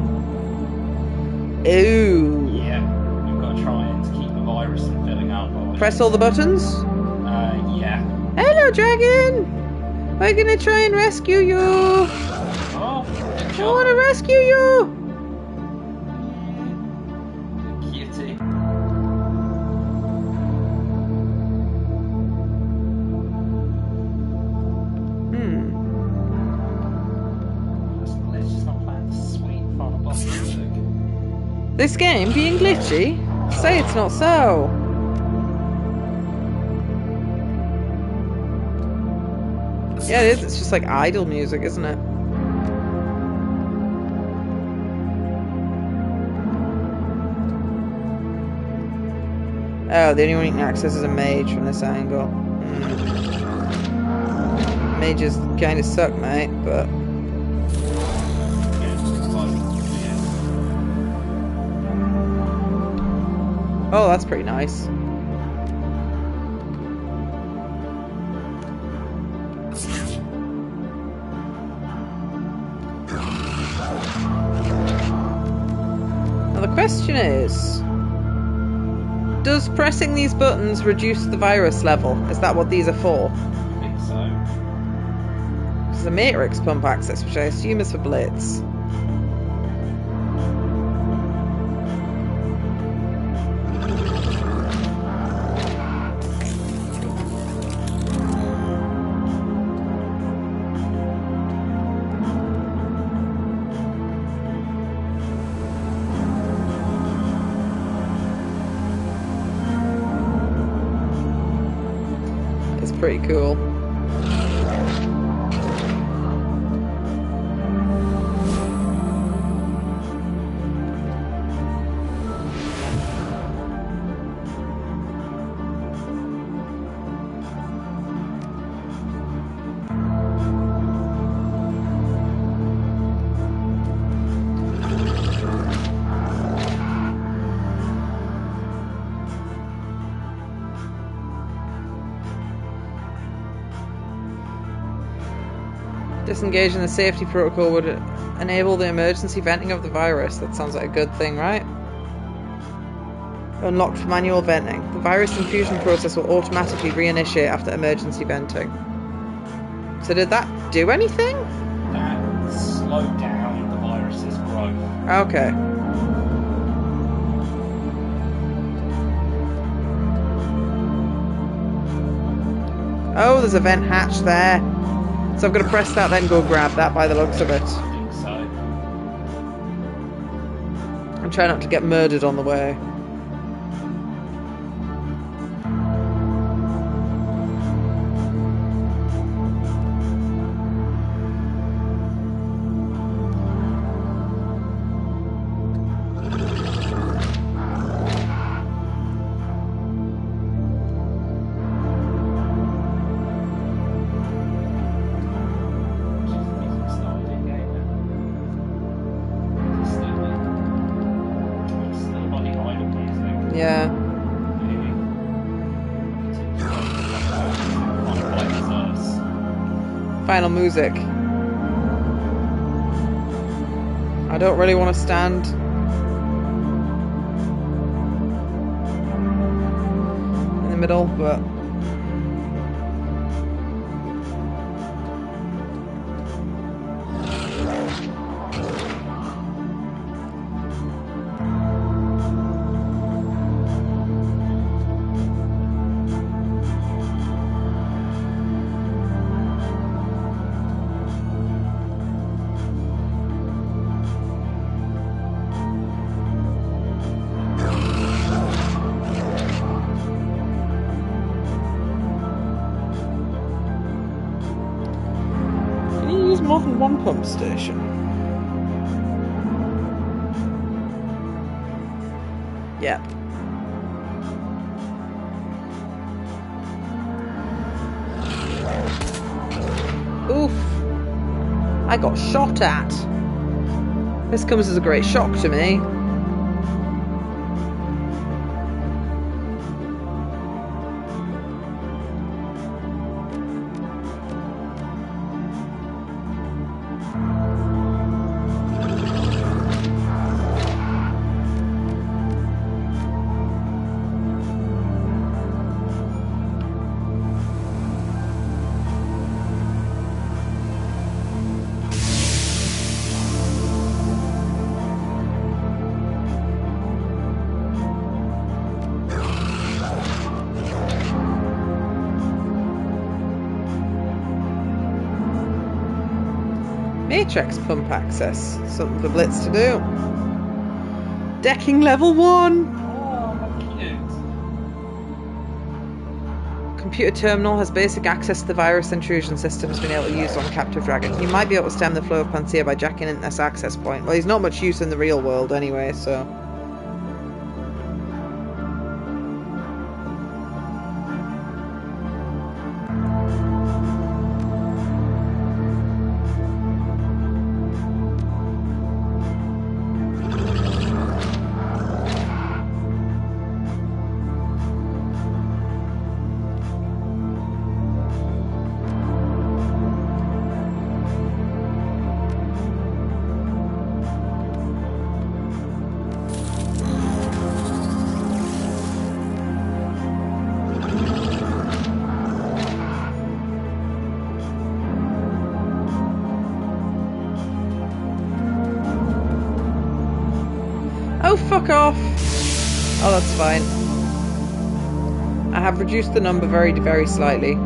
Ooh. Try and keep the virus from filling up. Press all the buttons? Yeah. Hello, dragon! We're gonna try and rescue you! Oh, I wanna rescue you! Cutie. Let's just not play the sweet fun of boss music. This game being glitchy? Say it's not so. Yeah, it is. It's just like idle music, isn't it? Oh, the only one you can access is a mage from this angle. Mages kind of suck, mate, but... Oh, that's pretty nice. Now the question is... Does pressing these buttons reduce the virus level? Is that what these are for? I think so. There's a matrix pump access, which I assume is for Blitz. Pretty cool. Disengaging the safety protocol would enable the emergency venting of the virus. That sounds like a good thing, right? Unlocked for manual venting. The virus infusion process will automatically reinitiate after emergency venting. So did that do anything? That slowed down the virus's growth. Okay. Oh, there's a vent hatch there. So I'm going to press that, then go grab that by the looks of it. I think so. And try not to get murdered on the way. Yeah. Final music. I don't really want to stand. In the middle, but... more than one pump station. Yep. Oof. I got shot at. This comes as a great shock to me. Matrix pump access. Something for Blitz to do. Decking level 1! Oh, cute. Computer terminal has basic access to the virus intrusion systems been able to use on Captive Dragon. You might be able to stem the flow of Panacea by jacking in this access point. Well, he's not much use in the real world anyway, so... Oh, fuck off! Oh, that's fine. I have reduced the number very, very slightly.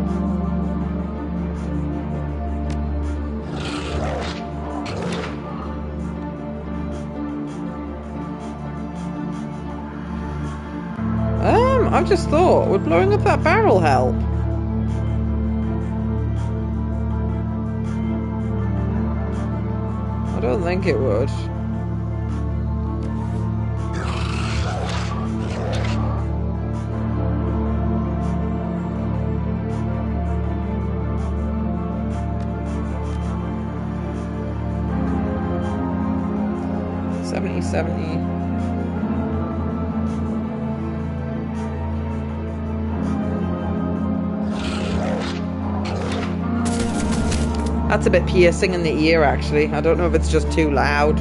I've just thought, would blowing up that barrel help? I don't think it would. $70. That's a bit piercing in the ear, actually. I don't know if it's just too loud.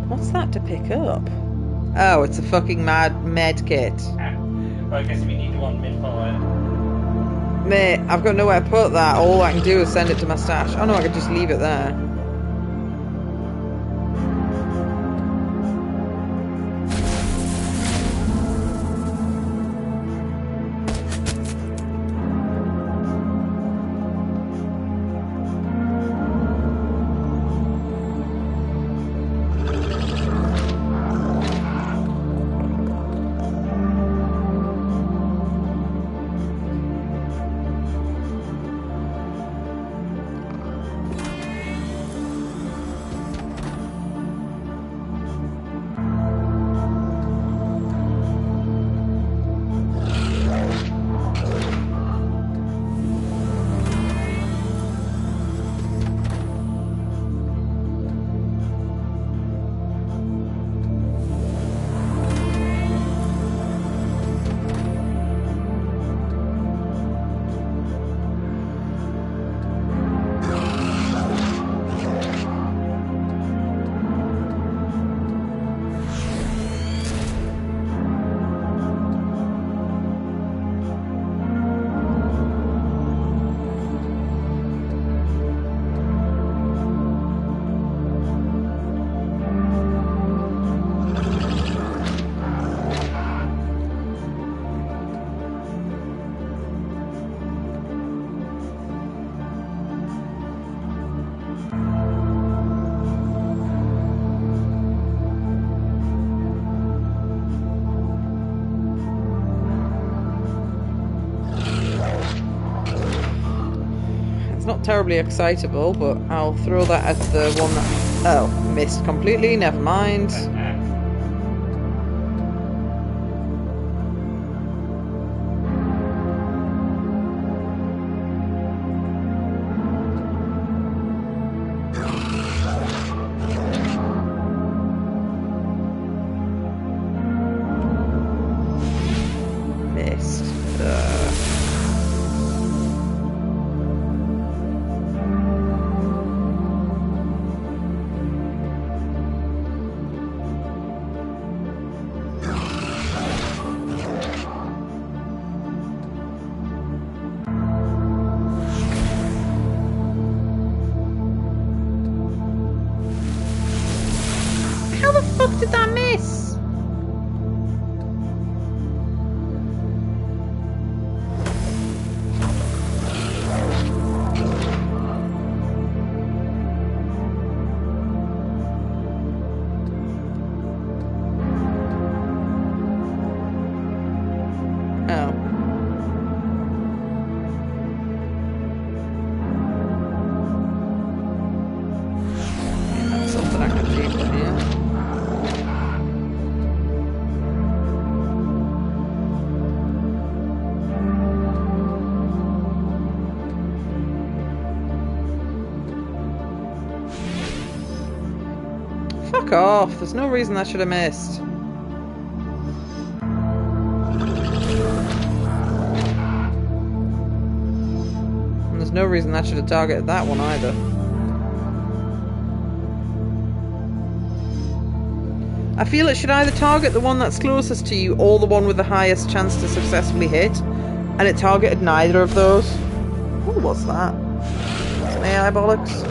What's that to pick up? Oh, it's a fucking med kit. Well, I guess we need one mid-fire. Mate, I've got nowhere to put that. All I can do is send it to my stash. Oh no, I could just leave it there. Not terribly excitable, but I'll throw that at the one that... Oh, missed completely, never mind. Missed. How the fuck did that miss? Oh. That's something I can keep in here. Fuck off, there's no reason I should have missed. There's no reason that should have targeted that one either. I feel it should either target the one that's closest to you or the one with the highest chance to successfully hit, and it targeted neither of those. Ooh, what's that? Some AI bollocks.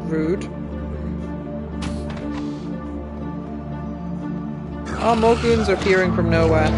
Rude. Oh, more goons are appearing from nowhere.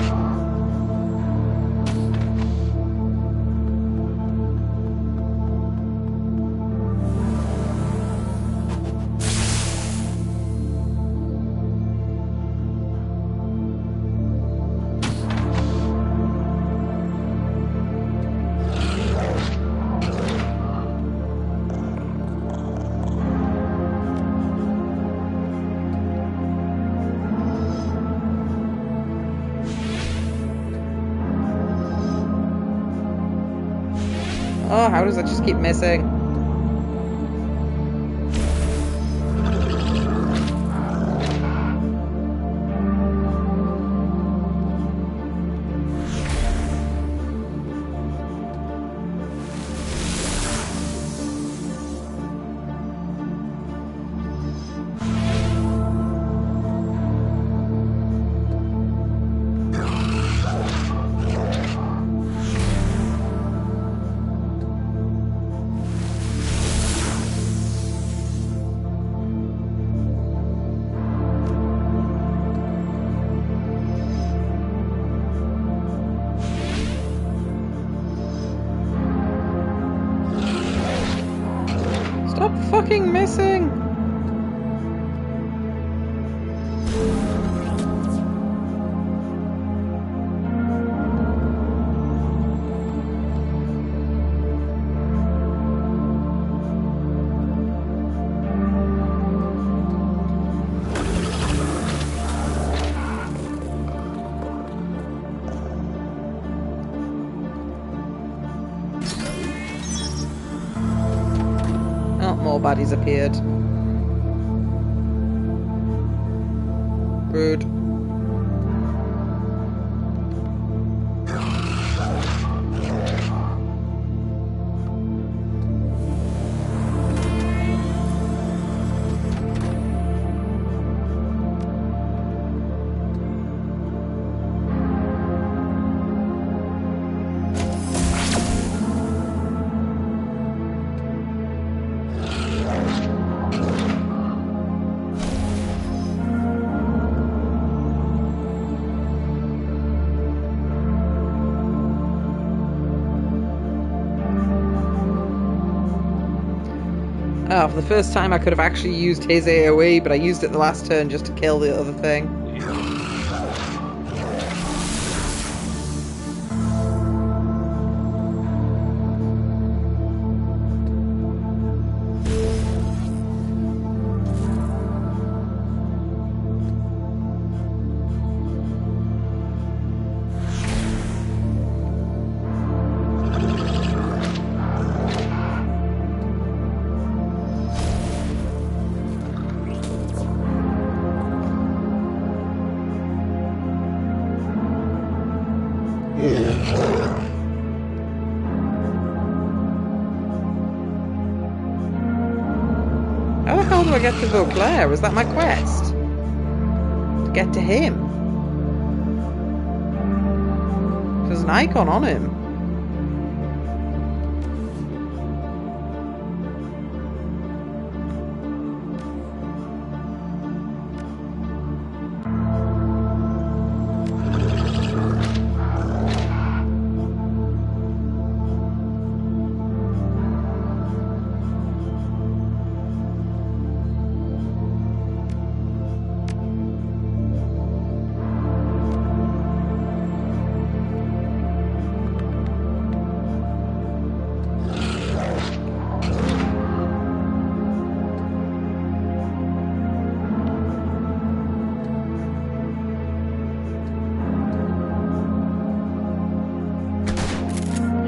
Oh, how does that just keep missing? Stop fucking missing! Oh, more baddies appeared. Rude. Oh, for the first time I could have actually used his AoE, but I used it the last turn just to kill the other thing. How the hell do I get to Vauclair? Was that my quest? To get to him? There's an icon on him.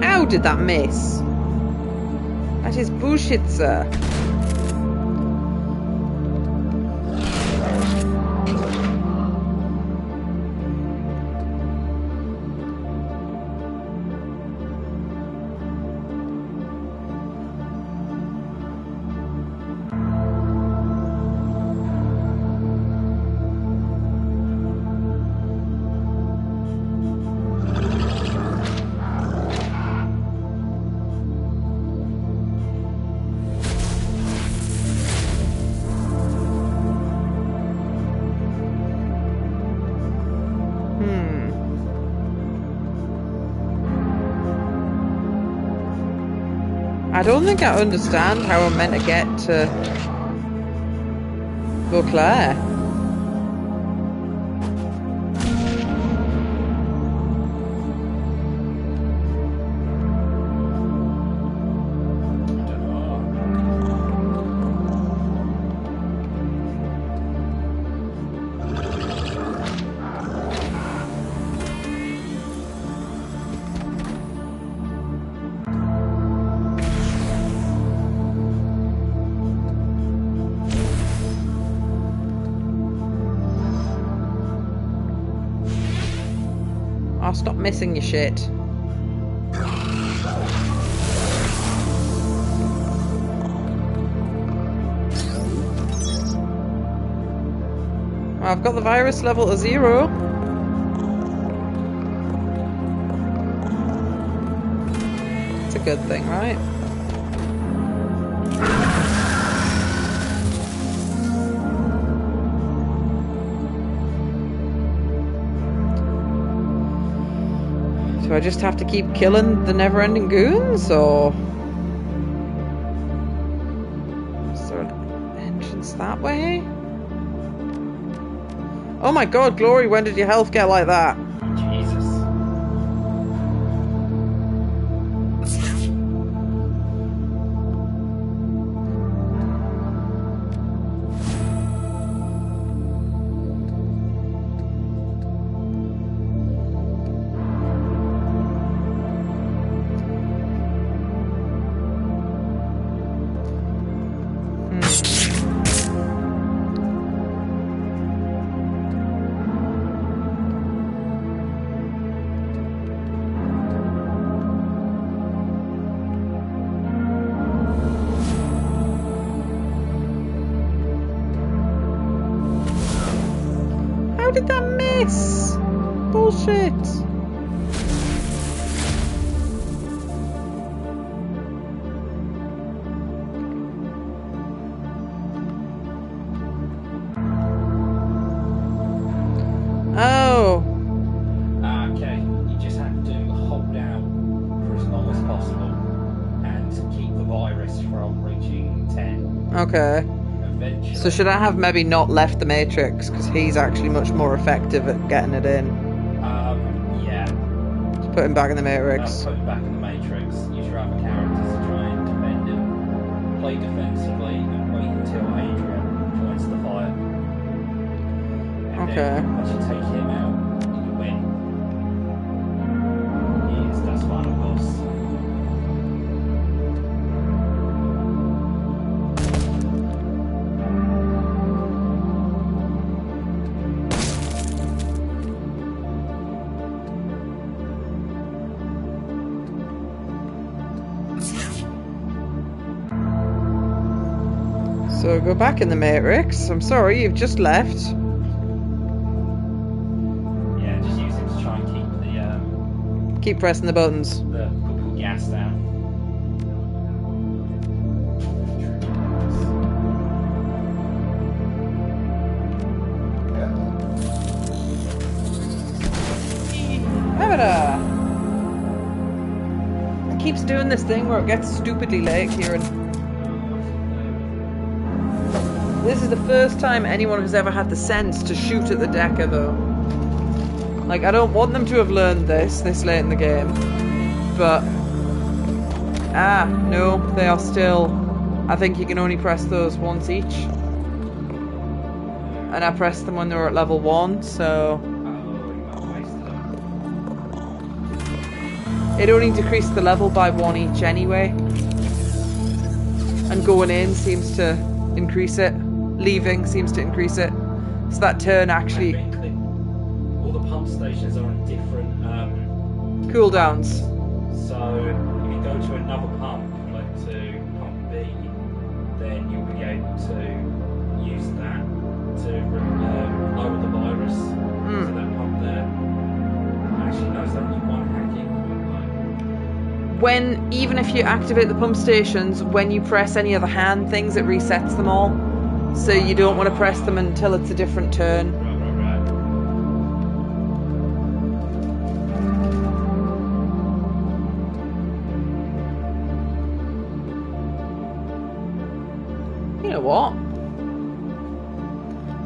How did that miss? That is bullshit, sir. I don't think I understand how I'm meant to get to Vauclair. I'll stop missing your shit. Well, I've got the virus level to 0. It's a good thing, right? Do I just have to keep killing the never-ending goons, or is there an entrance that way? Oh my god, Glory, when did your health get like that? Jesus. How did that miss? Bullshit. Oh. Okay, you just have to hold out for as long as possible and keep the virus from reaching 10. Okay. Eventually. So should I have maybe not left the Matrix, because he's actually much more effective at getting it in? Yeah. Just put him back in the Matrix. Put him back in the Matrix. Use your other characters to try and defend him. Play defensively and wait until Adrian joins the fight. And Okay. then once you take him out, you win. He is das final boss. So go back in the Matrix. I'm sorry, you've just left. Yeah, just use it to try and keep Keep pressing the buttons. the gas down. It keeps doing this thing where it gets stupidly late, Kieran. This is the first time anyone has ever had the sense to shoot at the Decker, though. Like, I don't want them to have learned this late in the game. But... no, they are still... I think you can only press those once each. And I pressed them when they were at level 1, so... It only decreased the level by 1 each anyway. And going in seems to increase it. Leaving seems to increase it. So that turn actually... I think all the pump stations are on different cooldowns. So if you go to another pump, like to pump B, then you'll be able to use that to lower the virus to that pump there. Actually, no, it's only one hacking. Even if you activate the pump stations, when you press any of the hand things, it resets them all. So you don't want to press them until it's a different turn. Right. You know what?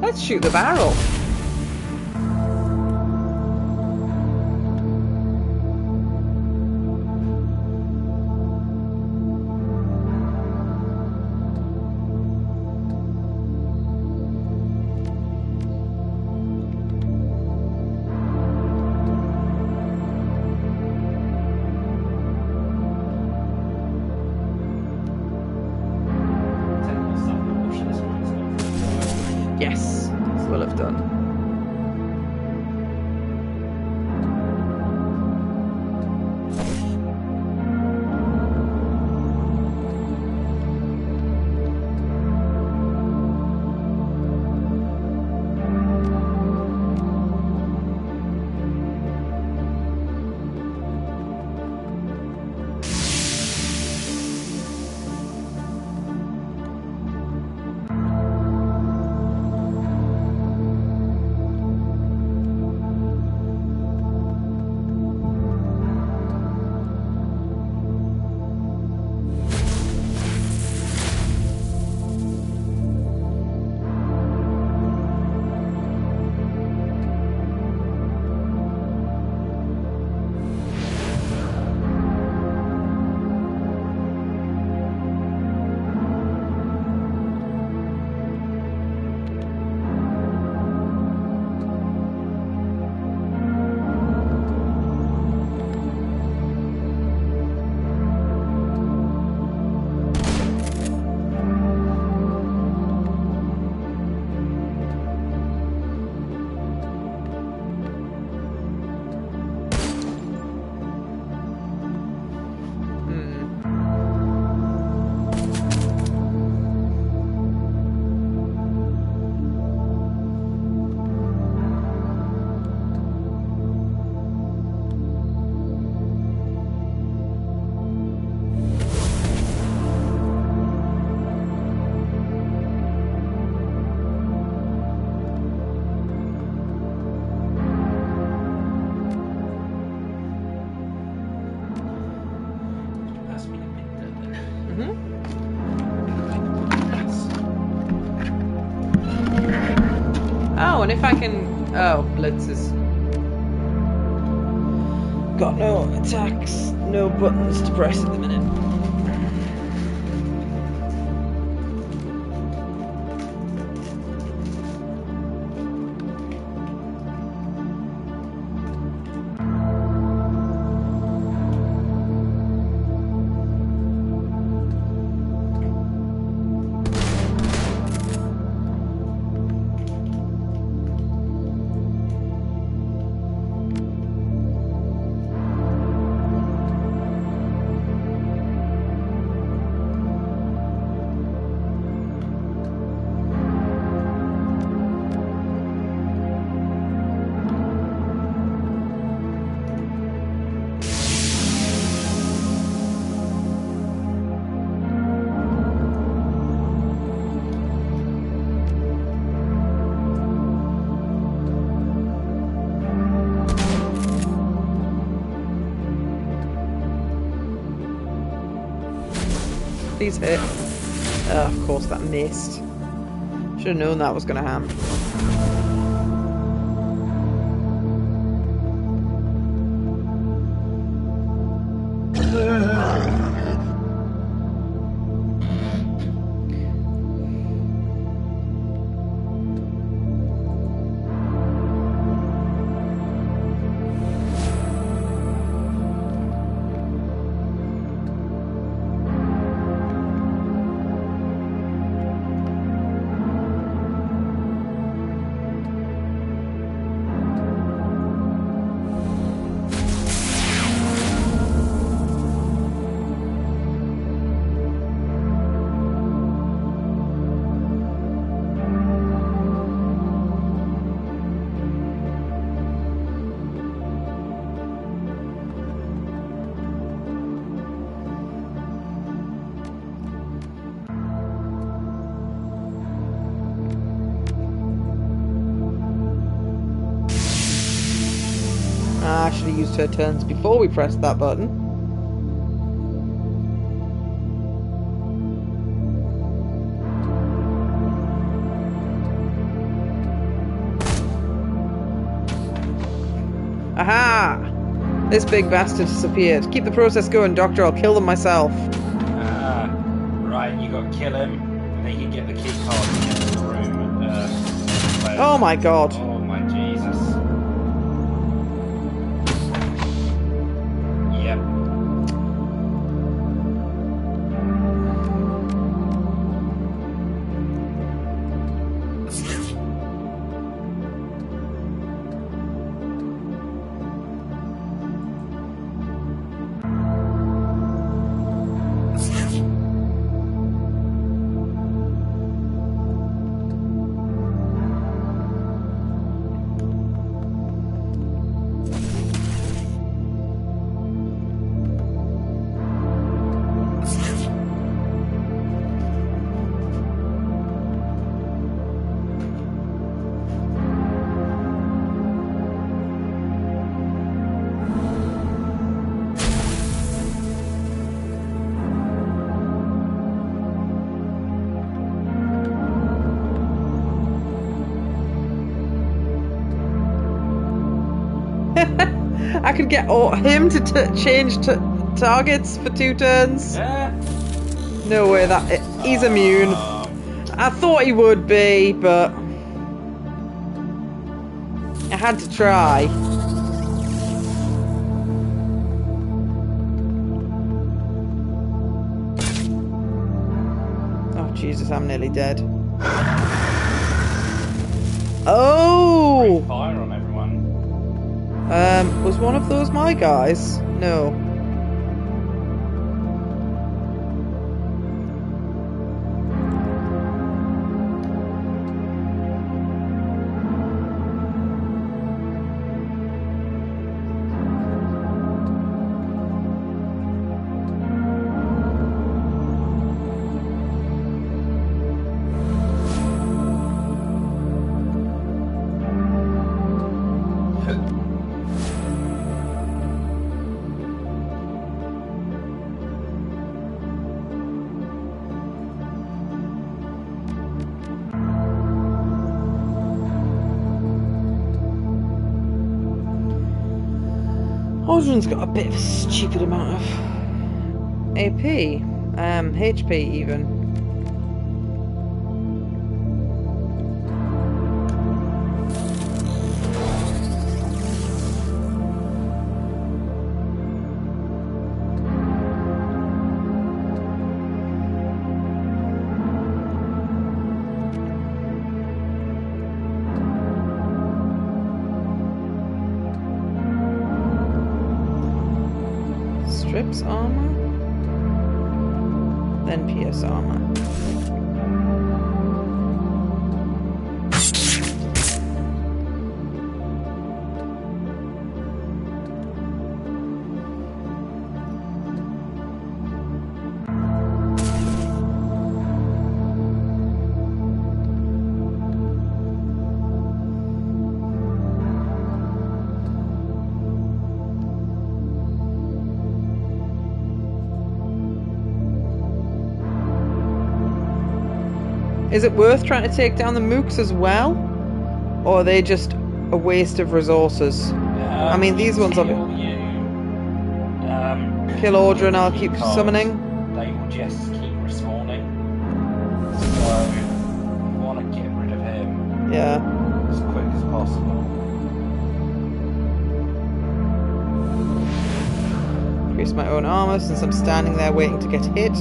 Let's shoot the barrel. Yes, we'll have done. and if I can... Oh, Blitz is... got no attacks, no buttons to press at the minute. Please hit. Of course that missed. Should have known that was going to happen. I should have used her turns before we pressed that button. Aha! This big bastard disappeared. Keep the process going, Doctor. I'll kill them myself. Right, you got to kill him, and then you get the key card to get to the room. Oh my god. Oh my Jesus. Yep. I could get him to change targets for 2 turns. Yeah. No way, he's immune. I thought he would be, but I had to try. Oh Jesus, I'm nearly dead. Oh! Fire on everyone. Was one of those my guys? No. Audrun's got a bit of a stupid amount of AP, HP even. Strips armor, then pierce armor. Is it worth trying to take down the mooks as well? Or are they just a waste of resources? I mean, these ones are... Kill Audrun, I'll keep summoning. They will just keep respawning. So, you want to get rid of him as quick as possible. Increase my own armor since I'm standing there waiting to get hit.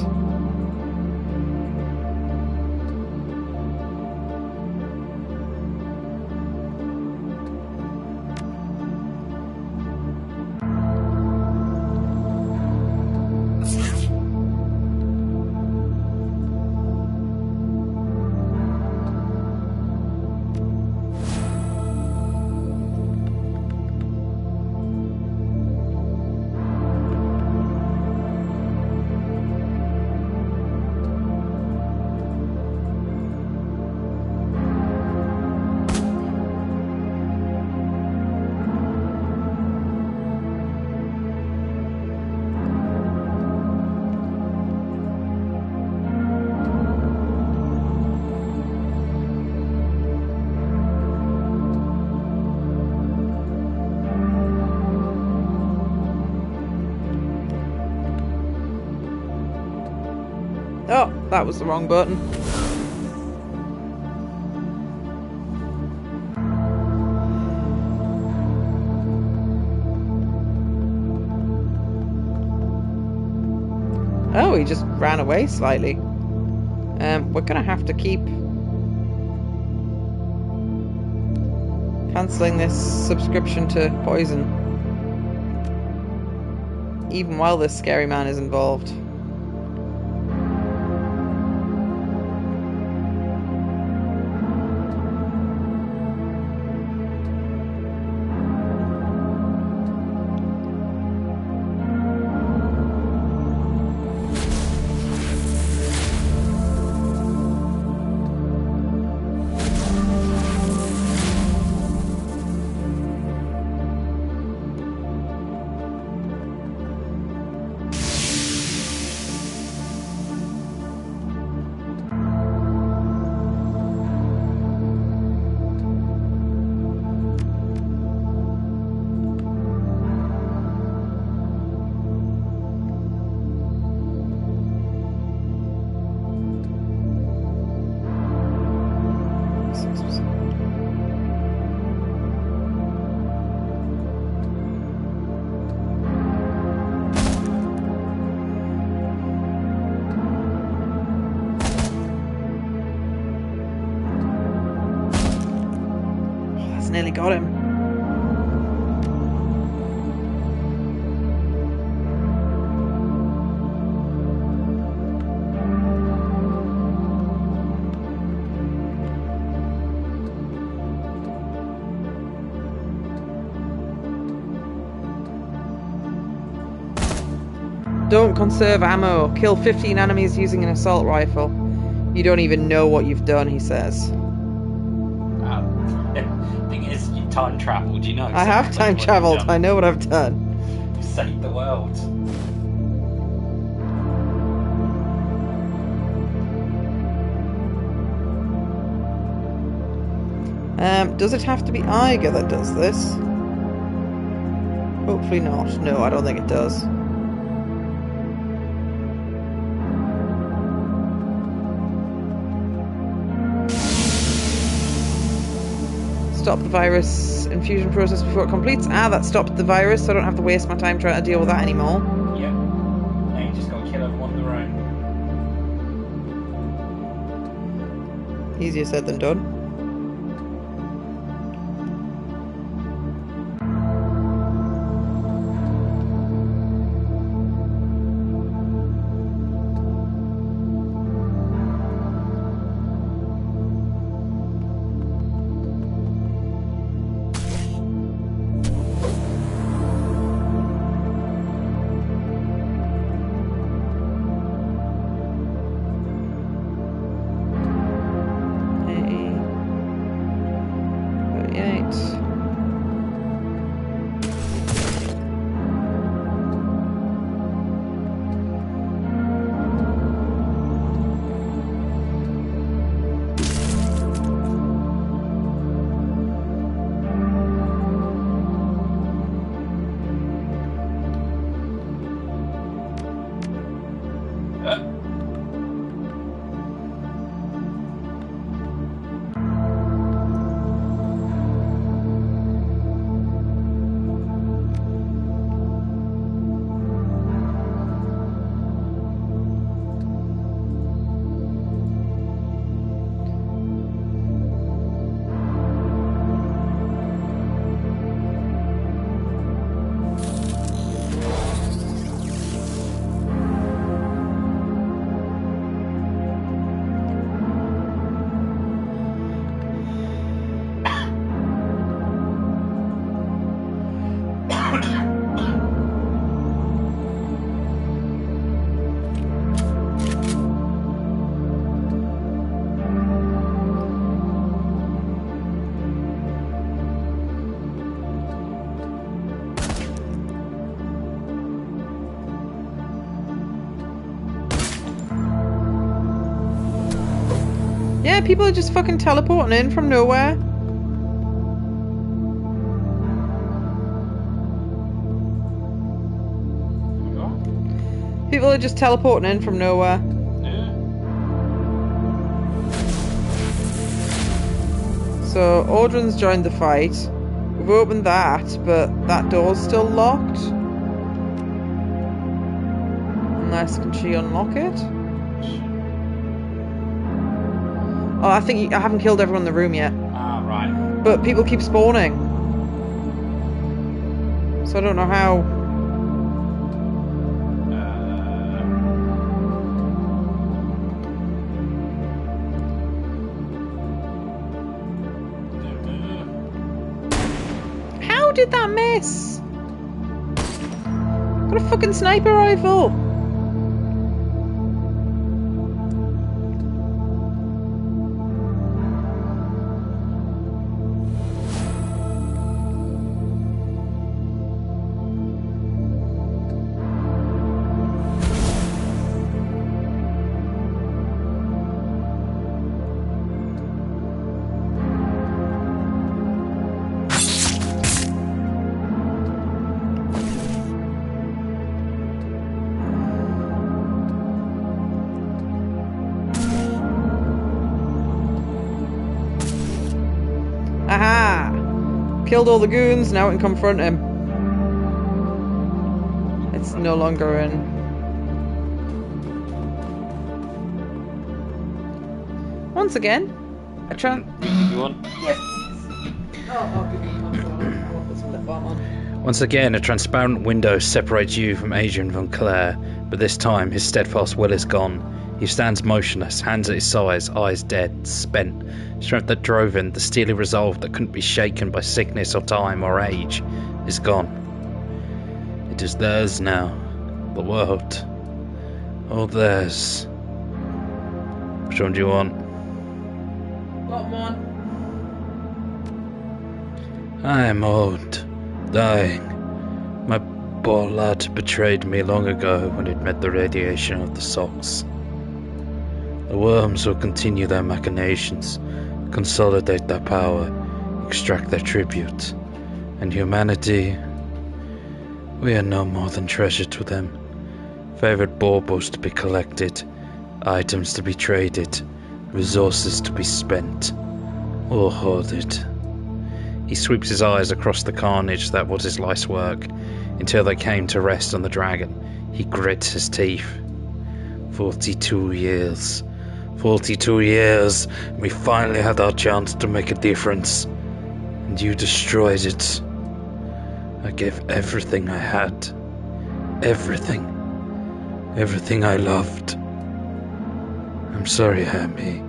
Oh, that was the wrong button. Oh, he just ran away slightly. We're gonna have to keep cancelling this subscription to poison, even while this scary man is involved. Nearly got him. Don't conserve ammo. Kill 15 enemies using an assault rifle. You don't even know what you've done, he says. Thing is, you time travelled, you know. I have time travelled. I know what I've done. You saved the world. Does it have to be Iger that does this? Hopefully not. No, I don't think it does. Stop the virus infusion process before it completes. Ah, that stopped the virus, so I don't have to waste my time trying to deal with that anymore. Yep. Now you just gotta kill everyone on their own. Easier said than done. Yeah, people are just fucking teleporting in from nowhere. People are just teleporting in from nowhere. Yeah. So, Audrun's joined the fight. We've opened that, but that door's still locked. Unless, can she unlock it? Oh, I think I haven't killed everyone in the room yet. Ah, right. But people keep spawning. So I don't know how. How did that miss? Got a fucking sniper rifle. Aha! Killed all the goons, now we can confront him. It's no longer in. Once again, I try. You want? Yes. I'll give you I'll put some lip balm on. Once again, a transparent window separates you from Adrian Von Clare, but this time his steadfast will is gone. He stands motionless, hands at his sides, eyes dead, spent. Strength that drove him, the steely resolve that couldn't be shaken by sickness or time or age, is gone. It is theirs now. The world. All theirs. Which one do you want? Bottom one. I am old, dying. My poor lad betrayed me long ago when it met the radiation of the socks. The worms will continue their machinations, consolidate their power, extract their tribute, and humanity We are no more than treasure to them. Favorite baubles to be collected, items to be traded, resources to be spent, or hoarded. He sweeps his eyes across the carnage that was his life's work, until they came to rest on the dragon. He grits his teeth. 42 years. 42 years, and we finally had our chance to make a difference. And you destroyed it. I gave everything I had. Everything. Everything I loved. I'm sorry, Hammy.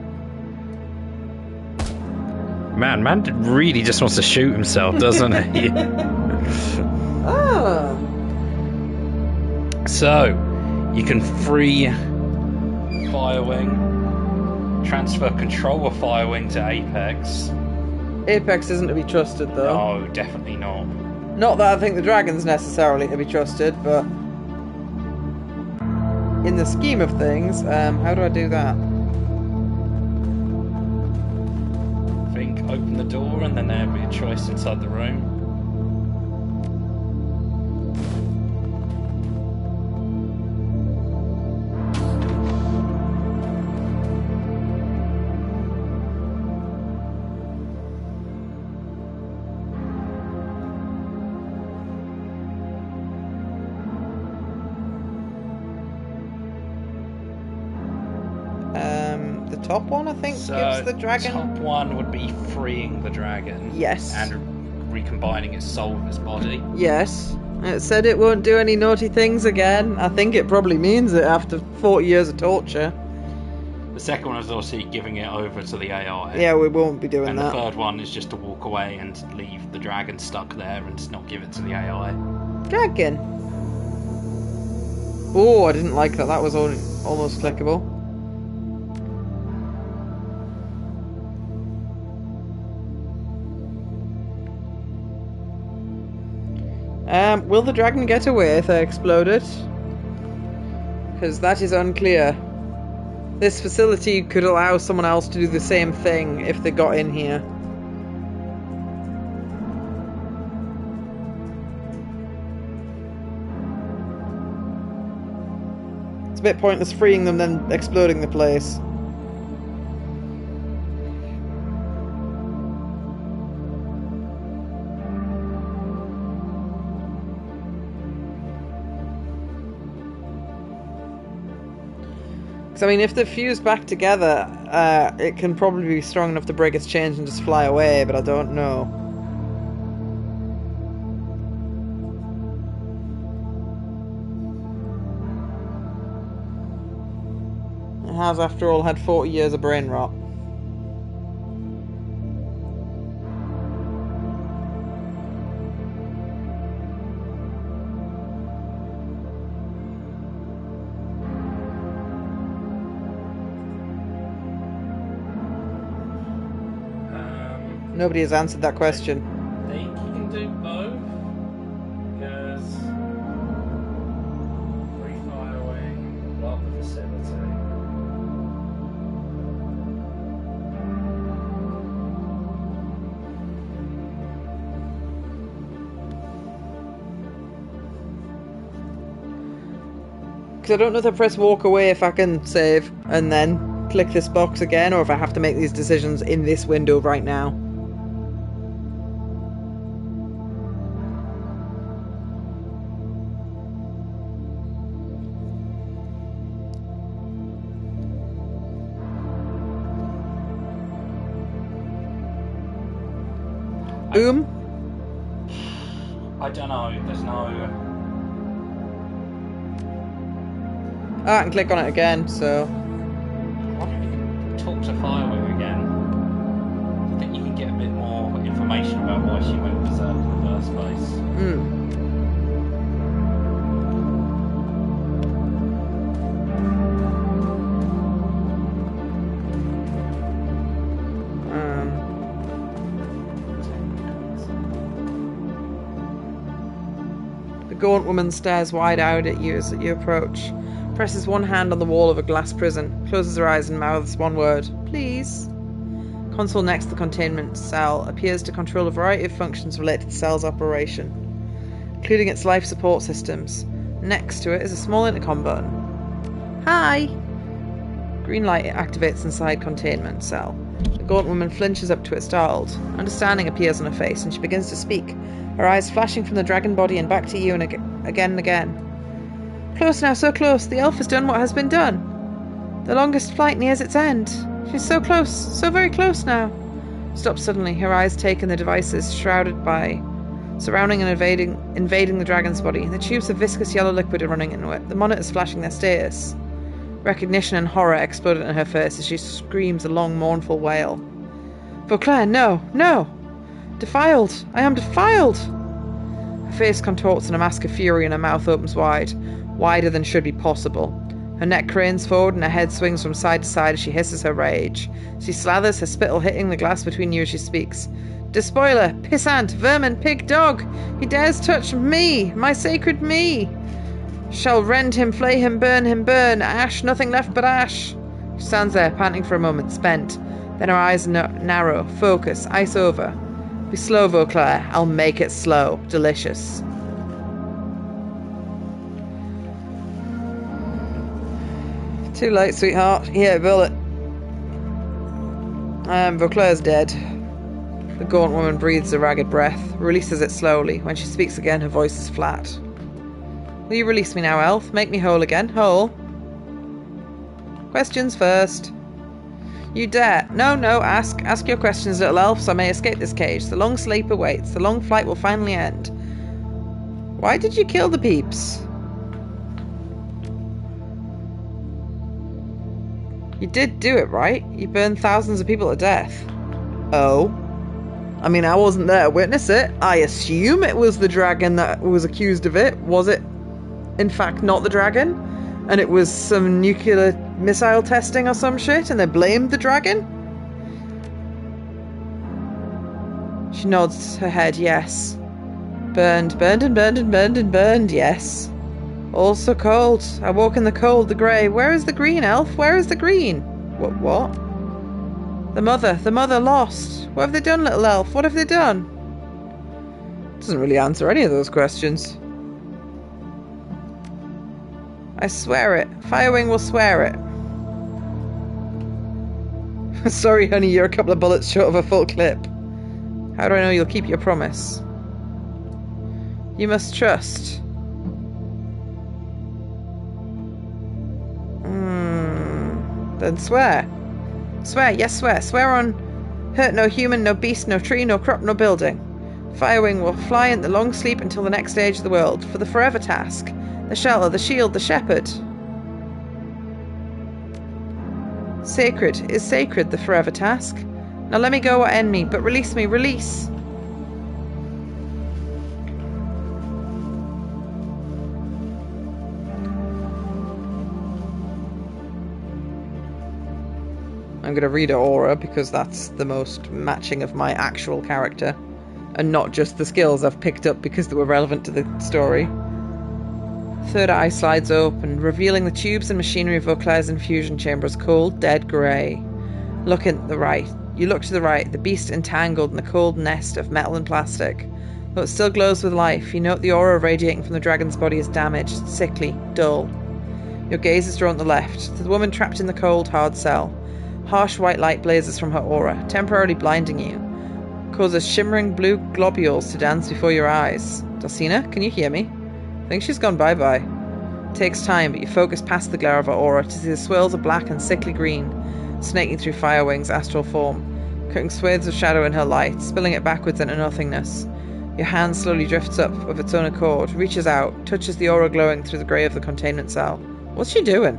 Man really just wants to shoot himself, doesn't he? Oh. So, you can free Firewing, transfer control of Firewing to Apex. Apex isn't to be trusted, though. No, definitely not. Not that I think the dragon's necessarily to be trusted, but in the scheme of things, how do I do that? I think open the door and then there'll be a choice inside the room. The top one, I think, gives the dragon... Top one would be freeing the dragon. Yes. And recombining its soul with its body. Yes. It said it won't do any naughty things again. I think it probably means it after 40 years of torture. The second one is obviously giving it over to the AI. Yeah, we won't be doing and that. And the third one is just to walk away and leave the dragon stuck there and not give it to the AI. Dragon. Oh, I didn't like that. That was almost clickable. Will the dragon get away if they exploded? Because that is unclear. This facility could allow someone else to do the same thing if they got in here. It's a bit pointless freeing them then exploding the place. I mean, if they're fused back together, it can probably be strong enough to break its chains and just fly away, but I don't know. It has, after all, had 40 years of brain rot. Nobody has answered that question. I think you can do both, because free Firewing, block the facility. Because I don't know if I press walk away if I can save and then click this box again, or if I have to make these decisions in this window right now. Boom. I don't know, there's no... Oh, I can click on it again, so... I wonder if you can talk to Firewing again. I think you can get a bit more information about why she went berserk in the first place. The gaunt woman stares wide-eyed at you as you approach, presses one hand on the wall of a glass prison, closes her eyes and mouths one word, "Please." Console next to the containment cell appears to control a variety of functions related to the cell's operation. including its life support systems. Next to it is a small intercom button. Hi! Green light activates inside containment cell. The gaunt woman flinches up to it, startled. Understanding appears on her face, and she begins to speak, her eyes flashing from the dragon body and back to you and again and again. Close now, so close. The elf has done what has been done. The longest flight nears its end. She's so close, so very close now. Stops suddenly, her eyes take in the devices surrounding and invading the dragon's body. The tubes of viscous yellow liquid are running into it, the monitors flashing their status. Recognition and horror exploded in her face as she screams a long, mournful wail. Vauclair, no, no! Defiled! I am defiled! Her face contorts in a mask of fury and her mouth opens wide, wider than should be possible. Her neck cranes forward and her head swings from side to side as she hisses her rage. She slathers, her spittle hitting the glass between you as she speaks. Despoiler, pissant, vermin, pig, dog! He dares touch me, my sacred me! Shall rend him, flay him, burn, ash, nothing left but ash. She stands there, panting for a moment, spent. Then her eyes narrow, focus, ice over. Be slow, Vauclair. I'll make it slow. Delicious. Too late, sweetheart. Here, bullet. Vauclair's dead. The gaunt woman breathes a ragged breath, releases it slowly. When she speaks again, her voice is flat. Will you release me now, elf? Make me whole again. Whole? Questions first. You dare. No, ask. Ask your questions, little elf, so I may escape this cage. The long sleep awaits. The long flight will finally end. Why did you kill the peeps? You did do it, right? You burned thousands of people to death. Oh? I mean, I wasn't there to witness it. I assume it was the dragon that was accused of it. Was it, in fact, not the dragon? And it was some nuclear missile testing or some shit, and they blamed the dragon? She nods her head, yes. Burned, yes. All so cold. I walk in the cold, the grey. Where is the green, elf? Where is the green? What? The mother lost. What have they done, little elf? What have they done? Doesn't really answer any of those questions. I swear it. Firewing will swear it. Sorry, honey, you're a couple of bullets short of a full clip. How do I know you'll keep your promise? You must trust. Then swear. Swear, yes, swear. Swear on hurt no human, no beast, no tree, no crop, no building. Firewing will fly in the long sleep until the next stage of the world, for the forever task. The shelter, the shield, the shepherd. Sacred is sacred, the forever task. Now let me go or end me, but release me, release. I'm going to read her aura because that's the most matching of my actual character, and not just the skills I've picked up because they were relevant to the story. Third eye slides open, revealing the tubes and machinery of Vauclair's infusion chamber as cold, dead grey. Look at the right. You look to the right, the beast entangled in the cold nest of metal and plastic. Though it still glows with life, you note the aura radiating from the dragon's body is damaged, sickly, dull. Your gaze is drawn to the left, to the woman trapped in the cold, hard cell. Harsh white light blazes from her aura, temporarily blinding you. Causes shimmering blue globules to dance before your eyes. Dulcina, can you hear me? I think she's gone bye-bye. It takes time, but you focus past the glare of her aura to see the swirls of black and sickly green, snaking through Firewing's astral form, cutting swathes of shadow in her light, spilling it backwards into nothingness. Your hand slowly drifts up of its own accord, reaches out, touches the aura glowing through the grey of the containment cell. What's she doing?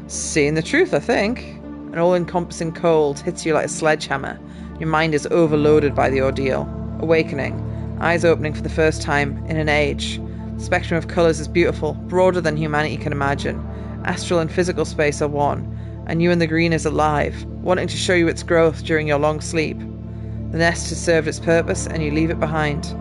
Seeing the truth, I think. An all-encompassing cold hits you like a sledgehammer. Your mind is overloaded by the ordeal. Awakening, eyes opening for the first time in an age. The spectrum of colours is beautiful, broader than humanity can imagine. Astral and physical space are one, and you and the green is alive, wanting to show you its growth during your long sleep. The nest has served its purpose, and you leave it behind.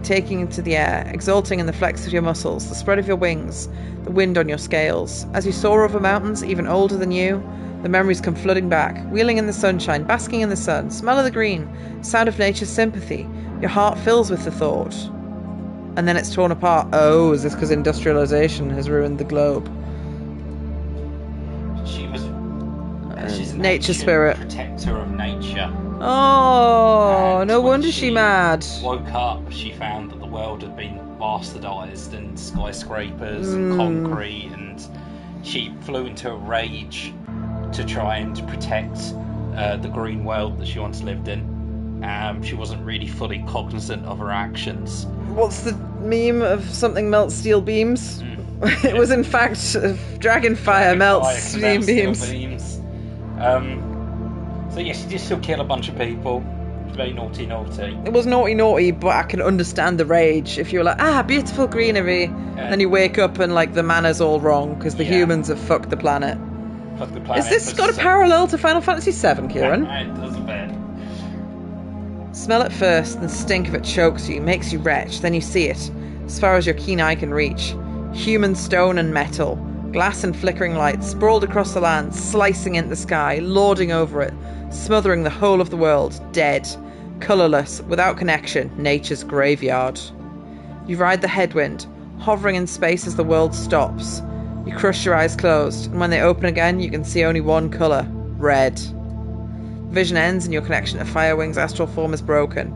Taking into the air, exulting in the flex of your muscles, the spread of your wings, the wind on your scales. As you soar over mountains even older than you, the memories come flooding back, wheeling in the sunshine, basking in the sun, smell of the green, sound of nature's sympathy. Your heart fills with the thought. And then it's torn apart. Oh, is this because industrialization has ruined the globe? She was... she's a nature spirit. Protector of nature. Oh, And no when wonder she mad. Woke up, she found that the world had been bastardized and skyscrapers and concrete, and she flew into a rage to try and protect the green world that she once lived in. She wasn't really fully cognizant of her actions. What's the meme of something melts steel beams? It was in fact Dragonfire melts steel beams. So yeah, she did still kill a bunch of people. Very naughty. It was naughty, but I can understand the rage. If you're like, beautiful greenery, and then you wake up and like the manner's all wrong because the humans have fucked the planet. Is this got a parallel to Final Fantasy VII, Kieran? It does a bit. Smell it first, then stink of it chokes you, makes you retch, then you see it, as far as your keen eye can reach. Human stone and metal, glass and flickering light, sprawled across the land, slicing into the sky, lording over it, smothering the whole of the world, dead, colourless, without connection, nature's graveyard. You ride the headwind, hovering in space as the world stops. You crush your eyes closed, and when they open again, you can see only one colour, red. Vision ends and your connection to Firewing's astral form is broken.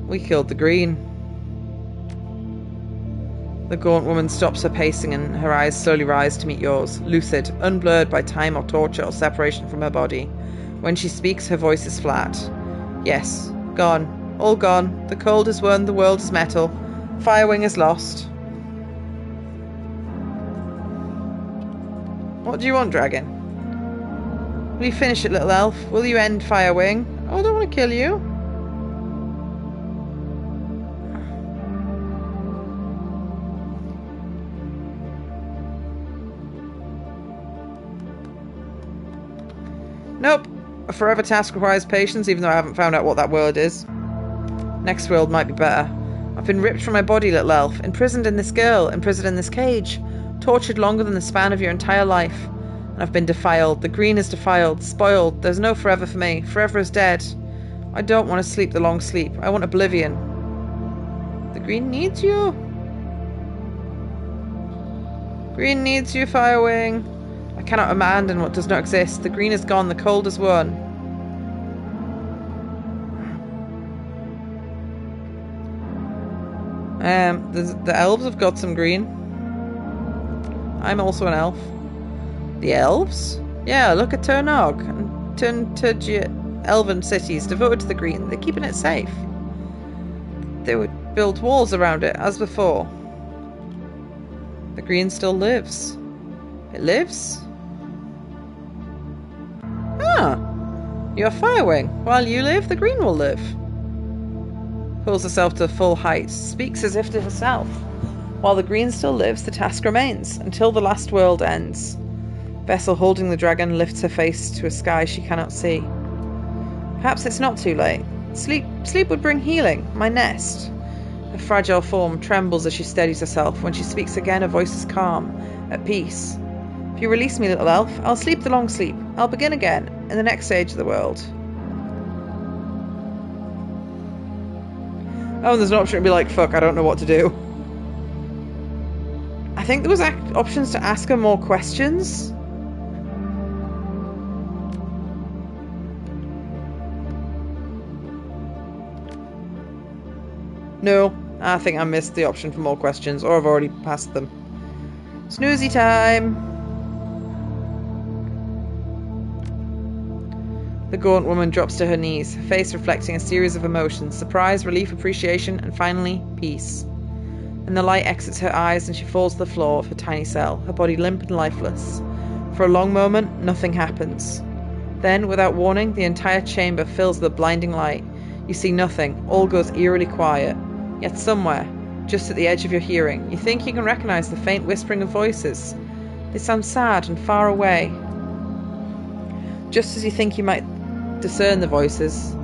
We killed the green. The gaunt woman stops her pacing and her eyes slowly rise to meet yours, lucid, unblurred by time or torture or separation from her body. When she speaks, her voice is flat. Yes, gone. All gone. The cold has won, the world is metal. Firewing is lost. What do you want, dragon? Will you finish it, little elf? Will you end Firewing? Oh, I don't want to kill you. Nope. A forever task requires patience, even though I haven't found out what that word is. Next world might be better. I've been ripped from my body, little elf. Imprisoned in this girl. Imprisoned in this cage. Tortured longer than the span of your entire life. And I've been defiled. The green is defiled. Spoiled. There's no forever for me. Forever is dead. I don't want to sleep the long sleep. I want oblivion. The green needs you. Green needs you, Firewing. I cannot abandon what does not exist. The green is gone. The cold is won. The elves have got some green. I'm also an elf. The elves? Yeah, look at Turnog and Turnturgia elven cities devoted to the green. They're keeping it safe. They would build walls around it, as before. The green still lives. It lives? Ah! You're Firewing. While you live, the green will live. Pulls herself to full height, speaks as if to herself. While the green still lives, the task remains, until the last world ends. Vessel holding the dragon lifts her face to a sky she cannot see. Perhaps it's not too late. Sleep would bring healing, my nest. Her fragile form trembles as she steadies herself. When she speaks again, her voice is calm, at peace. If you release me, little elf, I'll sleep the long sleep. I'll begin again, in the next stage of the world. Oh, and there's an option to be like, fuck, I don't know what to do. I think there was options to ask her more questions. No, I think I missed the option for more questions, or I've already passed them. Snoozy time! The gaunt woman drops to her knees, her face reflecting a series of emotions: surprise, relief, appreciation, and finally, peace. And the light exits her eyes and she falls to the floor of her tiny cell, her body limp and lifeless. For a long moment, nothing happens. Then, without warning, the entire chamber fills with a blinding light. You see nothing, all goes eerily quiet. Yet somewhere, just at the edge of your hearing, you think you can recognize the faint whispering of voices. They sound sad and far away. Just as you think you might discern the voices,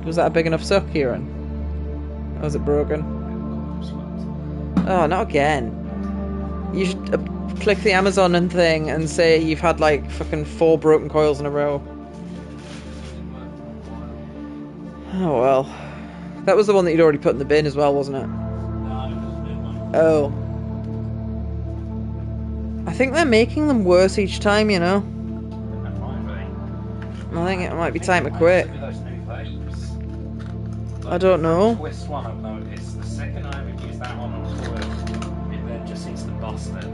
was that a big enough suck, Kieran? Or was it broken? Oh, not again. You should click the Amazon and thing and say you've had like fucking 4 broken coils in a row. Oh well. That was the one that you'd already put in the bin as well, wasn't it? Oh. I think they're making them worse each time, you know? I think it might be time to quit. I don't know. Twist one I've noticed. The second I ever use that on a twist, it then just seems to bust it.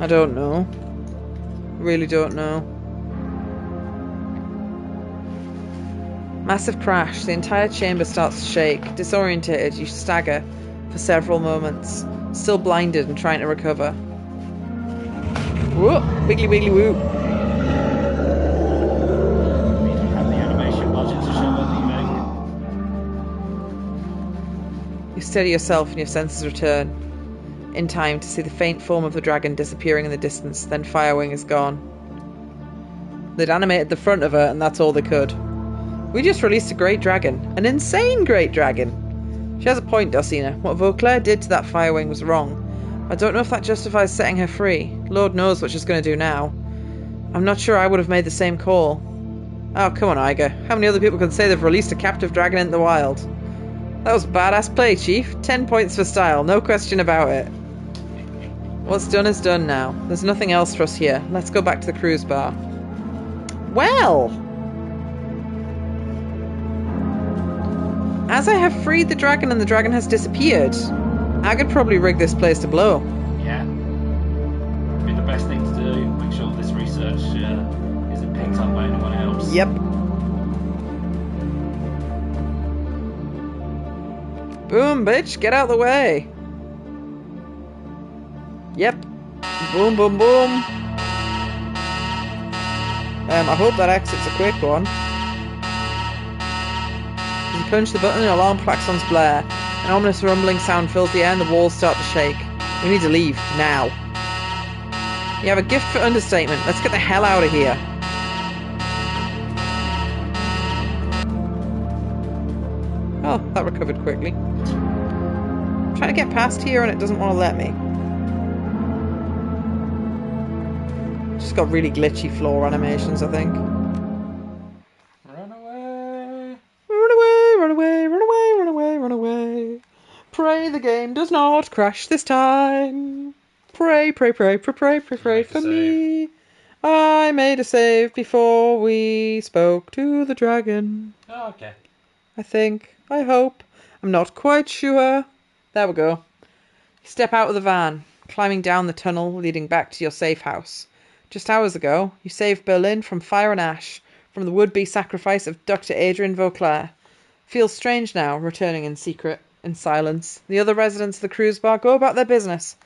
I don't know. Really don't know. Massive crash. The entire chamber starts to shake. Disorientated, you stagger for several moments, still blinded and trying to recover. Whoa! Wiggly wiggly woo! You steady yourself and your senses return, in time to see the faint form of the dragon disappearing in the distance, then Firewing is gone. They'd animated the front of her and that's all they could. We just released a great dragon. An insane great dragon! She has a point, Dulcina. What Vauclair did to that Firewing was wrong. I don't know if that justifies setting her free. Lord knows what she's going to do now. I'm not sure I would have made the same call. Oh, come on, Iger. How many other people can say they've released a captive dragon into the wild? That was badass play, Chief. 10 points for style, no question about it. What's done is done now. There's nothing else for us here. Let's go back to the cruise bar. Well! As I have freed the dragon and the dragon has disappeared, I could probably rig this place to blow. Yeah. I think the best thing to do, make sure this research isn't picked up by anyone else. Yep. Boom, bitch, get out of the way. Yep. Boom, boom, boom. I hope that exit's a quick one. As you punch the button, an alarm klaxons blare. An ominous rumbling sound fills the air and the walls start to shake. We need to leave, now. You have a gift for understatement. Let's get the hell out of here. Oh, that recovered quickly. I'm trying to get past here and it doesn't want to let me. Just got really glitchy floor animations, I think. Run away! Run away, run away, run away, run away, run away. Pray the game does not crash this time. Pray, pray, pray, pray, pray, pray, pray for me. I made a save before we spoke to the dragon. Oh, okay. I think. I hope. I'm not quite sure. There we go. You step out of the van, climbing down the tunnel leading back to your safe house. Just hours ago, you saved Berlin from fire and ash, from the would-be sacrifice of Dr. Adrian Vauclair. Feels strange now, returning in secret, in silence. The other residents of the cruise bar go about their business,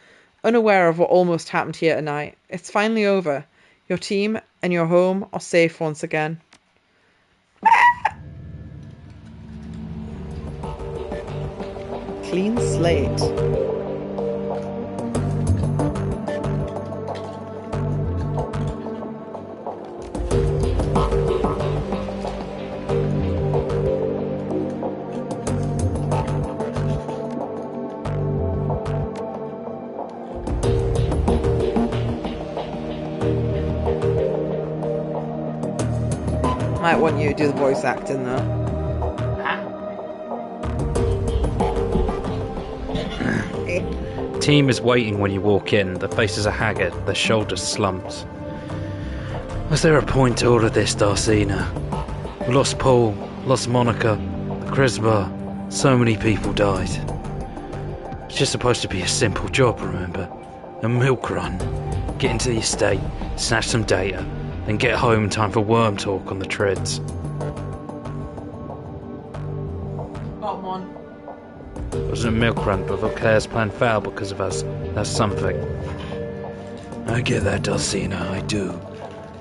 unaware of what almost happened here tonight. It's finally over. Your team and your home are safe once again. Clean slate. Might want you to do the voice acting though. Team is waiting when you walk in. Their faces are haggard, their shoulders slumped. Was there a point to all of this, Darcina? We lost Paul, lost Monica, the Crisbar. So many people died. It's just supposed to be a simple job, remember? A milk run. Get into the estate, snatch some data, then get home in time for worm talk on the treads. Bottom one. It wasn't a milk run, but Vauclair's plan failed because of us. That's something. I get that, Dulcina, I do.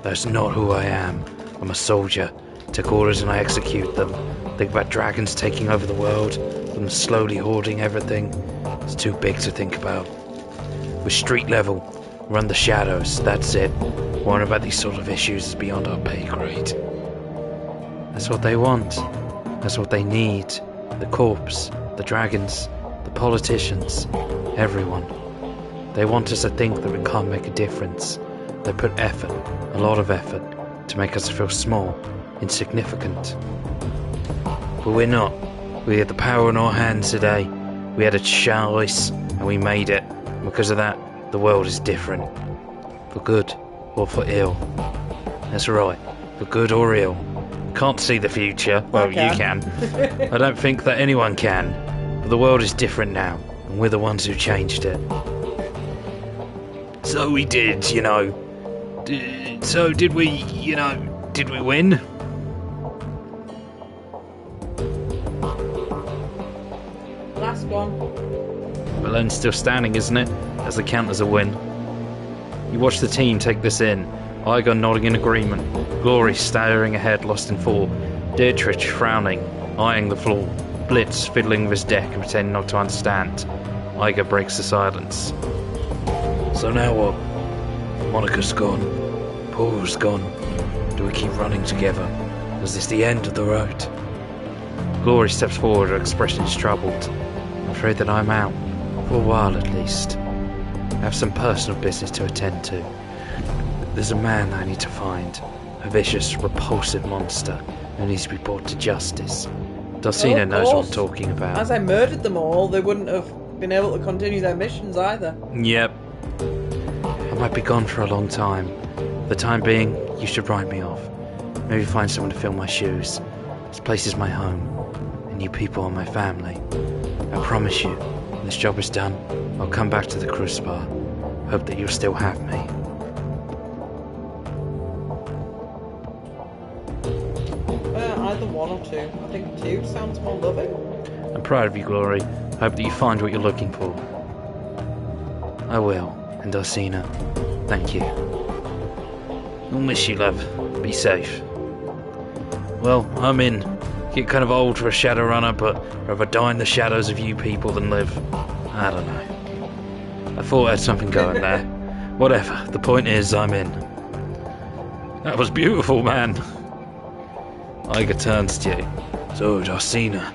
That's not who I am. I'm a soldier. Take orders and I execute them. Think about dragons taking over the world, them slowly hoarding everything. It's too big to think about. We're street level. Run the shadows, that's it. Worrying about these sort of issues is beyond our pay grade. That's what they want. That's what they need. The corpse, the dragons, the politicians, everyone. They want us to think that we can't make a difference. They put effort, a lot of effort, to make us feel small, insignificant. But we're not. We had the power in our hands today. We had a choice, and we made it. And because of that, the world is different. For good or for ill. That's right. For good or ill. Can't see the future. Well, you can. I don't think that anyone can. But the world is different now, and we're the ones who changed it. So we did, you know. So did we, you know, did we win? Last one. Malone's still standing, isn't it? As the count as a win. You watch the team take this in. Iger nodding in agreement. Glory staring ahead, lost in thought. Dietrich frowning, eyeing the floor. Blitz fiddling with his deck and pretending not to understand. Iger breaks the silence. So now what? Monica's gone. Paul's gone. Do we keep running together? Is this the end of the road? Glory steps forward, her expression is troubled. I'm afraid that I'm out. For a while at least. I have some personal business to attend to. There's a man I need to find. A vicious, repulsive monster who needs to be brought to justice. Dulcina knows what I'm talking about. As I murdered them all, they wouldn't have been able to continue their missions either. Yep. I might be gone for a long time. For the time being, you should write me off. Maybe find someone to fill my shoes. This place is my home, and you people are my family. I promise you, when this job is done, I'll come back to the cruise bar. Hope that you'll still have me. Either one or two. I think two sounds more loving. I'm proud of you, Glory. Hope that you find what you're looking for. I will. And Dulcina, thank you. I'll miss you, love. Be safe. Well, I'm in. Get kind of old for a Shadowrunner, but I'd rather die in the shadows of you people than live. I don't know. I thought I had something going there. Whatever. The point is, I'm in. That was beautiful, man. Iger turns to you. So, Dulcina,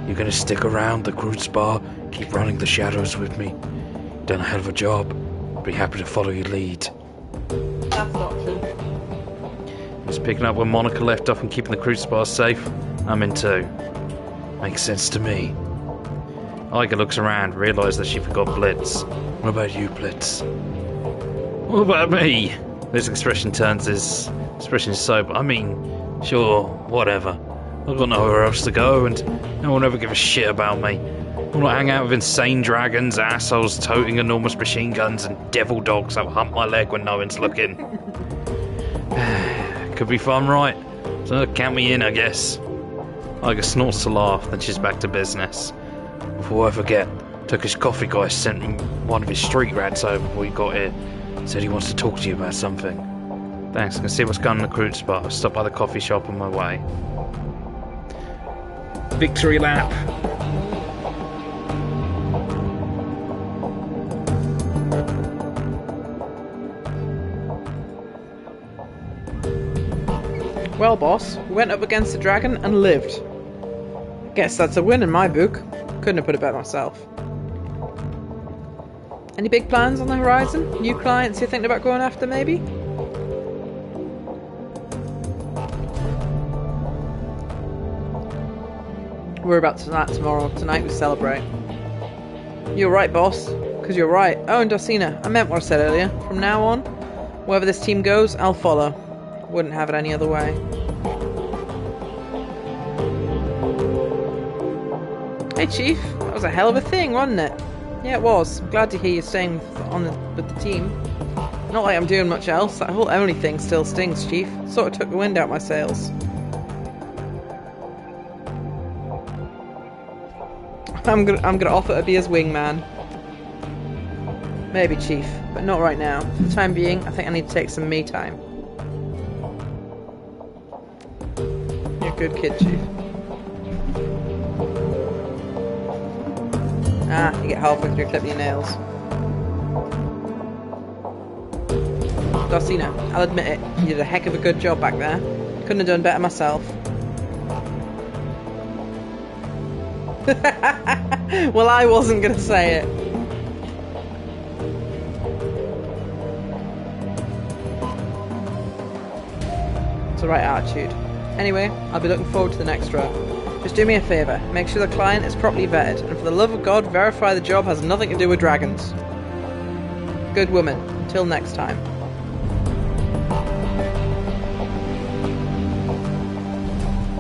you're gonna stick around the cruise bar, keep running the shadows with me? Done a hell of a job. Be happy to follow your lead. That's an option. Just picking up where Monica left off and keeping the cruise bar safe. I'm in too. Makes sense to me. Iger looks around, realises that she forgot Blitz. What about you, Blitz? What about me? This expression turns his expression is sober. I mean, sure, whatever. I've got nowhere else to go, and no one ever give a shit about me. I want to hang out with insane dragons, assholes toting enormous machine guns, and devil dogs that will hump my leg when no one's looking. Could be fun, right? So count me in, I guess. Iger snorts to laugh, then she's back to business. Before I forget, Turkish coffee guy sent me one of his street rats over before he got here. Said he wants to talk to you about something. Thanks, I can see what's going on in the cruise spot. I'll stop by the coffee shop on my way. Victory lap! Well, boss, we went up against the dragon and lived. Guess that's a win in my book. Couldn't have put it better myself. Any big plans on the horizon? New clients you're thinking about going after, maybe? We're about to start tomorrow. Tonight we celebrate. You're right, boss. Because you're right. Oh, and Dulcina, I meant what I said earlier. From now on, wherever this team goes, I'll follow. Wouldn't have it any other way. Hey, Chief. That was a hell of a thing, wasn't it? Yeah, it was. I'm glad to hear you staying with the team. Not like I'm doing much else. That whole Emily thing still stings, Chief. Sort of took the wind out my sails. I'm gonna offer to be his wingman. Maybe, Chief, but not right now. For the time being, I think I need to take some me time. You're a good kid, Chief. Ah, you get halfway through clipping your nails. Dulcina, I'll admit it, you did a heck of a good job back there. Couldn't have done better myself. Well, I wasn't gonna say it. It's the right attitude. Anyway, I'll be looking forward to the next row. Just do me a favour. Make sure the client is properly vetted, and for the love of God, verify the job has nothing to do with dragons. Good woman. Until next time.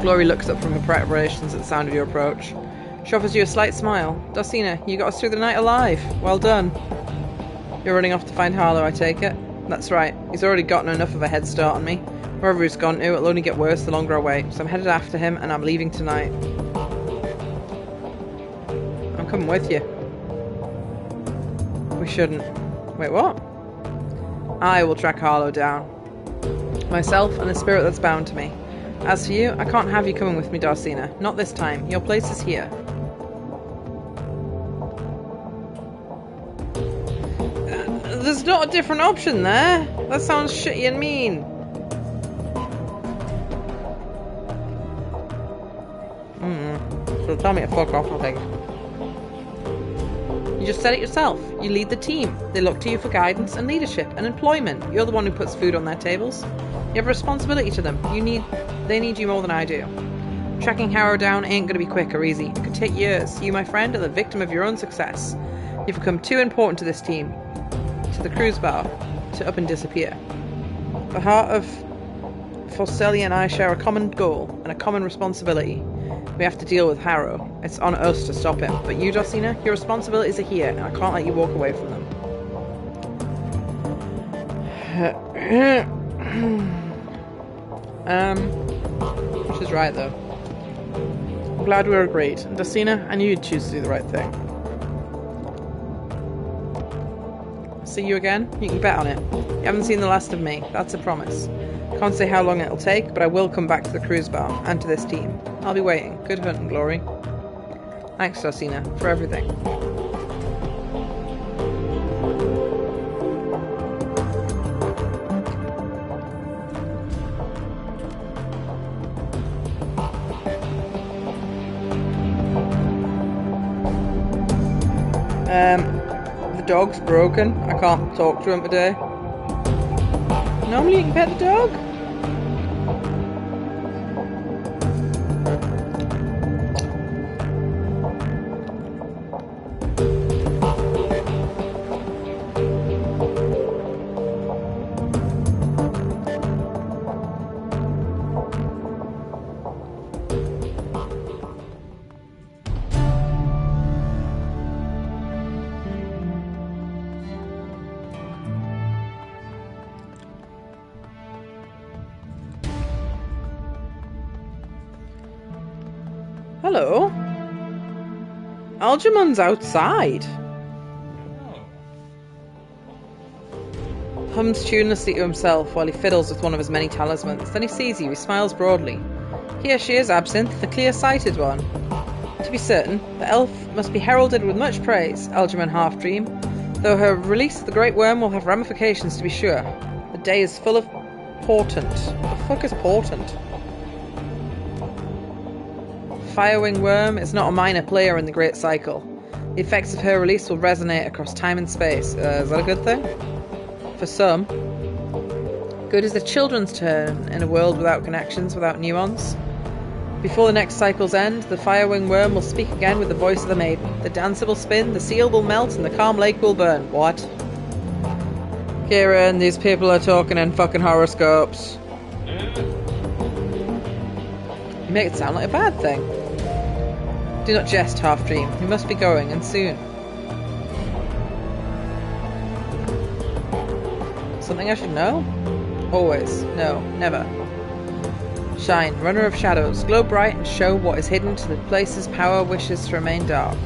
Glory looks up from her preparations at the sound of your approach. She offers you a slight smile. Dulcina, you got us through the night alive. Well done. You're running off to find Harlow, I take it? That's right. He's already gotten enough of a head start on me. Wherever he's gone to, it'll only get worse the longer I wait. So I'm headed after him, and I'm leaving tonight. I'm coming with you. We shouldn't. Wait, what? I will track Harlow down. Myself and the spirit that's bound to me. As for you, I can't have you coming with me, Dulcina. Not this time. Your place is here. There's not a different option there. That sounds shitty and mean. So tell me to fuck off, I think. You just said it yourself. You lead the team. They look to you for guidance and leadership and employment. You're the one who puts food on their tables. You have a responsibility to them. They need you more than I do. Tracking Harrow down ain't going to be quick or easy. It could take years. You, my friend, are the victim of your own success. You've become too important to this team, to the cruise bar, to up and disappear. The heart of Forcelli and I share a common goal and a common responsibility. We have to deal with Harrow. It's on us to stop him. But you, Dulcina, your responsibilities are here, and I can't let you walk away from them. She's right, though. I'm glad we were agreed. And Dulcina, I knew you'd choose to do the right thing. See you again? You can bet on it. You haven't seen the last of me. That's a promise. Can't say how long it'll take, but I will come back to the cruise bar, and to this team. I'll be waiting. Good hunting, Glory. Thanks, Dulcina, for everything. The dog's broken. I can't talk to him today. Normally you can pet the dog. Hello. Algermon's outside. Hums tunelessly to himself while he fiddles with one of his many talismans. Then he sees you. He smiles broadly. Here she is, Absinthe, the clear-sighted one. To be certain, the elf must be heralded with much praise, Algerman Halfdream, though her release of the Great Worm will have ramifications, to be sure. The day is full of portent. What the fuck is portent? Firewing Worm is not a minor player in the Great Cycle. The effects of her release will resonate across time and space. Is that a good thing? For some. Good is the children's turn in a world without connections, without nuance. Before the next cycle's end, the Firewing Worm will speak again with the voice of the maiden. The dancer will spin, the seal will melt, and the calm lake will burn. What? Kieran, these people are talking in fucking horoscopes. You make it sound like a bad thing. Do not jest, Halfdream. We must be going, and soon. Something I should know? Always. No, never. Shine, runner of shadows, glow bright and show what is hidden to the places power wishes to remain dark.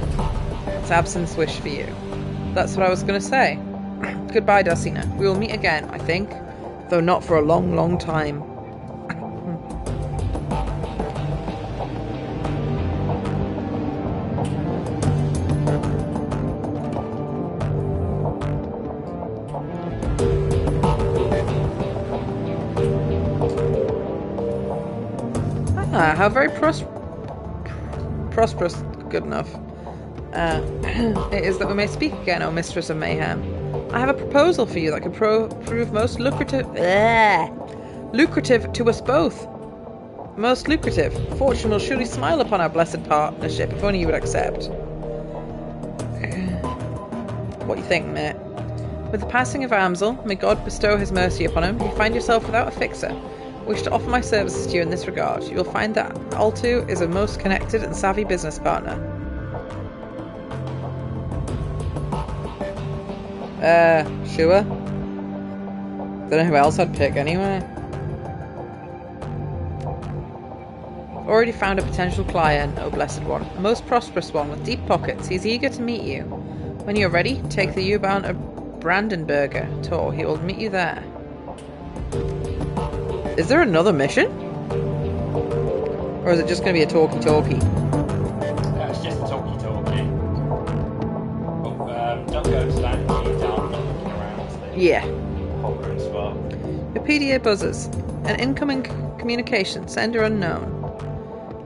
It's Absinthe's wish for you. That's what I was going to say. Goodbye, Dulcina. We will meet again, I think, though not for a long, long time. How very prosperous, good enough, it is that we may speak again, O Mistress of Mayhem. I have a proposal for you that could prove most lucrative to us both. Most lucrative. Fortune will surely smile upon our blessed partnership if only you would accept. What do you think, mate? With the passing of Amsel, may God bestow his mercy upon him, you find yourself without a fixer. I wish to offer my services to you in this regard. You will find that Altu is a most connected and savvy business partner. Sure. Don't know who else I'd pick anyway. Already found a potential client, oh blessed one. A most prosperous one with deep pockets. He's eager to meet you. When you're ready, take the U-bound to Brandenburger tour. He will meet you there. Is there another mission? Or is it just going to be a talkie-talkie? It's just a talkie-talkie. Don't go to that until down looking around. Yeah. Hovering spot. The PDA buzzes. An incoming communication. Sender unknown.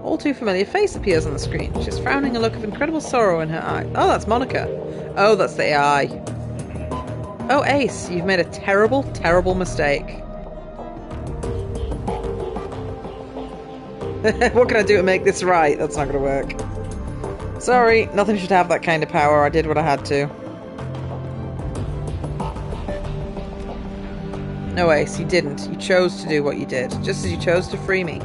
All too familiar face appears on the screen. She's frowning, a look of incredible sorrow in her eye. Oh, that's Monica. Oh, that's the AI. Oh, Ace, you've made a terrible, terrible mistake. What can I do to make this right? That's not going to work. Sorry, nothing should have that kind of power. I did what I had to. No, Ace, you didn't. You chose to do what you did, just as you chose to free me.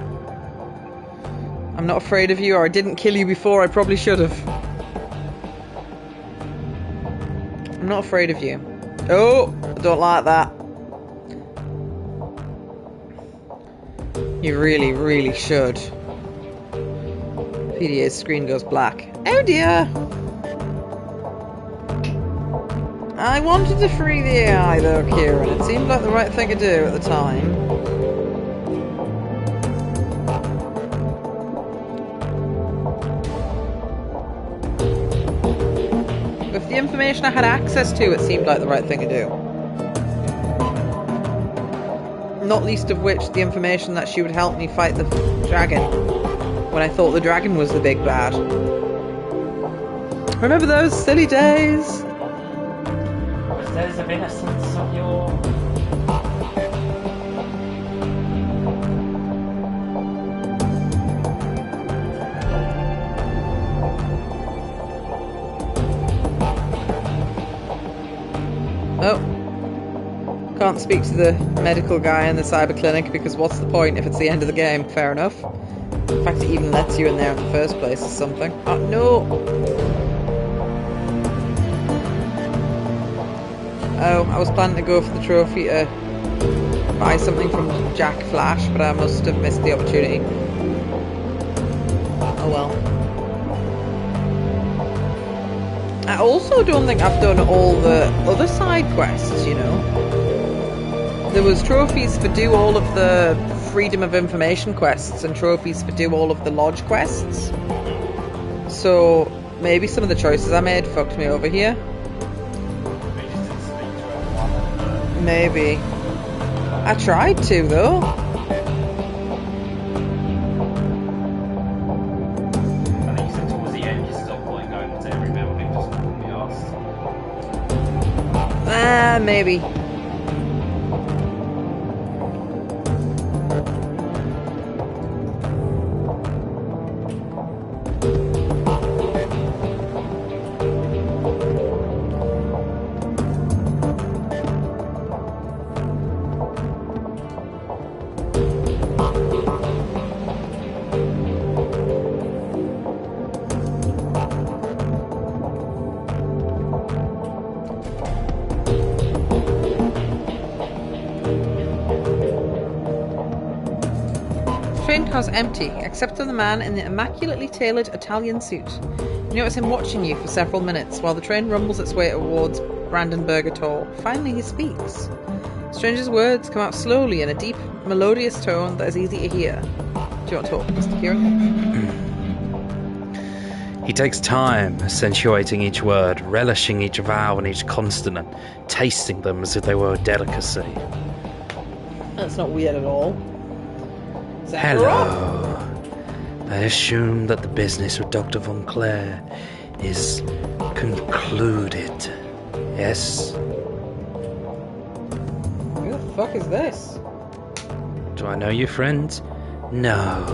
I'm not afraid of you, or I didn't kill you before. I probably should have. I'm not afraid of you. Oh, I don't like that. You really, really should. PDA's screen goes black. Oh dear! I wanted to free the AI though, Kieran. It seemed like the right thing to do at the time. With the information I had access to, it seemed like the right thing to do. Not least of which, the information that she would help me fight the dragon, when I thought the dragon was the big bad. Remember those silly days? Was days of innocence of your... Oh. Can't speak to the medical guy in the cyber clinic because what's the point if it's the end of the game? Fair enough. The fact it even lets you in there in the first place is something. Oh, no! Oh, I was planning to go for the trophy to buy something from Jack Flash, but I must have missed the opportunity. Oh well. I also don't think I've done all the other side quests, you know. There was trophies for do all of the Freedom of Information quests and trophies for do all of the Lodge quests. So maybe some of the choices I made fucked me over here. Maybe. I tried to though. I think you said towards the end you stopped like going to every building just to be asked. Maybe. Train car's empty, except for the man in the immaculately tailored Italian suit. You notice him watching you for several minutes while the train rumbles its way towards Brandenburger Tor. Finally he speaks. Stranger's words come out slowly in a deep, melodious tone that is easy to hear. Do you want to talk, Mr. Kieran? He takes time, accentuating each word, relishing each vowel and each consonant, tasting them as if they were a delicacy. That's not weird at all. Hello. I assume that the business with Dr. Von Clare is concluded. Yes? Who the fuck is this? Do I know you, friend? No,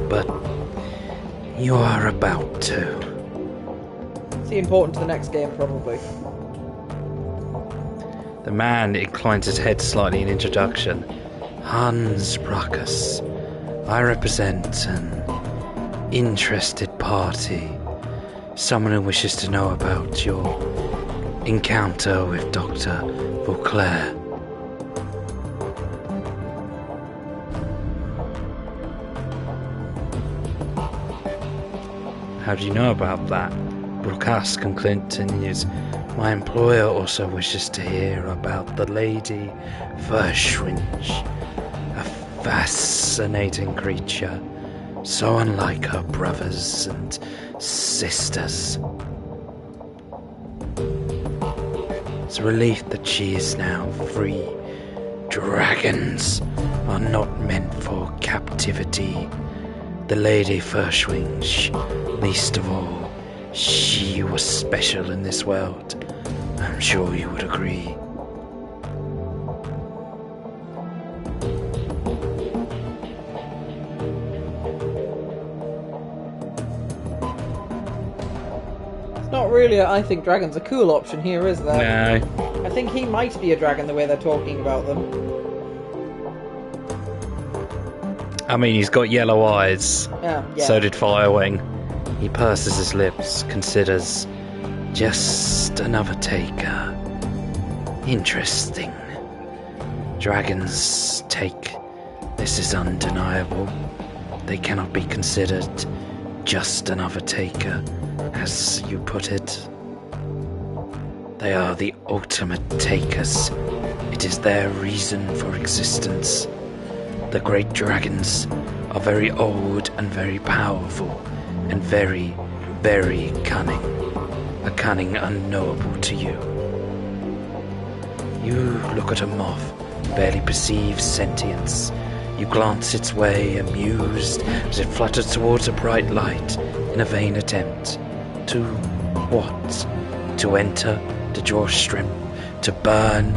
but you are about to. Is he important to the next game, probably? The man inclines his head slightly in introduction. Hans Brackus. I represent an interested party. Someone who wishes to know about your encounter with Dr. Vauclair. How do you know about that? Brackus continues. My employer also wishes to hear about the Lady Verschwinch, a fascinating creature, so unlike her brothers and sisters. It's a relief that she is now free. Dragons are not meant for captivity. The Lady Verschwinch, least of all, she was special in this world. I'm sure you would agree. It's not really I think dragon's a cool option here, is there? No. I think he might be a dragon the way they're talking about them. I mean, he's got yellow eyes. Yeah. So did Firewing. He purses his lips, considers just another taker. Interesting. Dragons take. This is undeniable. They cannot be considered just another taker, as you put it. They are the ultimate takers. It is their reason for existence. The great dragons are very old and very powerful, and very, very cunning. A cunning unknowable to you. You look at a moth, barely perceive sentience. You glance its way, amused, as it flutters towards a bright light, in a vain attempt. To what? To enter? To draw strength? To burn?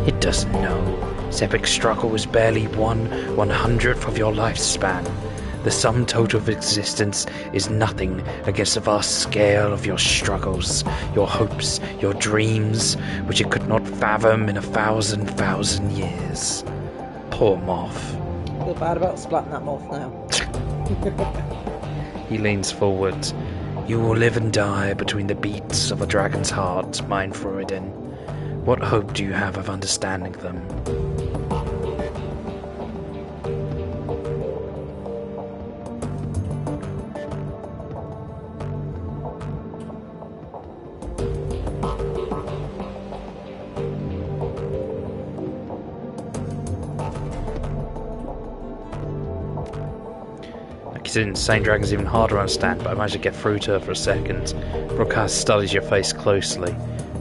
It doesn't know. Its epic struggle is barely 1/100th of your lifespan. The sum total of existence is nothing against the vast scale of your struggles, your hopes, your dreams, which it could not fathom in 1,000 years. Poor moth. I feel bad about splatting that moth now. He leans forward. You will live and die between the beats of a dragon's heart, mein Freuden. What hope do you have of understanding them? Insane dragon's even harder to understand, but I managed to get through to her for a second. Brookhurst studies your face closely.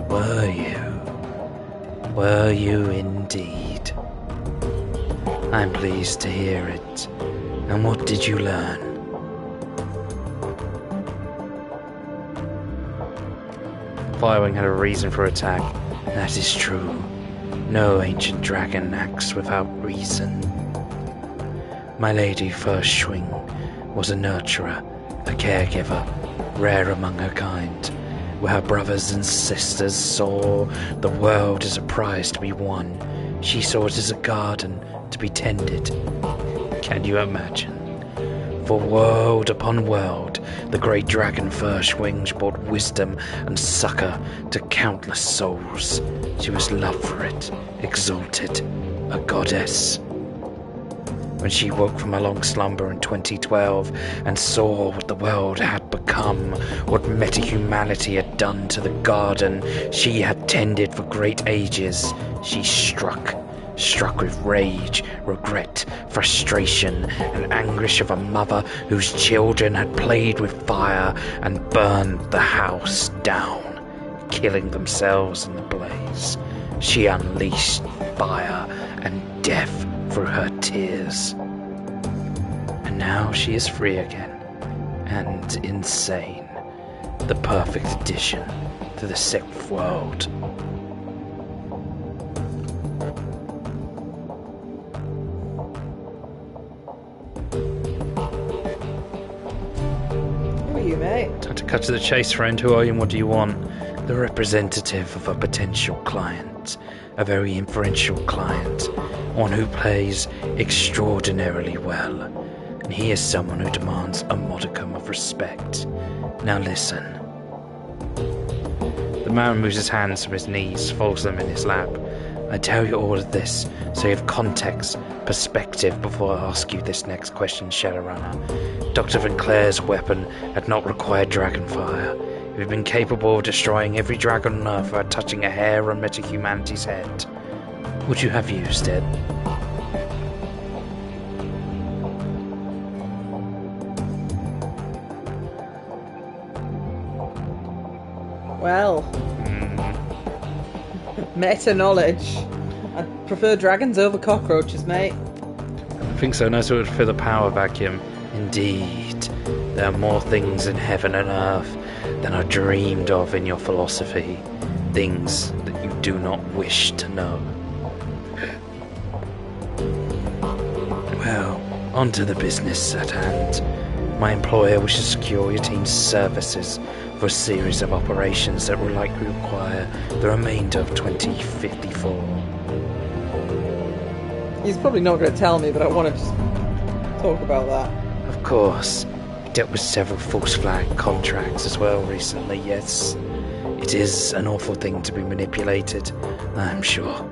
Were you? Were you indeed? I'm pleased to hear it. And what did you learn? Firewing had a reason for attack. That is true. No ancient dragon acts without reason. My Lady Verschwing was a nurturer, a caregiver, rare among her kind, where her brothers and sisters saw the world as a prize to be won. She saw it as a garden to be tended. Can you imagine? For world upon world, the great dragon Verschwing brought wisdom and succor to countless souls. She was loved for it, exalted, a goddess. When she woke from a long slumber in 2012 and saw what the world had become, what meta-humanity had done to the garden she had tended for great ages, she struck with rage, regret, frustration, and anguish of a mother whose children had played with fire and burned the house down, killing themselves in the blaze. She unleashed fire and death through her tears. And now she is free again, and insane. The perfect addition to the sixth world. cut to the chase, friend. Who are you and what do you want? The representative of a potential client, a very influential client, one who plays extraordinarily well, and he is someone who demands a modicum of respect. Now listen. The man moves his hands from his knees, folds them in his lap. I tell you all of this so you have context, perspective before I ask you this next question, Shadowrunner. Dr. Van Clair's weapon had not required dragonfire. It had been capable of destroying every dragon on Earth without touching a hair on meta-humanity's head. Would you have used it? Well, meta knowledge. I'd prefer dragons over cockroaches, mate. I think so. Nice would fill the power vacuum. Indeed, there are more things in heaven and earth than are dreamed of in your philosophy. Things that you do not wish to know. Well, on to the business at hand. My employer wishes to secure your team's services for a series of operations that will likely require the remainder of 2054. He's probably not going to tell me, but I want to just talk about that. Of course, he dealt with several false flag contracts as well recently, yes. It is an awful thing to be manipulated, I'm sure.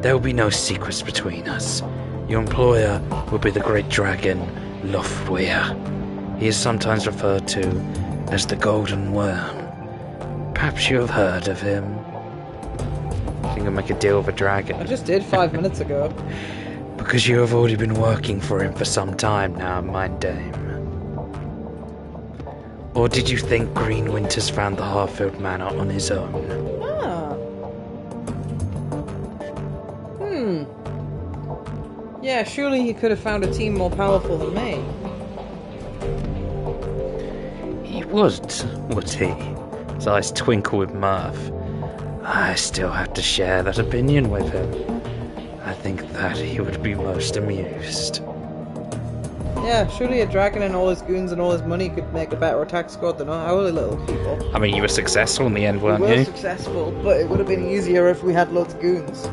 There will be no secrets between us. Your employer will be the great dragon, Lofweir. He is sometimes referred to as the Golden Worm. Perhaps you have heard of him. I think I'll make a deal with a dragon. I just did 5 minutes ago. Because you have already been working for him for some time now, mind dame. Or did you think Green Winters found the Harfield Manor on his own? Yeah, surely he could have found a team more powerful than me. He would he? His eyes twinkle with mirth. I still have to share that opinion with him. I think that he would be most amused. Yeah, surely a dragon and all his goons and all his money could make a better attack squad than our little people. I mean, you were successful in the end, weren't We were you? successful, but it would have been easier if we had loads of goons.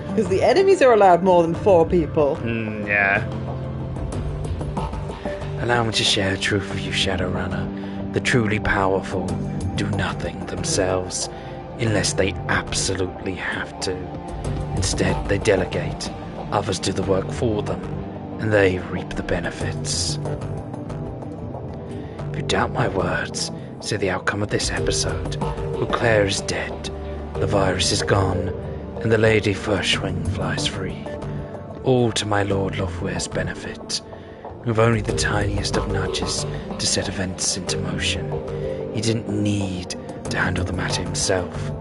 Because the enemies are allowed more than 4 people. Yeah. Allow me to share the truth with you, Shadowrunner. The truly powerful do nothing themselves, unless they absolutely have to. Instead, they delegate. Others do the work for them, and they reap the benefits. If you doubt my words, see the outcome of this episode. Claire is dead, the virus is gone, and the Lady Furshwing flies free. All to my Lord Lofweir's benefit. With only the tiniest of nudges to set events into motion. He didn't need to handle the matter himself.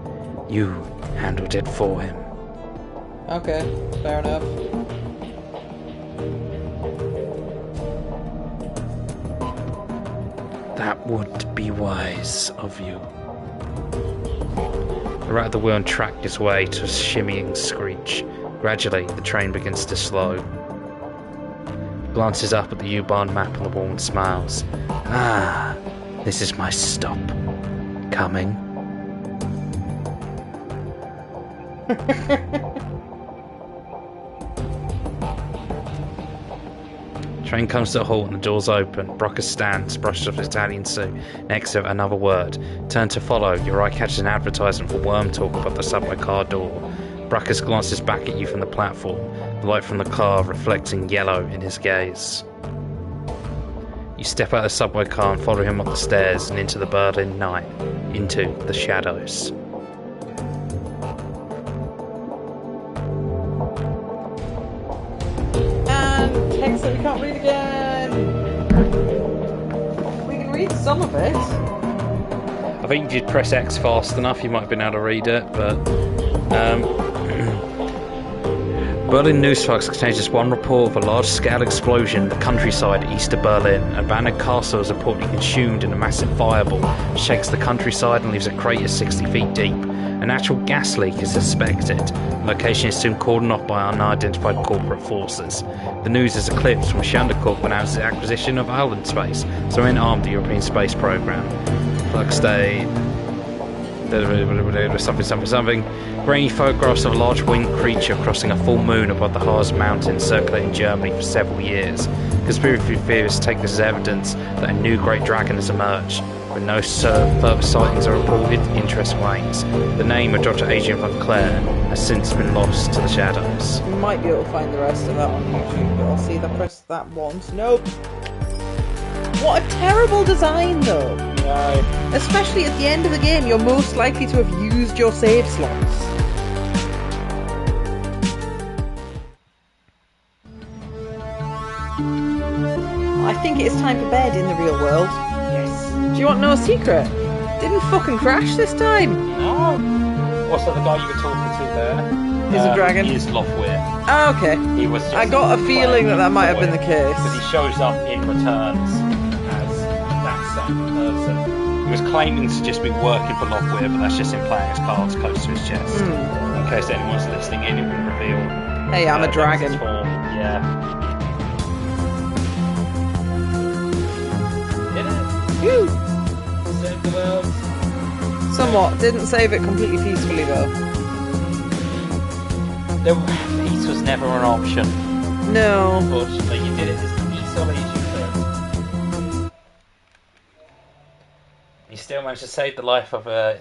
You handled it for him. Okay, fair enough. That would be wise of you. The rat of the wheel tracked its way to a shimmying screech. Gradually, the train begins to slow. Glances up at the U-Bahn map on the wall and smiles. Ah, this is my stop. Coming. Train comes to a halt and the doors open. Brucker stands, brushes off his Italian suit. Next to another word. Turn to follow. Your eye catches an advertisement for Worm Talk above the subway car door. Brucker glances back at you from the platform, the light from the car reflecting yellow in his gaze. You step out of the subway car and follow him up the stairs and into the Berlin night, into the shadows. And text that we can't read again. We can read some of it. I think if you'd press X fast enough, you might have been able to read it, but Berlin newsflags contain just one report of a large-scale explosion in the countryside east of Berlin. An abandoned castle is reportedly consumed in a massive fireball, which shakes the countryside and leaves a crater 60 feet deep. An actual gas leak is suspected. The location is soon cordoned off by unidentified corporate forces. The news is eclipsed when Shandercorp announced the acquisition of Island Space, so armed the European Space Programme. Flag state... something. Grainy photographs of a large winged creature crossing a full moon above the Harz Mountains circulating Germany for several years. Conspiracy theorists take this as evidence that a new great dragon has emerged. When no further sightings are reported, interest wanes. The name of Dr. Adrian von Clare has since been lost to the shadows. You might be able to find the rest of that on YouTube, but I'll see that press that once. Nope. What a terrible design, though. No. Especially at the end of the game, you're most likely to have used your save slots. I think it's time for bed in the real world. Yes. Do you want no secret? Didn't fucking crash this time. No. Also, the guy you were talking to there Is a dragon? Is Lothwir. Oh, okay. He was just I got a feeling that might have been the case. Because he shows up in Returns as that same person. He was claiming to just be working for Lothwir, but that's just him playing his cards close to his chest. In case anyone's listening in, it would reveal. Hey, I'm a dragon. His form. Yeah. Did it? Woo! Saved the world. Somewhat. Didn't save it completely peacefully, though. Peace was never an option. No. Unfortunately, you did it as easily as you could. You still managed to save the life of a